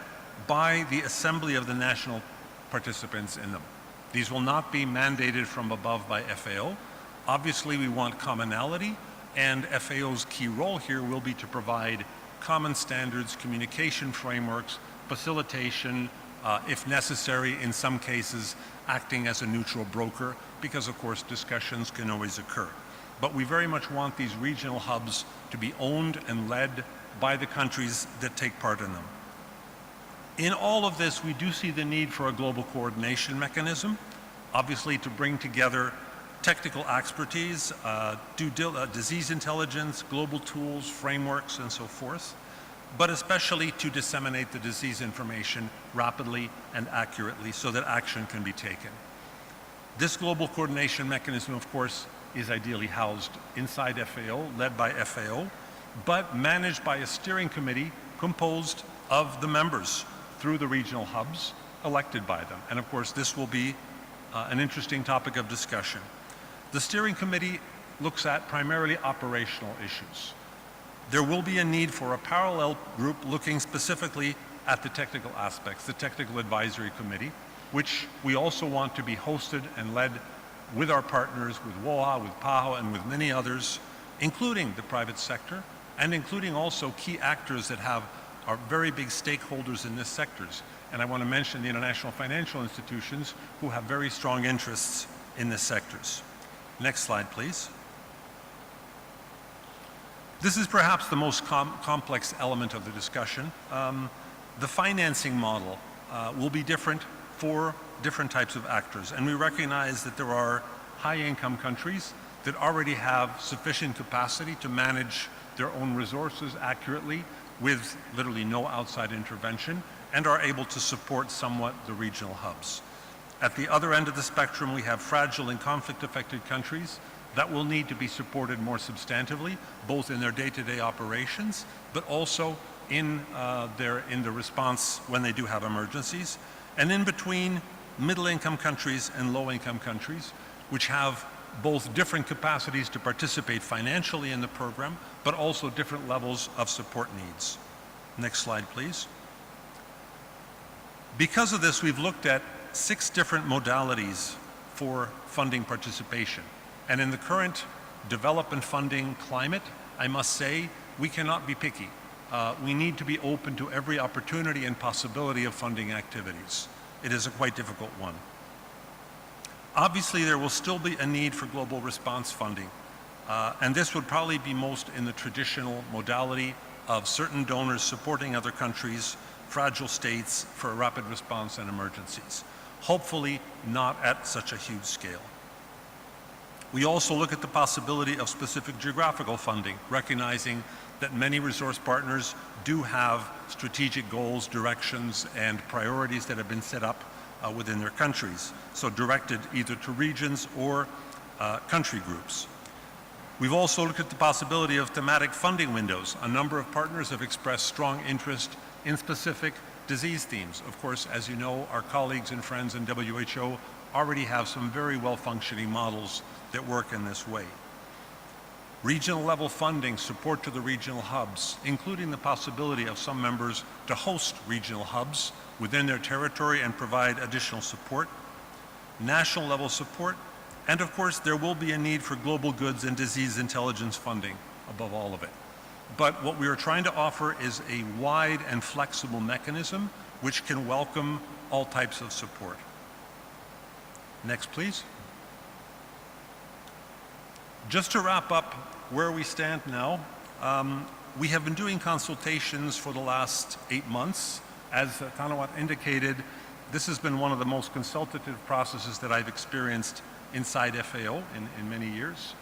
by the assembly of the national participants in them. These will not be mandated from above by FAO. Obviously, we want commonality, and FAO's key role here will be to provide common standards, communication frameworks, facilitation, if necessary, in some cases, acting as a neutral broker, because of course discussions can always occur. But we very much want these regional hubs to be owned and led by the countries that take part in them. In all of this, we do see the need for a global coordination mechanism, obviously to bring together technical expertise, disease intelligence, global tools, frameworks, and so forth. but especially to disseminate the disease information rapidly and accurately so that action can be taken. This global coordination mechanism, of course, is ideally housed inside FAO, led by FAO, but managed by a steering committee composed of the members through the regional hubs elected by them. And of course, this will be an interesting topic of discussion. The steering committee looks at primarily operational issues. There will be a need for a parallel group looking specifically at the technical aspects, the technical advisory committee, which we also want to be hosted and led with our partners, with WOA, with PAHO, and with many others, including the private sector, and including also key actors that are very big stakeholders in this sectors. And I want to mention the international financial institutions who have very strong interests in this sectors. Next slide, please. This is perhaps the most complex element of the discussion. The financing model will be different for different types of actors. And we recognize that there are high-income countries that already have sufficient capacity to manage their own resources accurately with literally no outside intervention and are able to support somewhat the regional hubs. At the other end of the spectrum, we have fragile and conflict-affected countries that will need to be supported more substantively, both in their day-to-day operations, but also in the response when they do have emergencies. And in between, middle-income countries and low-income countries, which have both different capacities to participate financially in the program, but also different levels of support needs. Next slide, please. Because of this, we've looked at 6 different modalities for funding participation. And in the current development funding climate, I must say, we cannot be picky. We need to be open to every opportunity and possibility of funding activities. It is a quite difficult one. Obviously, there will still be a need for global response funding, and this would probably be most in the traditional modality of certain donors supporting other countries, fragile states for rapid response and emergencies. Hopefully not at such a huge scale. We also look at the possibility of specific geographical funding, recognizing that many resource partners do have strategic goals, directions, and priorities that have been set up within their countries, so directed either to regions or country groups. We've also looked at the possibility of thematic funding windows. A number of partners have expressed strong interest in specific disease themes. Of course, as you know, our colleagues and friends in WHO already have some very well-functioning models that work in this way. Regional level funding, support to the regional hubs, including the possibility of some members to host regional hubs within their territory and provide additional support, national level support, and of course there will be a need for global goods and disease intelligence funding above all of it. But what we are trying to offer is a wide and flexible mechanism which can welcome all types of support. Next, please. Just to wrap up where we stand now, we have been doing consultations for the last 8 months. As Tanawat indicated, this has been one of the most consultative processes that I've experienced inside FAO in many years.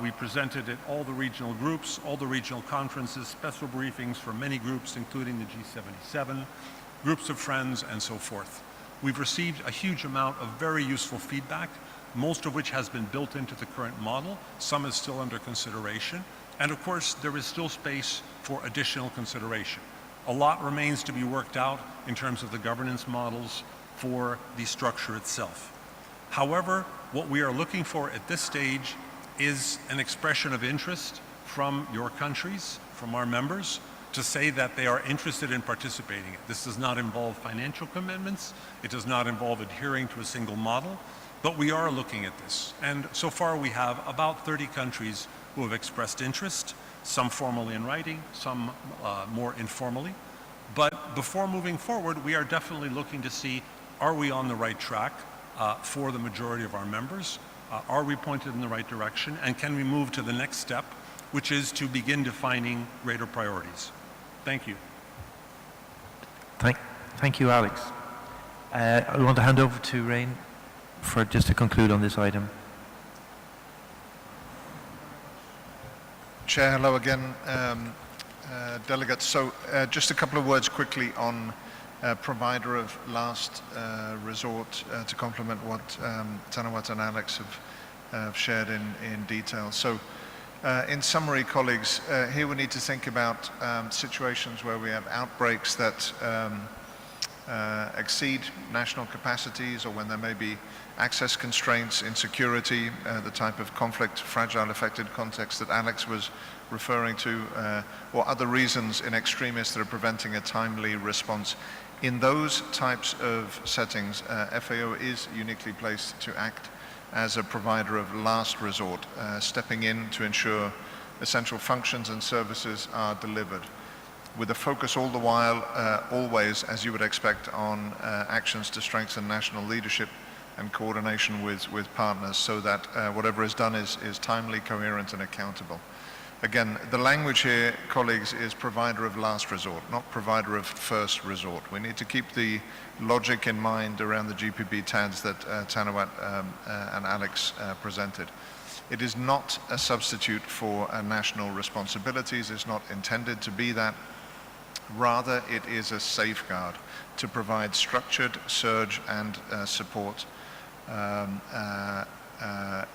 We presented at all the regional groups, all the regional conferences, special briefings from many groups, including the G77, groups of friends, and so forth. We've received a huge amount of very useful feedback, most of which has been built into the current model. Some is still under consideration. And of course, there is still space for additional consideration. A lot remains to be worked out in terms of the governance models for the structure itself. However, what we are looking for at this stage is an expression of interest from your countries, from our members, to say that they are interested in participating. This does not involve financial commitments. It does not involve adhering to a single model. But we are looking at this. And so far we have about 30 countries who have expressed interest, some formally in writing, some more informally. But before moving forward, we are definitely looking to see, are we on the right track for the majority of our members? Are we pointed in the right direction? And can we move to the next step, which is to begin defining greater priorities? Thank you. Thank you, Alex. I want to hand over to Rain for just to conclude on this item. Chair, hello again. delegates. So just a couple of words quickly on provider of last resort to complement what Tanawat and Alex have shared in detail. So in summary, colleagues, here we need to think about situations where we have outbreaks that exceed national capacities, or when there may be access constraints, insecurity, the type of conflict, fragile affected context that Alex was referring to, or other reasons in extremis that are preventing a timely response. In those types of settings, FAO is uniquely placed to act as a provider of last resort, stepping in to ensure essential functions and services are delivered, with a focus all the while, always, as you would expect, on actions to strengthen national leadership and coordination with partners, so that whatever is done is timely, coherent, and accountable. Again, the language here, colleagues, is provider of last resort, not provider of first resort. We need to keep the logic in mind around the GPP TADs that Tanawat and Alex presented. It is not a substitute for national responsibilities. It's not intended to be that. Rather, it is a safeguard to provide structured surge and support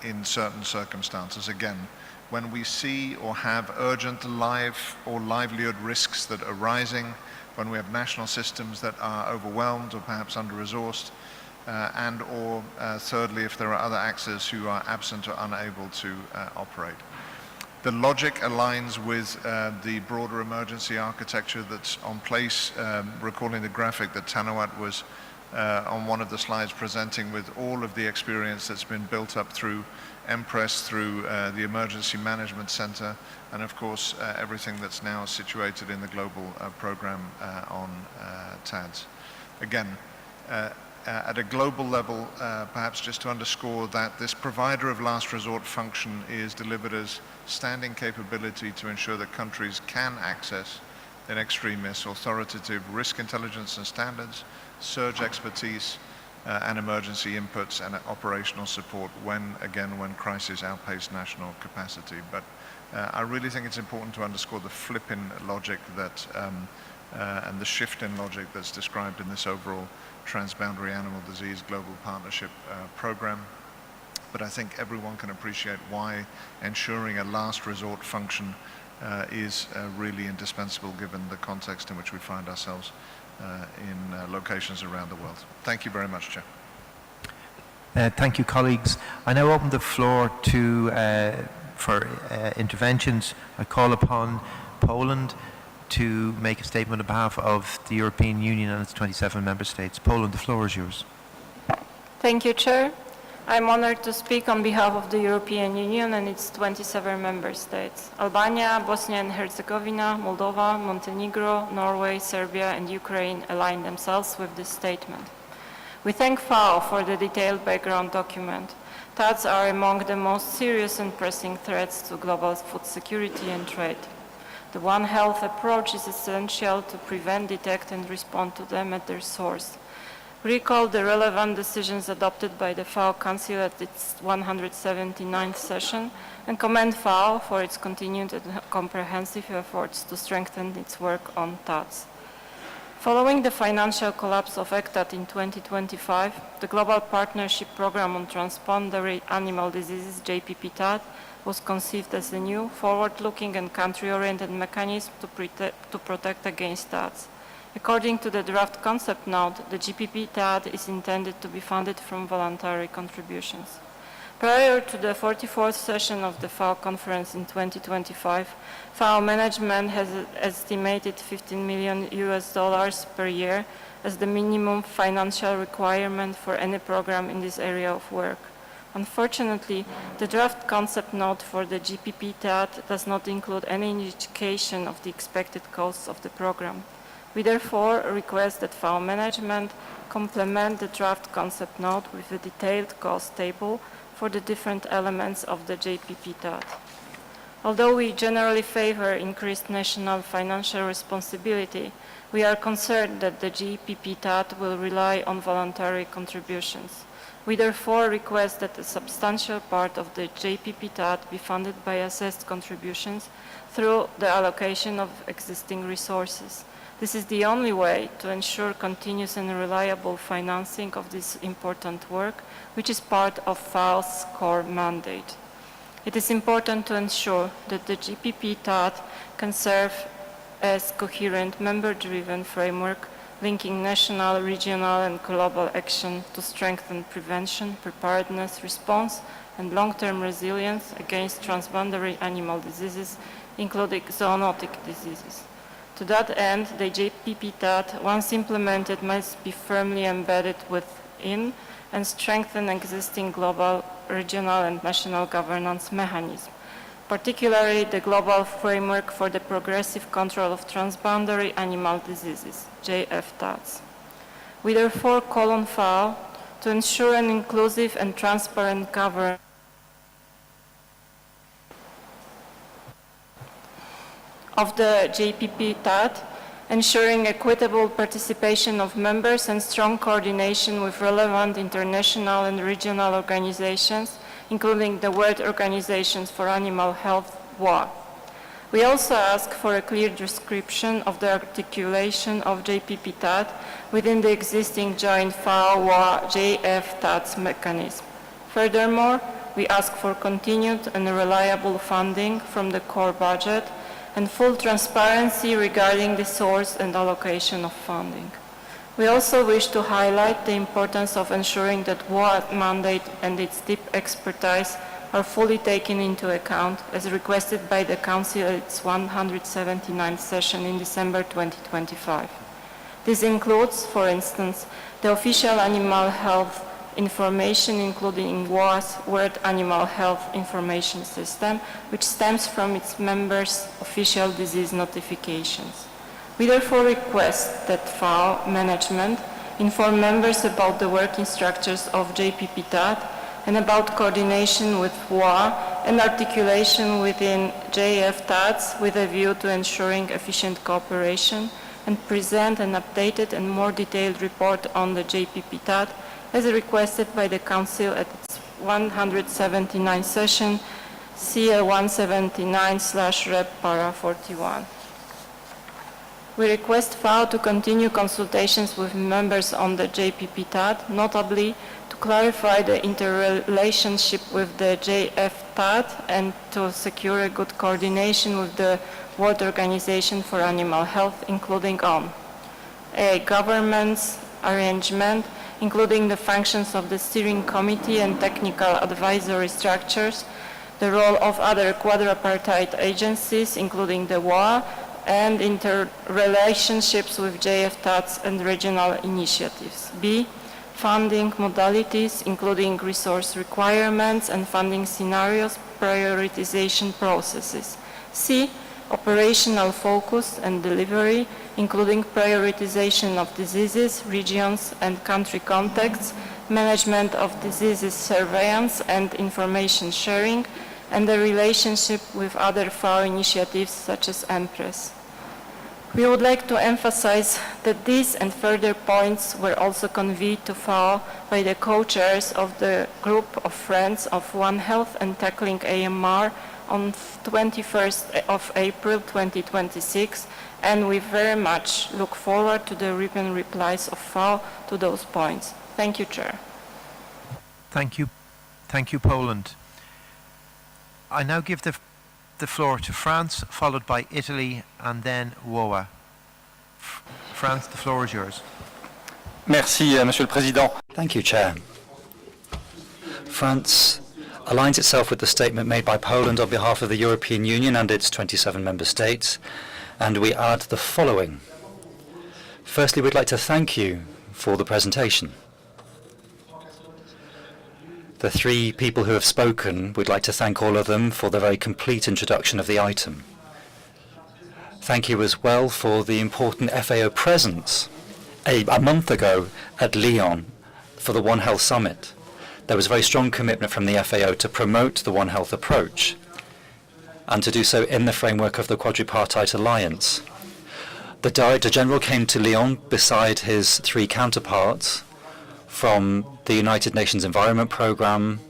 in certain circumstances. Again, when we see or have urgent life or livelihood risks that are rising, when we have national systems that are overwhelmed or perhaps under-resourced, and or thirdly, if there are other actors who are absent or unable to operate. The logic aligns with the broader emergency architecture that's on place, recalling the graphic that Tanawat was on one of the slides presenting, with all of the experience that's been built up through MPRESS, through the Emergency Management Center, and of course everything that's now situated in the global program on TADS. Again, at a global level, perhaps just to underscore that this provider of last resort function is delivered as standing capability to ensure that countries can access in extremis authoritative risk intelligence and standards, surge expertise, and emergency inputs and operational support when crises outpace national capacity. But I really think it's important to underscore the flip in logic that and the shift in logic that's described in this overall Transboundary Animal Disease Global Partnership program. But I think everyone can appreciate why ensuring a last resort function is really indispensable given the context in which we find ourselves in locations around the world. Thank you very much, Chair. Thank you, colleagues. I now open the floor for interventions. I call upon Poland to make a statement on behalf of the European Union and its 27 member states. Poland, the floor is yours. Thank you, Chair. I'm honored to speak on behalf of the European Union and its 27 member states. Albania, Bosnia and Herzegovina, Moldova, Montenegro, Norway, Serbia and Ukraine align themselves with this statement. We thank FAO for the detailed background document. TADs are among the most serious and pressing threats to global food security and trade. The One Health approach is essential to prevent, detect and respond to them at their source. Recall the relevant decisions adopted by the FAO Council at its 179th session and commend FAO for its continued and comprehensive efforts to strengthen its work on TADs. Following the financial collapse of ECTAT in 2025, the Global Partnership Programme on Transboundary Animal Diseases, JPP-TAD, was conceived as a new, forward-looking and country-oriented mechanism to protect against TADs. According to the draft concept note, the GPP-TAD is intended to be funded from voluntary contributions. Prior to the 44th session of the FAO conference in 2025, FAO management has estimated $15 million per year as the minimum financial requirement for any program in this area of work. Unfortunately, the draft concept note for the GPP-TAD does not include any indication of the expected costs of the program. We therefore request that FAO management complement the draft concept note with a detailed cost table for the different elements of the JPP-TAD. Although we generally favor increased national financial responsibility, we are concerned that the GPP-TAT will rely on voluntary contributions. We therefore request that a substantial part of the JPP-TAT be funded by assessed contributions through the allocation of existing resources. This is the only way to ensure continuous and reliable financing of this important work, which is part of FAO's core mandate. It is important to ensure that the GPP-TAT can serve as coherent, member-driven framework linking national, regional, and global action to strengthen prevention, preparedness, response, and long-term resilience against transboundary animal diseases, including zoonotic diseases. To that end, the JPP-TAT, once implemented, must be firmly embedded within and strengthen existing global, regional, and national governance mechanisms, particularly the Global Framework for the Progressive Control of Transboundary Animal Diseases, JFTATS. We therefore call on FAO to ensure an inclusive and transparent governance of the JPP-TAT, ensuring equitable participation of members and strong coordination with relevant international and regional organizations, including the World Organization for Animal Health, WA. We also ask for a clear description of the articulation of JPP-TAT within the existing joint FAO-WA-JF-TATS mechanism. Furthermore, we ask for continued and reliable funding from the core budget and full transparency regarding the source and allocation of funding. We also wish to highlight the importance of ensuring that WA mandate and its deep expertise are fully taken into account as requested by the Council at its 179th session in December 2025. This includes, for instance, the official animal health information, including WA's World Animal Health Information System, which stems from its members' official disease notifications. We therefore request that FAO management inform members about the working structures of JPP-TAT and about coordination with WA and articulation within JF-TATS with a view to ensuring efficient cooperation, and present an updated and more detailed report on the JPP-TAT as requested by the Council at its 179th session, CL 179/Rep para 41. We request FAO to continue consultations with members on the JPP-TAT, notably to clarify the interrelationship with the JF-TAT and to secure a good coordination with the World Organization for Animal Health, including on a governance arrangement, including the functions of the steering committee and technical advisory structures, the role of other quadripartite agencies, including the WA, and interrelationships with JF-TATS and regional initiatives. B, funding modalities, including resource requirements and funding scenarios, prioritization processes. C, operational focus and delivery, including prioritization of diseases, regions, and country contexts, management of diseases surveillance and information sharing, and the relationship with other FAO initiatives such as EMPRESS. We would like to emphasize that these and further points were also conveyed to FAO by the co-chairs of the Group of Friends of One Health and Tackling AMR on 21st of April 2026, and we very much look forward to the written replies of FAO to those points. Thank you, Chair. Thank you, Poland. I now give the floor to France, followed by Italy, and then WOA. France, the floor is yours. Merci, Monsieur le Président. Thank you, Chair. France aligns itself with the statement made by Poland on behalf of the European Union and its 27 member states, and we add the following. Firstly, we'd like to thank you for the presentation. The three people who have spoken, we'd like to thank all of them for the very complete introduction of the item. Thank you as well for the important FAO presence a month ago at Lyon for the One Health Summit. There was a very strong commitment from the FAO to promote the One Health approach. and to do so in the framework of the Quadripartite Alliance. The Director General came to Lyon beside his three counterparts from the United Nations Environment Programme,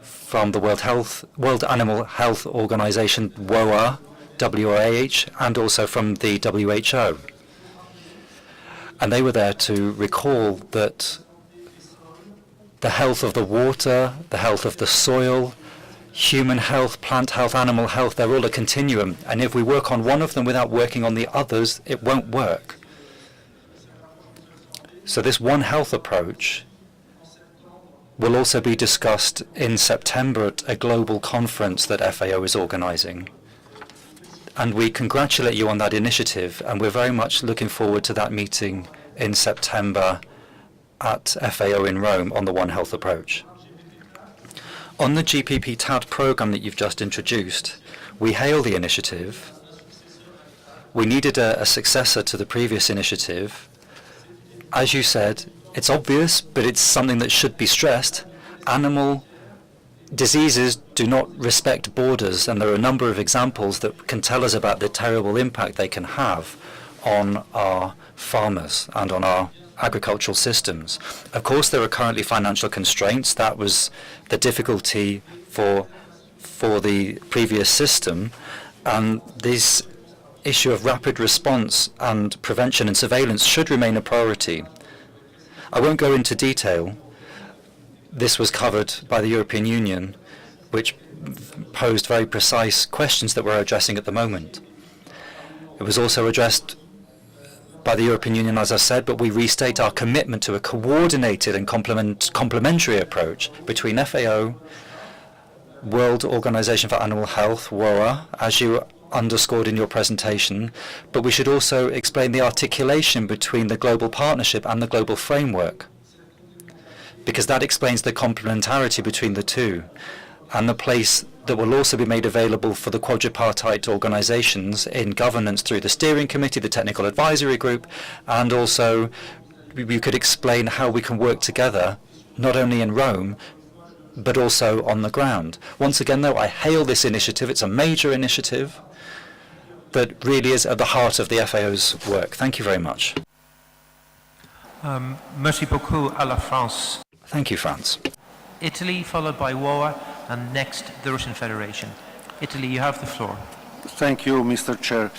from the World Animal Health Organization, WOA, WOAH, and also from the WHO. And they were there to recall that the health of the water, the health of the soil, human health, plant health, animal health, they're all a continuum. And if we work on one of them without working on the others, it won't work. So this One Health approach will also be discussed in September at a global conference that FAO is organizing. And we congratulate you on that initiative, and we're very much looking forward to that meeting in September at FAO in Rome on the One Health approach. On the GPP TAD program that you've just introduced, we hail the initiative. We needed a successor to the previous initiative. As you said, it's obvious, but it's something that should be stressed. Animal diseases do not respect borders, and there are a number of examples that can tell us about the terrible impact they can have on our farmers and on our agricultural systems. Of course, there are currently financial constraints. That was the difficulty for the previous system, and this issue of rapid response and prevention and surveillance should remain a priority. I won't go into detail. This was covered by the European Union, which posed very precise questions that we're addressing at the moment. It was also addressed by the European Union, as I said, but we restate our commitment to a coordinated and complementary approach between FAO, World Organization for Animal Health, WOA, as you underscored in your presentation, but we should also explain the articulation between the global partnership and the global framework, because that explains the complementarity between the two, and the place that will also be made available for the quadripartite organizations in governance through the steering committee, the technical advisory group, and also we could explain how we can work together, not only in Rome, but also on the ground. Once again, though, I hail this initiative. It's a major initiative that really is at the heart of the FAO's work. Thank you very much. Merci beaucoup à la France. Thank you, France. Italy, followed by WOA, and next the Russian Federation. Italy, you have the floor. Thank you, Mr. Chair.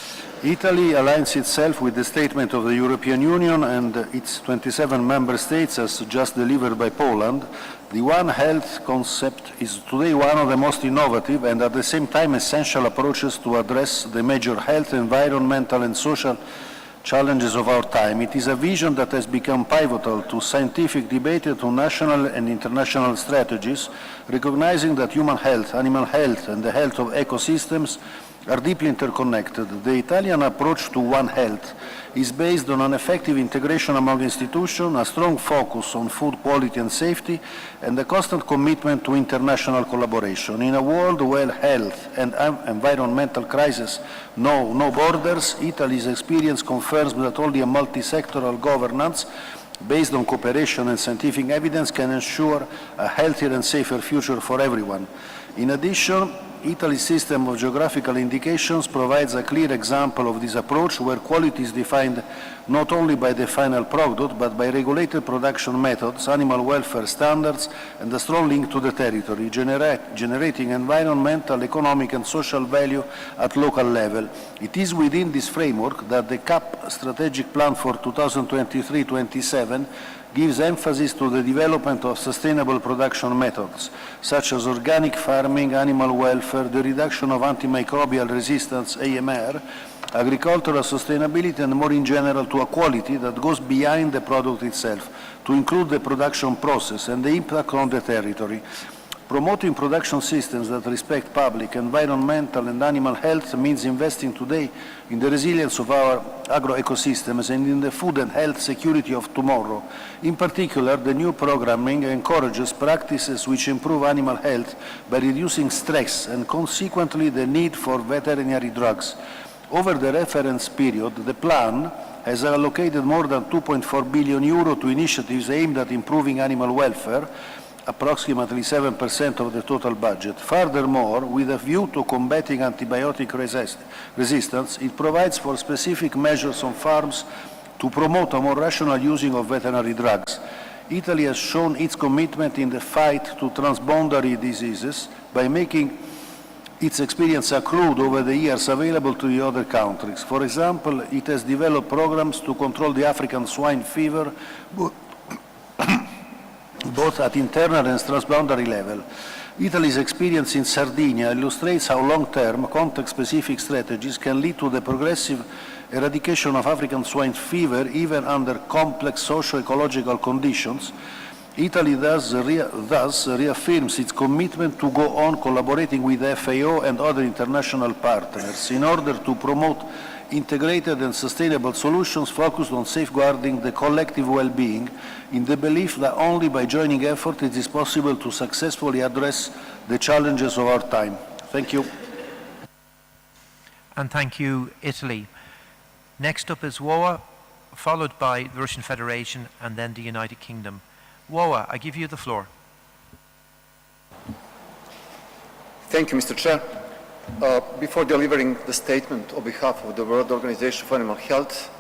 Italy aligns itself with the statement of the European Union and its 27 member states as just delivered by Poland. The One Health concept is today one of the most innovative and at the same time essential approaches to address the major health, environmental and social challenges of our time. It is a vision that has become pivotal to scientific debate, to national and international strategies, recognizing that human health, animal health and the health of ecosystems are deeply interconnected. The Italian approach to One Health is based on an effective integration among institutions, a strong focus on food quality and safety, and a constant commitment to international collaboration. In a world where health and environmental crises know no borders, Italy's experience confirms that only a multi-sectoral governance based on cooperation and scientific evidence can ensure a healthier and safer future for everyone. In addition, Italy's system of geographical indications provides a clear example of this approach, where quality is defined not only by the final product, but by regulated production methods, animal welfare standards, and a strong link to the territory, generating environmental, economic, and social value at local level. It is within this framework that the CAP strategic plan for 2023-27 gives emphasis to the development of sustainable production methods, such as organic farming, animal welfare, the reduction of antimicrobial resistance, AMR, agricultural sustainability, and more in general to a quality that goes beyond the product itself, to include the production process and the impact on the territory. Promoting production systems that respect public, environmental, and animal health means investing today in the resilience of our agroecosystems and in the food and health security of tomorrow. In particular, the new programming encourages practices which improve animal health by reducing stress and consequently the need for veterinary drugs. Over the reference period, the plan has allocated more than 2.4 billion euro to initiatives aimed at improving animal welfare, approximately 7% of the total budget. Furthermore, with a view to combating antibiotic resistance, it provides for specific measures on farms to promote a more rational using of veterinary drugs. Italy has shown its commitment in the fight to transboundary diseases by making its experience accrued over the years available to the other countries. For example, it has developed programs to control the African swine fever, both at internal and transboundary level. Italy's experience in Sardinia illustrates how long-term, context-specific strategies can lead to the progressive eradication of African swine fever even under complex socio-ecological conditions. Italy thus reaffirms its commitment to go on collaborating with the FAO and other international partners in order to promote integrated and sustainable solutions focused on safeguarding the collective well-being, in the belief that only by joining effort it is possible to successfully address the challenges of our time. Thank you. And thank you, Italy. Next up is WOA, followed by the Russian Federation and then the United Kingdom. WOA, I give you the floor. Thank you, Mr. Chair. Before delivering the statement on behalf of the World Organization for Animal Health,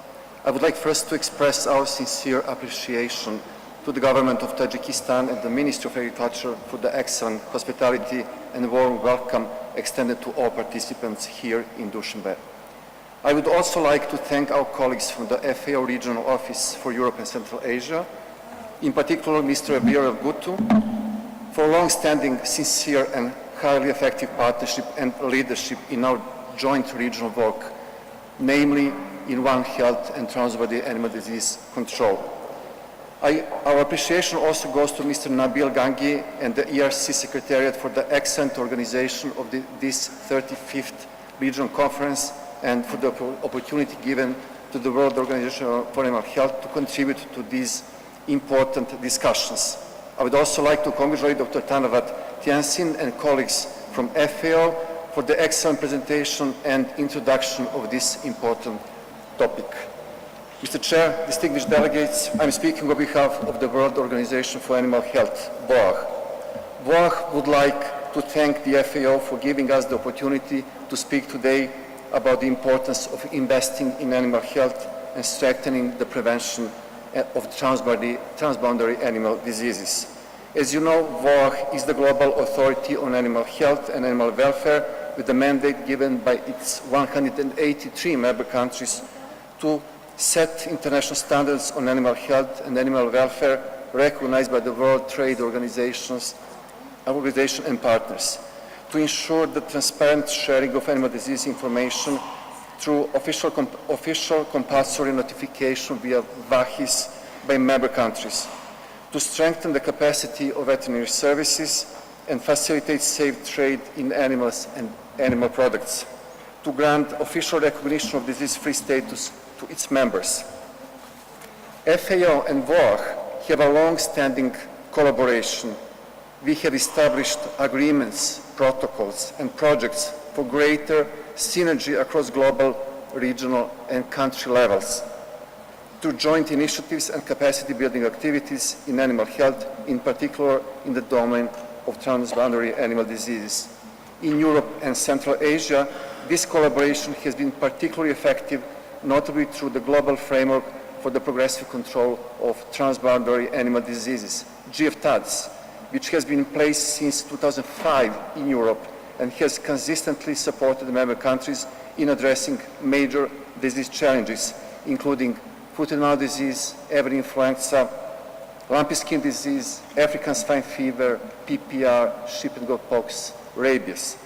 I would like first to express our sincere appreciation to the government of Tajikistan and the Ministry of Agriculture for the excellent hospitality and warm welcome extended to all participants here in Dushanbe. I would also like to thank our colleagues from the FAO Regional Office for Europe and Central Asia, in particular Mr. Abir Gutu, for long-standing, sincere and highly effective partnership and leadership in our joint regional work, namely in One Health and transboundary animal disease control. Our appreciation also goes to Mr. Nabil Gangi and the ERC Secretariat for the excellent organization of this 35th Regional Conference and for the opportunity given to the World Organization for Animal Health to contribute to these important discussions. I would also like to congratulate Dr. Tanawat Tiansin and colleagues from FAO for the excellent presentation and introduction of this important topic. Mr. Chair, distinguished delegates, I'm speaking on behalf of the World Organization for Animal Health, WOAH. WOAH would like to thank the FAO for giving us the opportunity to speak today about the importance of investing in animal health and strengthening the prevention of transboundary animal diseases. As you know, WOAH is the global authority on animal health and animal welfare with the mandate given by its 183 member countries to set international standards on animal health and animal welfare recognized by the World Trade Organization and partners, to ensure the transparent sharing of animal disease information through official compulsory notification via WAHIS by member countries, to strengthen the capacity of veterinary services and facilitate safe trade in animals and animal products, to grant official recognition of disease-free status to its members. FAO and WOAH have a long-standing collaboration. We have established agreements, protocols, and projects for greater synergy across global, regional, and country levels, through joint initiatives and capacity building activities in animal health, in particular in the domain of transboundary animal diseases. In Europe and Central Asia, this collaboration has been particularly effective, notably through the Global Framework for the Progressive Control of Transboundary Animal Diseases, GFTADS, which has been in place since 2005 in Europe and has consistently supported the member countries in addressing major disease challenges, including foot and mouth disease, avian influenza, lumpy skin disease, African swine fever, PPR, sheep and goat pox, rabies.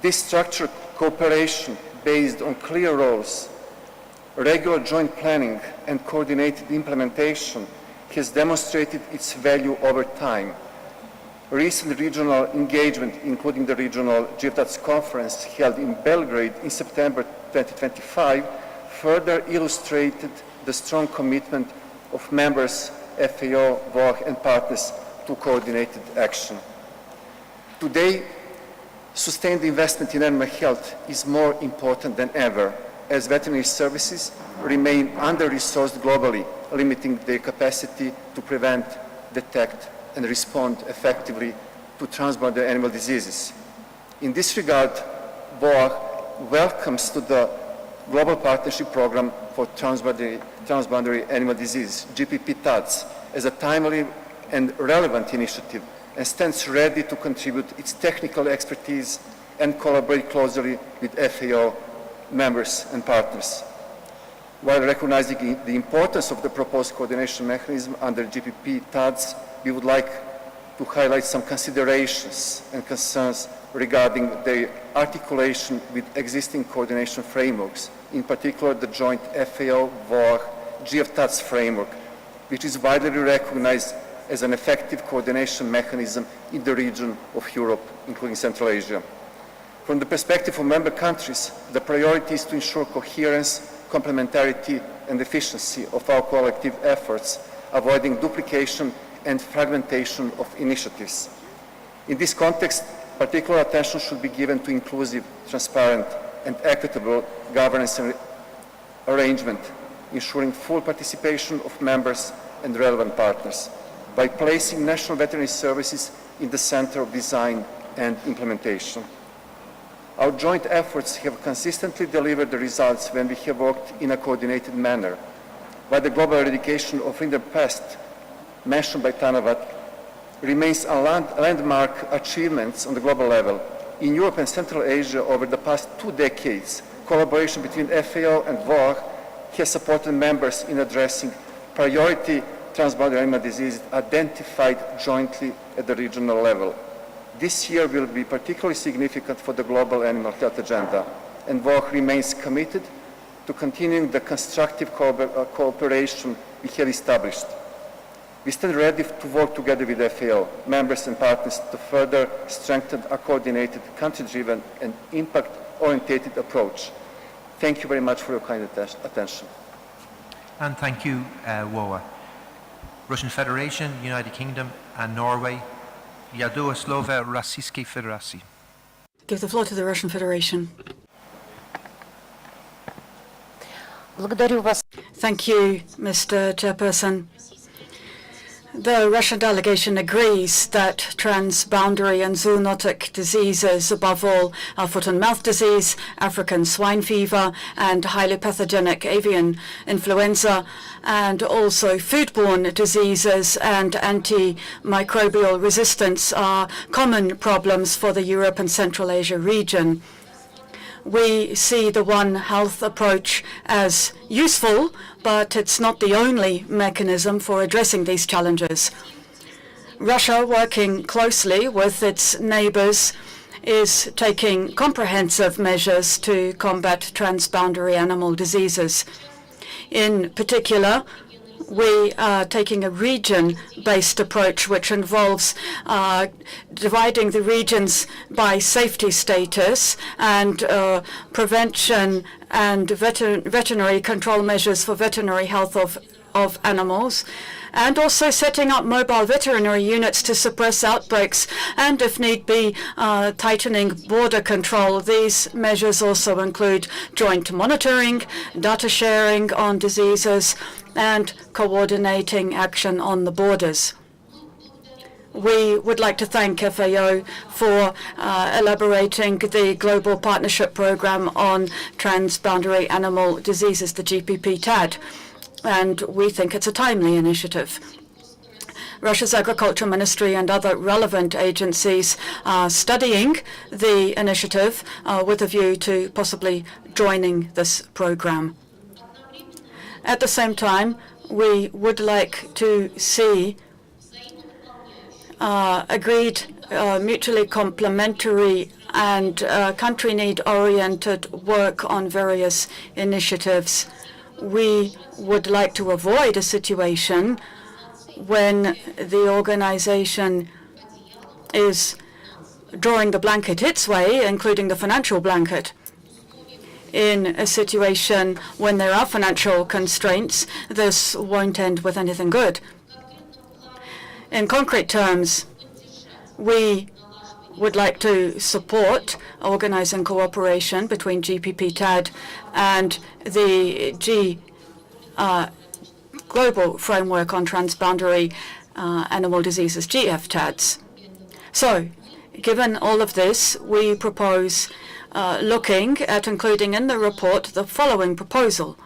This structured cooperation based on clear roles, regular joint planning and coordinated implementation has demonstrated its value over time. Recent regional engagement, including the regional GFTADS conference held in Belgrade in September 2025, further illustrated the strong commitment of members, FAO, WOAH, and partners to coordinated action. Today, sustained investment in animal health is more important than ever, as veterinary services remain under-resourced globally, limiting their capacity to prevent, detect, and respond effectively to transboundary animal diseases. In this regard, FAO welcomes to the Global Partnership Program for Transboundary Animal Disease, GPP-TADS, as a timely and relevant initiative and stands ready to contribute its technical expertise and collaborate closely with FAO members and partners. While recognizing the importance of the proposed coordination mechanism under GPP-TADS, we would like to highlight some considerations and concerns regarding the articulation with existing coordination frameworks, in particular the joint FAO-VAR GFTADS framework, which is widely recognized as an effective coordination mechanism in the region of Europe, including Central Asia. From the perspective of member countries, the priority is to ensure coherence, complementarity, and efficiency of our collective efforts, avoiding duplication and fragmentation of initiatives. In this context, particular attention should be given to inclusive, transparent, and equitable governance and arrangement, ensuring full participation of members and relevant partners, by placing national veterinary services in the center of design and implementation. Our joint efforts have consistently delivered the results when we have worked in a coordinated manner. While the global eradication of rinderpest, mentioned by Tanawat, remains a landmark achievement on the global level, in Europe and Central Asia over the past 2 decades, collaboration between FAO and FAO has supported members in addressing priority transboundary animal diseases identified jointly at the regional level. This year will be particularly significant for the global animal health agenda, and FAO remains committed to continuing the constructive cooperation we have established. We stand ready to work together with FAO, members and partners to further strengthen a coordinated, country-driven and impact-oriented approach. Thank you very much for your kind attention. And thank you, WOA. Russian Federation, United Kingdom and Norway. Yadoslova Rossiyskiej Federacji. Give the floor to the Russian Federation. Thank you, Mr. Chairperson. The Russian delegation agrees that transboundary and zoonotic diseases, above all foot and mouth disease, African swine fever, and highly pathogenic avian influenza, and also foodborne diseases and antimicrobial resistance are common problems for the Europe and Central Asia region. We see the One Health approach as useful, but it's not the only mechanism for addressing these challenges. Russia, working closely with its neighbors, is taking comprehensive measures to combat transboundary animal diseases. In particular, we are taking a region-based approach, which involves dividing the regions by safety status and prevention and veterinary control measures for veterinary health of animals, and also setting up mobile veterinary units to suppress outbreaks and, if need be, tightening border control. These measures also include joint monitoring, data sharing on diseases, and coordinating action on the borders. We would like to thank FAO for elaborating the Global Partnership Program on Transboundary Animal Diseases, the GPP-TAD, and we think it's a timely initiative. Russia's Agriculture Ministry and other relevant agencies are studying the initiative with a view to possibly joining this program. At the same time, we would like to see agreed, mutually complementary and country need-oriented work on various initiatives. We would like to avoid a situation when the organization is drawing the blanket its way, including the financial blanket. In a situation when there are financial constraints, this won't end with anything good. In concrete terms, we would like to support organizing cooperation between GPP-TAD and the Global Framework on Transboundary animal diseases, GFTADs. So, given all of this, we propose looking at including in the report the following proposal.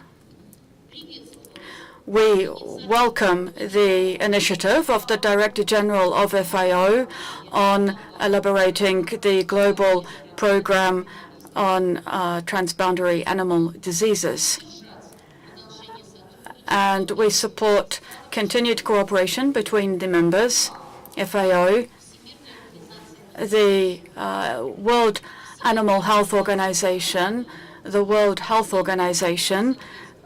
We welcome the initiative of the Director General of FAO on elaborating the global program on transboundary animal diseases. And we support continued cooperation between the members, FAO, the World Animal Health Organization, the World Health Organization,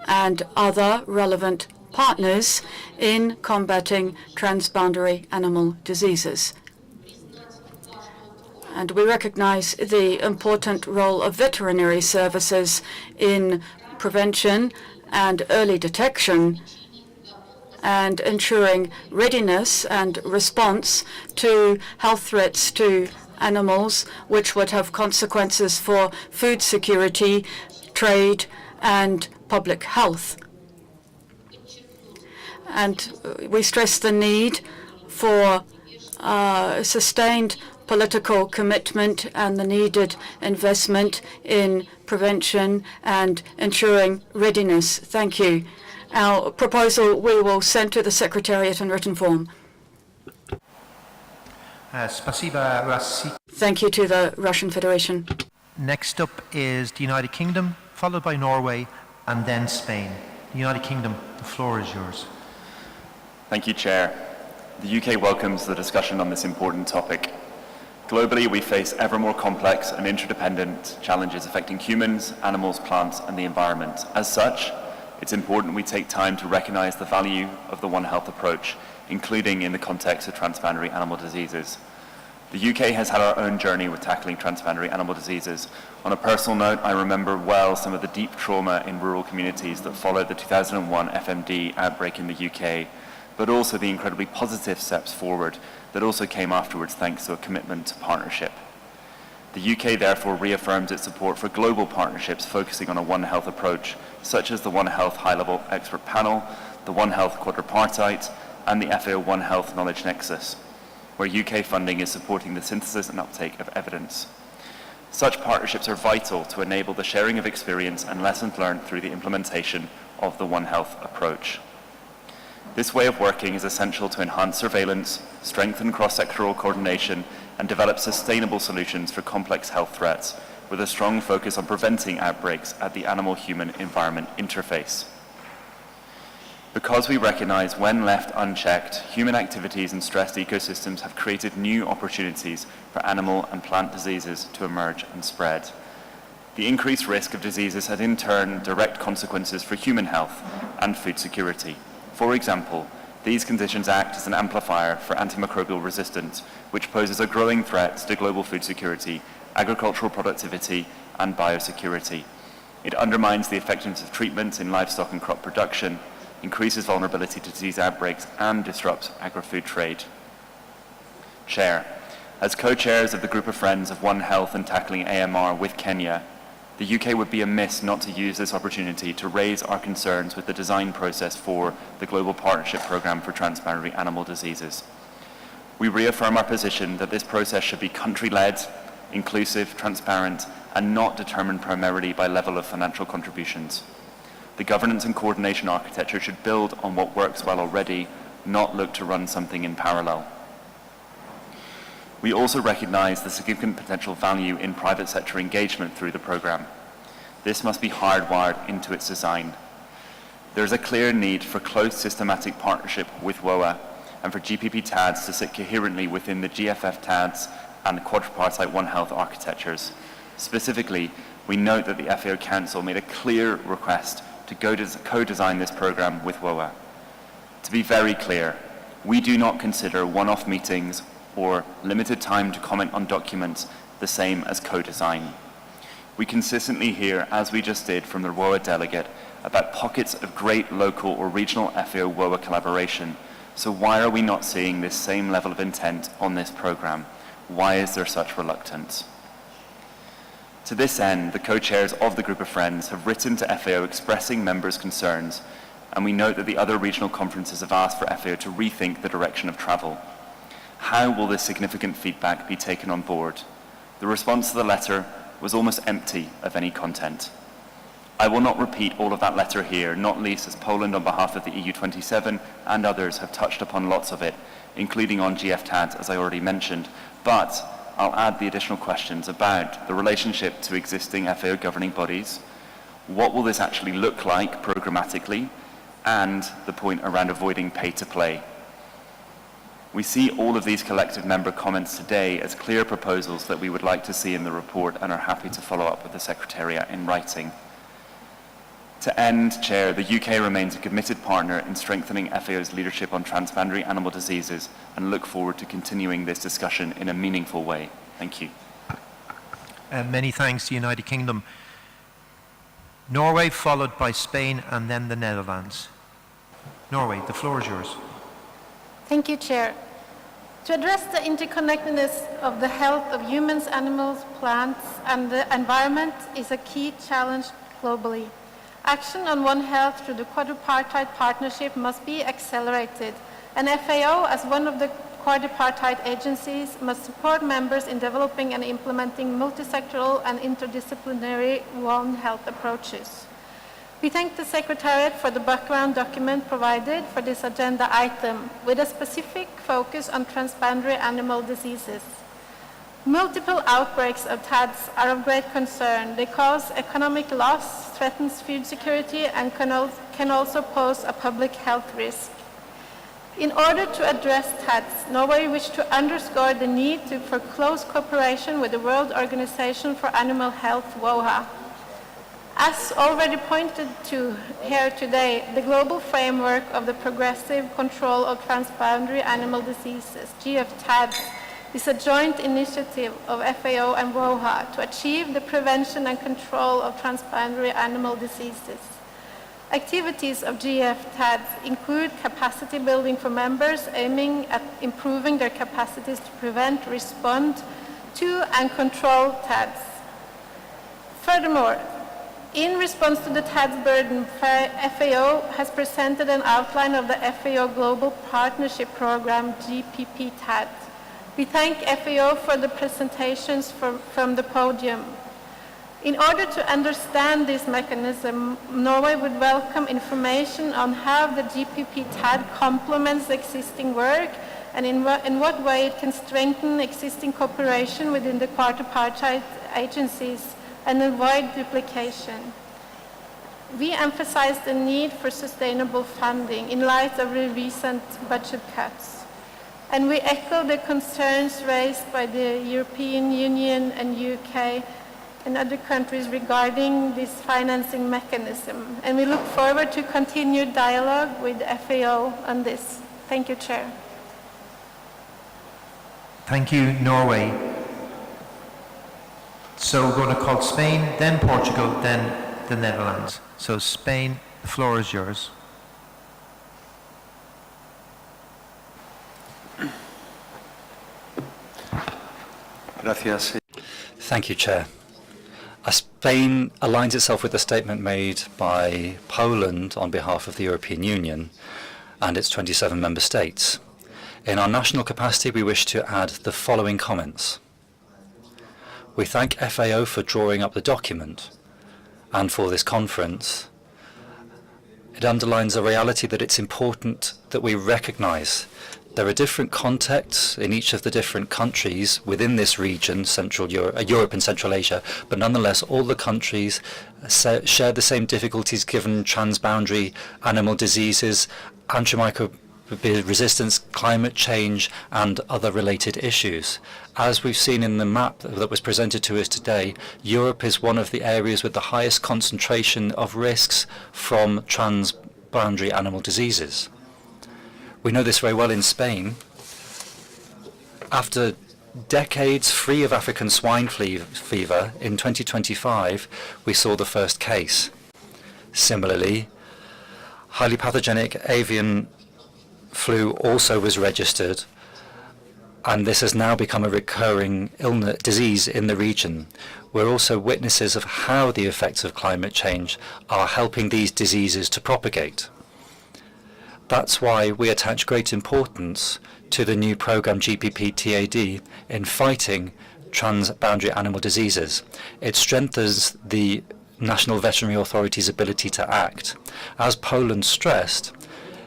and other relevant partners in combating transboundary animal diseases. And we recognize the important role of veterinary services in prevention and early detection and ensuring readiness and response to health threats to animals which would have consequences for food security, trade, and public health. And we stress the need for sustained political commitment and the needed investment in prevention and ensuring readiness. Thank you. Our proposal we will send to the Secretariat in written form. Thank you to the Russian Federation. Next up is the United Kingdom, followed by Norway, and then Spain. The United Kingdom, the floor is yours. Thank you, Chair. The UK welcomes the discussion on this important topic. Globally, we face ever more complex and interdependent challenges affecting humans, animals, plants, and the environment. As such, it's important we take time to recognize the value of the One Health approach, including in the context of transboundary animal diseases. The UK has had our own journey with tackling transboundary animal diseases. On a personal note, I remember well some of the deep trauma in rural communities that followed the 2001 FMD outbreak in the UK, but also the incredibly positive steps forward that also came afterwards thanks to a commitment to partnership. The UK therefore reaffirms its support for global partnerships focusing on a One Health approach, such as the One Health High-Level Expert Panel, the One Health Quadripartite, and the FAO One Health Knowledge Nexus, where UK funding is supporting the synthesis and uptake of evidence. Such partnerships are vital to enable the sharing of experience and lessons learned through the implementation of the One Health approach. This way of working is essential to enhance surveillance, strengthen cross-sectoral coordination, and develop sustainable solutions for complex health threats, with a strong focus on preventing outbreaks at the animal-human environment interface. Because we recognize when left unchecked, human activities and stressed ecosystems have created new opportunities for animal and plant diseases to emerge and spread. The increased risk of diseases has in turn direct consequences for human health and food security. For example, these conditions act as an amplifier for antimicrobial resistance, which poses a growing threat to global food security, agricultural productivity, and biosecurity. It undermines the effectiveness of treatments in livestock and crop production, increases vulnerability to disease outbreaks, and disrupts agri-food trade. Chair, as co-chairs of the Group of Friends of One Health and Tackling AMR with Kenya, the UK would be amiss not to use this opportunity to raise our concerns with the design process for the Global Partnership Programme for Transboundary Animal Diseases. We reaffirm our position that this process should be country-led, inclusive, transparent, and not determined primarily by level of financial contributions. The governance and coordination architecture should build on what works well already, not look to run something in parallel. We also recognise the significant potential value in private sector engagement through the programme. This must be hardwired into its design. There is a clear need for close systematic partnership with WOA and for GPP TADs to sit coherently within the GFF TADs and the quadripartite One Health architectures. Specifically, we note that the FAO Council made a clear request to co-design this programme with WOA. To be very clear, we do not consider one-off meetings or limited time to comment on documents the same as co-design. We consistently hear, as we just did from the WOA delegate, about pockets of great local or regional FAO-WOA collaboration. So why are we not seeing this same level of intent on this programme? Why is there such reluctance? To this end, the co-chairs of the Group of Friends have written to FAO expressing members' concerns and we note that the other regional conferences have asked for FAO to rethink the direction of travel. How will this significant feedback be taken on board? The response to the letter was almost empty of any content. I will not repeat all of that letter here, not least as Poland on behalf of the EU27 and others have touched upon lots of it, including on GFTADs, as I already mentioned, but I'll add the additional questions about the relationship to existing FAO governing bodies, what will this actually look like programmatically, and the point around avoiding pay-to-play. We see all of these collective member comments today as clear proposals that we would like to see in the report and are happy to follow up with the Secretariat in writing. To end, Chair, the UK remains a committed partner in strengthening FAO's leadership on transboundary animal diseases and look forward to continuing this discussion in a meaningful way. Thank you. Many thanks to the United Kingdom. Norway, followed by Spain and then the Netherlands. Norway, the floor is yours. Thank you, Chair. To address the interconnectedness of the health of humans, animals, plants, and the environment is a key challenge globally. Action on One Health through the quadripartite partnership must be accelerated, and FAO, as one of the quadripartite agencies, must support members in developing and implementing multisectoral and interdisciplinary One Health approaches. We thank the Secretariat for the background document provided for this agenda item, with a specific focus on transboundary animal diseases. Multiple outbreaks of TADs are of great concern. They cause economic loss, threatens food security, and can also pose a public health risk. In order to address TADs, Norway wishes to underscore the need for close cooperation with the World Organization for Animal Health, WOHA. As already pointed to here today, the global framework of the Progressive Control of Transboundary Animal Diseases, GFTADs, is a joint initiative of FAO and WOHA to achieve the prevention and control of transboundary animal diseases. Activities of GFTADs include capacity building for members aiming at improving their capacities to prevent, respond to, and control TADs. Furthermore, in response to the TADs burden, FAO has presented an outline of the FAO Global Partnership Program, GPP TAD. We thank FAO for the presentations from the podium. In order to understand this mechanism, Norway would welcome information on how the GPP TAD complements existing work and in what way it can strengthen existing cooperation within the quadripartite agencies and avoid duplication. We emphasize the need for sustainable funding in light of the recent budget cuts. And we echo the concerns raised by the European Union and UK and other countries regarding this financing mechanism. And we look forward to continued dialogue with FAO on this. Thank you, Chair. Thank you, Norway. So we're going to call Spain, then Portugal, then the Netherlands. So Spain, the floor is yours. Gracias. Thank you, Chair. Spain aligns itself with the statement made by Poland on behalf of the European Union and its 27 member states. In our national capacity, we wish to add the following comments. We thank FAO for drawing up the document and for this conference. It underlines a reality that it's important that we recognize there are different contexts in each of the different countries within this region, Central Europe and Central Asia, but nonetheless all the countries share the same difficulties given transboundary animal diseases, antimicrobial resistance, climate change, and other related issues. As we've seen in the map that was presented to us today, Europe is one of the areas with the highest concentration of risks from transboundary animal diseases. We know this very well in Spain. After decades free of African swine fever, in 2025, we saw the first case. Similarly, highly pathogenic avian flu also was registered, and this has now become a recurring disease in the region. We're also witnesses of how the effects of climate change are helping these diseases to propagate. That's why we attach great importance to the new program GPP-TAD in fighting transboundary animal diseases. It strengthens the national veterinary authorities' ability to act. As Poland stressed,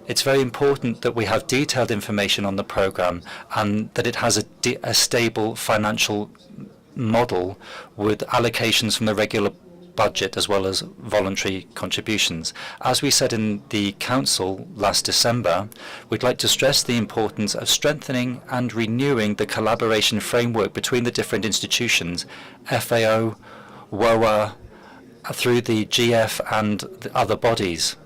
it's very important that we have detailed information on the program and that it has a stable financial model with allocations from the regular budget as well as voluntary contributions. As we said in the Council last December, we'd like to stress the importance of strengthening and renewing the collaboration framework between the different institutions, FAO, WOA, through the GF and the other bodies.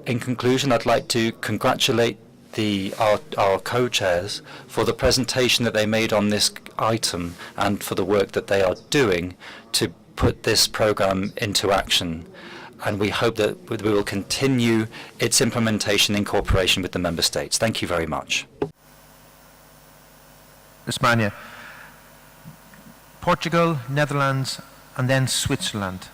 In conclusion, I'd like to congratulate our co-chairs for the presentation that they made on this item and for the work that they are doing to put this program into action. And we hope that we will continue its implementation in cooperation with the member states. Thank you very much. Ismania, Portugal, Netherlands, and then Switzerland.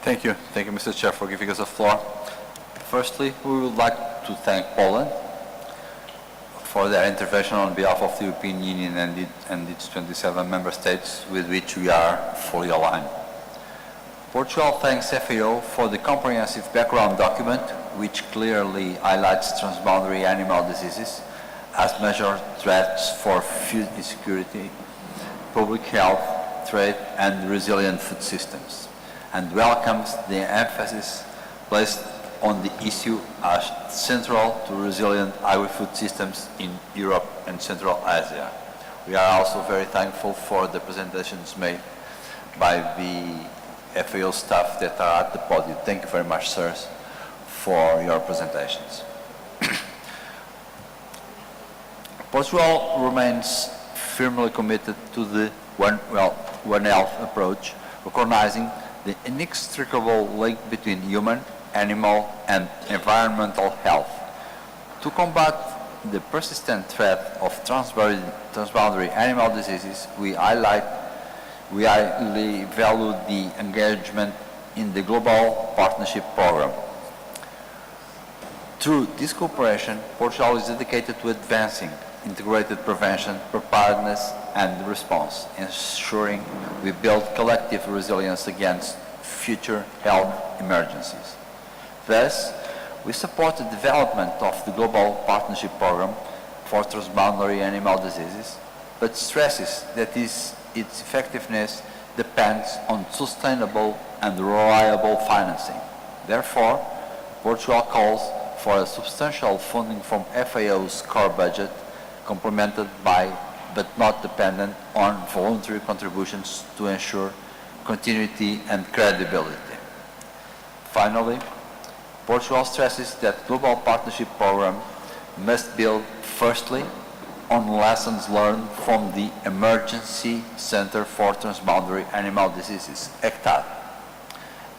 Thank you, Mr. Chair, for giving us the floor. Firstly, we would like to thank Poland for their intervention on behalf of the European Union and its 27 member states with which we are fully aligned. Portugal thanks FAO for the comprehensive background document which clearly highlights transboundary animal diseases as major threats for food insecurity, public health, trade and resilient food systems, and welcomes the emphasis placed on the issue as central to resilient agri-food systems in Europe and Central Asia. We are also very thankful for the presentations made by the FAO staff that are at the podium. Thank you very much, sirs, for your presentations. Portugal remains firmly committed to the One Health approach, recognizing the inextricable link between human, animal and environmental health. To combat the persistent threat of transboundary animal diseases, we highly value the engagement in the Global Partnership Program. Through this cooperation, Portugal is dedicated to advancing integrated prevention, preparedness and response, ensuring we build collective resilience against future health emergencies. Thus, we support the development of the Global Partnership Program for transboundary animal diseases, but stresses that its effectiveness depends on sustainable and reliable financing. Therefore, Portugal calls for a substantial funding from FAO's core budget, complemented by but not dependent on voluntary contributions to ensure continuity and credibility. Finally, Portugal stresses that Global Partnership Program must build firstly on lessons learned from the Emergency Center for Transboundary Animal Diseases, ECTAD,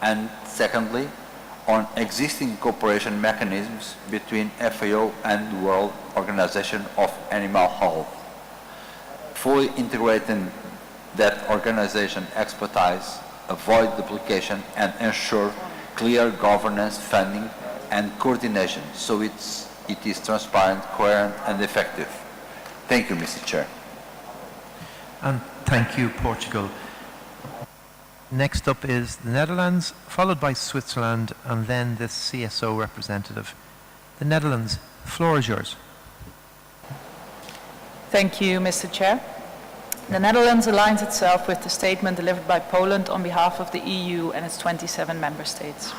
and secondly, on existing cooperation mechanisms between FAO and the World Organization of Animal Health, fully integrating that organization expertise, avoid duplication and ensure clear governance, funding and coordination so it is transparent, coherent and effective. Thank you, Mr. Chair. And thank you, Portugal. Next up is the Netherlands, followed by Switzerland, and then the CSO representative. The Netherlands, the floor is yours. Thank you, Mr. Chair. The Netherlands aligns itself with the statement delivered by Poland on behalf of the EU and its 27 member states.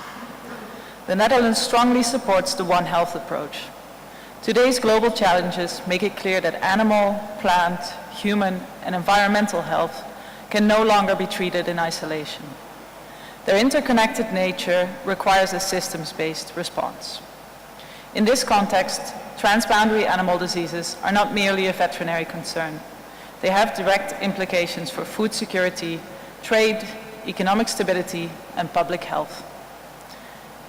The Netherlands strongly supports the One Health approach. Today's global challenges make it clear that animal, plant, human and environmental health can no longer be treated in isolation. Their interconnected nature requires a systems-based response. In this context, transboundary animal diseases are not merely a veterinary concern. They have direct implications for food security, trade, economic stability, and public health.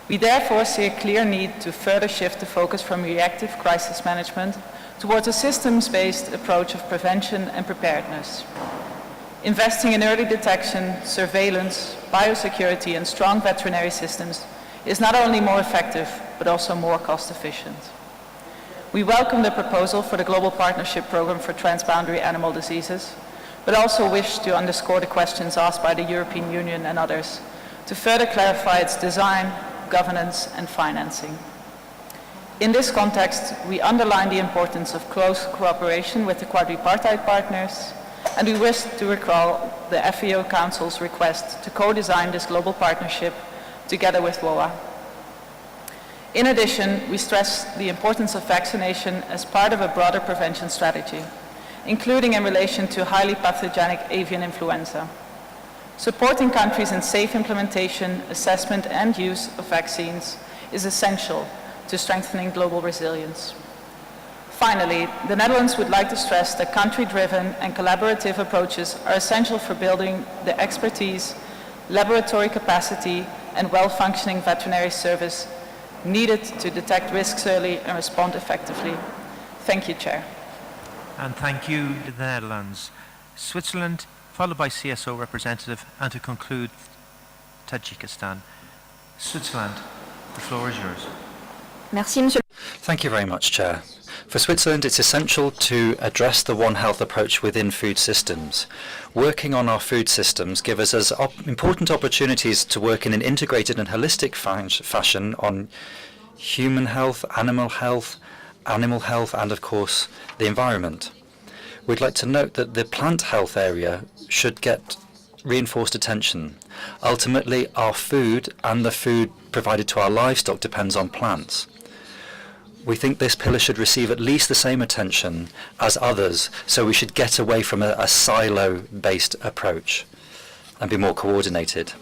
We therefore see a clear need to further shift the focus from reactive crisis management towards a systems-based approach of prevention and preparedness. Investing in early detection, surveillance, biosecurity, and strong veterinary systems is not only more effective, but also more cost efficient. We welcome the proposal for the Global Partnership Programme for Transboundary Animal Diseases, but also wish to underscore the questions asked by the European Union and others to further clarify its design, governance and financing. In this context, we underline the importance of close cooperation with the quadripartite partners, and we wish to recall the FAO Council's request to co-design this global partnership together with WOA. In addition, we stress the importance of vaccination as part of a broader prevention strategy, including in relation to highly pathogenic avian influenza. Supporting countries in safe implementation, assessment and use of vaccines is essential to strengthening global resilience. Finally, the Netherlands would like to stress that country-driven and collaborative approaches are essential for building the expertise, laboratory capacity and well-functioning veterinary service needed to detect risks early and respond effectively. Thank you, Chair. And thank you to the Netherlands. Switzerland, followed by CSO representative, and to conclude, Tajikistan. Switzerland, the floor is yours. Merci, Monsieur. Thank you very much, Chair. For Switzerland, it's essential to address the One Health approach within food systems. Working on our food systems gives us important opportunities to work in an integrated and holistic fashion on human health, animal health, and of course, the environment. We'd like to note that the plant health area should get reinforced attention. Ultimately, our food and the food provided to our livestock depends on plants. We think this pillar should receive at least the same attention as others, so we should get away from a silo-based approach and be more coordinated.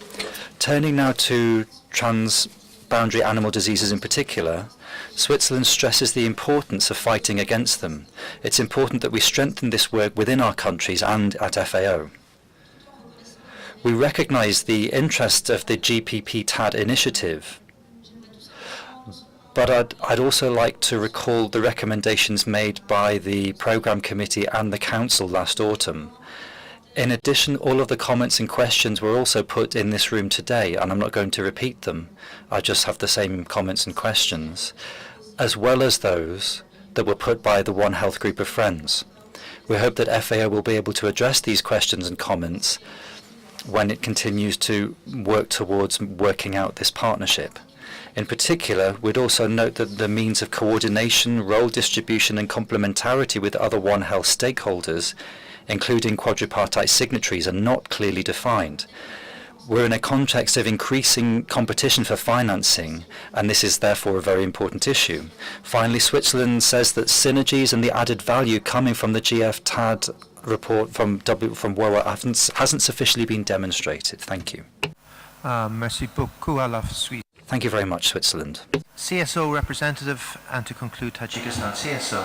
Turning now to transboundary animal diseases in particular, Switzerland stresses the importance of fighting against them. It's important that we strengthen this work within our countries and at FAO. We recognise the interest of the GPP-TAD initiative, but I'd also like to recall the recommendations made by the Programme Committee and the Council last autumn. In addition, all of the comments and questions were also put in this room today, and I'm not going to repeat them. I just have the same comments and questions, as well as those that were put by the One Health group of friends. We hope that FAO will be able to address these questions and comments when it continues to work towards working out this partnership. In particular, we'd also note that the means of coordination, role distribution and complementarity with other One Health stakeholders, including quadripartite signatories, are not clearly defined. We're in a context of increasing competition for financing, and this is therefore a very important issue. Finally, Switzerland says that synergies and the added value coming from the GF-TAD report from WOA hasn't sufficiently been demonstrated. Thank you. Merci beaucoup à la Suisse. Thank you very much, Switzerland. CSO representative, and to conclude, Tajikistan. CSO.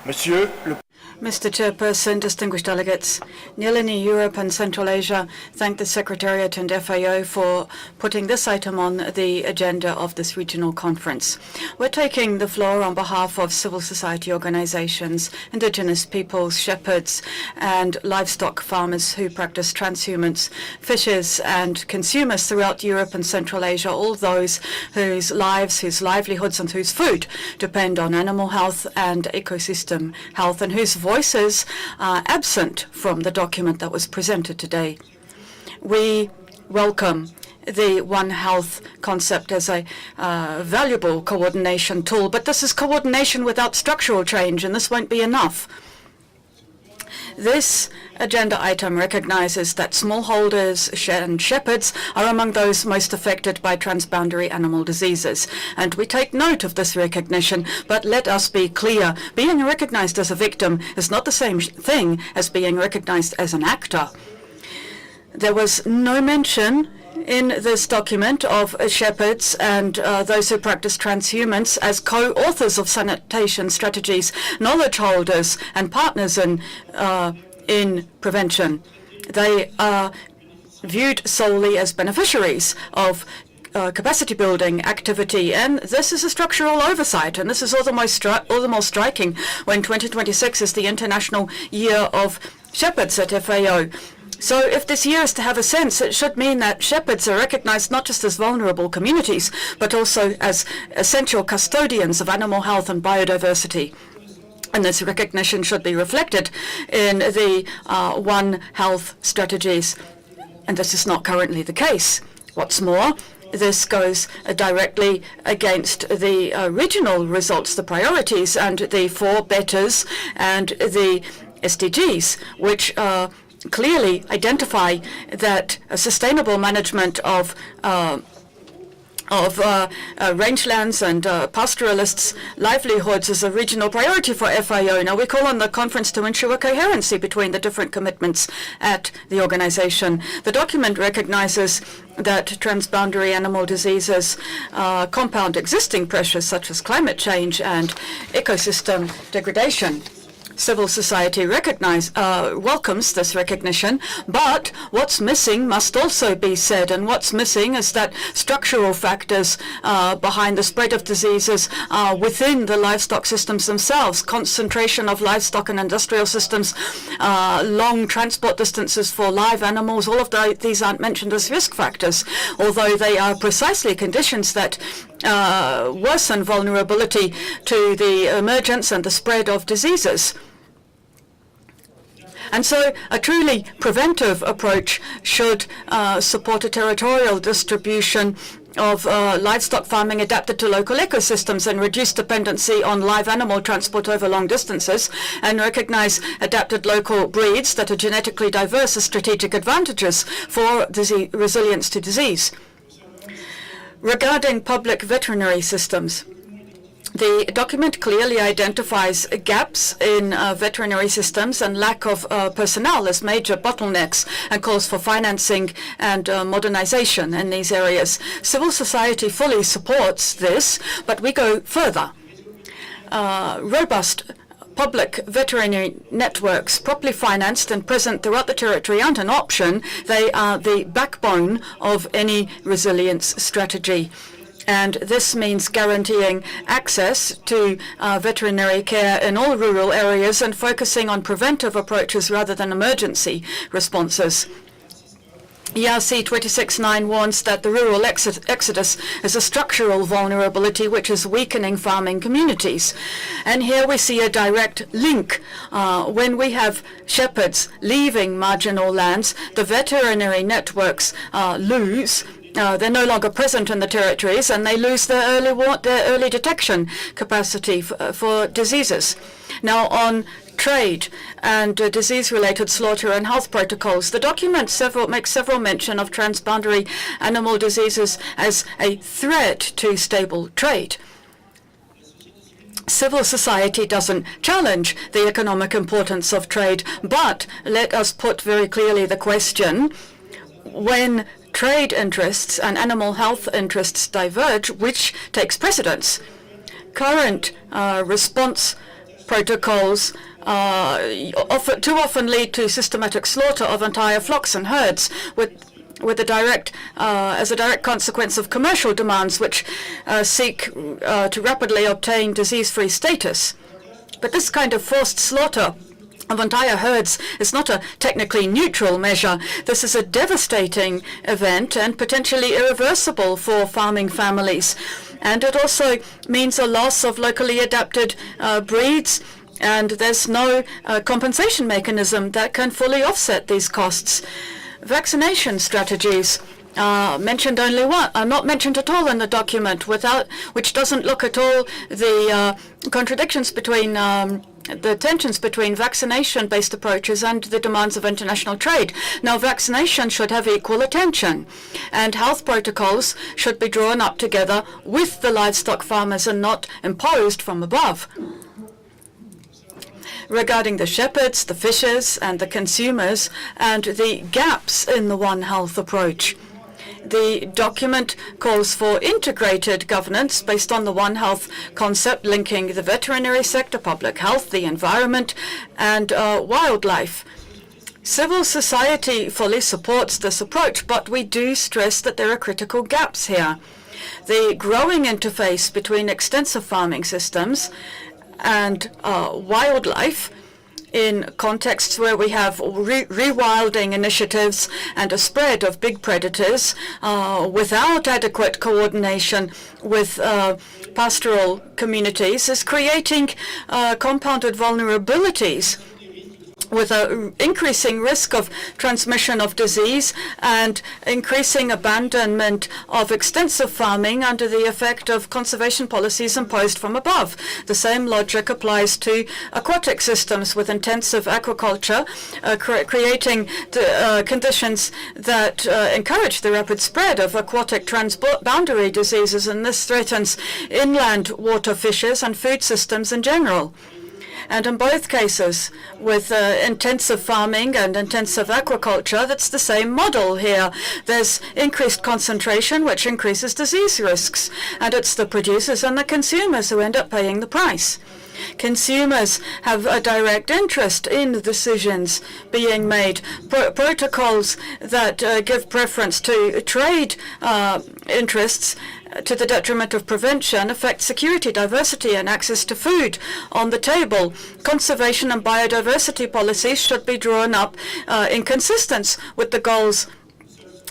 Monsieur le Mr. Chairperson, distinguished delegates, Nilini, Europe and Central Asia thank the Secretariat and FAO for putting this item on the agenda of this regional conference. We're taking the floor on behalf of civil society organizations, indigenous peoples, shepherds and livestock farmers who practice transhumance, fishers and consumers throughout Europe and Central Asia, all those whose lives, whose livelihoods and whose food depend on animal health and ecosystem health, and whose voices are absent from the document that was presented today. We welcome the One Health concept as a valuable coordination tool, but this is coordination without structural change, and this won't be enough. This agenda item recognizes that smallholders and shepherds are among those most affected by transboundary animal diseases. And we take note of this recognition, but let us be clear. Being recognized as a victim is not the same thing as being recognized as an actor. There was no mention in this document of shepherds and those who practice transhumance as co-authors of sanitation strategies, knowledge holders and partners in prevention. They are viewed solely as beneficiaries of capacity building activity, and this is a structural oversight, and this is all the more striking when 2026 is the International Year of Shepherds at FAO. So if this year is to have a sense, it should mean that shepherds are recognized not just as vulnerable communities, but also as essential custodians of animal health and biodiversity. And this recognition should be reflected in the One Health strategies. And this is not currently the case. What's more, this goes directly against the regional results, the priorities, and the 4 betters and the SDGs, which clearly identify that a sustainable management of rangelands and pastoralists' livelihoods is a regional priority for FAO. Now, we call on the conference to ensure coherency between the different commitments at the organization. The document recognizes that transboundary animal diseases compound existing pressures such as climate change and ecosystem degradation. Civil society welcomes this recognition, but what's missing must also be said, and what's missing is that structural factors behind the spread of diseases within the livestock systems themselves, concentration of livestock and industrial systems, long transport distances for live animals, all of these aren't mentioned as risk factors, although they are precisely conditions that worsen vulnerability to the emergence and the spread of diseases. And so a truly preventive approach should support a territorial distribution of livestock farming adapted to local ecosystems and reduce dependency on live animal transport over long distances, and recognize adapted local breeds that are genetically diverse as strategic advantages for resilience to disease. Regarding public veterinary systems, the document clearly identifies gaps in veterinary systems and lack of personnel as major bottlenecks and calls for financing and modernization in these areas. Civil society fully supports this, but we go further. Robust public veterinary networks, properly financed and present throughout the territory, aren't an option. They are the backbone of any resilience strategy. And this means guaranteeing access to veterinary care in all rural areas and focusing on preventive approaches rather than emergency responses. ERC36 warns that the rural exodus is a structural vulnerability which is weakening farming communities. And here we see a direct link. When we have shepherds leaving marginal lands, the veterinary networks lose. They're no longer present in the territories, and they lose their early detection capacity for diseases. Now, on trade and disease-related slaughter and health protocols, the document makes several mention of transboundary animal diseases as a threat to stable trade. Civil society doesn't challenge the economic importance of trade, but let us put very clearly the question: when trade interests and animal health interests diverge, which takes precedence? Current response protocols too often lead to systematic slaughter of entire flocks and herds, as a direct consequence of commercial demands which seek to rapidly obtain disease-free status. But this kind of forced slaughter of entire herds is not a technically neutral measure. This is a devastating event and potentially irreversible for farming families. And it also means a loss of locally adapted breeds, and there's no compensation mechanism that can fully offset these costs. Vaccination strategies are not mentioned at all in the document, which doesn't look at all the contradictions between the tensions between vaccination-based approaches and the demands of international trade. Now, vaccination should have equal attention, and health protocols should be drawn up together with the livestock farmers and not imposed from above. Regarding the shepherds, the fishers, and the consumers, and the gaps in the One Health approach, the document calls for integrated governance based on the One Health concept, linking the veterinary sector, public health, the environment, and wildlife. Civil society fully supports this approach, but we do stress that there are critical gaps here. The growing interface between extensive farming systems and wildlife in contexts where we have rewilding initiatives and a spread of big predators without adequate coordination with pastoral communities is creating compounded vulnerabilities with an increasing risk of transmission of disease and increasing abandonment of extensive farming under the effect of conservation policies imposed from above. The same logic applies to aquatic systems with intensive aquaculture, creating conditions that encourage the rapid spread of aquatic transboundary diseases, and this threatens inland water fishes and food systems in general. And in both cases, with intensive farming and intensive aquaculture, that's the same model here. There's increased concentration, which increases disease risks, and it's the producers and the consumers who end up paying the price. Consumers have a direct interest in the decisions being made. Protocols that give preference to trade interests to the detriment of prevention affect security, diversity, and access to food on the table. Conservation and biodiversity policies should be drawn up in consistence with the goals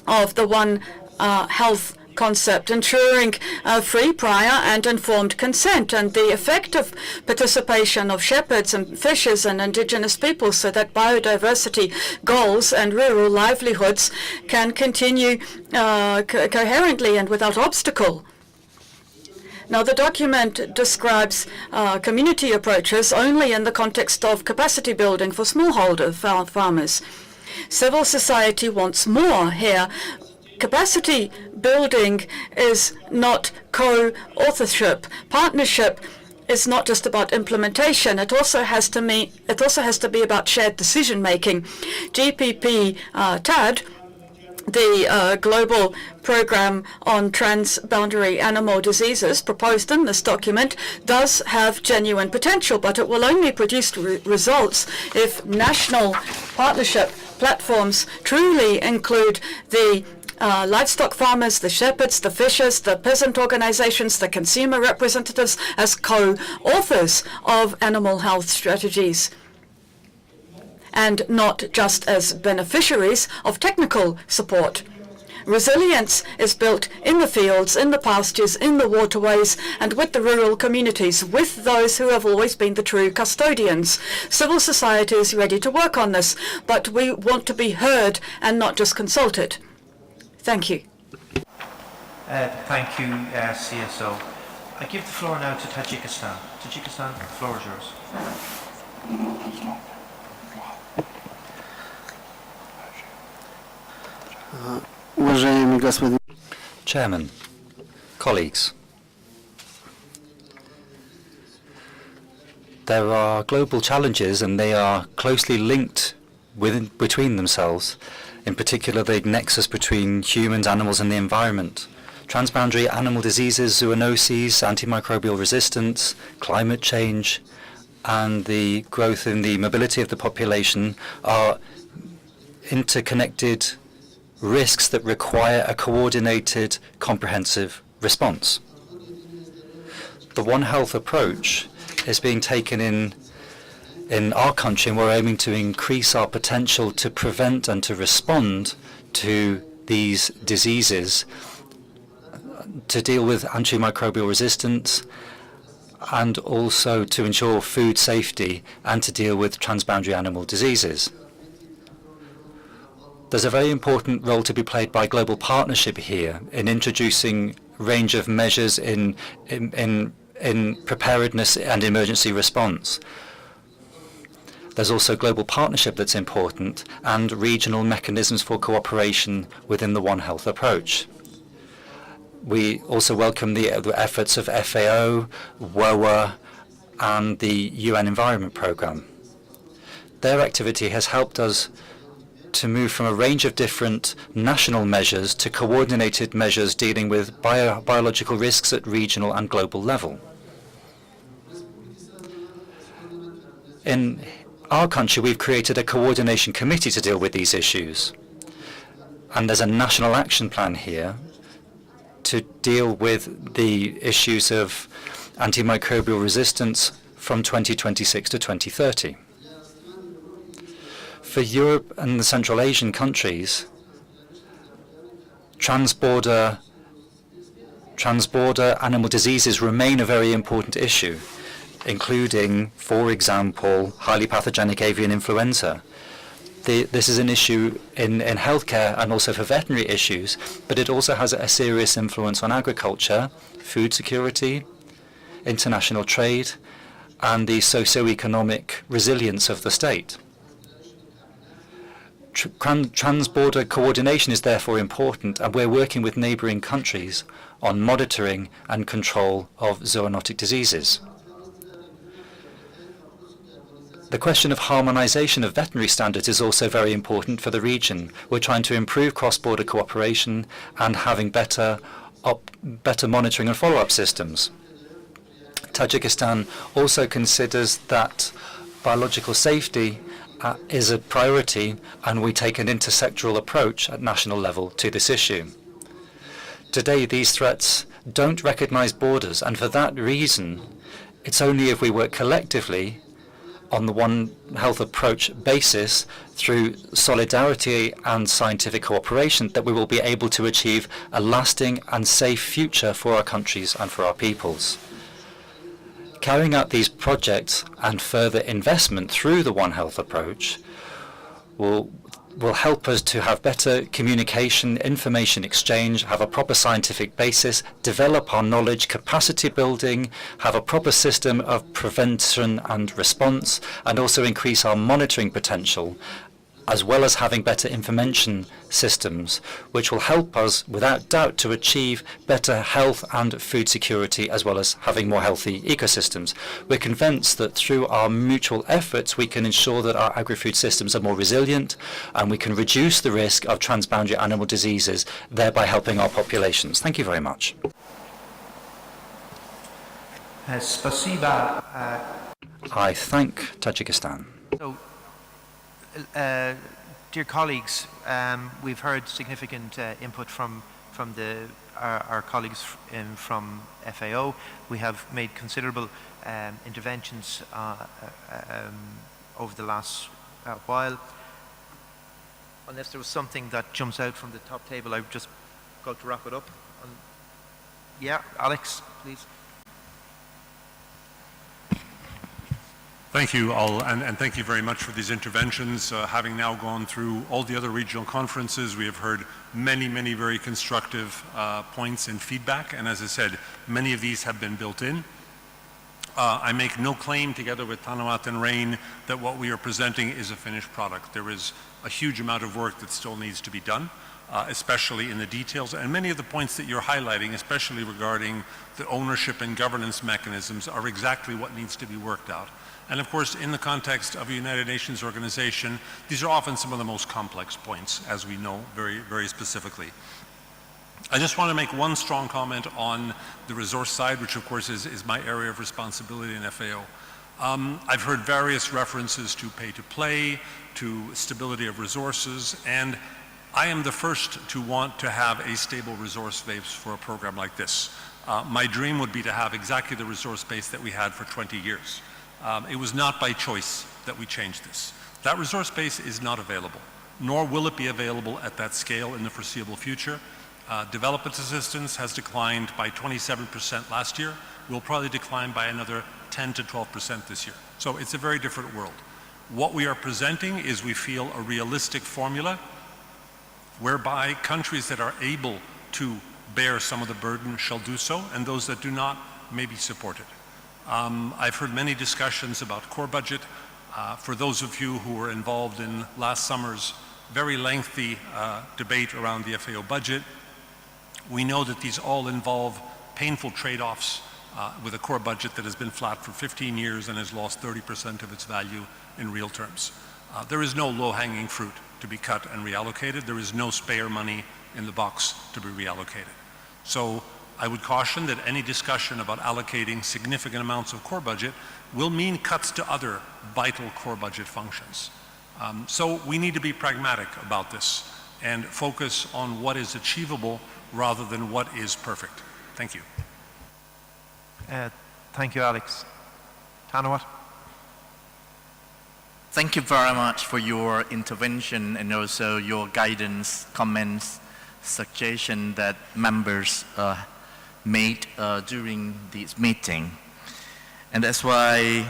of the One Health concept, ensuring free, prior, and informed consent, and the effective participation of shepherds and fishers and indigenous peoples so that biodiversity goals and rural livelihoods can continue coherently and without obstacle. Now, the document describes community approaches only in the context of capacity building for smallholder farmers. Civil society wants more here. Capacity building is not co-authorship. Partnership is not just about implementation. It also has to be about shared decision making. GPP TAD, the global program on transboundary animal diseases proposed in this document, does have genuine potential, but it will only produce results if national partnership platforms truly include the livestock farmers, the shepherds, the fishers, the peasant organizations, the consumer representatives as co-authors of animal health strategies, and not just as beneficiaries of technical support. Resilience is built in the fields, in the pastures, in the waterways, and with the rural communities, with those who have always been the true custodians. Civil society is ready to work on this, but we want to be heard and not just consulted. Thank you. Thank you, CSO. I give the floor now to Tajikistan. Tajikistan, the floor is yours. Chairman, colleagues, there are global challenges and they are closely linked between themselves, in particular the nexus between humans, animals and the environment. Transboundary animal diseases, zoonoses, antimicrobial resistance, climate change and the growth in the mobility of the population are interconnected risks that require a coordinated, comprehensive response. The One Health approach is being taken in our country, and we're aiming to increase our potential to prevent and to respond to these diseases, to deal with antimicrobial resistance, and also to ensure food safety and to deal with transboundary animal diseases. There's a very important role to be played by global partnership here in introducing a range of measures in preparedness and emergency response. There's also global partnership that's important and regional mechanisms for cooperation within the One Health approach. We also welcome the efforts of FAO, WOA, and the UN Environment Programme. Their activity has helped us to move from a range of different national measures to coordinated measures dealing with biological risks at regional and global level. In our country, we've created a coordination committee to deal with these issues. And there's a national action plan here to deal with the issues of antimicrobial resistance from 2026 to 2030. For Europe and the Central Asian countries, transborder animal diseases remain a very important issue, including, for example, highly pathogenic avian influenza. This is an issue in healthcare and also for veterinary issues, but it also has a serious influence on agriculture, food security, international trade, and the socio-economic resilience of the state. Transborder coordination is therefore important, and we're working with neighboring countries on monitoring and control of zoonotic diseases. The question of harmonization of veterinary standards is also very important for the region. We're trying to improve cross-border cooperation and having better monitoring and follow-up systems. Tajikistan also considers that biological safety is a priority, and we take an intersectoral approach at national level to this issue. Today, these threats don't recognize borders, and for that reason, it's only if we work collectively on the One Health approach basis through solidarity and scientific cooperation that we will be able to achieve a lasting and safe future for our countries and for our peoples. Carrying out these projects and further investment through the One Health approach will help us to have better communication, information exchange, have a proper scientific basis, develop our knowledge, capacity building, have a proper system of prevention and response, and also increase our monitoring potential, as well as having better information systems, which will help us, without doubt, to achieve better health and food security, as well as having more healthy ecosystems. We're convinced that through our mutual efforts, we can ensure that our agri-food systems are more resilient, and we can reduce the risk of transboundary animal diseases, thereby helping our populations. Thank you very much. Spasiba. I thank Tajikistan. Dear colleagues, we've heard significant input from our colleagues from FAO. We have made considerable interventions over the last while. Unless there was something that jumps out from the top table, I've just got to wrap it up. Yeah, Alex, please. Thank you all, and thank you very much for these interventions. Having now gone through all the other regional conferences, we have heard many, many very constructive points and feedback, and as I said, many of these have been built in. I make no claim, together with Tanawat and Rain, that what we are presenting is a finished product. There is a huge amount of work that still needs to be done, especially in the details, and many of the points that you're highlighting, especially regarding the ownership and governance mechanisms, are exactly what needs to be worked out. And of course, in the context of a United Nations organization, these are often some of the most complex points, as we know very, very specifically. I just want to make one strong comment on the resource side, which of course is my area of responsibility in FAO. I've heard various references to pay-to-play, to stability of resources, and I am the first to want to have a stable resource base for a program like this. My dream would be to have exactly the resource base that we had for 20 years. It was not by choice that we changed this. That resource base is not available, nor will it be available at that scale in the foreseeable future. Development assistance has declined by 27% last year. Will probably decline by another 10 to 12% this year. So it's a very different world. What we are presenting is, we feel, a realistic formula whereby countries that are able to bear some of the burden shall do so, and those that do not may be supported. I've heard many discussions about core budget. For those of you who were involved in last summer's very lengthy debate around the FAO budget, we know that these all involve painful trade-offs with a core budget that has been flat for 15 years and has lost 30% of its value in real terms. There is no low-hanging fruit to be cut and reallocated. There is no spare money in the box to be reallocated. So I would caution that any discussion about allocating significant amounts of core budget will mean cuts to other vital core budget functions. So we need to be pragmatic about this and focus on what is achievable rather than what is perfect. Thank you. Thank you, Alex. Tanawat? Thank you very much for your intervention and also your guidance, comments, suggestion that members made during this meeting. And that's why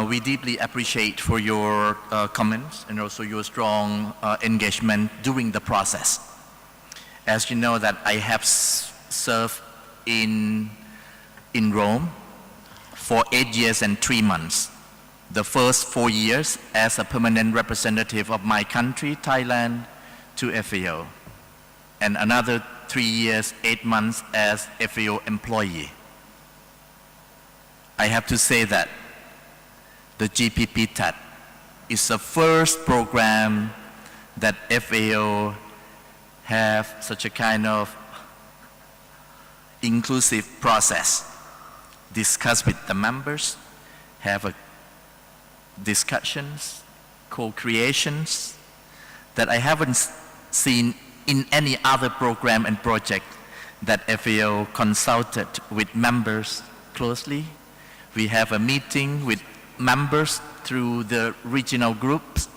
we deeply appreciate for your comments and also your strong engagement during the process. As you know that I have served in Rome for 8 years and 3 months. The first 4 years as a permanent representative of my country, Thailand, to FAO. And another 3 years, 8 months as FAO employee. I have to say that the GPP-TAT is the first program that FAO have such a kind of inclusive process. Discuss with the members, have a discussions, co-creations that I haven't seen in any other program and project that FAO consulted with members closely. We have a meeting with members through the regional groups.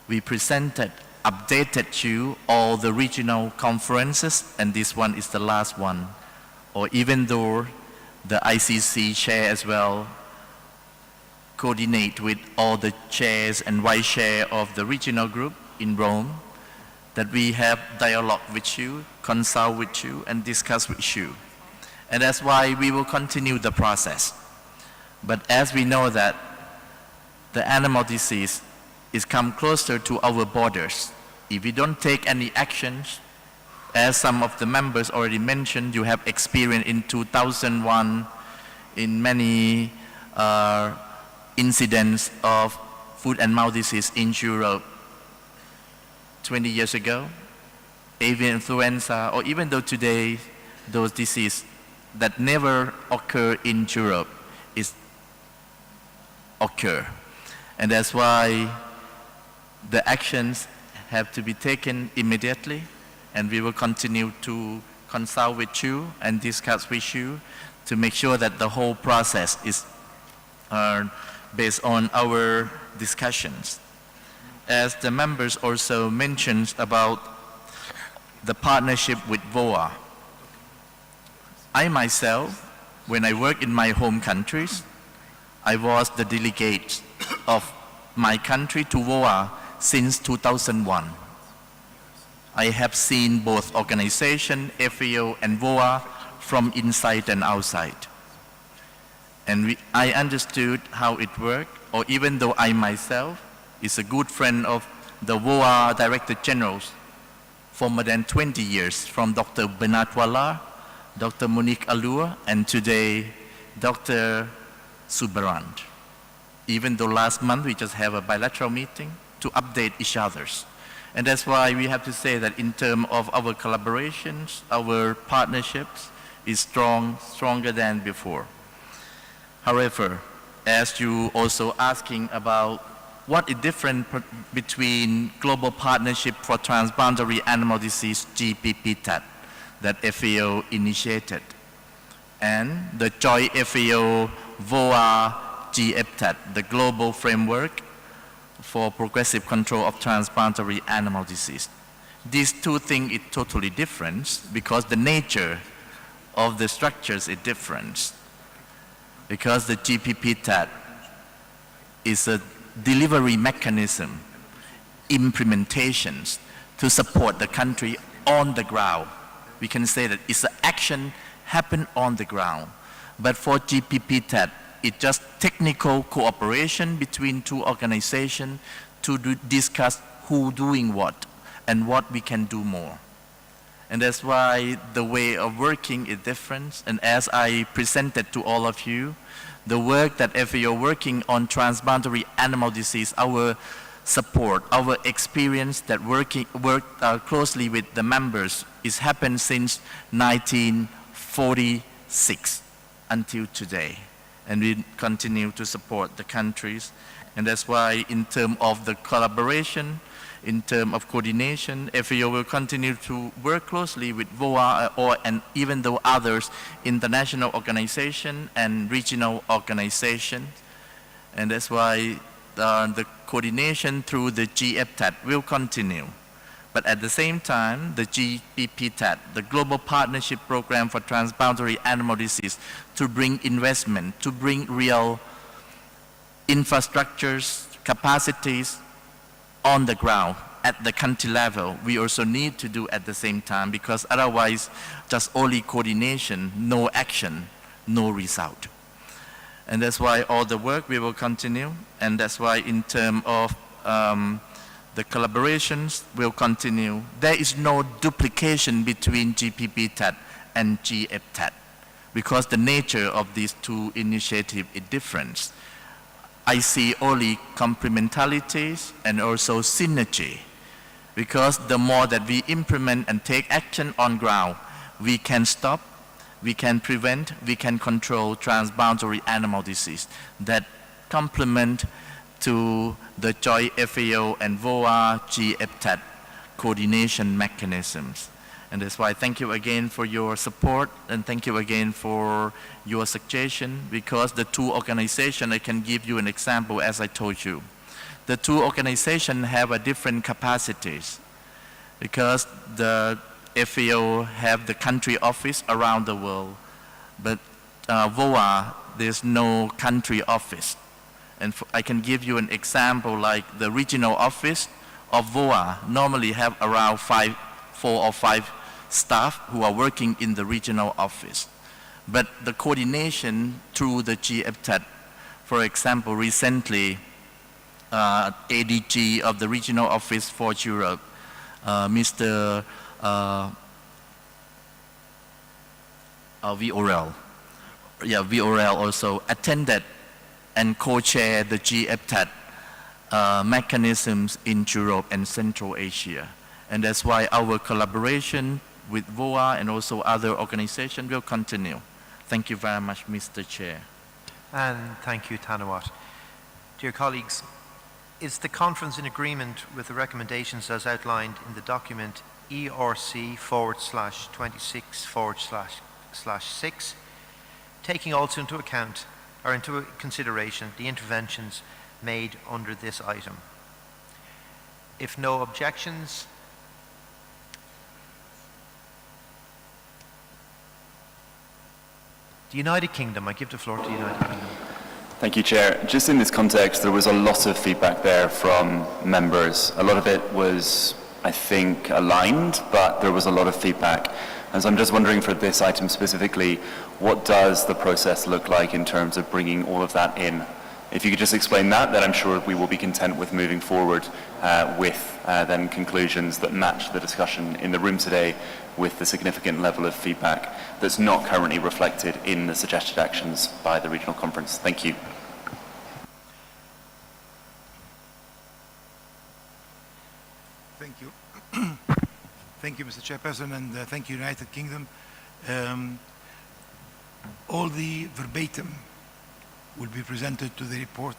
We presented, updated you all the regional conferences, and this one is the last one. Or even though the ICC chair as well coordinate with all the chairs and vice chair of the regional group in Rome, that we have dialogue with you, consult with you, and discuss with you. And that's why we will continue the process. But as we know that the animal disease is come closer to our borders, if we don't take any actions, as some of the members already mentioned, you have experience in 2001 in many incidents of foot and mouth disease in Europe 20 years ago, avian influenza, or even though today those diseases that never occur in Europe is occur. And that's why the actions have to be taken immediately, and we will continue to consult with you and discuss with you to make sure that the whole process is based on our discussions. As the members also mentioned about the partnership with VOA, I myself, when I work in my home countries, I was the delegate of my country to VOA since 2001. I have seen both organization, FAO and VOA from inside and outside. And I understood how it worked, or even though I myself is a good friend of the VOA Director Generals for more than 20 years, from Dr. Bernard Walla, Dr. Monique Allure, and today, Dr. Subarand. Even though last month we just have a bilateral meeting to update each other's. And that's why we have to say that in terms of our collaborations, our partnerships is stronger than before. However, as you also asking about what is different between Global Partnership for Transboundary Animal Disease, GPP-TAT, that FAO initiated, and the joint FAO VOA GFTAT, the Global Framework for Progressive Control of Transboundary Animal Disease. These two things are totally different because the nature of the structures is different. Because the GPP-TAT is a delivery mechanism, implementations to support the country on the ground. We can say that it's an action happen on the ground. But for GPP-TAT, it's just technical cooperation between two organizations to discuss who doing what and what we can do more. And that's why the way of working is different. And as I presented to all of you, the work that FAO working on transboundary animal disease, our support, our experience that work closely with the members is happened since 1946 until today. And we continue to support the countries. And that's why in terms of the collaboration, in terms of coordination, FAO will continue to work closely with VOA and even though others, international organizations and regional organizations. And that's why the coordination through the GFTAT will continue. But at the same time, the GPPTAT, the Global Partnership Program for Transboundary Animal Disease, to bring investment, to bring real infrastructures, capacities on the ground at the country level, we also need to do at the same time, because otherwise just only coordination, no action, no result. And that's why all the work we will continue, and that's why in terms of the collaborations will continue. There is no duplication between GPPTAT and GFTAT, because the nature of these two initiatives is different. I see only complementarities and also synergy, because the more that we implement and take action on ground, we can stop, we can prevent, we can control transboundary animal disease that complement to the joint FAO and VOA GFTAT coordination mechanisms. And that's why thank you again for your support, and thank you again for your suggestion, because the two organizations, I can give you an example as I told you. The two organizations have a different capacities, because the FAO have the country office around the world, but VOA, there's no country office. And I can give you an example, like the regional office of VOA normally have around 4 or 5 staff who are working in the regional office. But the coordination through the GFTAT, for example, recently, ADG of the regional office for Europe, Mr. VORL, VORL also attended and co-chair the GFTAT mechanisms in Europe and Central Asia. And that's why our collaboration with VOA and also other organizations will continue. Thank you very much, Mr. Chair. And thank you, Tanawat. Dear colleagues, is the conference in agreement with the recommendations as outlined in the document ERC/26/6, taking also into account or into consideration the interventions made under this item? If no objections, the United Kingdom, I give the floor to the United Kingdom. Thank you, Chair. Just in this context, there was a lot of feedback there from members. A lot of it was, I think, aligned, but there was a lot of feedback. And so I'm just wondering for this item specifically, what does the process look like in terms of bringing all of that in? If you could just explain that, then I'm sure we will be content with moving forward with then conclusions that match the discussion in the room today with the significant level of feedback that's not currently reflected in the suggested actions by the Regional Conference. Thank you. Thank you. Thank you, Mr. Chairperson, and thank you, United Kingdom. All the verbatim will be presented to the report,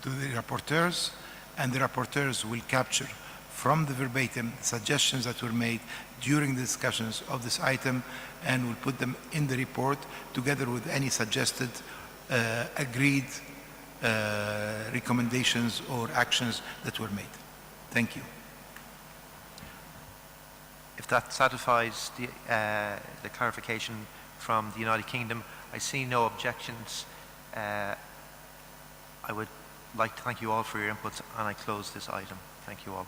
to the rapporteurs, and the rapporteurs will capture from the verbatim suggestions that were made during the discussions of this item, and will put them in the report together with any suggested agreed recommendations or actions that were made. Thank you. If that satisfies the clarification from the United Kingdom, I see no objections. I would like to thank you all for your inputs, and I close this item. Thank you all.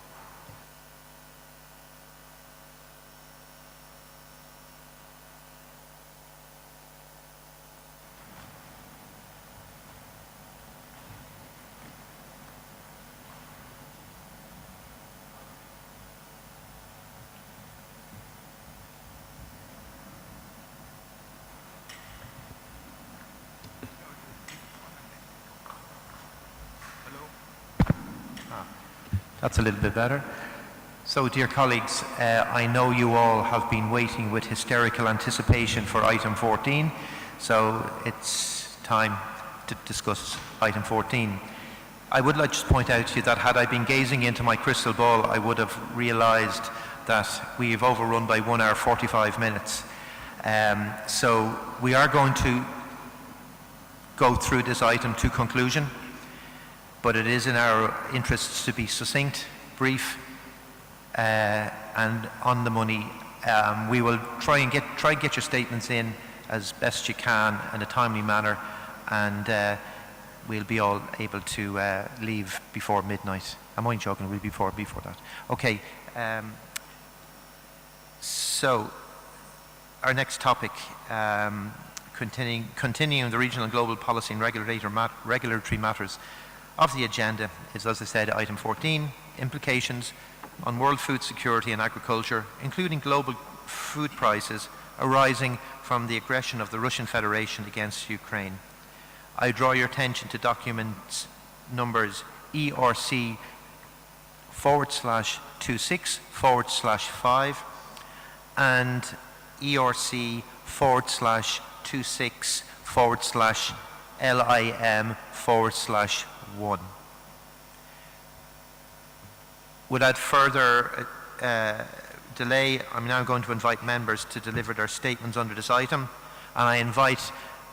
That's a little bit better. So, dear colleagues, I know you all have been waiting with hysterical anticipation for item 14, so it's time to discuss item 14. I would like to just point out to you that had I been gazing into my crystal ball, I would have realized that we've overrun by 1 hour 45 minutes. So we are going to go through this item to conclusion. but it is in our interests to be succinct, brief, and on the money. We will try and get your statements in as best you can in a timely manner, and we'll be all able to leave before midnight. I'm only joking, we'll be before that. Okay, so our next topic, continuing the regional and global policy and regulatory matters of the agenda, is, as I said, item 14, implications on world food security and agriculture, including global food prices arising from the aggression of the Russian Federation against Ukraine. I draw your attention to documents numbers ERC/26/5 and ERC/26/LIM/1. Without further delay, I'm now going to invite members to deliver their statements under this item, and I invite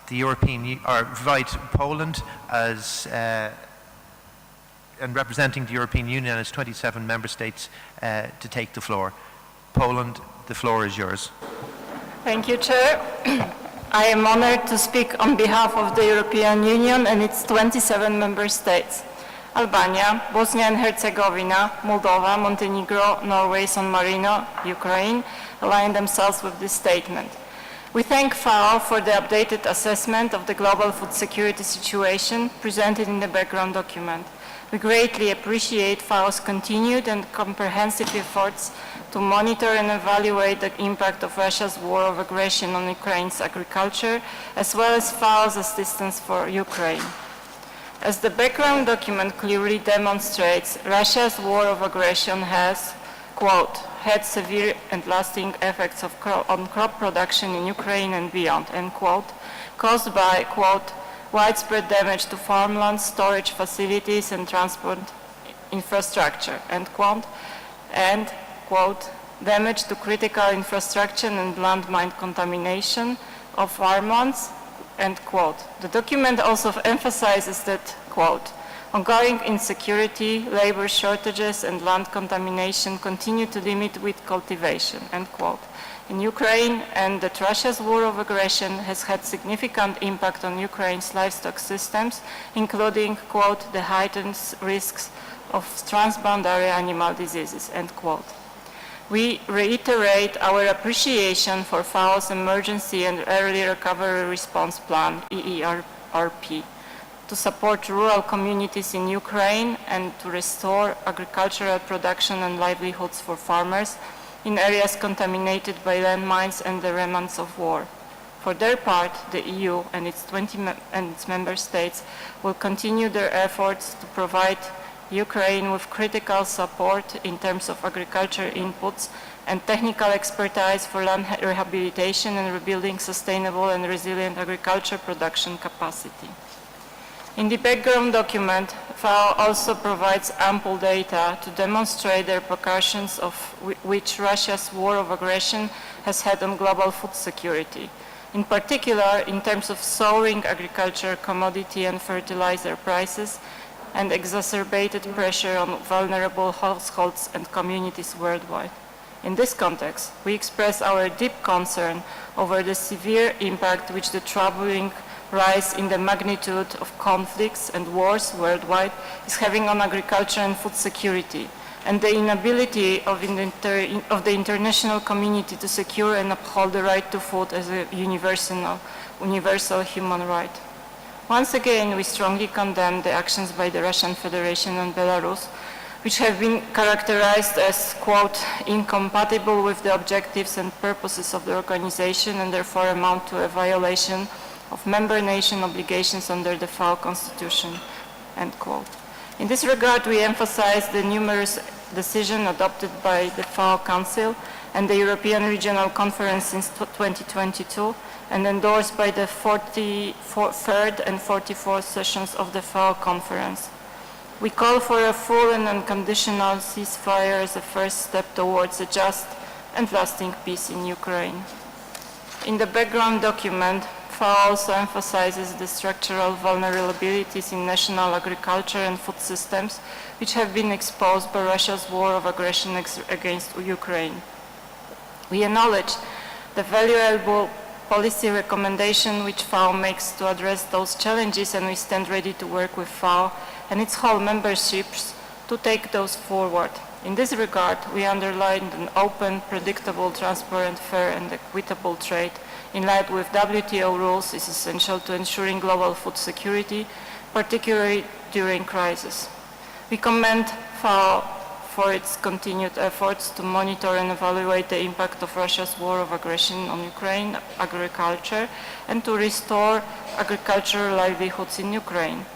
invite Poland as and representing the European Union and its 27 member states to take the floor. Poland, the floor is yours. Thank you, Chair. I am honored to speak on behalf of the European Union and its 27 member states. Albania, Bosnia and Herzegovina, Moldova, Montenegro, Norway, San Marino, Ukraine align themselves with this statement. We thank FAO for the updated assessment of the global food security situation presented in the background document. We greatly appreciate FAO's continued and comprehensive efforts to monitor and evaluate the impact of Russia's war of aggression on Ukraine's agriculture, as well as FAO's assistance for Ukraine. As the background document clearly demonstrates, Russia's war of aggression has, quote, had severe and lasting effects on crop production in Ukraine and beyond, end quote, caused by, quote, widespread damage to farmlands, storage facilities, and transport infrastructure, end quote, and, quote, damage to critical infrastructure and landmine contamination of farmlands, end quote. The document also emphasizes that, quote, ongoing insecurity, labor shortages, and land contamination continue to limit wheat cultivation, end quote, in Ukraine, and that Russia's war of aggression has had significant impact on Ukraine's livestock systems, including, quote, the heightened risks of transboundary animal diseases, end quote. We reiterate our appreciation for FAO's Emergency and Early Recovery Response Plan, EERP, to support rural communities in Ukraine and to restore agricultural production and livelihoods for farmers in areas contaminated by landmines and the remnants of war. For their part, the EU and its member states will continue their efforts to provide Ukraine with critical support in terms of agriculture inputs and technical expertise for land rehabilitation and rebuilding sustainable and resilient agriculture production capacity. In the background document, FAO also provides ample data to demonstrate the repercussions of which Russia's war of aggression has had on global food security, in particular in terms of soaring agriculture, commodity and fertilizer prices, and exacerbated pressure on vulnerable households and communities worldwide. In this context, we express our deep concern over the severe impact which the troubling rise in the magnitude of conflicts and wars worldwide is having on agriculture and food security, and the inability of the international community to secure and uphold the right to food as a universal human right. Once again, we strongly condemn the actions by the Russian Federation and Belarus, which have been characterized as, quote, incompatible with the objectives and purposes of the organization and therefore amount to a violation of member nation obligations under the FAO Constitution, end quote. In this regard, we emphasize the numerous decisions adopted by the FAO Council and the European Regional Conference since 2022, and endorsed by the 43rd and 44th sessions of the FAO Conference. We call for a full and unconditional ceasefire as a first step towards a just and lasting peace in Ukraine. In the background document, FAO also emphasizes the structural vulnerabilities in national agriculture and food systems, which have been exposed by Russia's war of aggression against Ukraine. We acknowledge the valuable policy recommendation which FAO makes to address those challenges, and we stand ready to work with FAO and its whole memberships to take those forward. In this regard, we underlined an open, predictable, transparent, fair and equitable trade in line with WTO rules is essential to ensuring global food security, particularly during crisis. We commend FAO for its continued efforts to monitor and evaluate the impact of Russia's war of aggression on Ukraine agriculture and to restore agricultural livelihoods in Ukraine.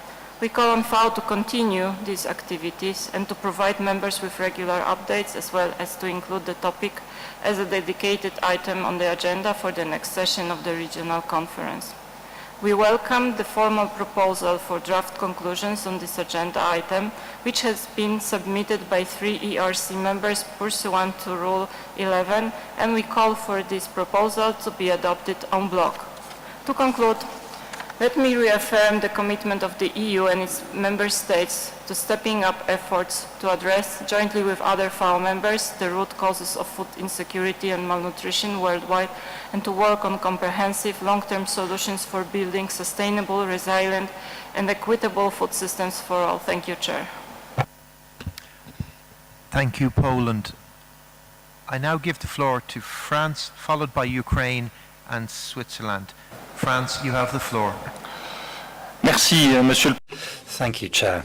We call on FAO to continue these activities and to provide members with regular updates, as well as to include the topic as a dedicated item on the agenda for the next session of the regional conference. We welcome the formal proposal for draft conclusions on this agenda item, which has been submitted by 3 ERC members pursuant to Rule 11, and we call for this proposal to be adopted en bloc. To conclude, let me reaffirm the commitment of the EU and its member states to stepping up efforts to address, jointly with other FAO members, the root causes of food insecurity and malnutrition worldwide, and to work on comprehensive long-term solutions for building sustainable, resilient, and equitable food systems for all. Thank you, Chair. Thank you, Poland. I now give the floor to France, followed by Ukraine and Switzerland. France, you have the floor. Merci, Monsieur. Thank you, Chair.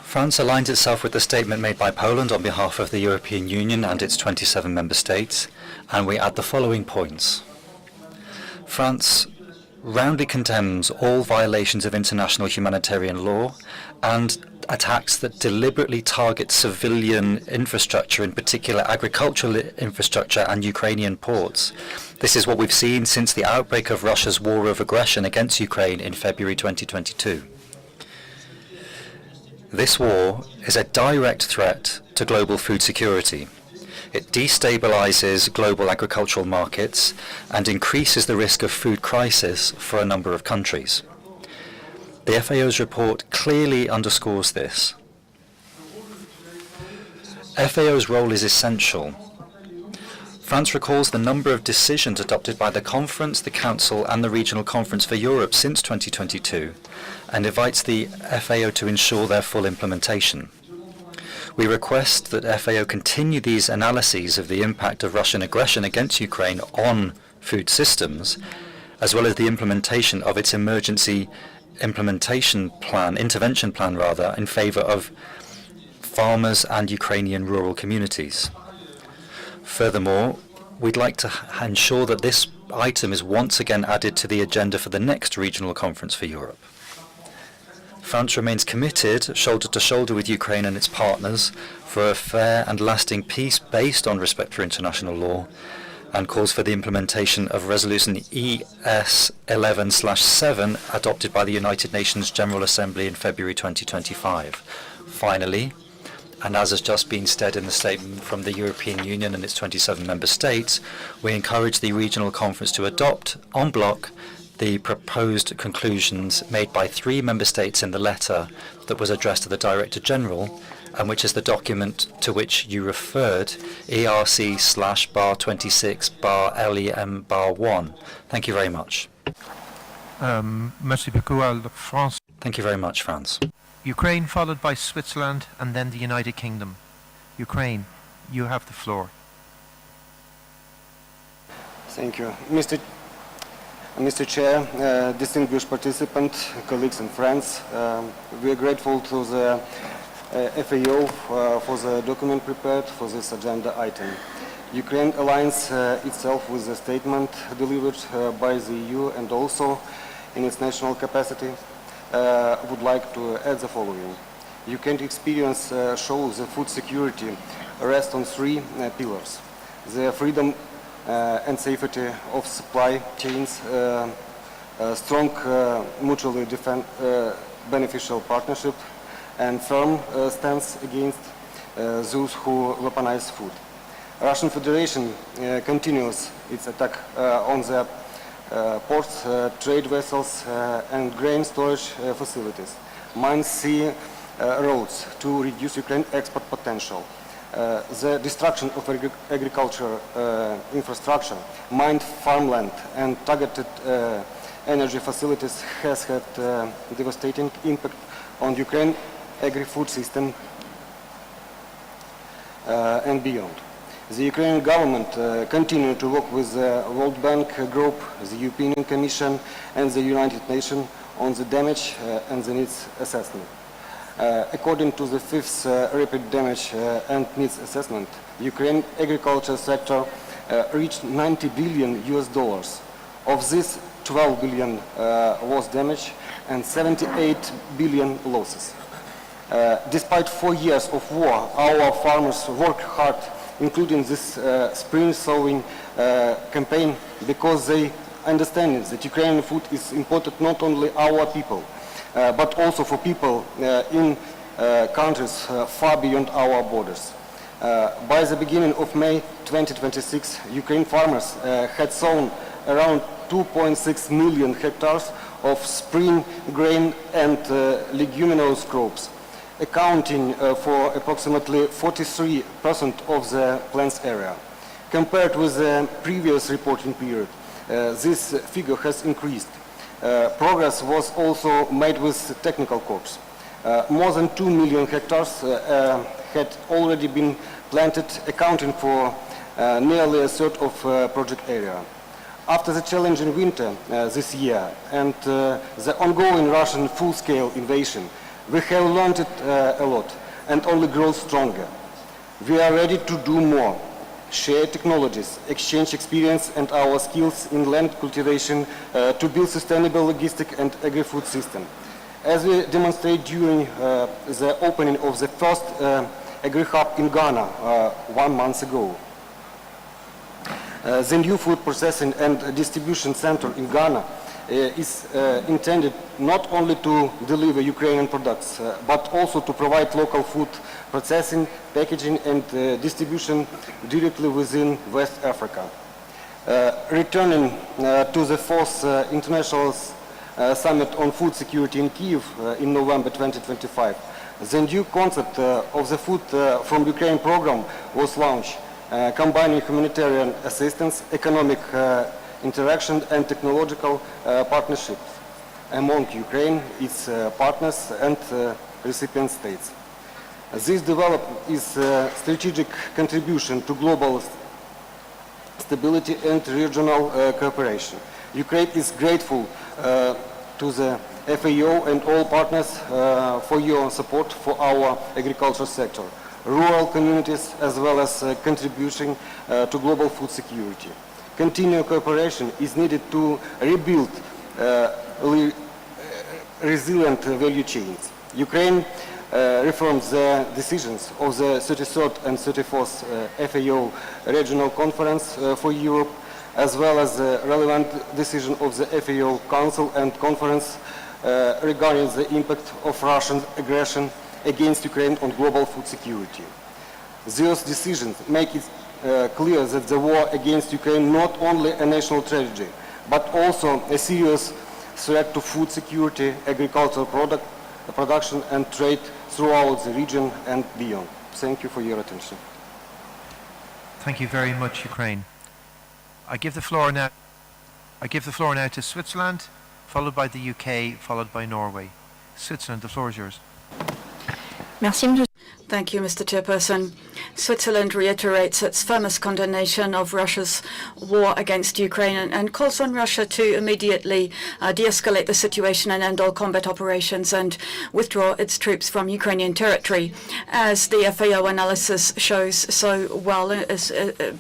France aligns itself with the statement made by Poland on behalf of the European Union and its 27 member states, and we add the following points. France roundly condemns all violations of international humanitarian law and attacks that deliberately target civilian infrastructure, in particular agricultural infrastructure and Ukrainian ports. This is what we've seen since the outbreak of Russia's war of aggression against Ukraine in February 2022. This war is a direct threat to global food security. It destabilizes global agricultural markets and increases the risk of food crisis for a number of countries. The FAO's report clearly underscores this. FAO's role is essential. France recalls the number of decisions adopted by the Conference, the Council and the Regional Conference for Europe since 2022 and invites the FAO to ensure their full implementation. We request that FAO continue these analyses of the impact of Russian aggression against Ukraine on food systems, as well as the implementation of its emergency intervention plan in favor of farmers and Ukrainian rural communities. Furthermore, we'd like to ensure that this item is once again added to the agenda for the next Regional Conference for Europe. France remains committed, shoulder to shoulder with Ukraine and its partners, for a fair and lasting peace based on respect for international law, and calls for the implementation of Resolution ES11/7 adopted by the United Nations General Assembly in February 2025. Finally, and as has just been said in the statement from the European Union and its 27 member states, we encourage the regional conference to adopt en bloc the proposed conclusions made by 3 member states in the letter that was addressed to the Director General, and which is the document to which you referred, ERC/bar26/LEM/1. Thank you very much. Merci beaucoup, France. Thank you very much, France. Ukraine, followed by Switzerland and then the United Kingdom. Ukraine, you have the floor. Thank you. Mr. Chair, distinguished participants, colleagues and friends, we are grateful to the FAO for the document prepared for this agenda item. Ukraine aligns itself with the statement delivered by the EU and also in its national capacity would like to add the following. Ukraine experience shows the food security rests on 3 pillars. The freedom and safety of supply chains, strong mutually beneficial partnership, and firm stance against those who weaponize food. Russian Federation continues its attack on the ports, trade vessels, and grain storage facilities. Mine sea roads to reduce Ukraine's export potential. The destruction of agriculture infrastructure, mined farmland, and targeted energy facilities has had devastating impact on Ukraine's agri-food system and beyond. The Ukrainian government continues to work with the World Bank Group, the European Commission, and the United Nations on the damage and the needs assessment. According to the fifth rapid damage and needs assessment, Ukraine agriculture sector reached $90 billion. Of this, 12 billion was damage and 78 billion losses. Despite 4 years of war, our farmers work hard, including this spring sowing campaign, because they understand that Ukrainian food is important not only our people, but also for people in countries far beyond our borders. By the beginning of May 2026, Ukrainian farmers had sown around 2.6 million hectares of spring grain and leguminous crops, accounting for approximately 43% of the plant's area. Compared with the previous reporting period, this figure has increased. Progress was also made with technical crops. More than 2 million hectares had already been planted, accounting for nearly a third of project area. After the challenging winter this year and the ongoing Russian full-scale invasion, we have learned a lot and only grow stronger. We are ready to do more, share technologies, exchange experience and our skills in land cultivation to build sustainable logistic and agri-food system. As we demonstrated during the opening of the first agri-hub in Ghana 1 month ago. The new food processing and distribution center in Ghana is intended not only to deliver Ukrainian products, but also to provide local food processing, packaging and distribution directly within West Africa. Returning to the fourth International Summit on Food Security in Kyiv in November 2025, the new concept of the Food from Ukraine program was launched, combining humanitarian assistance, economic interaction and technological partnerships among Ukraine, its partners and recipient states. This development is a strategic contribution to global stability and regional cooperation. Ukraine is grateful to the FAO and all partners for your support for our agriculture sector, rural communities, as well as contributing to global food security. Continued cooperation is needed to rebuild resilient value chains. Ukraine reaffirms the decisions of the 33rd and 34th FAO Regional Conference for Europe, as well as the relevant decision of the FAO Council and Conference regarding the impact of Russian aggression against Ukraine on global food security. Those decisions make it clear that the war against Ukraine not only a national tragedy, but also a serious threat to food security, agricultural production and trade throughout the region and beyond. Thank you for your attention. Thank you very much, Ukraine. I give the floor now to Switzerland, followed by the UK, followed by Norway. Switzerland, the floor is yours. Thank you, Mr. Chairperson. Switzerland reiterates its firmest condemnation of Russia's war against Ukraine and calls on Russia to immediately de-escalate the situation and end all combat operations and withdraw its troops from Ukrainian territory. As the FAO analysis shows so well,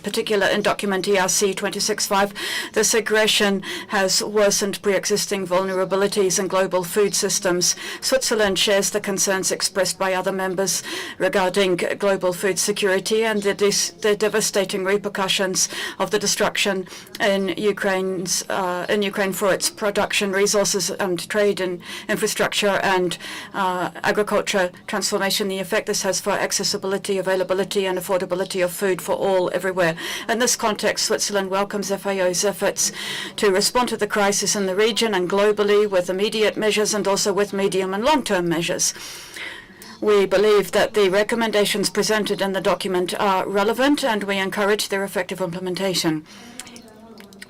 particular in document ERC35, this aggression has worsened pre-existing vulnerabilities in global food systems. Switzerland shares the concerns expressed by other members regarding global food security security and the devastating repercussions of the destruction in Ukraine for its production, resources and trade and infrastructure and agriculture transformation, the effect this has for accessibility, availability and affordability of food for all everywhere. In this context, Switzerland welcomes FAO's efforts to respond to the crisis in the region and globally with immediate measures and also with medium and long-term measures. We believe that the recommendations presented in the document are relevant and we encourage their effective implementation.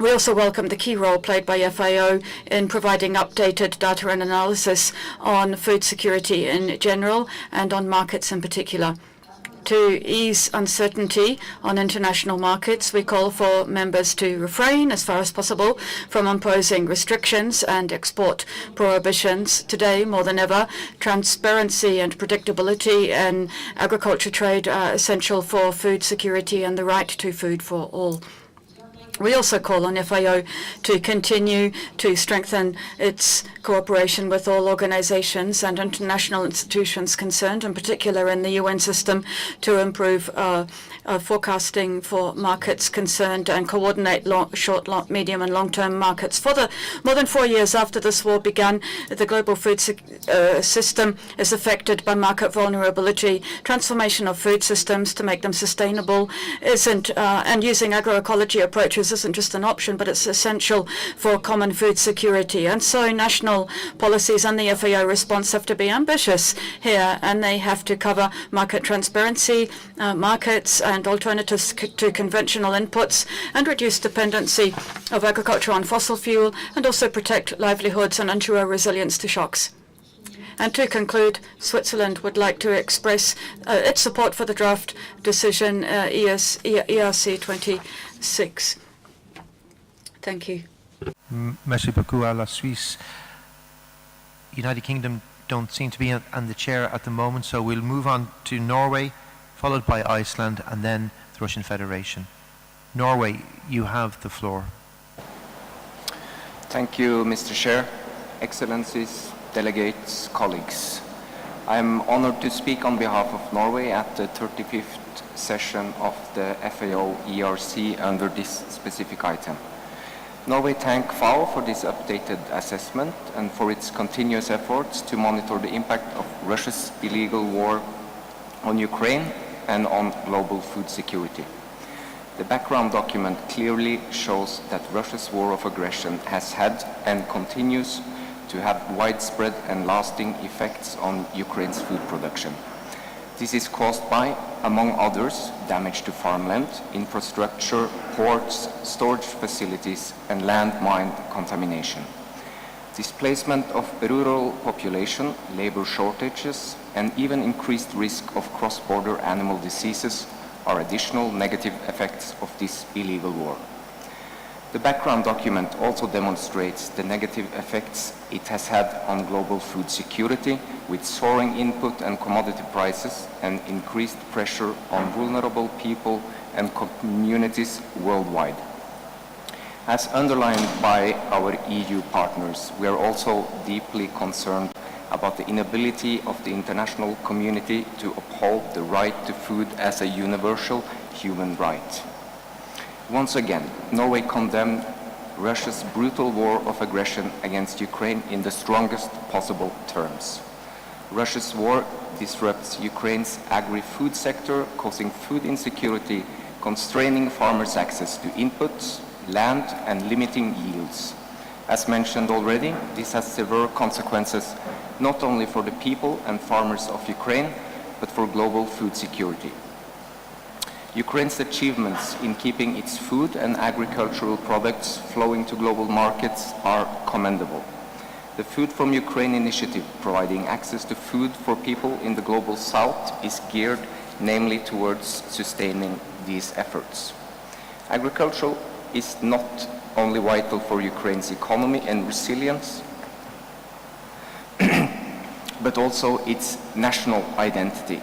We also welcome the key role played by FAO in providing updated data and analysis on food security in general and on markets in particular. To ease uncertainty on international markets, we call for members to refrain, as far as possible, from imposing restrictions and export prohibitions. Today, more than ever, transparency and predictability in agriculture trade are essential for food security and the right to food for all. We also call on FAO to continue to strengthen its cooperation with all organizations and international institutions concerned, in particular in the UN system, to improve forecasting for markets concerned and coordinate short, medium and long-term markets. For the more than 4 years after this war began, the global food system is affected by market vulnerability. Transformation of food systems to make them sustainable isn't, and using agroecology approaches isn't just an option, but it's essential for common food security. And so national policies and the FAO response have to be ambitious here, and they have to cover market transparency, markets and alternatives to conventional inputs, and reduce dependency of agriculture on fossil fuel, and also protect livelihoods and ensure resilience to shocks. And to conclude, Switzerland would like to express its support for the draft decision ERC36. Thank you. Merci beaucoup à la Suisse. United Kingdom don't seem to be on the chair at the moment, so we'll move on to Norway, followed by Iceland, and then the Russian Federation. Norway, you have the floor. Thank you, Mr. Chair, Excellencies, delegates, colleagues. I am honored to speak on behalf of Norway at the 35th session of the FAO ERC under this specific item. Norway thanks FAO for this updated assessment and for its continuous efforts to monitor the impact of Russia's illegal war on Ukraine and on global food security. The background document clearly shows that Russia's war of aggression has had and continues to have widespread and lasting effects on Ukraine's food production. This is caused by, among others, damage to farmland, infrastructure, ports, storage facilities, and landmine contamination. Displacement of rural population, labor shortages, and even increased risk of cross-border animal diseases are additional negative effects of this illegal war. The background document also demonstrates the negative effects it has had on global food security, with soaring input and commodity prices and increased pressure on vulnerable people and communities worldwide. As underlined by our EU partners, we are also deeply concerned about the inability of the international community to uphold the right to food as a universal human right. Once again, Norway condemned Russia's brutal war of aggression against Ukraine in the strongest possible terms. Russia's war disrupts Ukraine's agri-food sector, causing food insecurity, constraining farmers' access to inputs, land, and limiting yields. As mentioned already, this has severe consequences not only for the people and farmers of Ukraine, but for global food security. Ukraine's achievements in keeping its food and agricultural products flowing to global markets are commendable. The Food from Ukraine initiative, providing access to food for people in the global south, is geared namely towards sustaining these efforts. Agriculture is not only vital for Ukraine's economy and resilience, but also its national identity.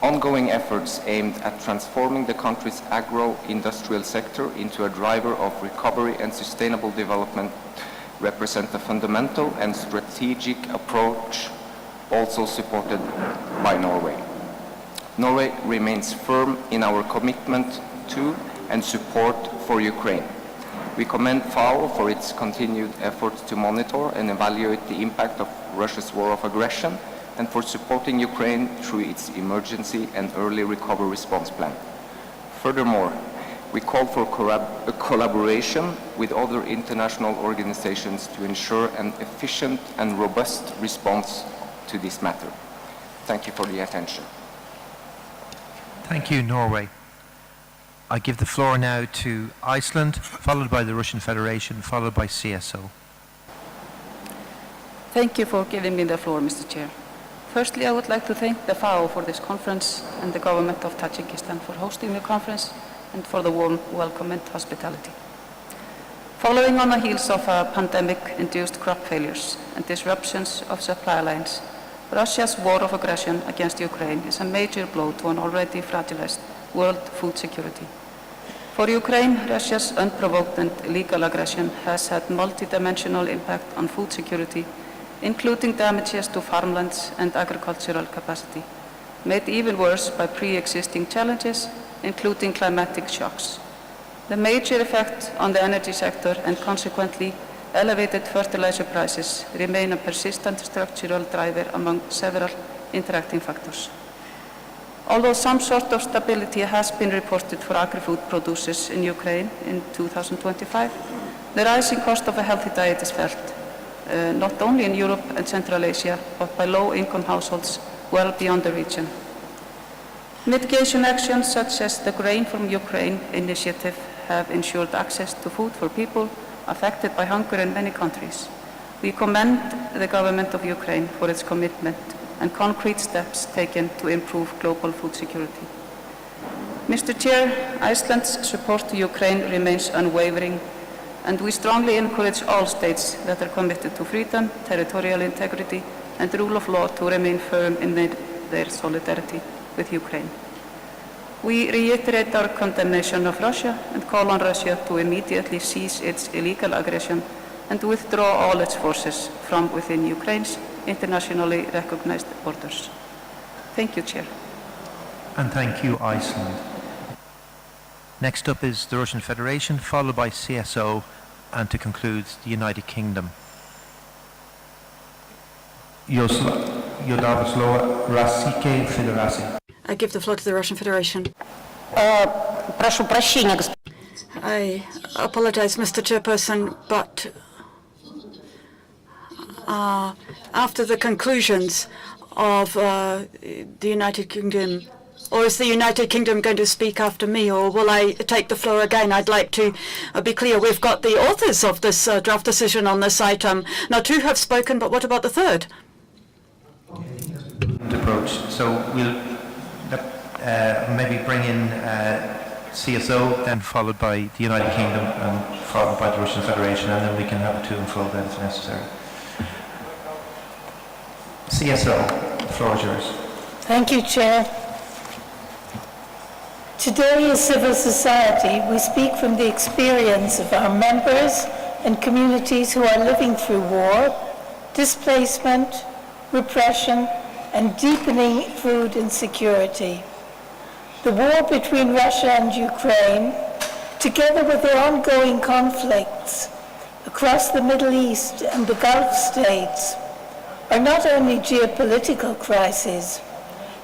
Ongoing efforts aimed at transforming the country's agro-industrial sector into a driver of recovery and sustainable development represent a fundamental and strategic approach also supported by Norway. Norway remains firm in our commitment to and support for Ukraine. We commend FAO for its continued efforts to monitor and evaluate the impact of Russia's war of aggression and for supporting Ukraine through its emergency and early recovery response plan. Furthermore, we call for collaboration with other international organizations to ensure an efficient and robust response to this matter. Thank you for the attention. Thank you, Norway. I give the floor now to Iceland, followed by the Russian Federation, followed by CSO. Thank you for giving me the floor, Mr. Chair. Firstly, I would like to thank the FAO for this conference and the government of Tajikistan for hosting the conference and for the warm welcome and hospitality. Following on the heels of pandemic-induced crop failures and disruptions of supply lines, Russia's war of aggression against Ukraine is a major blow to an already fragilized world food security. For Ukraine, Russia's unprovoked and illegal aggression has had multidimensional impact on food security, including damages to farmlands and agricultural capacity, made even worse by pre-existing challenges, including climatic shocks. The major effect on the energy sector and consequently elevated fertilizer prices remain a persistent structural driver among several interacting factors. Although some sort of stability has been reported for agri-food producers in Ukraine in 2025, the rising cost of a healthy diet is felt, not only in Europe and Central Asia, but by low-income households well beyond the region. Mitigation actions such as the Grain from Ukraine initiative have ensured access to food for people affected by hunger in many countries. We commend the government of Ukraine for its commitment and concrete steps taken to improve global food security. Mr. Chair, Iceland's support to Ukraine remains unwavering, and we strongly encourage all states that are committed to freedom, territorial integrity, and the rule of law to remain firm in their solidarity with Ukraine. We reiterate our condemnation of Russia and call on Russia to immediately cease its illegal aggression and withdraw all its forces from within Ukraine's internationally recognized borders. Thank you, Chair. And thank you, Iceland. Next up is the Russian Federation, followed by CSO, and to conclude, the United Kingdom. I give the floor to the Russian Federation. I apologize, Mr. Chairperson, but after the conclusions of the United Kingdom, or is the United Kingdom going to speak after me, or will I take the floor again? I'd like to be clear. We've got the authors of this draft decision on this item. Now, two have spoken, but what about the third? Approach. So we'll maybe bring in CSO, then followed by the United Kingdom, and followed by the Russian Federation, and then we can have a to and fro then if necessary. CSO, the floor is yours. Thank you, Chair. Today, as civil society, we speak from the experience of our members and communities who are living through war, displacement, repression, and deepening food insecurity. The war between Russia and Ukraine, together with the ongoing conflicts across the Middle East and the Gulf states, are not only geopolitical crises,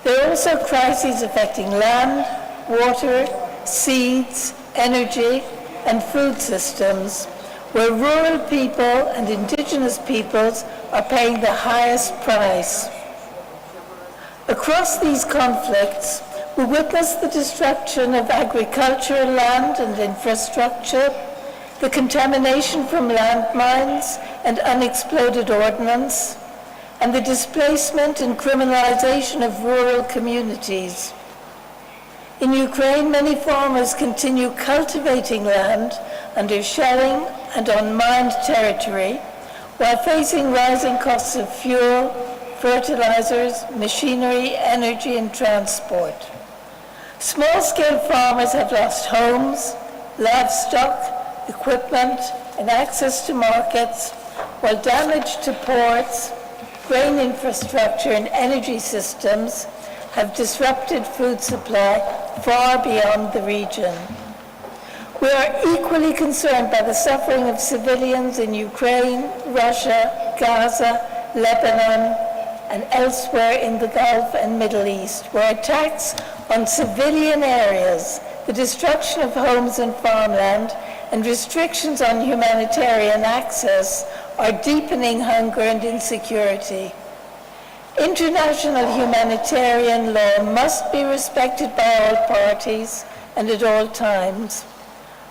they're also crises affecting land, water, seeds, energy, and food systems, where rural people and indigenous peoples are paying the highest price. Across these conflicts, we witness the destruction of agricultural land and infrastructure, the contamination from landmines and unexploded ordnance, and the displacement and criminalization of rural communities. In Ukraine, many farmers continue cultivating land under shelling and on mined territory, while facing rising costs of fuel, fertilizers, machinery, energy, and transport. Small-scale farmers have lost homes, livestock, equipment, and access to markets, while damage to ports, grain infrastructure, and energy systems have disrupted food supply far beyond the region. We are equally concerned by the suffering of civilians in Ukraine, Russia, Gaza, Lebanon, and elsewhere in the Gulf and Middle East, where attacks on civilian areas, the destruction of homes and farmland, and restrictions on humanitarian access are deepening hunger and insecurity. International humanitarian law must be respected by all parties and at all times.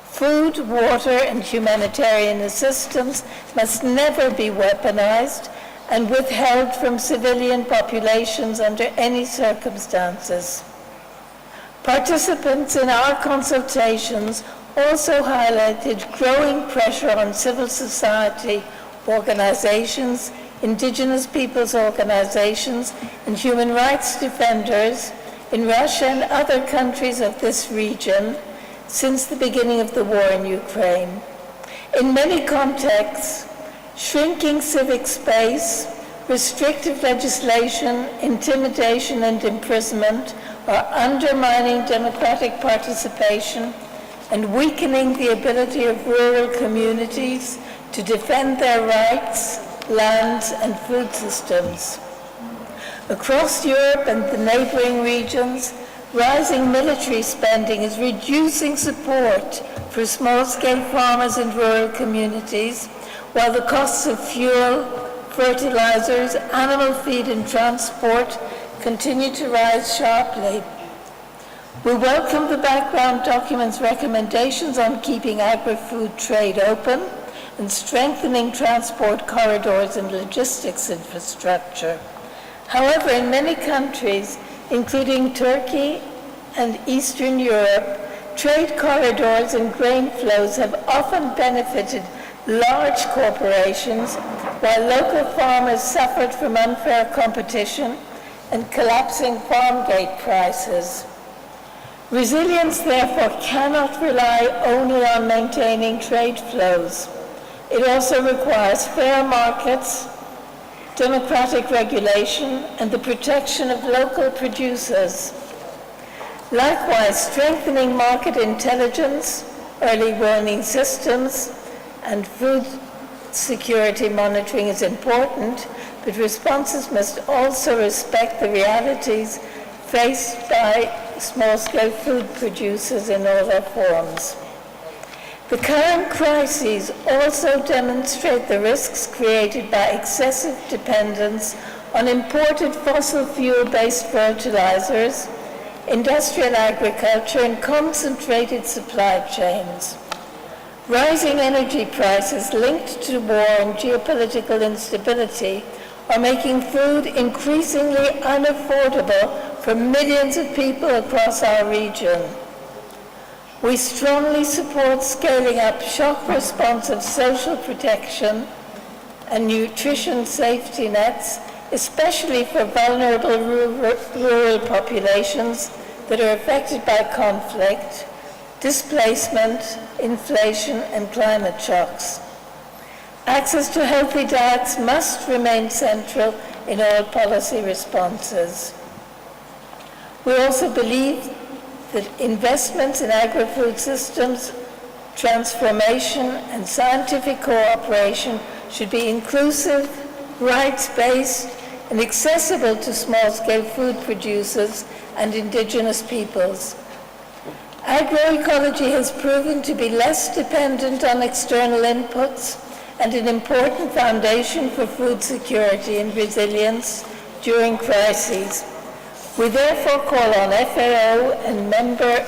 Food, water, and humanitarian assistance must never be weaponized and withheld from civilian populations under any circumstances. Participants in our consultations also highlighted growing pressure on civil society organizations, indigenous peoples organizations, and human rights defenders in Russia and other countries of this region since the beginning of the war in Ukraine. In many contexts, shrinking civic space, restrictive legislation, intimidation, and imprisonment are undermining democratic participation and weakening the ability of rural communities to defend their rights, lands, and food systems. Across Europe and the neighboring regions, rising military spending is reducing support for small-scale farmers and rural communities, while the costs of fuel, fertilizers, animal feed, and transport continue to rise sharply. We welcome the background document's recommendations on keeping agri-food trade open and strengthening transport corridors and logistics infrastructure. However, in many countries, including Turkey and Eastern Europe, trade corridors and grain flows have often benefited large corporations, while local farmers suffered from unfair competition and collapsing farm gate prices. Resilience, therefore, cannot rely only on maintaining trade flows. It also requires fair markets, democratic regulation, and the protection of local producers. Likewise, strengthening market intelligence, early warning systems, and food security monitoring is important, but responses must also respect the realities faced by small-scale food producers in all their forms. The current crises also demonstrate the risks created by excessive dependence on imported fossil fuel-based fertilizers, industrial agriculture, and concentrated supply chains. Rising energy prices linked to war and geopolitical instability are making food increasingly unaffordable for millions of people across our region. We strongly support scaling up shock-responsive social protection and nutrition safety nets, especially for vulnerable rural populations that are affected by conflict, displacement, inflation, and climate shocks. Access to healthy diets must remain central in all policy responses. We also believe that investments in agri-food systems, transformation, and scientific cooperation should be inclusive, rights-based, and accessible to small-scale food producers and indigenous peoples. Agroecology has proven to be less dependent on external inputs and an important foundation for food security and resilience during crises. We therefore call on FAO and member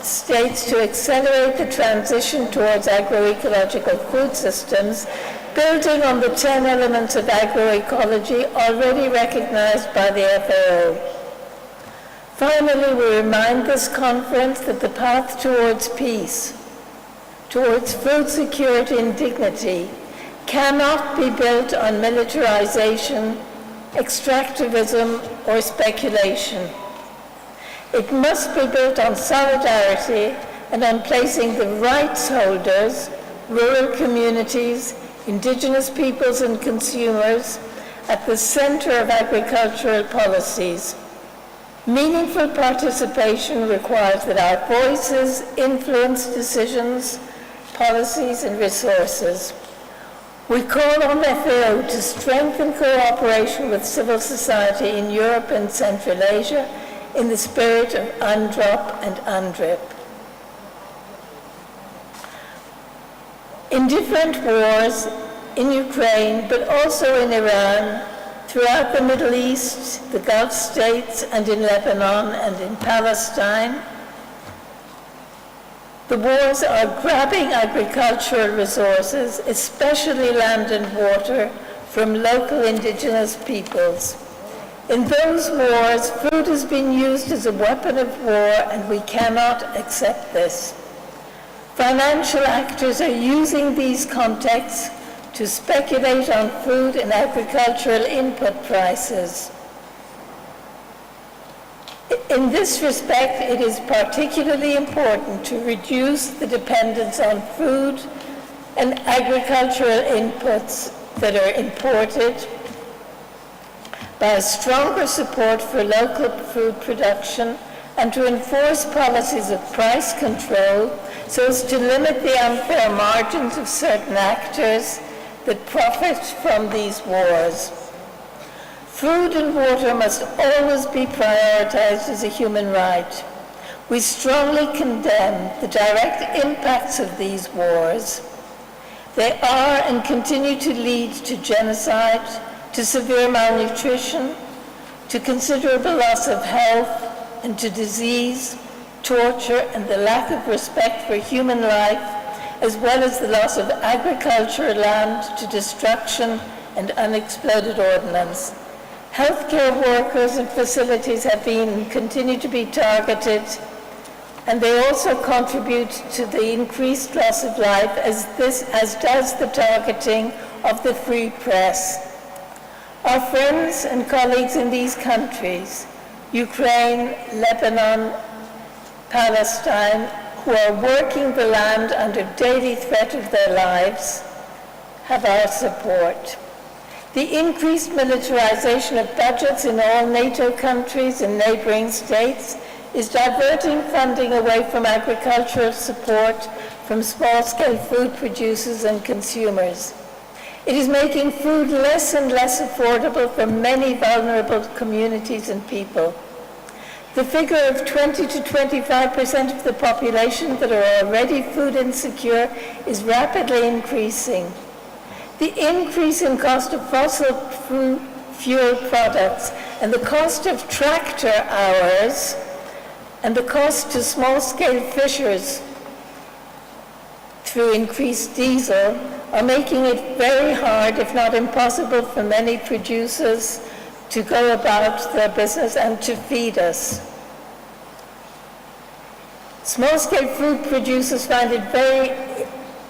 states to accelerate the transition towards agroecological food systems, building on the 10 elements of agroecology already recognized by the FAO. Finally, we remind this conference that the path towards peace, towards food security and dignity, cannot be built on militarization, extractivism, or speculation. It must be built on solidarity and on placing the rights holders, rural communities, indigenous peoples and consumers at the center of agricultural policies. Meaningful participation requires that our voices influence decisions, policies, and resources. We call on the FAO to strengthen cooperation with civil society in Europe and Central Asia in the spirit of UNDROP and UNDRIP. In different wars in Ukraine, but also in Iran, throughout the Middle East, the Gulf states, and in Lebanon and in Palestine, the wars are grabbing agricultural resources, especially land and water, from local indigenous peoples. In those wars, food has been used as a weapon of war, and we cannot accept this. Financial actors are using these contexts to speculate on food and agricultural input prices. In this respect, it is particularly important to reduce the dependence on food and agricultural inputs that are imported by a stronger support for local food production and to enforce policies of price control so as to limit the unfair margins of certain actors that profit from these wars. Food and water must always be prioritized as a human right. We strongly condemn the direct impacts of these wars. They are and continue to lead to genocide, to severe malnutrition, to considerable loss of health, and to disease, torture, and the lack of respect for human life, as well as the loss of agricultural land to destruction and unexploded ordnance. Healthcare workers and facilities have been and continue to be targeted, and they also contribute to the increased loss of life, as does the targeting of the free press. Our friends and colleagues in these countries, Ukraine, Lebanon, Palestine, who are working the land under daily threat of their lives, have our support. The increased militarization of budgets in all NATO countries and neighboring states is diverting funding away from agricultural support from small-scale food producers and consumers. It is making food less and less affordable for many vulnerable communities and people. The figure of 20 to 25% of the population that are already food insecure is rapidly increasing. The increase in cost of fossil fuel products and the cost of tractor hours and the cost to small-scale fishers through increased diesel are making it very hard, if not impossible, for many producers to go about their business and to feed us. Small-scale food producers find it very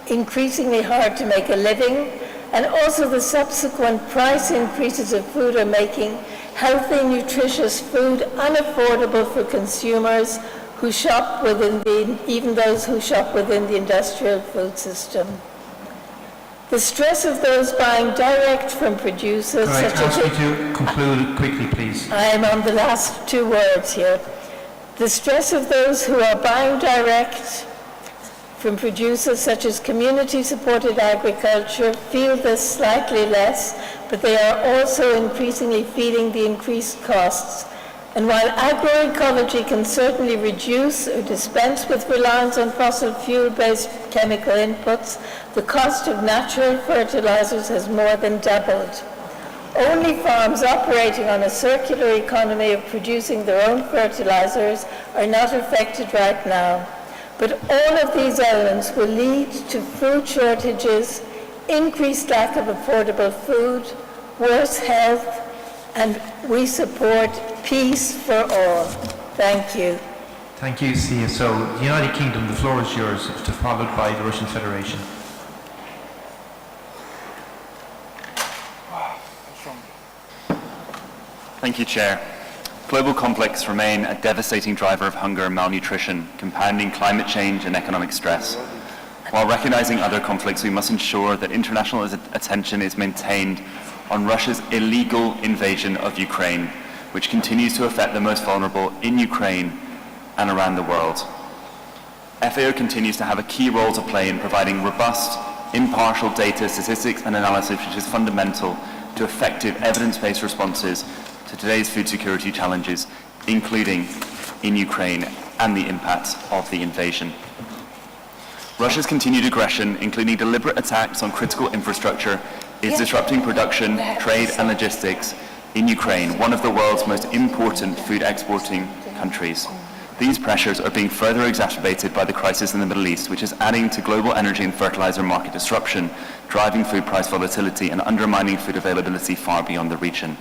increasingly hard to make a living, and also the subsequent price increases of food are making healthy, nutritious food unaffordable for consumers who shop within even those who shop within the industrial food system. The stress of those buying direct from producers Could I such as... ask you to conclude quickly, please? I am on the last two words here. The stress of those who are buying direct from producers such as community-supported agriculture feel this slightly less, but they are also increasingly feeling the increased costs. And while agroecology can certainly reduce or dispense with reliance on fossil fuel-based chemical inputs, the cost of natural fertilizers has more than doubled. Only farms operating on a circular economy of producing their own fertilizers are not affected right now. But all of these elements will lead to food shortages, increased lack of affordable food, worse health, and we support peace for all. Thank you. Thank you, CSO. The United Kingdom, the floor is yours, followed by the Russian Federation. Thank you, Chair. Global conflicts remain a devastating driver of hunger and malnutrition, compounding climate change and economic stress. While recognizing other conflicts, we must ensure that international attention is maintained on Russia's illegal invasion of Ukraine, which continues to affect the most vulnerable in Ukraine and around the world. FAO continues to have a key role to play in providing robust, impartial data, statistics and analysis, which is fundamental to effective evidence-based responses to today's food security challenges, including in Ukraine and the impacts of the invasion. Russia's continued aggression, including deliberate attacks on critical infrastructure, is disrupting production, trade and logistics in Ukraine, one of the world's most important food exporting countries. These pressures are being further exacerbated by the crisis in the Middle East, which is adding to global energy and fertilizer market disruption, driving food price volatility and undermining food availability far beyond the region.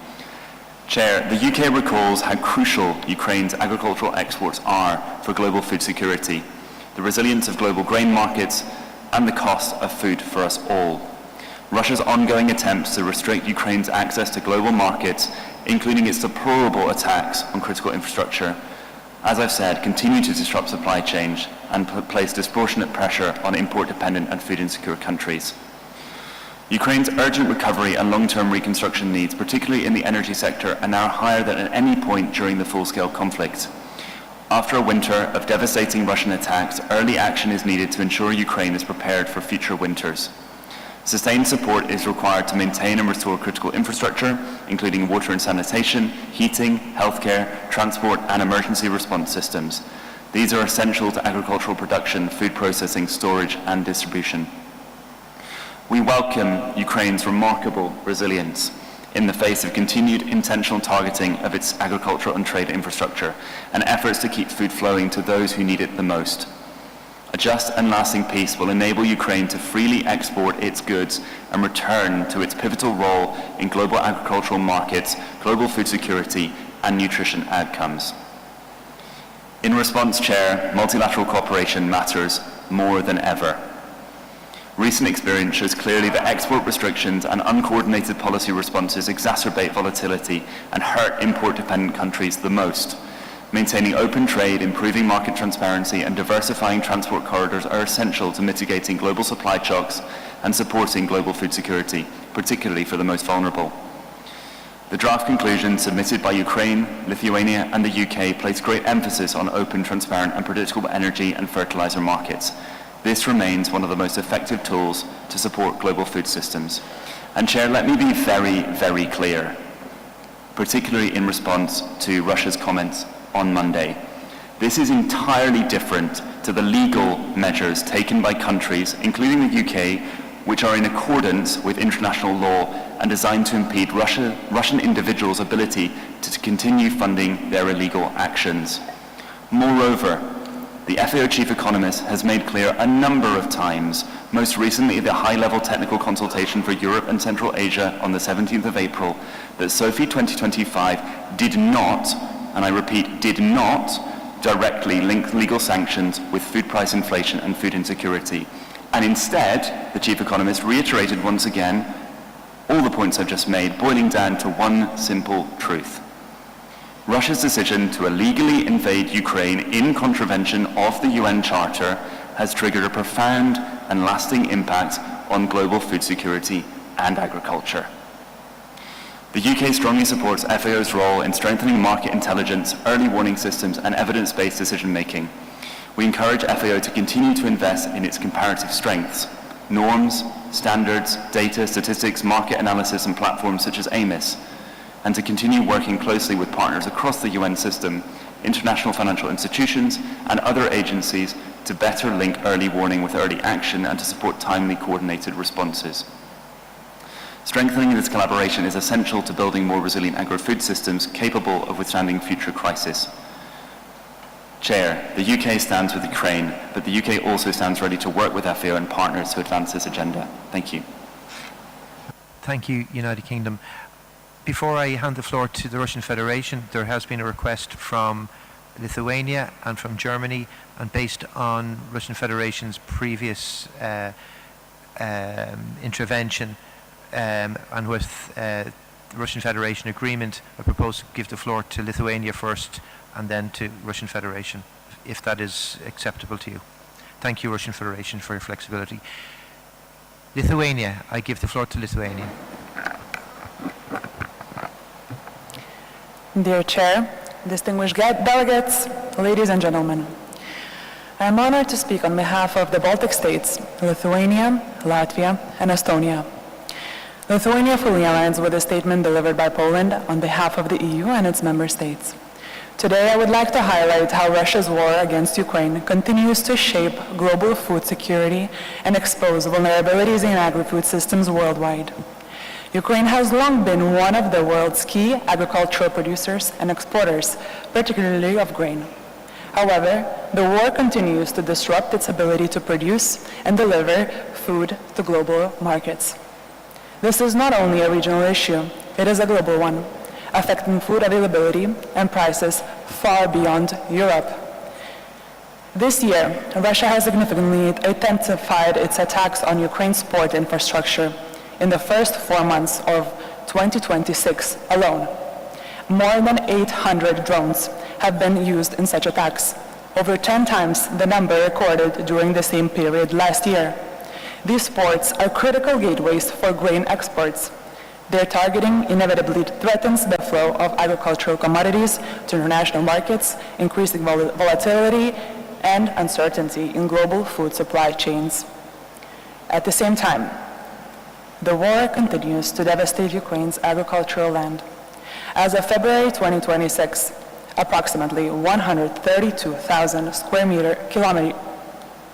Chair, the UK recalls how crucial Ukraine's agricultural exports are for global food security, the resilience of global grain markets, and the cost of food for us all. Russia's ongoing attempts to restrict Ukraine's access to global markets, including its deplorable attacks on critical infrastructure, as I've said, continue to disrupt supply chains and place disproportionate pressure on import-dependent and food-insecure countries. Ukraine's urgent recovery and long-term reconstruction needs, particularly in the energy sector, are now higher than at any point during the full-scale conflict. After a winter of devastating Russian attacks, early action is needed to ensure Ukraine is prepared for future winters. Sustained support is required to maintain and restore critical infrastructure, including water and sanitation, heating, healthcare, transport, and emergency response systems. These are essential to agricultural production, food processing, storage, and distribution. We welcome Ukraine's remarkable resilience in the face of continued intentional targeting of its agricultural and trade infrastructure and efforts to keep food flowing to those who need it the most. A just and lasting peace will enable Ukraine to freely export its goods and return to its pivotal role in global agricultural markets, global food security, and nutrition outcomes. In response, Chair, multilateral cooperation matters more than ever. Recent experience shows clearly that export restrictions and uncoordinated policy responses exacerbate volatility and hurt import-dependent countries the most. Maintaining open trade, improving market transparency, and diversifying transport corridors are essential to mitigating global supply shocks and supporting global food security, particularly for the most vulnerable. The draft conclusions submitted by Ukraine, Lithuania, and the UK place great emphasis on open, transparent, and predictable energy and fertilizer markets. This remains one of the most effective tools to support global food systems. And Chair, let me be very, very clear, particularly in response to Russia's comments on Monday. This is entirely different to the legal measures taken by countries, including the UK, which are in accordance with international law and designed to impede Russian individuals' ability to continue funding their illegal actions. Moreover, the FAO chief economist has made clear a number of times, most recently at the high-level technical consultation for Europe and Central Asia on the 17th of April, that SOFI 2025 did not, and I repeat, did not directly link legal sanctions with food price inflation and food insecurity. And instead, the chief economist reiterated once again all the points I've just made, boiling down to one simple truth. Russia's decision to illegally invade Ukraine in contravention of the UN Charter has triggered a profound and lasting impact on global food security and agriculture. The UK strongly supports FAO's role in strengthening market intelligence, early warning systems, and evidence-based decision-making. We encourage FAO to continue to invest in its comparative strengths, norms, standards, data, statistics, market analysis, and platforms such as AMIS, and to continue working closely with partners across the UN system, international financial institutions, and other agencies to better link early warning with early action and to support timely, coordinated responses. Strengthening this collaboration is essential to building more resilient agri-food systems capable of withstanding future crises. Chair, the UK stands with Ukraine, but the UK also stands ready to work with FAO and partners to advance this agenda. Thank you. Thank you, United Kingdom. Before I hand the floor to the Russian Federation, there has been a request from Lithuania and from Germany, and based on Russian Federation's previous intervention, and with the Russian Federation agreement, I propose to give the floor to Lithuania first and then to Russian Federation, if that is acceptable to you. Thank you, Russian Federation, for your flexibility. Lithuania, I give the floor to Lithuania. Dear Chair, distinguished delegates, ladies and gentlemen, I am honored to speak on behalf of the Baltic states, Lithuania, Latvia, and Estonia. Lithuania fully aligns with the statement delivered by Poland on behalf of the EU and its member states. Today, I would like to highlight how Russia's war against Ukraine continues to shape global food security and expose vulnerabilities in agri-food systems worldwide. Ukraine has long been one of the world's key agricultural producers and exporters, particularly of grain. However, the war continues to disrupt its ability to produce and deliver food to global markets. This is not only a regional issue, it is a global one, affecting food availability and prices far beyond Europe. This year, Russia has significantly intensified its attacks on Ukraine's port infrastructure in the first 4 months of 2026 alone. More than 800 drones have been used in such attacks, over 10 times the number recorded during the same period last year. These ports are critical gateways for grain exports. Their targeting inevitably threatens the flow of agricultural commodities to international markets, increasing volatility and uncertainty in global food supply chains. At the same time, the war continues to devastate Ukraine's agricultural land. As of February 2026, approximately 132,000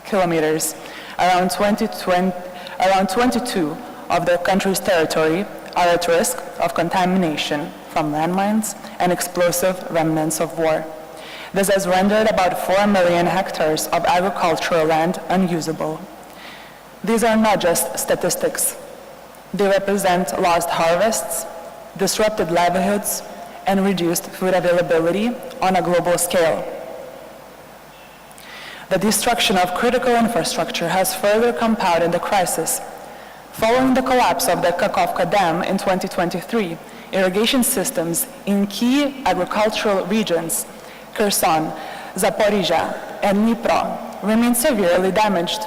kilometers, around 22 of the country's territory, are at risk of contamination from landmines and explosive remnants of war. This has rendered about 4 million hectares of agricultural land unusable. These are not just statistics. They represent lost harvests, disrupted livelihoods, and reduced food availability on a global scale. The destruction of critical infrastructure has further compounded the crisis. Following the collapse of the Kakhovka Dam in 2023, irrigation systems in key agricultural regions, Kherson, Zaporizhia, and Dnipro, remain severely damaged.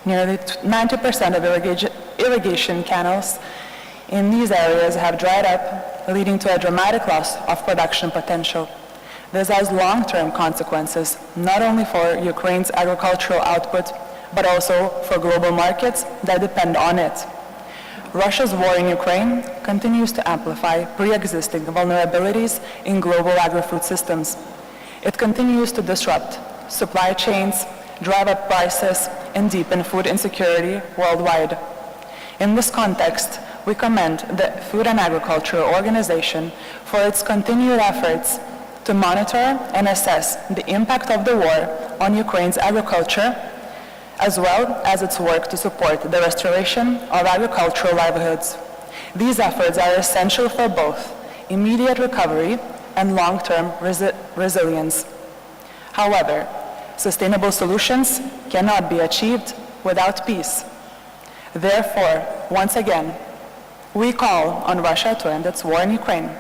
Nearly 90% of irrigation canals in these areas have dried up, leading to a dramatic loss of production potential. This has long-term consequences, not only for Ukraine's agricultural output, but also for global markets that depend on it. Russia's war in Ukraine continues to amplify pre-existing vulnerabilities in global agri-food systems. It continues to disrupt supply chains, drive up prices, and deepen food insecurity worldwide. In this context, we commend the Food and Agriculture Organization for its continued efforts to monitor and assess the impact of the war on Ukraine's agriculture, as well as its work to support the restoration of agricultural livelihoods. These efforts are essential for both immediate recovery and long-term resilience. However, sustainable solutions cannot be achieved without peace. Therefore, once again, we call on Russia to end its war in Ukraine.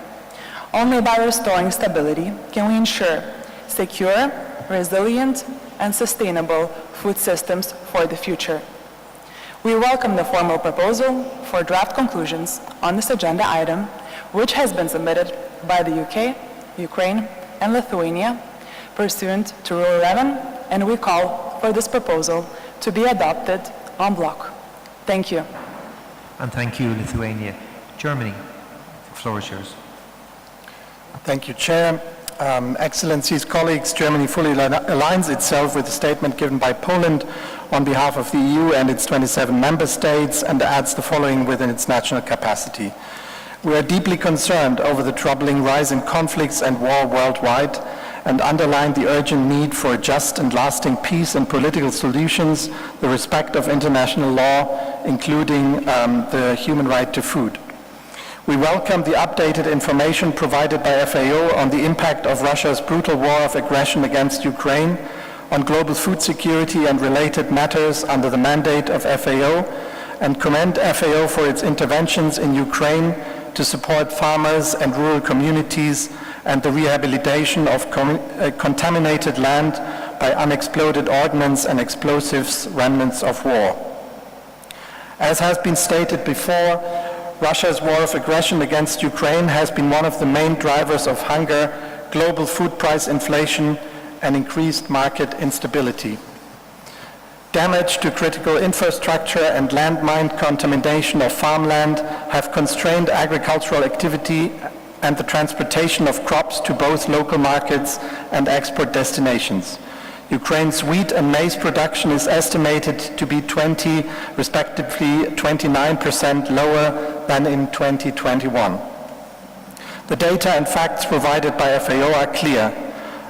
Only by restoring stability can we ensure secure, resilient, and sustainable food systems for the future. We welcome the formal proposal for draft conclusions on this agenda item, which has been submitted by the UK, Ukraine, and Lithuania pursuant to Rule 11, and we call for this proposal to be adopted en bloc. Thank you. And thank you, Lithuania. Germany, the floor is yours. Thank you, Chair. Excellencies, colleagues, Germany fully aligns itself with the statement given by Poland on behalf of the EU and its 27 member states and adds the following within its national capacity. We are deeply concerned over the troubling rise in conflicts and war worldwide and underline the urgent need for a just and lasting peace and political solutions, the respect of international law, including the human right to food. We welcome the updated information provided by FAO on the impact of Russia's brutal war of aggression against Ukraine on global food security and related matters under the mandate of FAO, and commend FAO for its interventions in Ukraine to support farmers and rural communities and the rehabilitation of contaminated land by unexploded ordnance and explosives, remnants of war. As has been stated before, Russia's war of aggression against Ukraine has been one of the main drivers of hunger, global food price inflation, and increased market instability. Damage to critical infrastructure and landmine contamination of farmland have constrained agricultural activity and the transportation of crops to both local markets and export destinations. Ukraine's wheat and maize production is estimated to be 20, respectively 29% lower than in 2021. The data and facts provided by FAO are clear.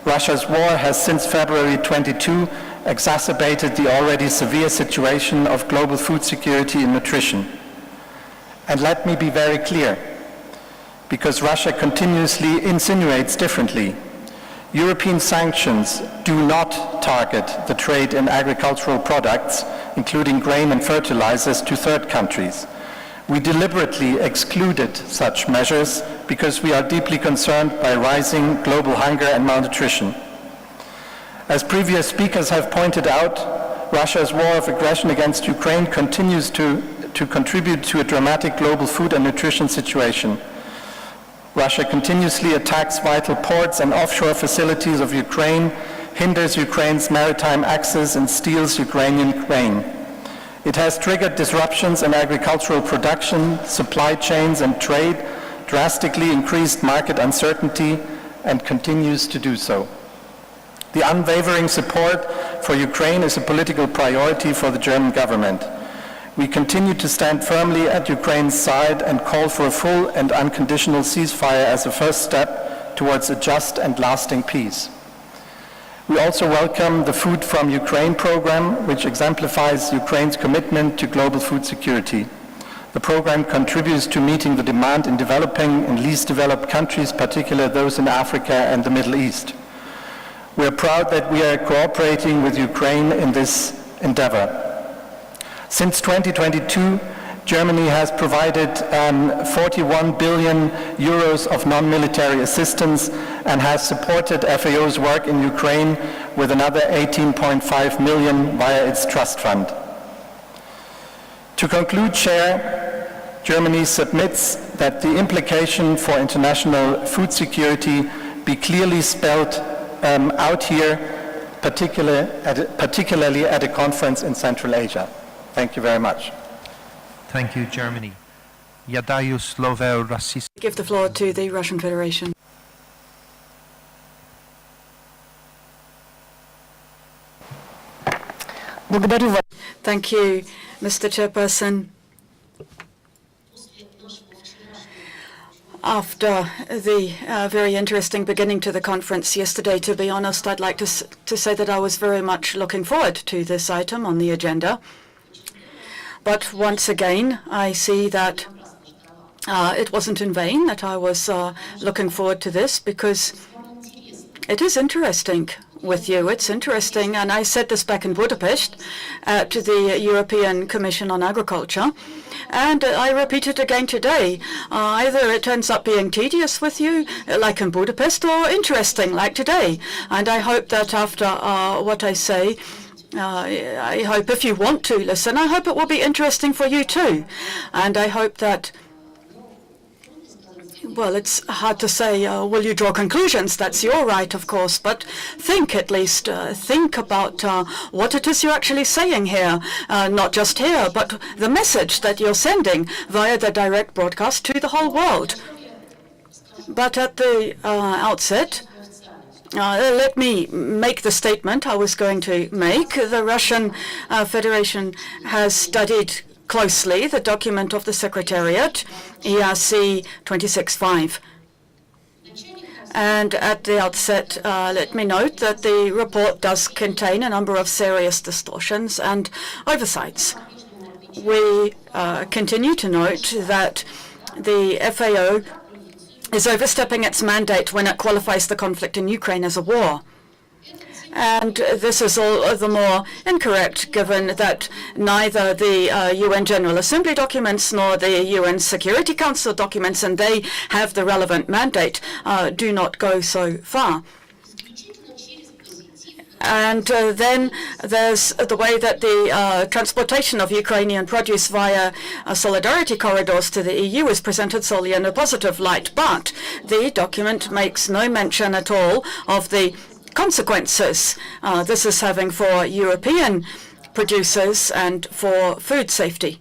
Russia's war has since February 22 exacerbated the already severe situation of global food security and nutrition. And let me be very clear, because Russia continuously insinuates differently. European sanctions do not target the trade in agricultural products, including grain and fertilizers, to third countries. We deliberately excluded such measures because we are deeply concerned by rising global hunger and malnutrition. As previous speakers have pointed out, Russia's war of aggression against Ukraine continues to contribute to a dramatic global food and nutrition situation. Russia continuously attacks vital ports and offshore facilities of Ukraine, hinders Ukraine's maritime access, and steals Ukrainian grain. It has triggered disruptions in agricultural production, supply chains, and trade, drastically increased market uncertainty, and continues to do so. The unwavering support for Ukraine is a political priority for the German government. We continue to stand firmly at Ukraine's side and call for a full and unconditional ceasefire as a first step towards a just and lasting peace. We also welcome the Food from Ukraine program, which exemplifies Ukraine's commitment to global food security. The program contributes to meeting the demand in developing and least developed countries, particularly those in Africa and the Middle East. We are proud that we are cooperating with Ukraine in this endeavor. Since 2022, Germany has provided 41 billion euros of non-military assistance and has supported FAO's work in Ukraine with another 18.5 million via its trust fund. To conclude, Chair, Germany submits that the implication for international food security be clearly spelled out here, particularly at a conference in Central Asia. Thank you very much. Thank you, Germany. Give the floor to the Russian Federation. Thank you, Mr. Chairperson. After the very interesting beginning to the conference yesterday, to be honest, I'd like to say that I was very much looking forward to this item on the agenda. But once again, I see that it wasn't in vain that I was looking forward to this, because it is interesting with you. It's interesting, and I said this back in Budapest to the European Commission on Agriculture, and I repeat it again today. Either it ends up being tedious with you, like in Budapest, or interesting, like today. And I hope that after what I say, I hope if you want to listen, I hope it will be interesting for you too. And I hope that, well, it's hard to say, will you draw conclusions? That's your right, of course, but think at least, think about what it is you're actually saying here, not just here, but the message that you're sending via the direct broadcast to the whole world. But at the outset, let me make the statement I was going to make. The Russian Federation has studied closely the document of the Secretariat, ERC35. And at the outset, let me note that the report does contain a number of serious distortions and oversights. We continue to note that the FAO is overstepping its mandate when it qualifies the conflict in Ukraine as a war. And this is all the more incorrect, given that neither the UN General Assembly documents nor the UN Security Council documents, and they have the relevant mandate, do not go so far. And then there's the way that the transportation of Ukrainian produce via solidarity corridors to the EU is presented solely in a positive light. But the document makes no mention at all of the consequences this is having for European producers and for food safety.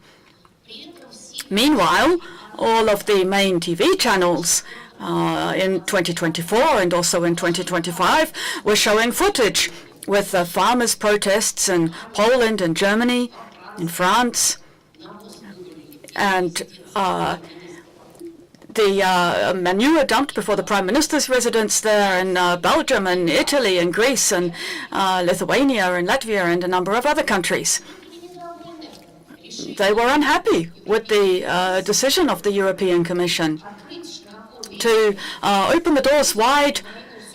Meanwhile, all of the main TV channels in 2024 and also in 2025 were showing footage with farmers' protests in Poland and Germany, in France, and the manure dumped before the Prime Minister's residence there in Belgium and Italy and Greece and Lithuania and Latvia and a number of other countries. They were unhappy with the decision of the European Commission to open the doors wide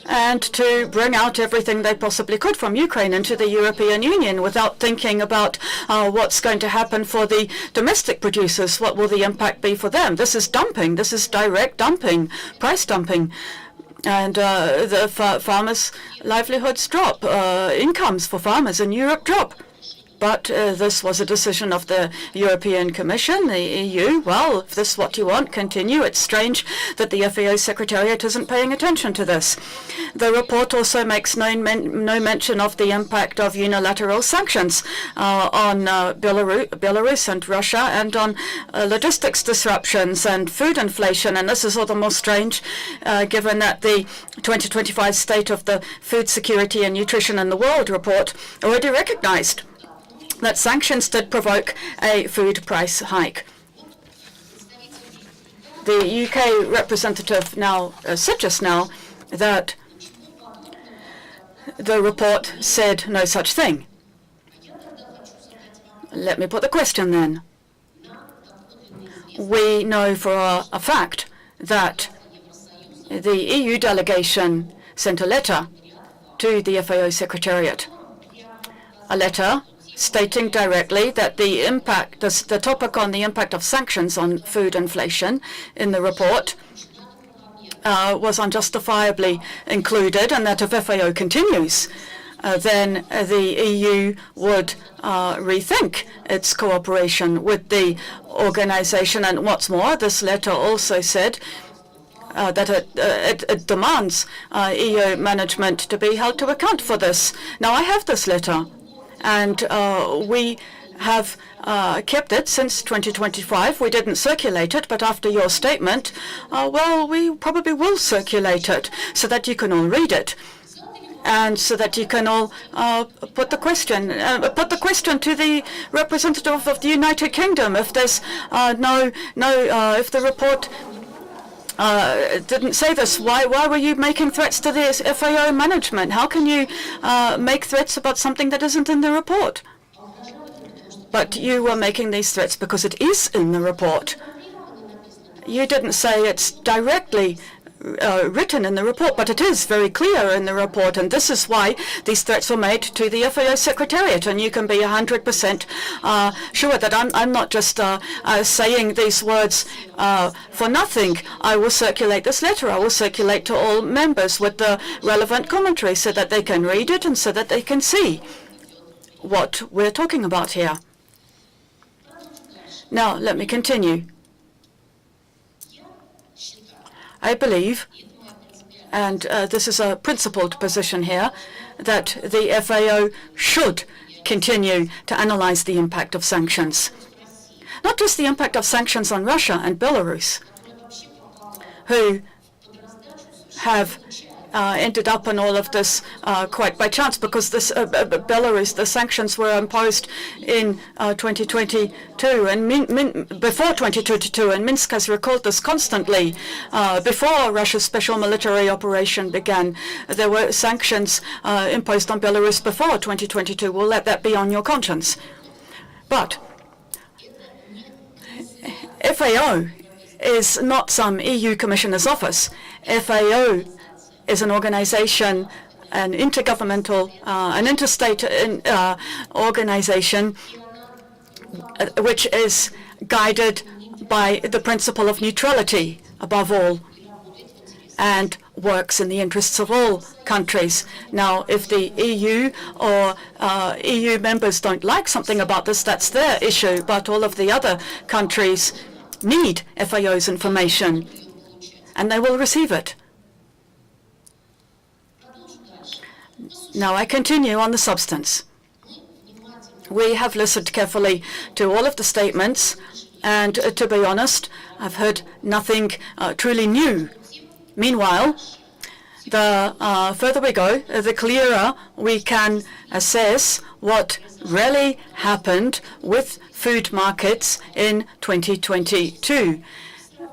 and to bring out everything they possibly could from Ukraine into the European Union without thinking about what's going to happen for the domestic producers. What will the impact be for them? This is dumping. This is direct dumping, price dumping. And the farmers' livelihoods drop. Incomes for farmers in Europe drop. But this was a decision of the European Commission, the EU. Well, if this is what you want, continue. It's strange that the FAO Secretariat isn't paying attention to this. The report also makes no mention of the impact of unilateral sanctions on Belarus and Russia and on logistics disruptions and food inflation. And this is all the more strange given that the 2025 State of the Food Security and Nutrition in the World report already recognized that sanctions did provoke a food price hike. The UK representative now said just now that the report said no such thing. Let me put the question then. We know for a fact that the EU delegation sent a letter to the FAO Secretariat. A letter stating directly that the topic on the impact of sanctions on food inflation in the report was unjustifiably included, and that if FAO continues, then the EU would rethink its cooperation with the organization. And what's more, this letter also said that it demands EU management to be held to account for this. Now, I have this letter. And we have kept it since 2025. We didn't circulate it, but after your statement, well, we probably will circulate it so that you can all read it. And so that you can all put the question to the representative of the United Kingdom. If there's if the report didn't say this, why were you making threats to the FAO management? How can you make threats about something that isn't in the report? But you were making these threats because it is in the report. You didn't say it's directly written in the report, but it is very clear in the report, and this is why these threats were made to the FAO Secretariat. And you can be 100% sure that I'm not just saying these words for nothing. I will circulate this letter. I will circulate to all members with the relevant commentary so that they can read it and so that they can see what we're talking about here. Now, let me continue. I believe, and this is a principled position here, that the FAO should continue to analyze the impact of sanctions. Not just the impact of sanctions on Russia and Belarus, who have ended up in all of this quite by chance, because this Belarus, the sanctions were imposed in 2022 and before 2022, and Minsk has recalled this constantly. Before Russia's special military operation began, there were sanctions imposed on Belarus before 2022. We'll let that be on your conscience. But FAO is not some EU commissioner's office. FAO is an organization, an intergovernmental, an interstate organization, which is guided by the principle of neutrality above all, and works in the interests of all countries. Now, if the EU or EU members don't like something about this, that's their issue, but all of the other countries need FAO's information, and they will receive it. Now I continue on the substance. We have listened carefully to all of the statements, and to be honest, I've heard nothing truly new. Meanwhile, the further we go, the clearer we can assess what really happened with food markets in 2022,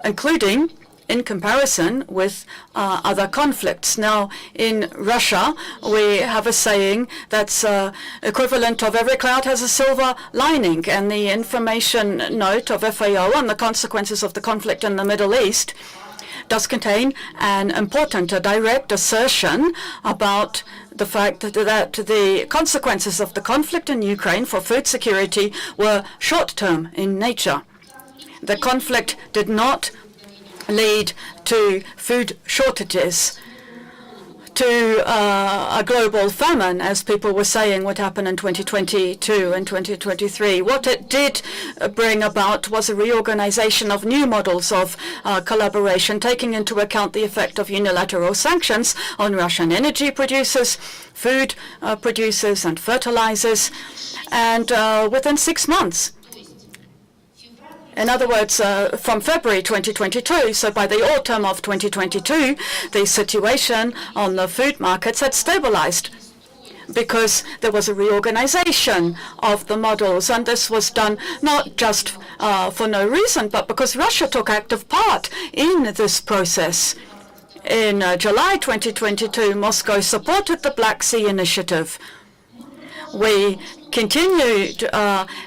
including in comparison with other conflicts. Now, in Russia, we have a saying that's equivalent of every cloud has a silver lining, and the information note of FAO on the consequences of the conflict in the Middle East does contain an important, direct assertion about the fact that the consequences of the conflict in Ukraine for food security were short-term in nature. The conflict did not lead to food shortages, to a global famine, as people were saying would happen in 2022 and 2023. What it did bring about was a reorganization of new models of collaboration, taking into account the effect of unilateral sanctions on Russian energy producers, food producers, and fertilizers. And within 6 months, in other words, from February 2022, so by the autumn of 2022, the situation on the food markets had stabilized because there was a reorganization of the models, and this was done not just for no reason, but because Russia took active part in this process. In July 2022, Moscow supported the Black Sea Initiative. We continued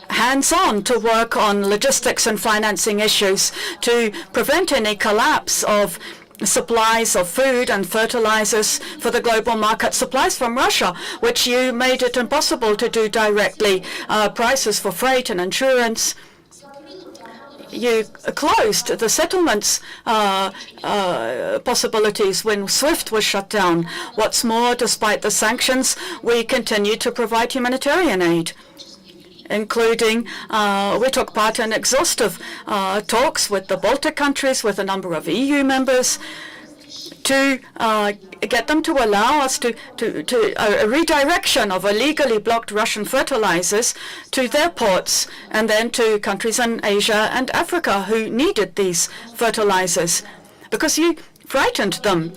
hands-on to work on logistics and financing issues to prevent any collapse of supplies of food and fertilizers for the global market, supplies from Russia, which you made it impossible to do directly, prices for freight and insurance. You closed the settlements possibilities when SWIFT was shut down. What's more, despite the sanctions, we continue to provide humanitarian aid, including we took part in exhaustive talks with the Baltic countries, with a number of EU members, to get them to allow us to a redirection of illegally blocked Russian fertilizers to their ports, and then to countries in Asia and Africa who needed these fertilizers, because you frightened them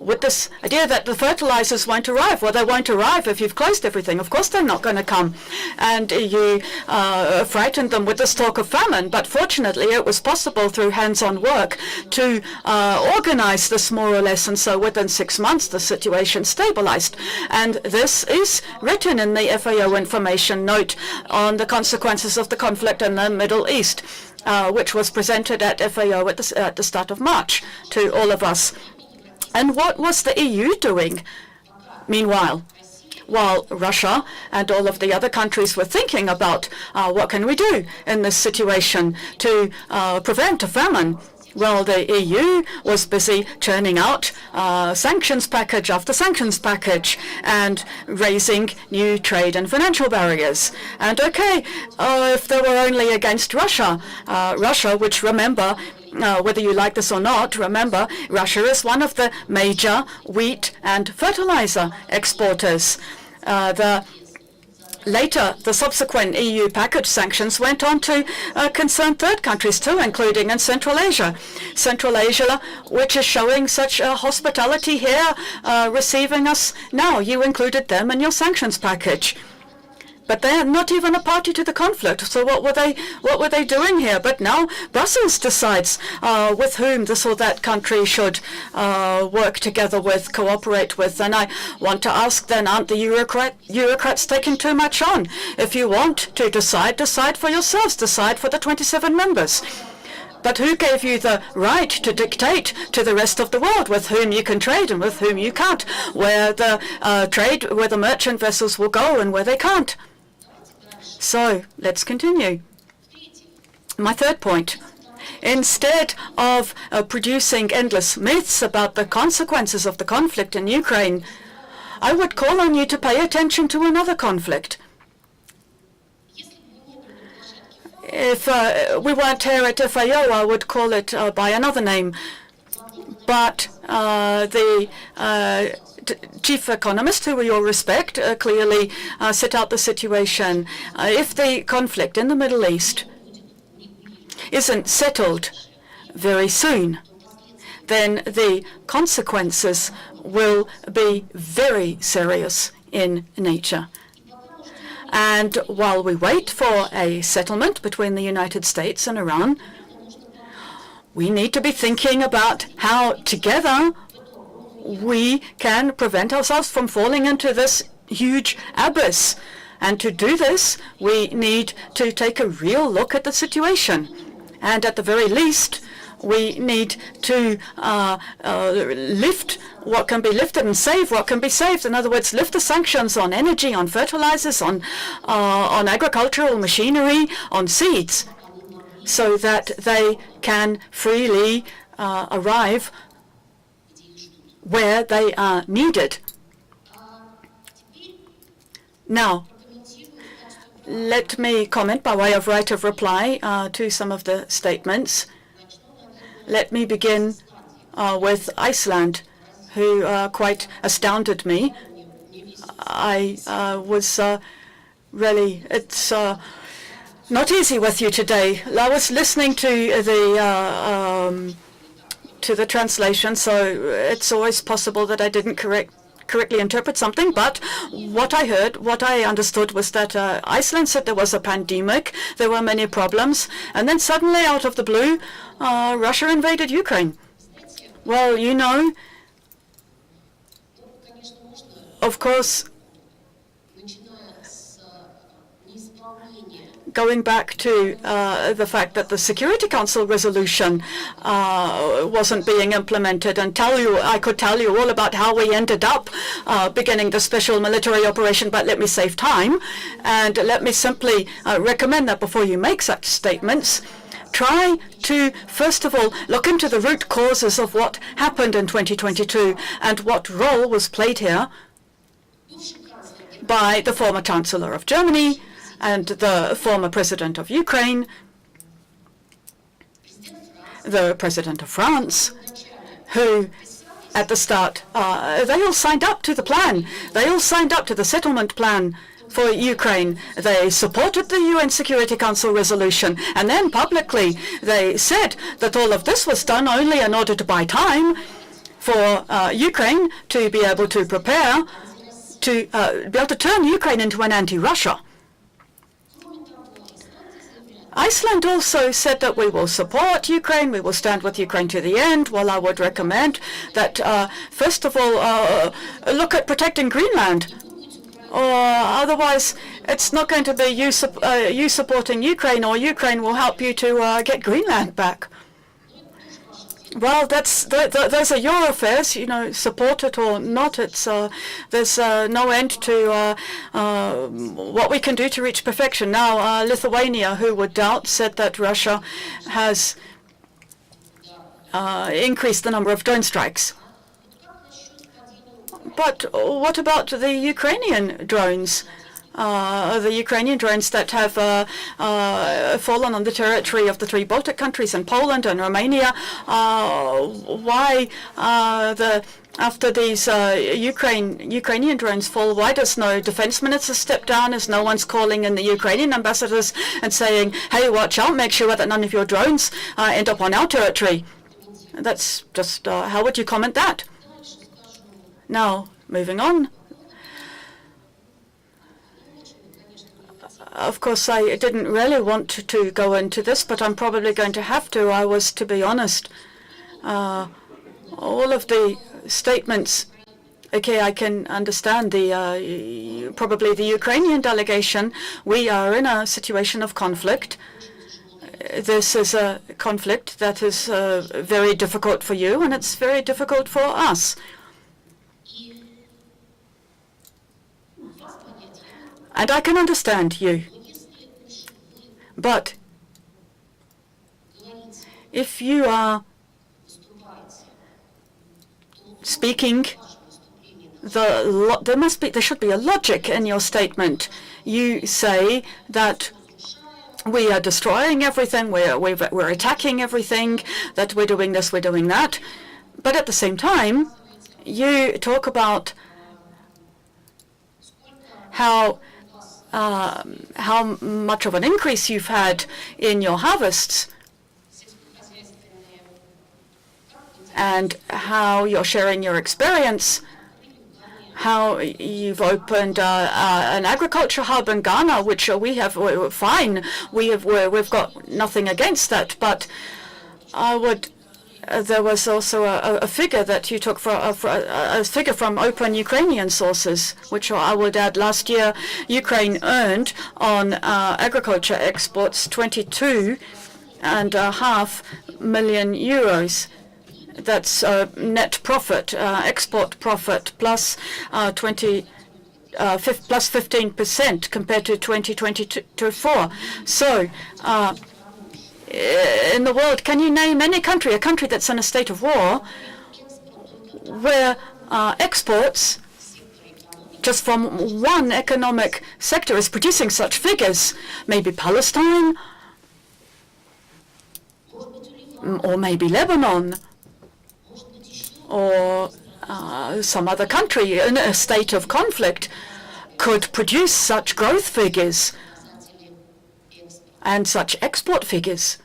with this idea that the fertilizers won't arrive. Well, they won't arrive if you've closed everything. Of course they're not going to come. And you frightened them with this talk of famine. But fortunately, it was possible through hands-on work to organize this more or less. And so within 6 months, the situation stabilized. And this is written in the FAO information note on the consequences of the conflict in the Middle East, which was presented at FAO at the start of March to all of us. And what was the EU doing? Meanwhile, while Russia and all of the other countries were thinking about what can we do in this situation to prevent a famine, well, the EU was busy churning out sanctions package after sanctions package and raising new trade and financial barriers. And okay, if they were only against Russia, which, remember, whether you like this or not, remember, Russia is one of the major wheat and fertilizer exporters. Later, the subsequent EU package sanctions went on to concern third countries too, including in Central Asia. Central Asia, which is showing such hospitality here, receiving us now. You included them in your sanctions package. But they're not even a party to the conflict. So what were they doing here? But now Brussels decides with whom this or that country should work together with, cooperate with. And I want to ask then, aren't the bureaucrats taking too much on? If you want to decide for yourselves. Decide for the 27 members. But who gave you the right to dictate to the rest of the world with whom you can trade and with whom you can't? Where the where the merchant vessels will go and where they can't? So let's continue. My third point. Instead of producing endless myths about the consequences of the conflict in Ukraine, I would call on you to pay attention to another conflict. If we weren't here at FAO, I would call it by another name. But the chief economist, who we all respect, clearly set out the situation. If the conflict in the Middle East isn't settled very soon, then the consequences will be very serious in nature. And while we wait for a settlement between the United States and Iran, we need to be thinking about how together we can prevent ourselves from falling into this huge abyss. And to do this, we need to take a real look at the situation. And at the very least, we need to lift what can be lifted and save what can be saved. In other words, lift the sanctions on energy, on fertilizers, on agricultural machinery, on seeds, so that they can freely arrive where they are needed. Now, let me comment by way of right of reply to some of the statements. Let me begin with Iceland, who quite astounded me. I was really, it's not easy with you today. I was listening to the translation, so it's always possible that I didn't correctly interpret something, but what I heard, what I understood was that Iceland said there was a pandemic, there were many problems, and then suddenly out of the blue, Russia invaded Ukraine. Well, you know, of course, going back to the fact that the Security Council resolution wasn't being implemented, and I could tell you all about how we ended up beginning the special military operation, but let me save time, and let me simply recommend that before you make such statements, try to, first of all, look into the root causes of what happened in 2022 and what role was played here by the former Chancellor of Germany and the former President of Ukraine, the President of France, who at the start, they all signed up to the plan. They all signed up to the settlement plan for Ukraine. They supported the UN Security Council resolution, and then publicly they said that all of this was done only in order to buy time for Ukraine to be able to prepare to be able to turn Ukraine into an anti-Russia. Iceland also said that we will support Ukraine, we will stand with Ukraine to the end. Well, I would recommend that, first of all, look at protecting Greenland. Or otherwise, it's not going to be you supporting Ukraine, or Ukraine will help you to get Greenland back. Well, those are your affairs, you know, support it or not. It's there's no end to what we can do to reach perfection. Now, Lithuania, who would doubt, said that Russia has increased the number of drone strikes. But what about the Ukrainian drones? The Ukrainian drones that have fallen on the territory of the 3 Baltic countries and Poland and Romania. Why after these Ukrainian drones fall, why does no defense minister step down, as no one's calling in the Ukrainian ambassadors and saying, hey, watch out, make sure that none of your drones end up on our territory? That's just, how would you comment that? Now, moving on. Of course, I didn't really want to go into this, but I'm probably going to have to. I was, to be honest, all of the statements. Okay, I can understand the probably the Ukrainian delegation. We are in a situation of conflict. This is a conflict that is very difficult for you, and it's very difficult for us. And I can understand you. But if you are speaking, there should be a logic in your statement. You say that we are destroying everything, we're attacking everything, that we're doing this, we're doing that. But at the same time, you talk about how much of an increase you've had in your harvests and how you're sharing your experience, how you've opened an agriculture hub in Ghana, which we're fine. We've got nothing against that, but there was also a figure that you took a figure from open Ukrainian sources, which I would add last year Ukraine earned on agriculture exports 22.5 million euros. That's net profit, export profit, plus 15% compared to 2024. So, in the world, can you name any country, a country that's in a state of war, where exports just from one economic sector is producing such figures? Maybe Palestine, or maybe Lebanon, or some other country in a state of conflict could produce such growth figures and such export figures.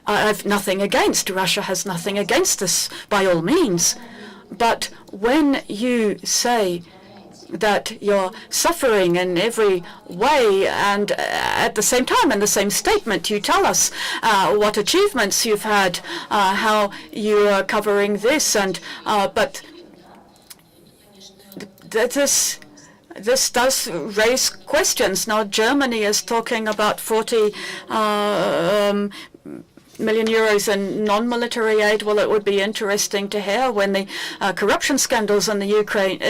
I have nothing against, Russia has nothing against this by all means, but when you say that you're suffering in every way, and at the same time, in the same statement, you tell us what achievements you've had, how you are covering this, and but this does raise questions. Now, Germany is talking about 40 million euros in non-military aid. Well, it would be interesting to hear when the corruption scandals in Ukraine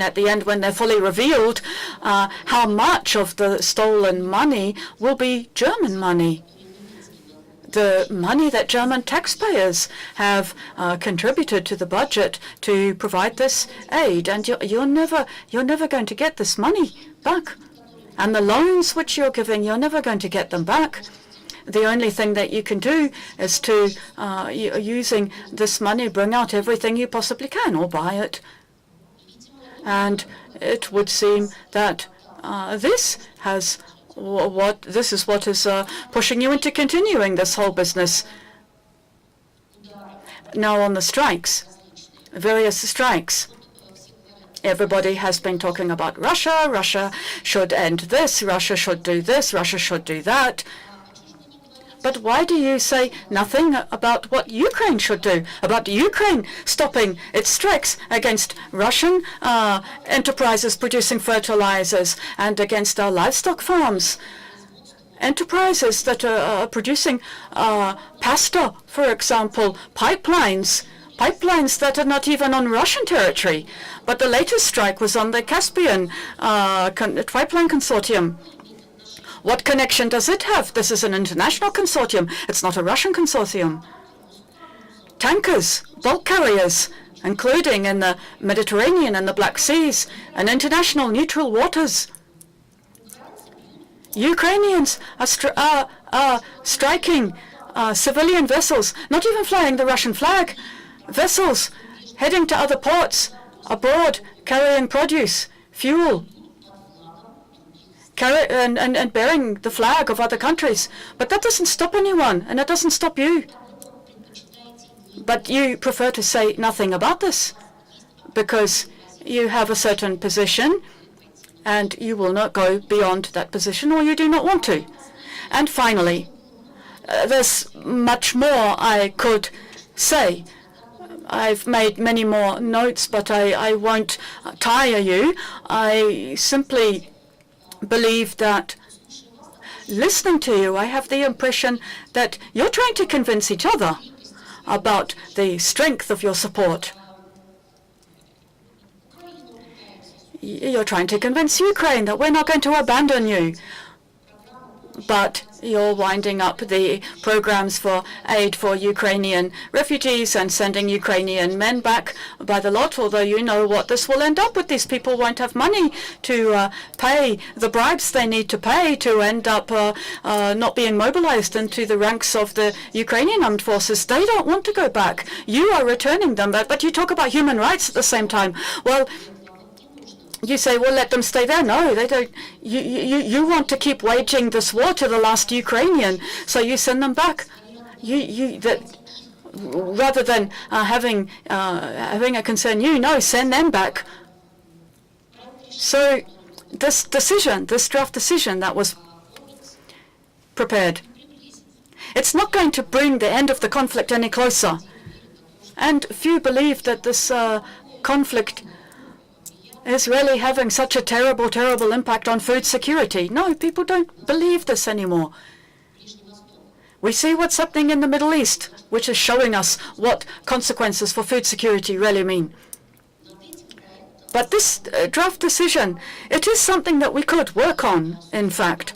at the end, when they're fully revealed, how much of the stolen money will be German money. The money that German taxpayers have contributed to the budget to provide this aid, and you're never going to get this money back. And the loans which you're giving, you're never going to get them back. The only thing that you can do is to, using this money, bring out everything you possibly can or buy it. And it would seem that this is what is pushing you into continuing this whole business. Now on the strikes, various strikes. Everybody has been talking about Russia. Russia should end this. Russia should do this. Russia should do that. But why do you say nothing about what Ukraine should do, about Ukraine stopping its strikes against Russian enterprises producing fertilizers and against our livestock farms? Enterprises that are producing pasta, for example, pipelines that are not even on Russian territory. But the latest strike was on the Caspian pipeline consortium. What connection does it have? This is an international consortium. It's not a Russian consortium. Tankers, bulk carriers, including in the Mediterranean and the Black Seas, and international neutral waters. Ukrainians are striking civilian vessels, not even flying the Russian flag, vessels heading to other ports abroad, carrying produce, fuel, and bearing the flag of other countries. But that doesn't stop anyone, and it doesn't stop you. But you prefer to say nothing about this because you have a certain position and you will not go beyond that position, or you do not want to. And finally, there's much more I could say. I've made many more notes, but I won't tire you. I simply believe that listening to you, I have the impression that you're trying to convince each other about the strength of your support. You're trying to convince Ukraine that we're not going to abandon you. but you're winding up the programs for aid for Ukrainian refugees and sending Ukrainian men back by the lot, although you know what this will end up with. These people won't have money to pay the bribes they need to pay to end up not being mobilized into the ranks of the Ukrainian armed forces. They don't want to go back. You are returning them back, but you talk about human rights at the same time. Well, you say, well, let them stay there. No, they don't. You want to keep waging this war to the last Ukrainian, so you send them back. Rather than having a concern, send them back. So this draft decision that was prepared, it's not going to bring the end of the conflict any closer. And few believe that this conflict is really having such a terrible, terrible impact on food security. No, people don't believe this anymore. We see what's happening in the Middle East, which is showing us what consequences for food security really mean. But this draft decision, it is something that we could work on, in fact.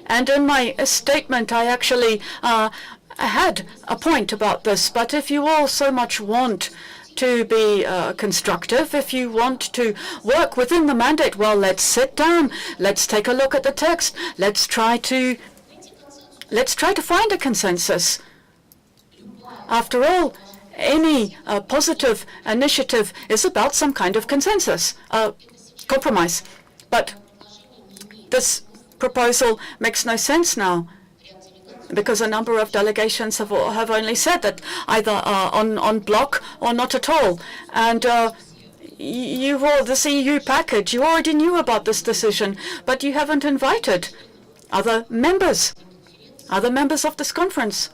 And in my statement, I actually had a point about this. But if you all so much want to be constructive, if you want to work within the mandate, well, let's sit down, let's take a look at the text, let's try to find a consensus. After all, any positive initiative is about some kind of consensus, compromise. But this proposal makes no sense now, because a number of delegations have only said that either on block or not at all. And this EU package, you already knew about this decision, but you haven't invited other members of this conference,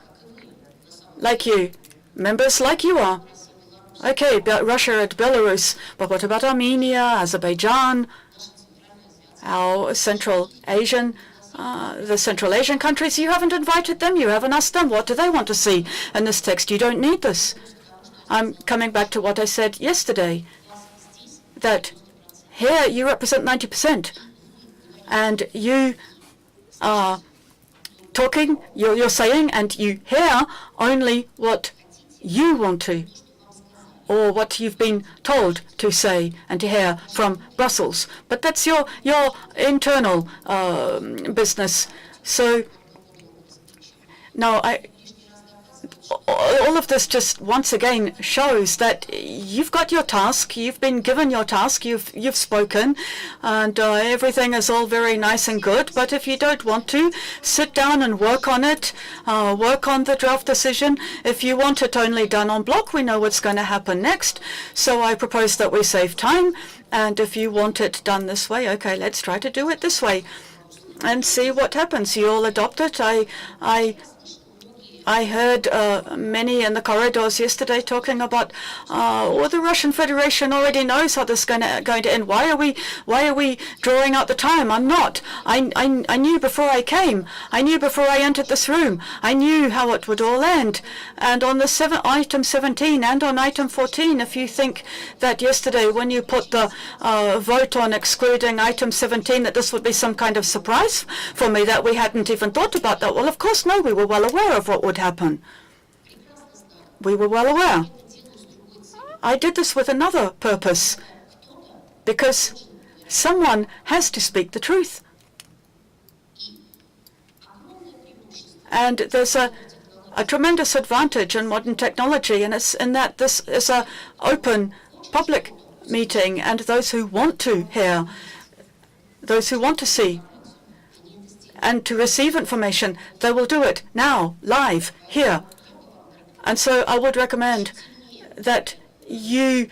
like you, members like you are. Okay, Russia and Belarus, but what about Armenia, Azerbaijan, our Central Asian the Central Asian countries? You haven't invited them. You haven't asked them. What do they want to see in this text? You don't need this. I'm coming back to what I said yesterday, that here you represent 90%, and you are talking, you're saying, and you hear only what you want to, or what you've been told to say and to hear from Brussels. But that's your internal business. So now all of this just once again shows that you've got your task, you've been given your task, you've spoken, and everything is all very nice and good. But if you don't want to sit down and work on it, work on the draft decision, if you want it only done on block, we know what's going to happen next. So I propose that we save time, and if you want it done this way, okay, let's try to do it this way and see what happens. You all adopt it. I heard many in the corridors yesterday talking about, the Russian Federation already knows how this is going to end. Why are we drawing out the time? I'm not. I knew before I came. I knew before I entered this room. I knew how it would all end. And on the item 17 and on item 14, if you think that yesterday when you put the vote on excluding item 17 that this would be some kind of surprise for me, that we hadn't even thought about that. Well, of course, no, we were well aware of what would happen. We were well aware. I did this with another purpose, because someone has to speak the truth. And there's a tremendous advantage in modern technology, and it's in that this is an open public meeting, and those who want to hear, those who want to see, and to receive information, they will do it now, live, here. And so I would recommend that you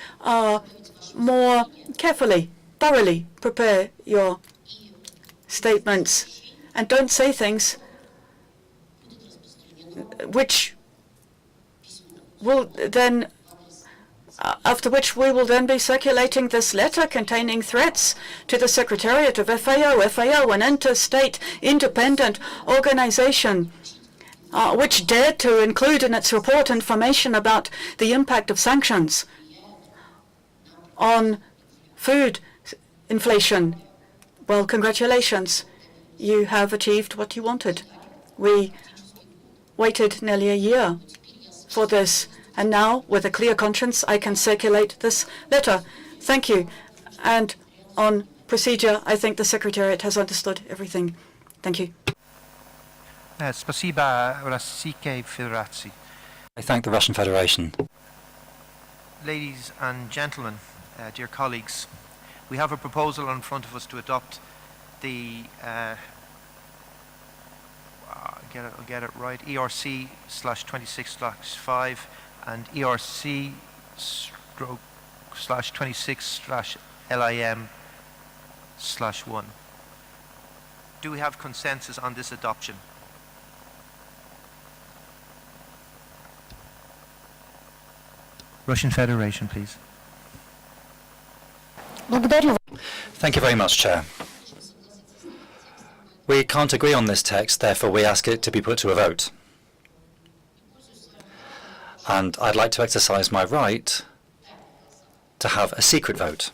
more carefully, thoroughly prepare your statements, and don't say things which will then, after which we will then be circulating this letter containing threats to the Secretariat of FAO, an interstate independent organization, which dared to include in its report information about the impact of sanctions on food inflation. Well, congratulations. you have achieved what you wanted. We waited nearly a year for this, and now, with a clear conscience, I can circulate this letter. Thank you. And on procedure, I think the Secretariat has understood everything. Thank you. Spasiba Rosyjskiej Federacji. I thank the Russian Federation. Ladies and gentlemen, dear colleagues, we have a proposal in front of us to adopt the I'll get it right, ERC/26/5 and ERC/26/LIM/1. Do we have consensus on this adoption? Russian Federation, please. Thank you very much, Chair. We can't agree on this text, therefore we ask it to be put to a vote. And I'd like to exercise my right to have a secret vote.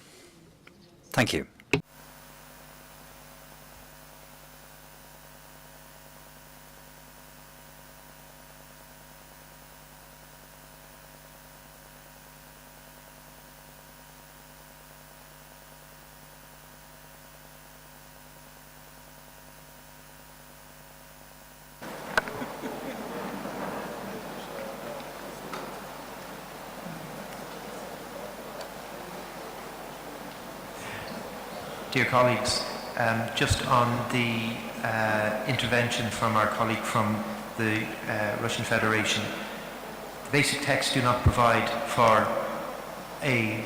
Thank you. Dear colleagues, just on the intervention from our colleague from the Russian Federation, the basic texts do not provide for a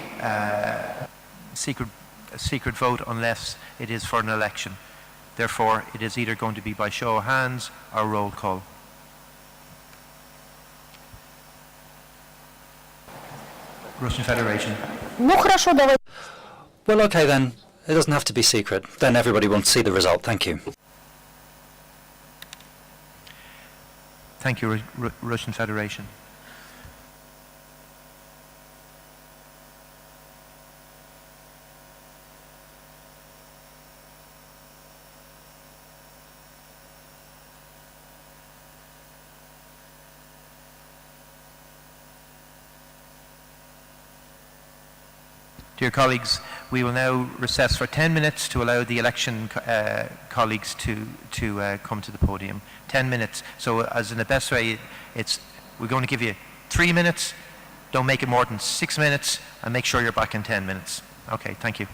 secret vote unless it is for an election. Therefore, it is either going to be by show of hands or roll call. Russian Federation. Well, okay then. It doesn't have to be secret. Then everybody will see the result. Thank you. Thank you, Russian Federation. Dear colleagues, we will now recess for 10 minutes to allow the election colleagues to come to the podium. 10 minutes. So as in the best way, we're going to give you 3 minutes. Don't make it more than 6 minutes, and make sure you're back in 10 minutes. Okay, thank you.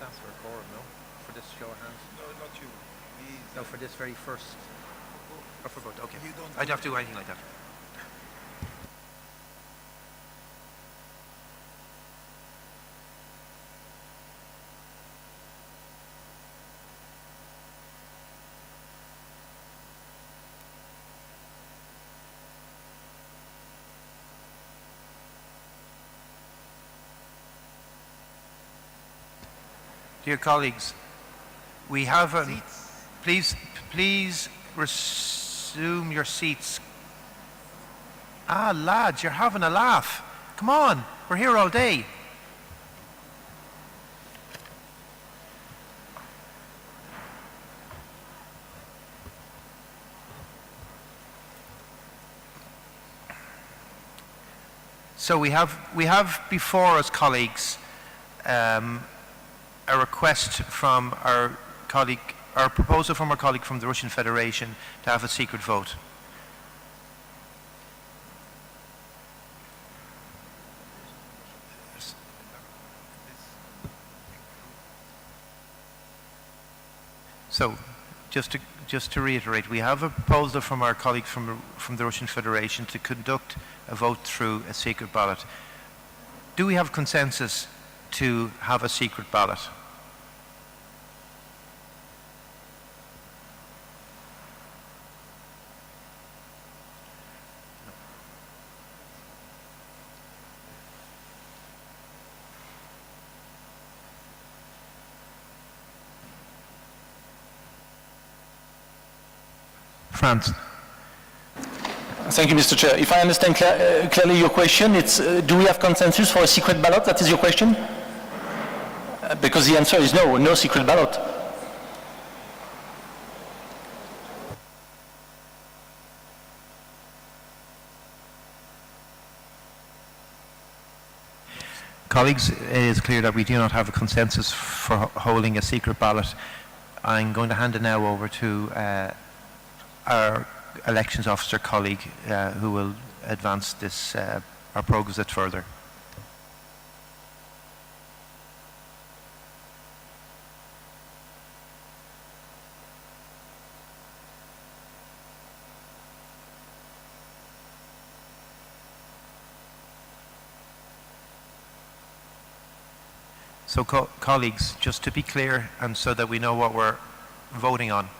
ask for a quorum, no? For this show of hands? No, not you. No, for this very first. Or for vote, okay. I don't have to do anything like that. Dear colleagues, we have a... Please resume your seats. Ah, lads, you're having a laugh. Come on, we're here all day. So we have before us, colleagues, a request from our colleague, our proposal from our colleague from the Russian Federation to have a secret vote. So, just to reiterate, we have a proposal from our colleague from the Russian Federation to conduct a vote through a secret ballot. Do we have consensus to have a secret ballot? France. Thank you, Mr. Chair. If I understand clearly your question, it's do we have consensus for a secret ballot? That is your question? Because the answer is no, no secret ballot. Colleagues, it is clear that we do not have a consensus for holding a secret ballot. I'm going to hand it now over to our elections officer colleague who will advance this or progress it further. So colleagues, just to be clear and so that we know what we're voting on,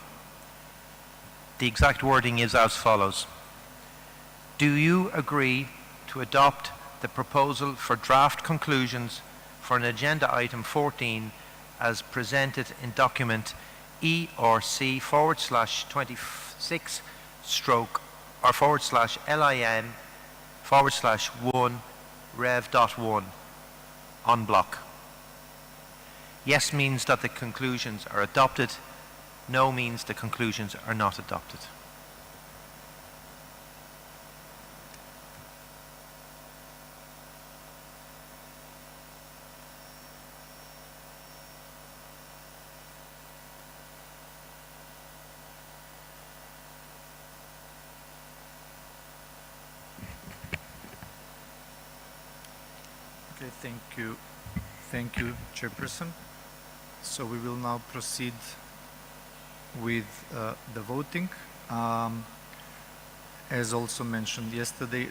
the exact wording is as follows. Do you agree to adopt the proposal for draft conclusions for an agenda item 14 as presented in document ERC/26 stroke or /LIN/1 rev.1 en bloc? Yes means that the conclusions are adopted. No means the conclusions are not adopted. Okay, thank you. Thank you, Chairperson. So we will now proceed with the voting. As also mentioned yesterday,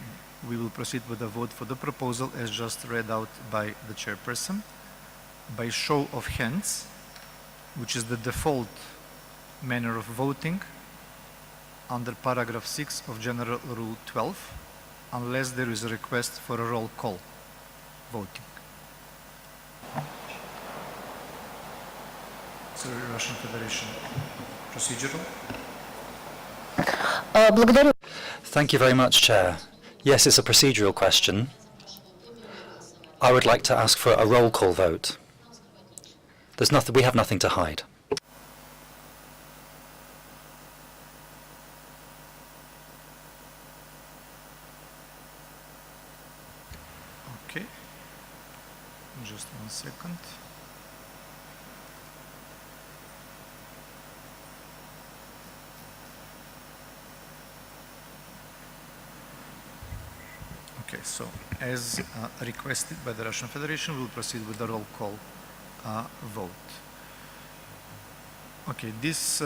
we will proceed with the vote for the proposal as just read out by the Chairperson. By show of hands, which is the default manner of voting under paragraph 6 of General Rule 12, unless there is a request for a roll call voting. So, Russian Federation, procedural. Thank you very much, Chair. Yes, it's a procedural question. I would like to ask for a roll call vote. There's nothing, we have nothing to hide. Okay. Just 1 second. Okay, so as requested by the Russian Federation, we'll proceed with the roll call vote. Okay, this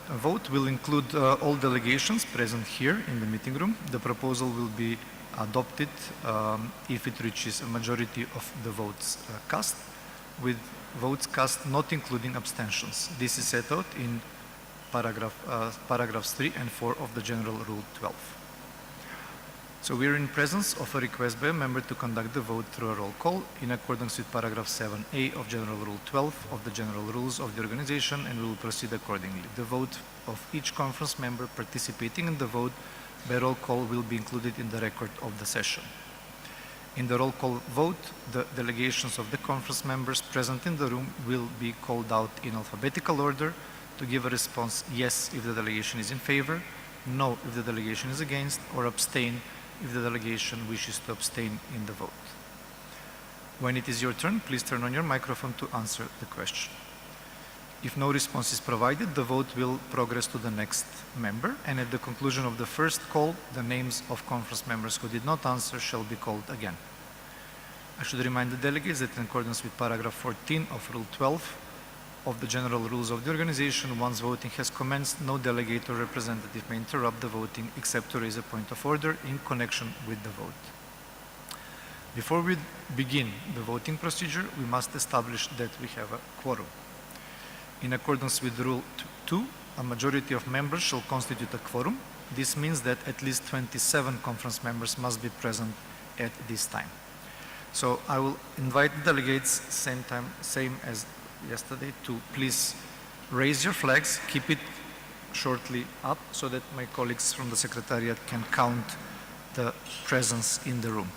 vote will include all delegations present here in the meeting room. The proposal will be adopted if it reaches a majority of the votes cast, with votes cast not including abstentions. This is set out in paragraphs 3 and 4 of the General Rule 12. So we are in presence of a request by a member to conduct the vote through a roll call in accordance with paragraph 7A of General Rule 12 of the General Rules of the organization, and we will proceed accordingly. The vote of each conference member participating in the vote by roll call will be included in the record of the session. In the roll call vote, the delegations of the conference members present in the room will be called out in alphabetical order to give a response yes if the delegation is in favor, no if the delegation is against, or abstain if the delegation wishes to abstain in the vote. When it is your turn, please turn on your microphone to answer the question. If no response is provided, the vote will progress to the next member, and at the conclusion of the first call, the names of conference members who did not answer shall be called again. I should remind the delegates that in accordance with paragraph 14 of Rule 12 of the General Rules of the organization, once voting has commenced, no delegate or representative may interrupt the voting except to raise a point of order in connection with the vote. Before we begin the voting procedure, we must establish that we have a quorum. In accordance with Rule 2, a majority of members shall constitute a quorum. This means that at least 27 conference members must be present at this time. So I will invite the delegates, same as yesterday, to please raise your flags, keep it shortly up so that my colleagues from the Secretariat can count the presence in the room.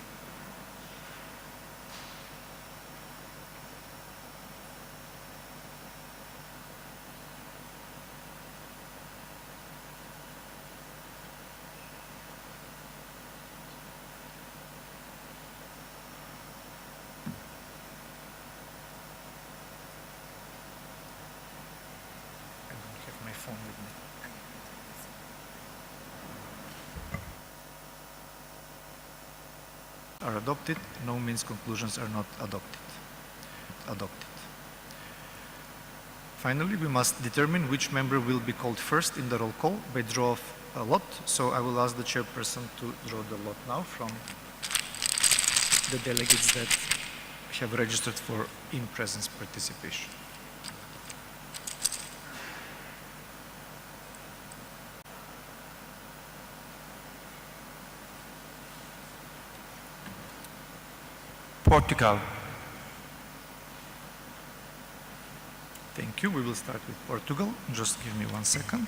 Are adopted. No means conclusions are not adopted. Finally, we must determine which member will be called first in the roll call by draw of a lot. So I will ask the chairperson to draw the lot now from the delegates that have registered for in-presence participation. Portugal. Thank you. We will start with Portugal. Just give me 1 second.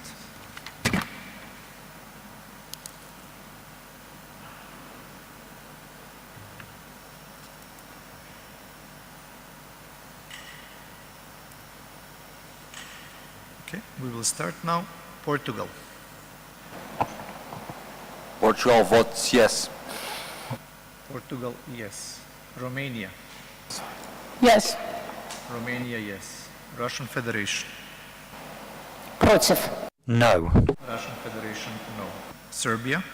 Okay, we will start now. Portugal. Portugal votes yes. Portugal, yes. Romania. Yes. Romania, yes. Russian Federation. Против. No. Russian Federation, no. Serbia.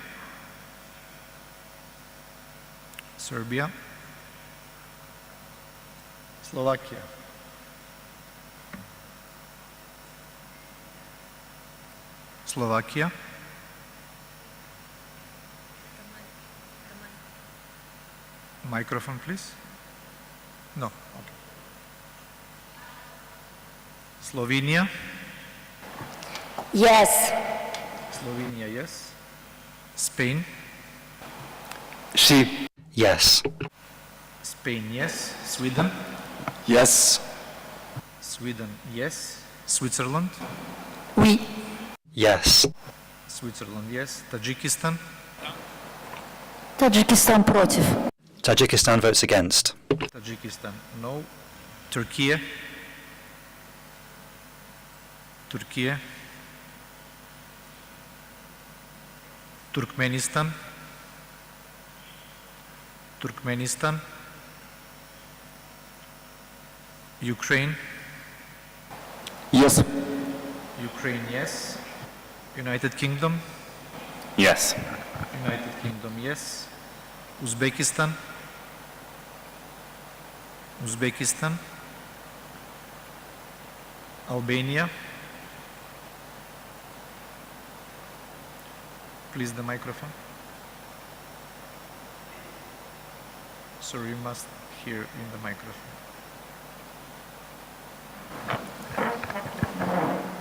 Serbia. Slovakia. Slovakia. Microphone, please. No. Okay. Slovenia. Yes. Slovenia, yes. Spain. Sí. Yes. Spain, yes. Sweden. Yes. Sweden, yes. Switzerland. Oui. Yes. Switzerland, yes. Tajikistan. Таджикистан против. Tajikistan votes against. Tajikistan, no. Turkey. Turkey. Turkmenistan. Turkmenistan. Ukraine. Yes. Ukraine, yes. United Kingdom. Yes. United Kingdom, yes. Uzbekistan. Uzbekistan. Albania. Please, the microphone. Sorry, you must hear in the microphone.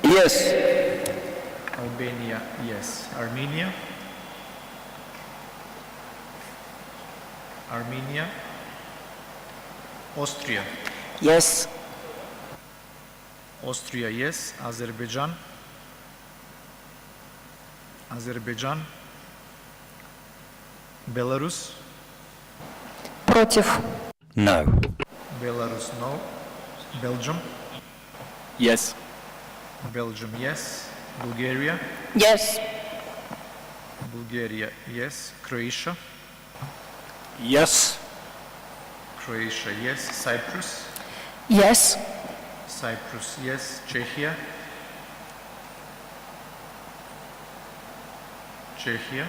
Yes. Albania, yes. Armenia. Armenia. Austria. Yes. Austria, yes. Azerbaijan. Azerbaijan. Belarus. Против. No. Belarus, no. Belgium. Yes. Belgium, yes. Bulgaria. Yes. Bulgaria, yes. Croatia. Yes. Croatia, yes. Cyprus. Yes. Cyprus, yes. Czechia. Czechia.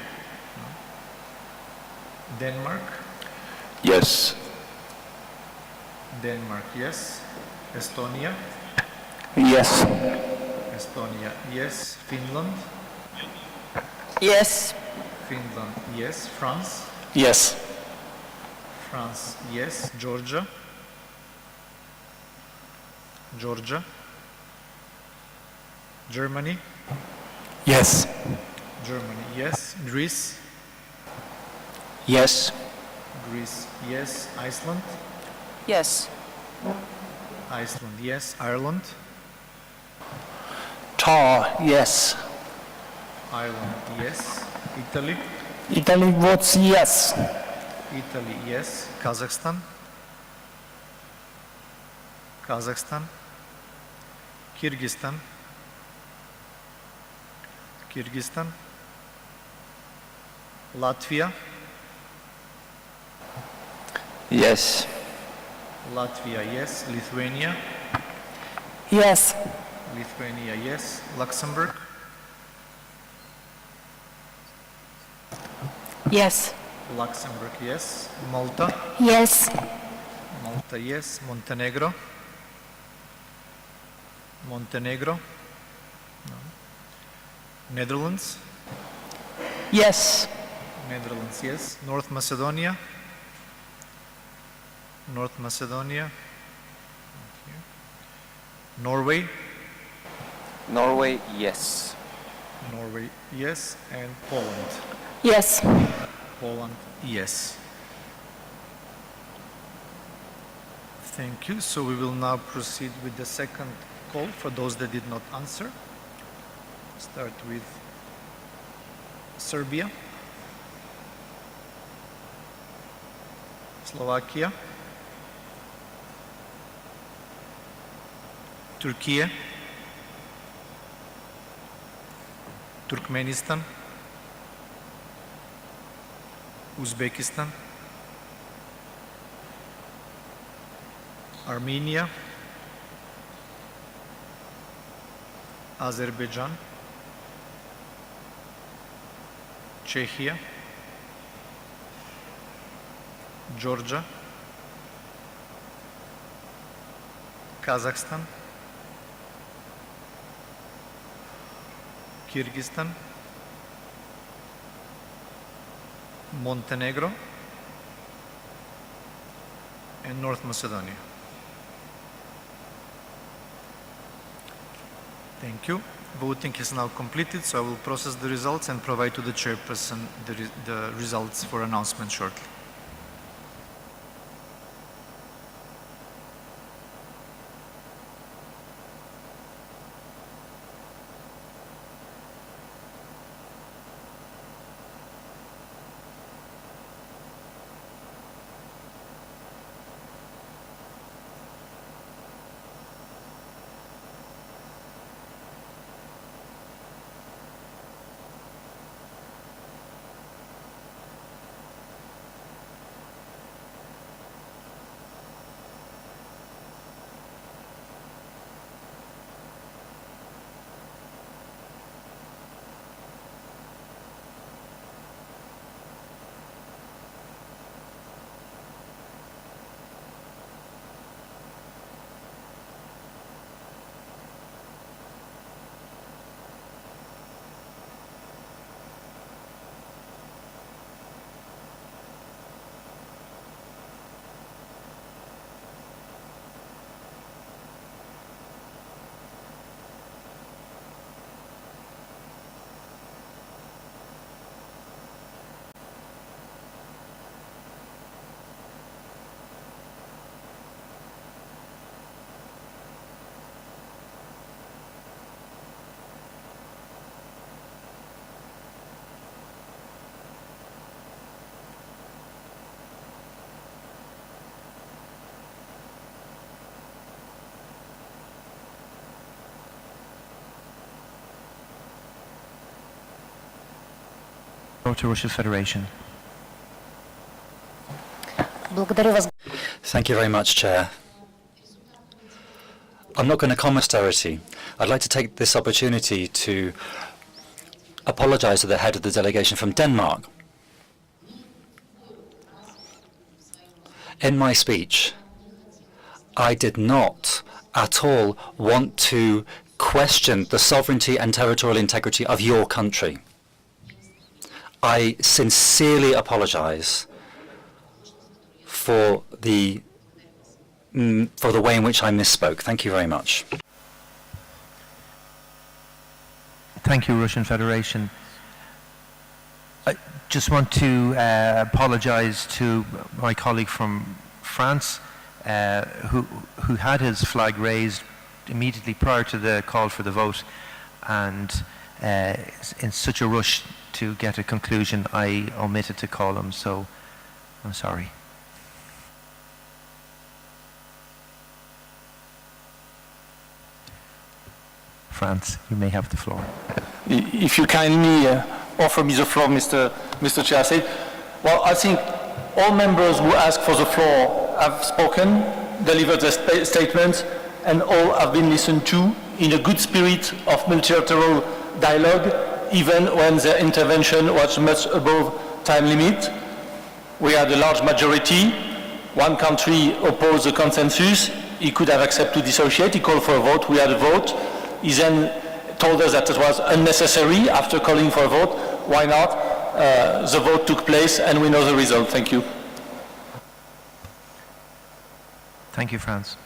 No. Denmark. Yes. Denmark, yes. Estonia. Yes. Estonia, yes. Finland. Yes. Finland, yes. France. Yes. France, yes. Georgia. Georgia. Germany. Yes. Germany, yes. Greece. Yes. Greece, yes. Iceland. Yes. Iceland, yes. Ireland. Tar, yes. Ireland, yes. Italy. Italy votes yes. Italy, yes. Kazakhstan. Kazakhstan. Kyrgyzstan. Kyrgyzstan. Latvia. Yes. Latvia, yes. Lithuania. Yes. Lithuania, yes. Luxembourg. Yes. Luxembourg, yes. Malta. Yes. Malta, yes. Montenegro. Montenegro. No. Netherlands. Yes. Netherlands, yes. North Macedonia. North Macedonia. Norway. Norway, yes. Norway, yes. And Poland. Yes. Poland, yes. Thank you. So we will now proceed with the second call for those that did not answer. Start with Serbia, Slovakia, Turkey, Turkmenistan, Uzbekistan, Armenia, Azerbaijan, Czechia, Georgia, Kazakhstan, Kyrgyzstan, Montenegro, and North Macedonia. Thank you. Voting is now completed, so I will process the results and provide to the chairperson the results for announcement shortly. To Russian Federation. Thank you very much, Chair. I'm not going to comment austerity. I'd like to take this opportunity to apologize to the head of the delegation from Denmark. In my speech, I did not at all want to question the sovereignty and territorial integrity of your country. I sincerely apologize for the way in which I misspoke. Thank you very much. Thank you, Russian Federation. I just want to apologize to my colleague from France, who had his flag raised immediately prior to the call for the vote, and in such a rush to get a conclusion, I omitted to call him, so I'm sorry. France, you may have the floor. If you kindly offer me the floor, Mr. Chair, I say, well, I think all members who ask for the floor have spoken, delivered their statements, and all have been listened to in a good spirit of multilateral dialogue, even when their intervention was much above time limit. We had a large majority. One country opposed the consensus. He could have accepted to dissociate. He called for a vote. We had a vote. He then told us that it was unnecessary after calling for a vote. Why not? The vote took place and we know the result. Thank you. Thank you, France.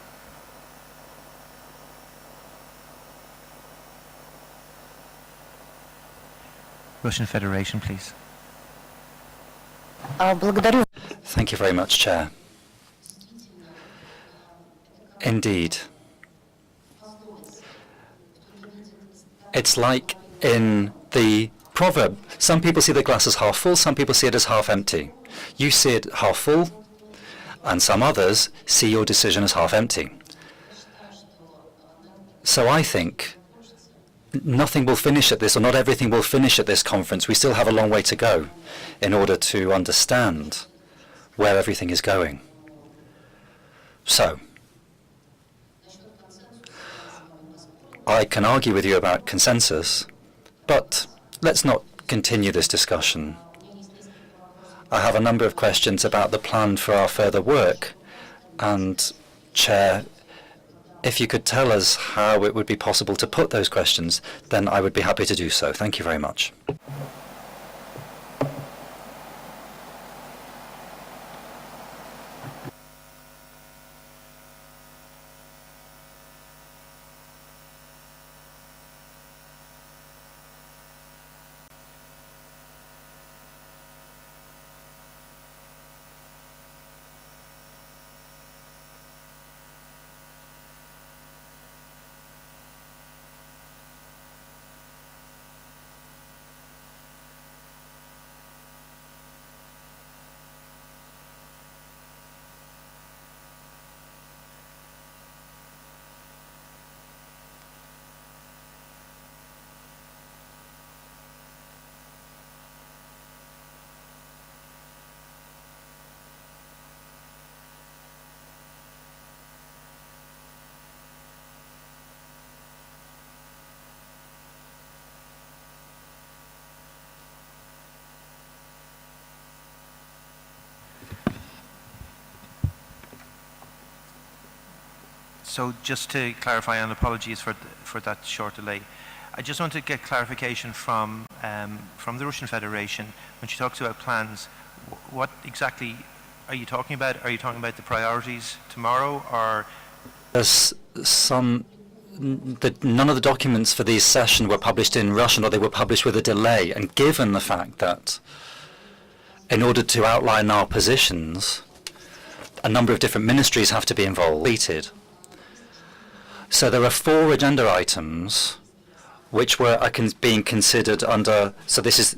Russian Federation, please. Thank you very much, Chair. Indeed. It's like in the proverb. Some people see the glass as half full, some people see it as half empty. You see it half full, and some others see your decision as half empty. So I think nothing will finish at this, or not everything will finish at this conference. We still have a long way to go in order to understand where everything is going. So, I can argue with you about consensus, but let's not continue this discussion. I have a number of questions about the plan for our further work, and Chair, if you could tell us how it would be possible to put those questions, then I would be happy to do so. Thank you very much. So just to clarify, and apologies for that short delay, I just want to get clarification from the Russian Federation. When she talks about plans, what exactly are you talking about? Are you talking about the priorities tomorrow, or? There's none of the documents for these sessions were published in Russian, or they were published with a delay. And given the fact that in order to outline our positions, a number of different ministries have to be involved. So there are 4 agenda items which are being considered under, so these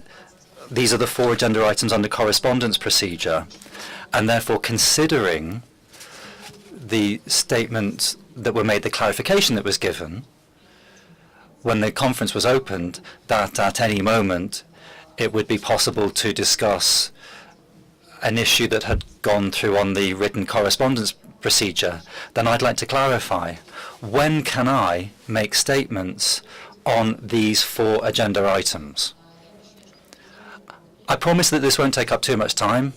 are the 4 agenda items under correspondence procedure, and therefore considering the statement that were made, the clarification that was given when the conference was opened, that at any moment it would be possible to discuss an issue that had gone through on the written correspondence procedure, then I'd like to clarify, when can I make statements on these 4 agenda items? I promise that this won't take up too much time.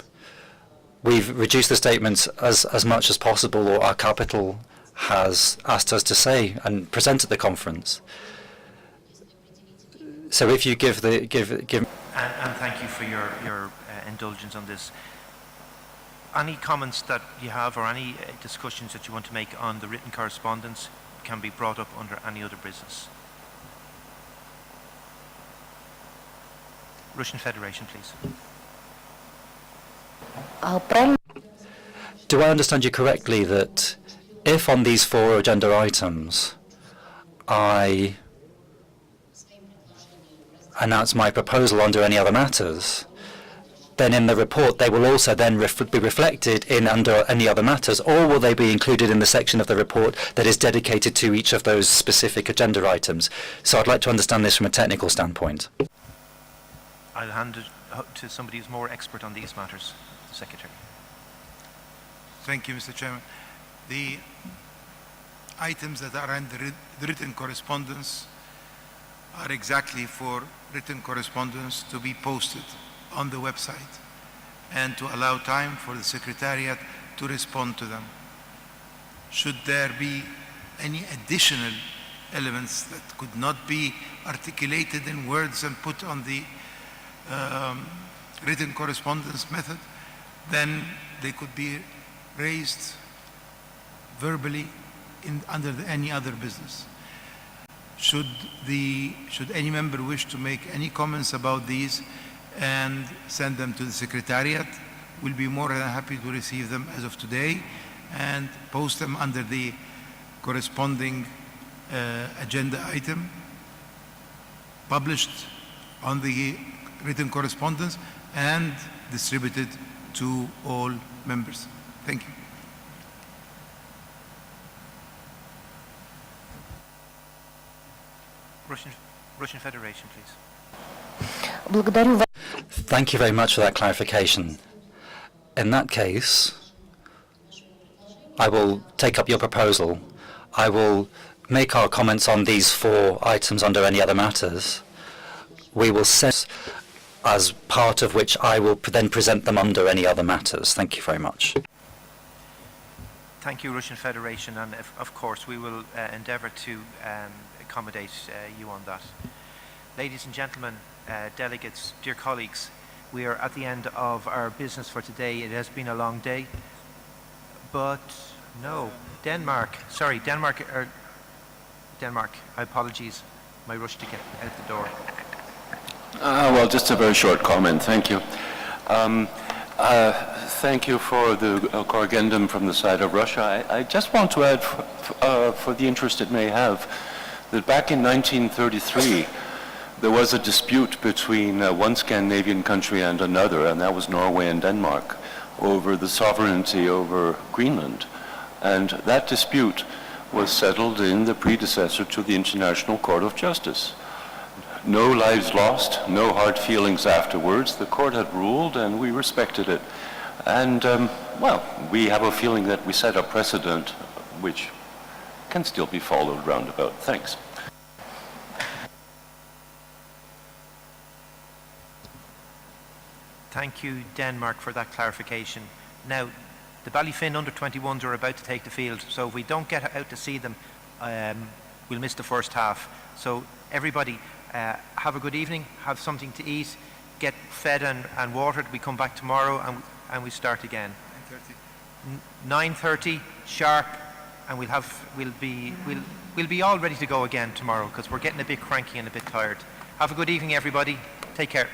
We've reduced the statements as much as possible, or our capital has asked us to say and present at the conference. So if you give the and thank you for your indulgence on this. Any comments that you have or any discussions that you want to make on the written correspondence can be brought up under any other business. Russian Federation, please. Do I understand you correctly that if on these 4 agenda items I announce my proposal under any other matters, then in the report they will also then be reflected in under any other matters, or will they be included in the section of the report that is dedicated to each of those specific agenda items? So I'd like to understand this from a technical standpoint. I'll hand it to somebody who's more expert on these matters, the Secretary. Thank you, Mr. Chairman. The items that are in the written correspondence are exactly for written correspondence to be posted on the website and to allow time for the Secretariat to respond to them. Should there be any additional elements that could not be articulated in words and put on the written correspondence method, then they could be raised verbally under any other business. Should any member wish to make any comments about these and send them to the Secretariat, we'll be more than happy to receive them as of today and post them under the corresponding agenda item published on the written correspondence and distributed to all members. Thank you. Russian Federation, please. Thank you very much for that clarification. In that case, I will take up your proposal. I will make our comments on these 4 items under any other matters. We will set as part of which I will then present them under any other matters. Thank you very much. Thank you, Russian Federation, and of course we will endeavour to accommodate you on that. Ladies and gentlemen, delegates, dear colleagues, we are at the end of our business for today. It has been a long day, but no, Denmark, I apologize, my rush to get out the door. Well, just a very short comment, thank you. Thank you for the corrigendum from the side of Russia. I just want to add, for the interest it may have, that back in 1933, there was a dispute between one Scandinavian country and another, and that was Norway and Denmark, over the sovereignty over Greenland. And that dispute was settled in the predecessor to the International Court of Justice. No lives lost, no hard feelings afterwards. The court had ruled and we respected it. And, well, we have a feeling that we set a precedent which can still be followed roundabout. Thanks. Thank you, Denmark, for that clarification. Now, the Ballyfin under-21s are about to take the field, so if we don't get out to see them, we'll miss the first half. So everybody, have a good evening, have something to eat, get fed and watered. We come back tomorrow and we start again. 9:30 sharp, and we'll be all ready to go again tomorrow because we're getting a bit cranky and a bit tired. Have a good evening, everybody. Take care.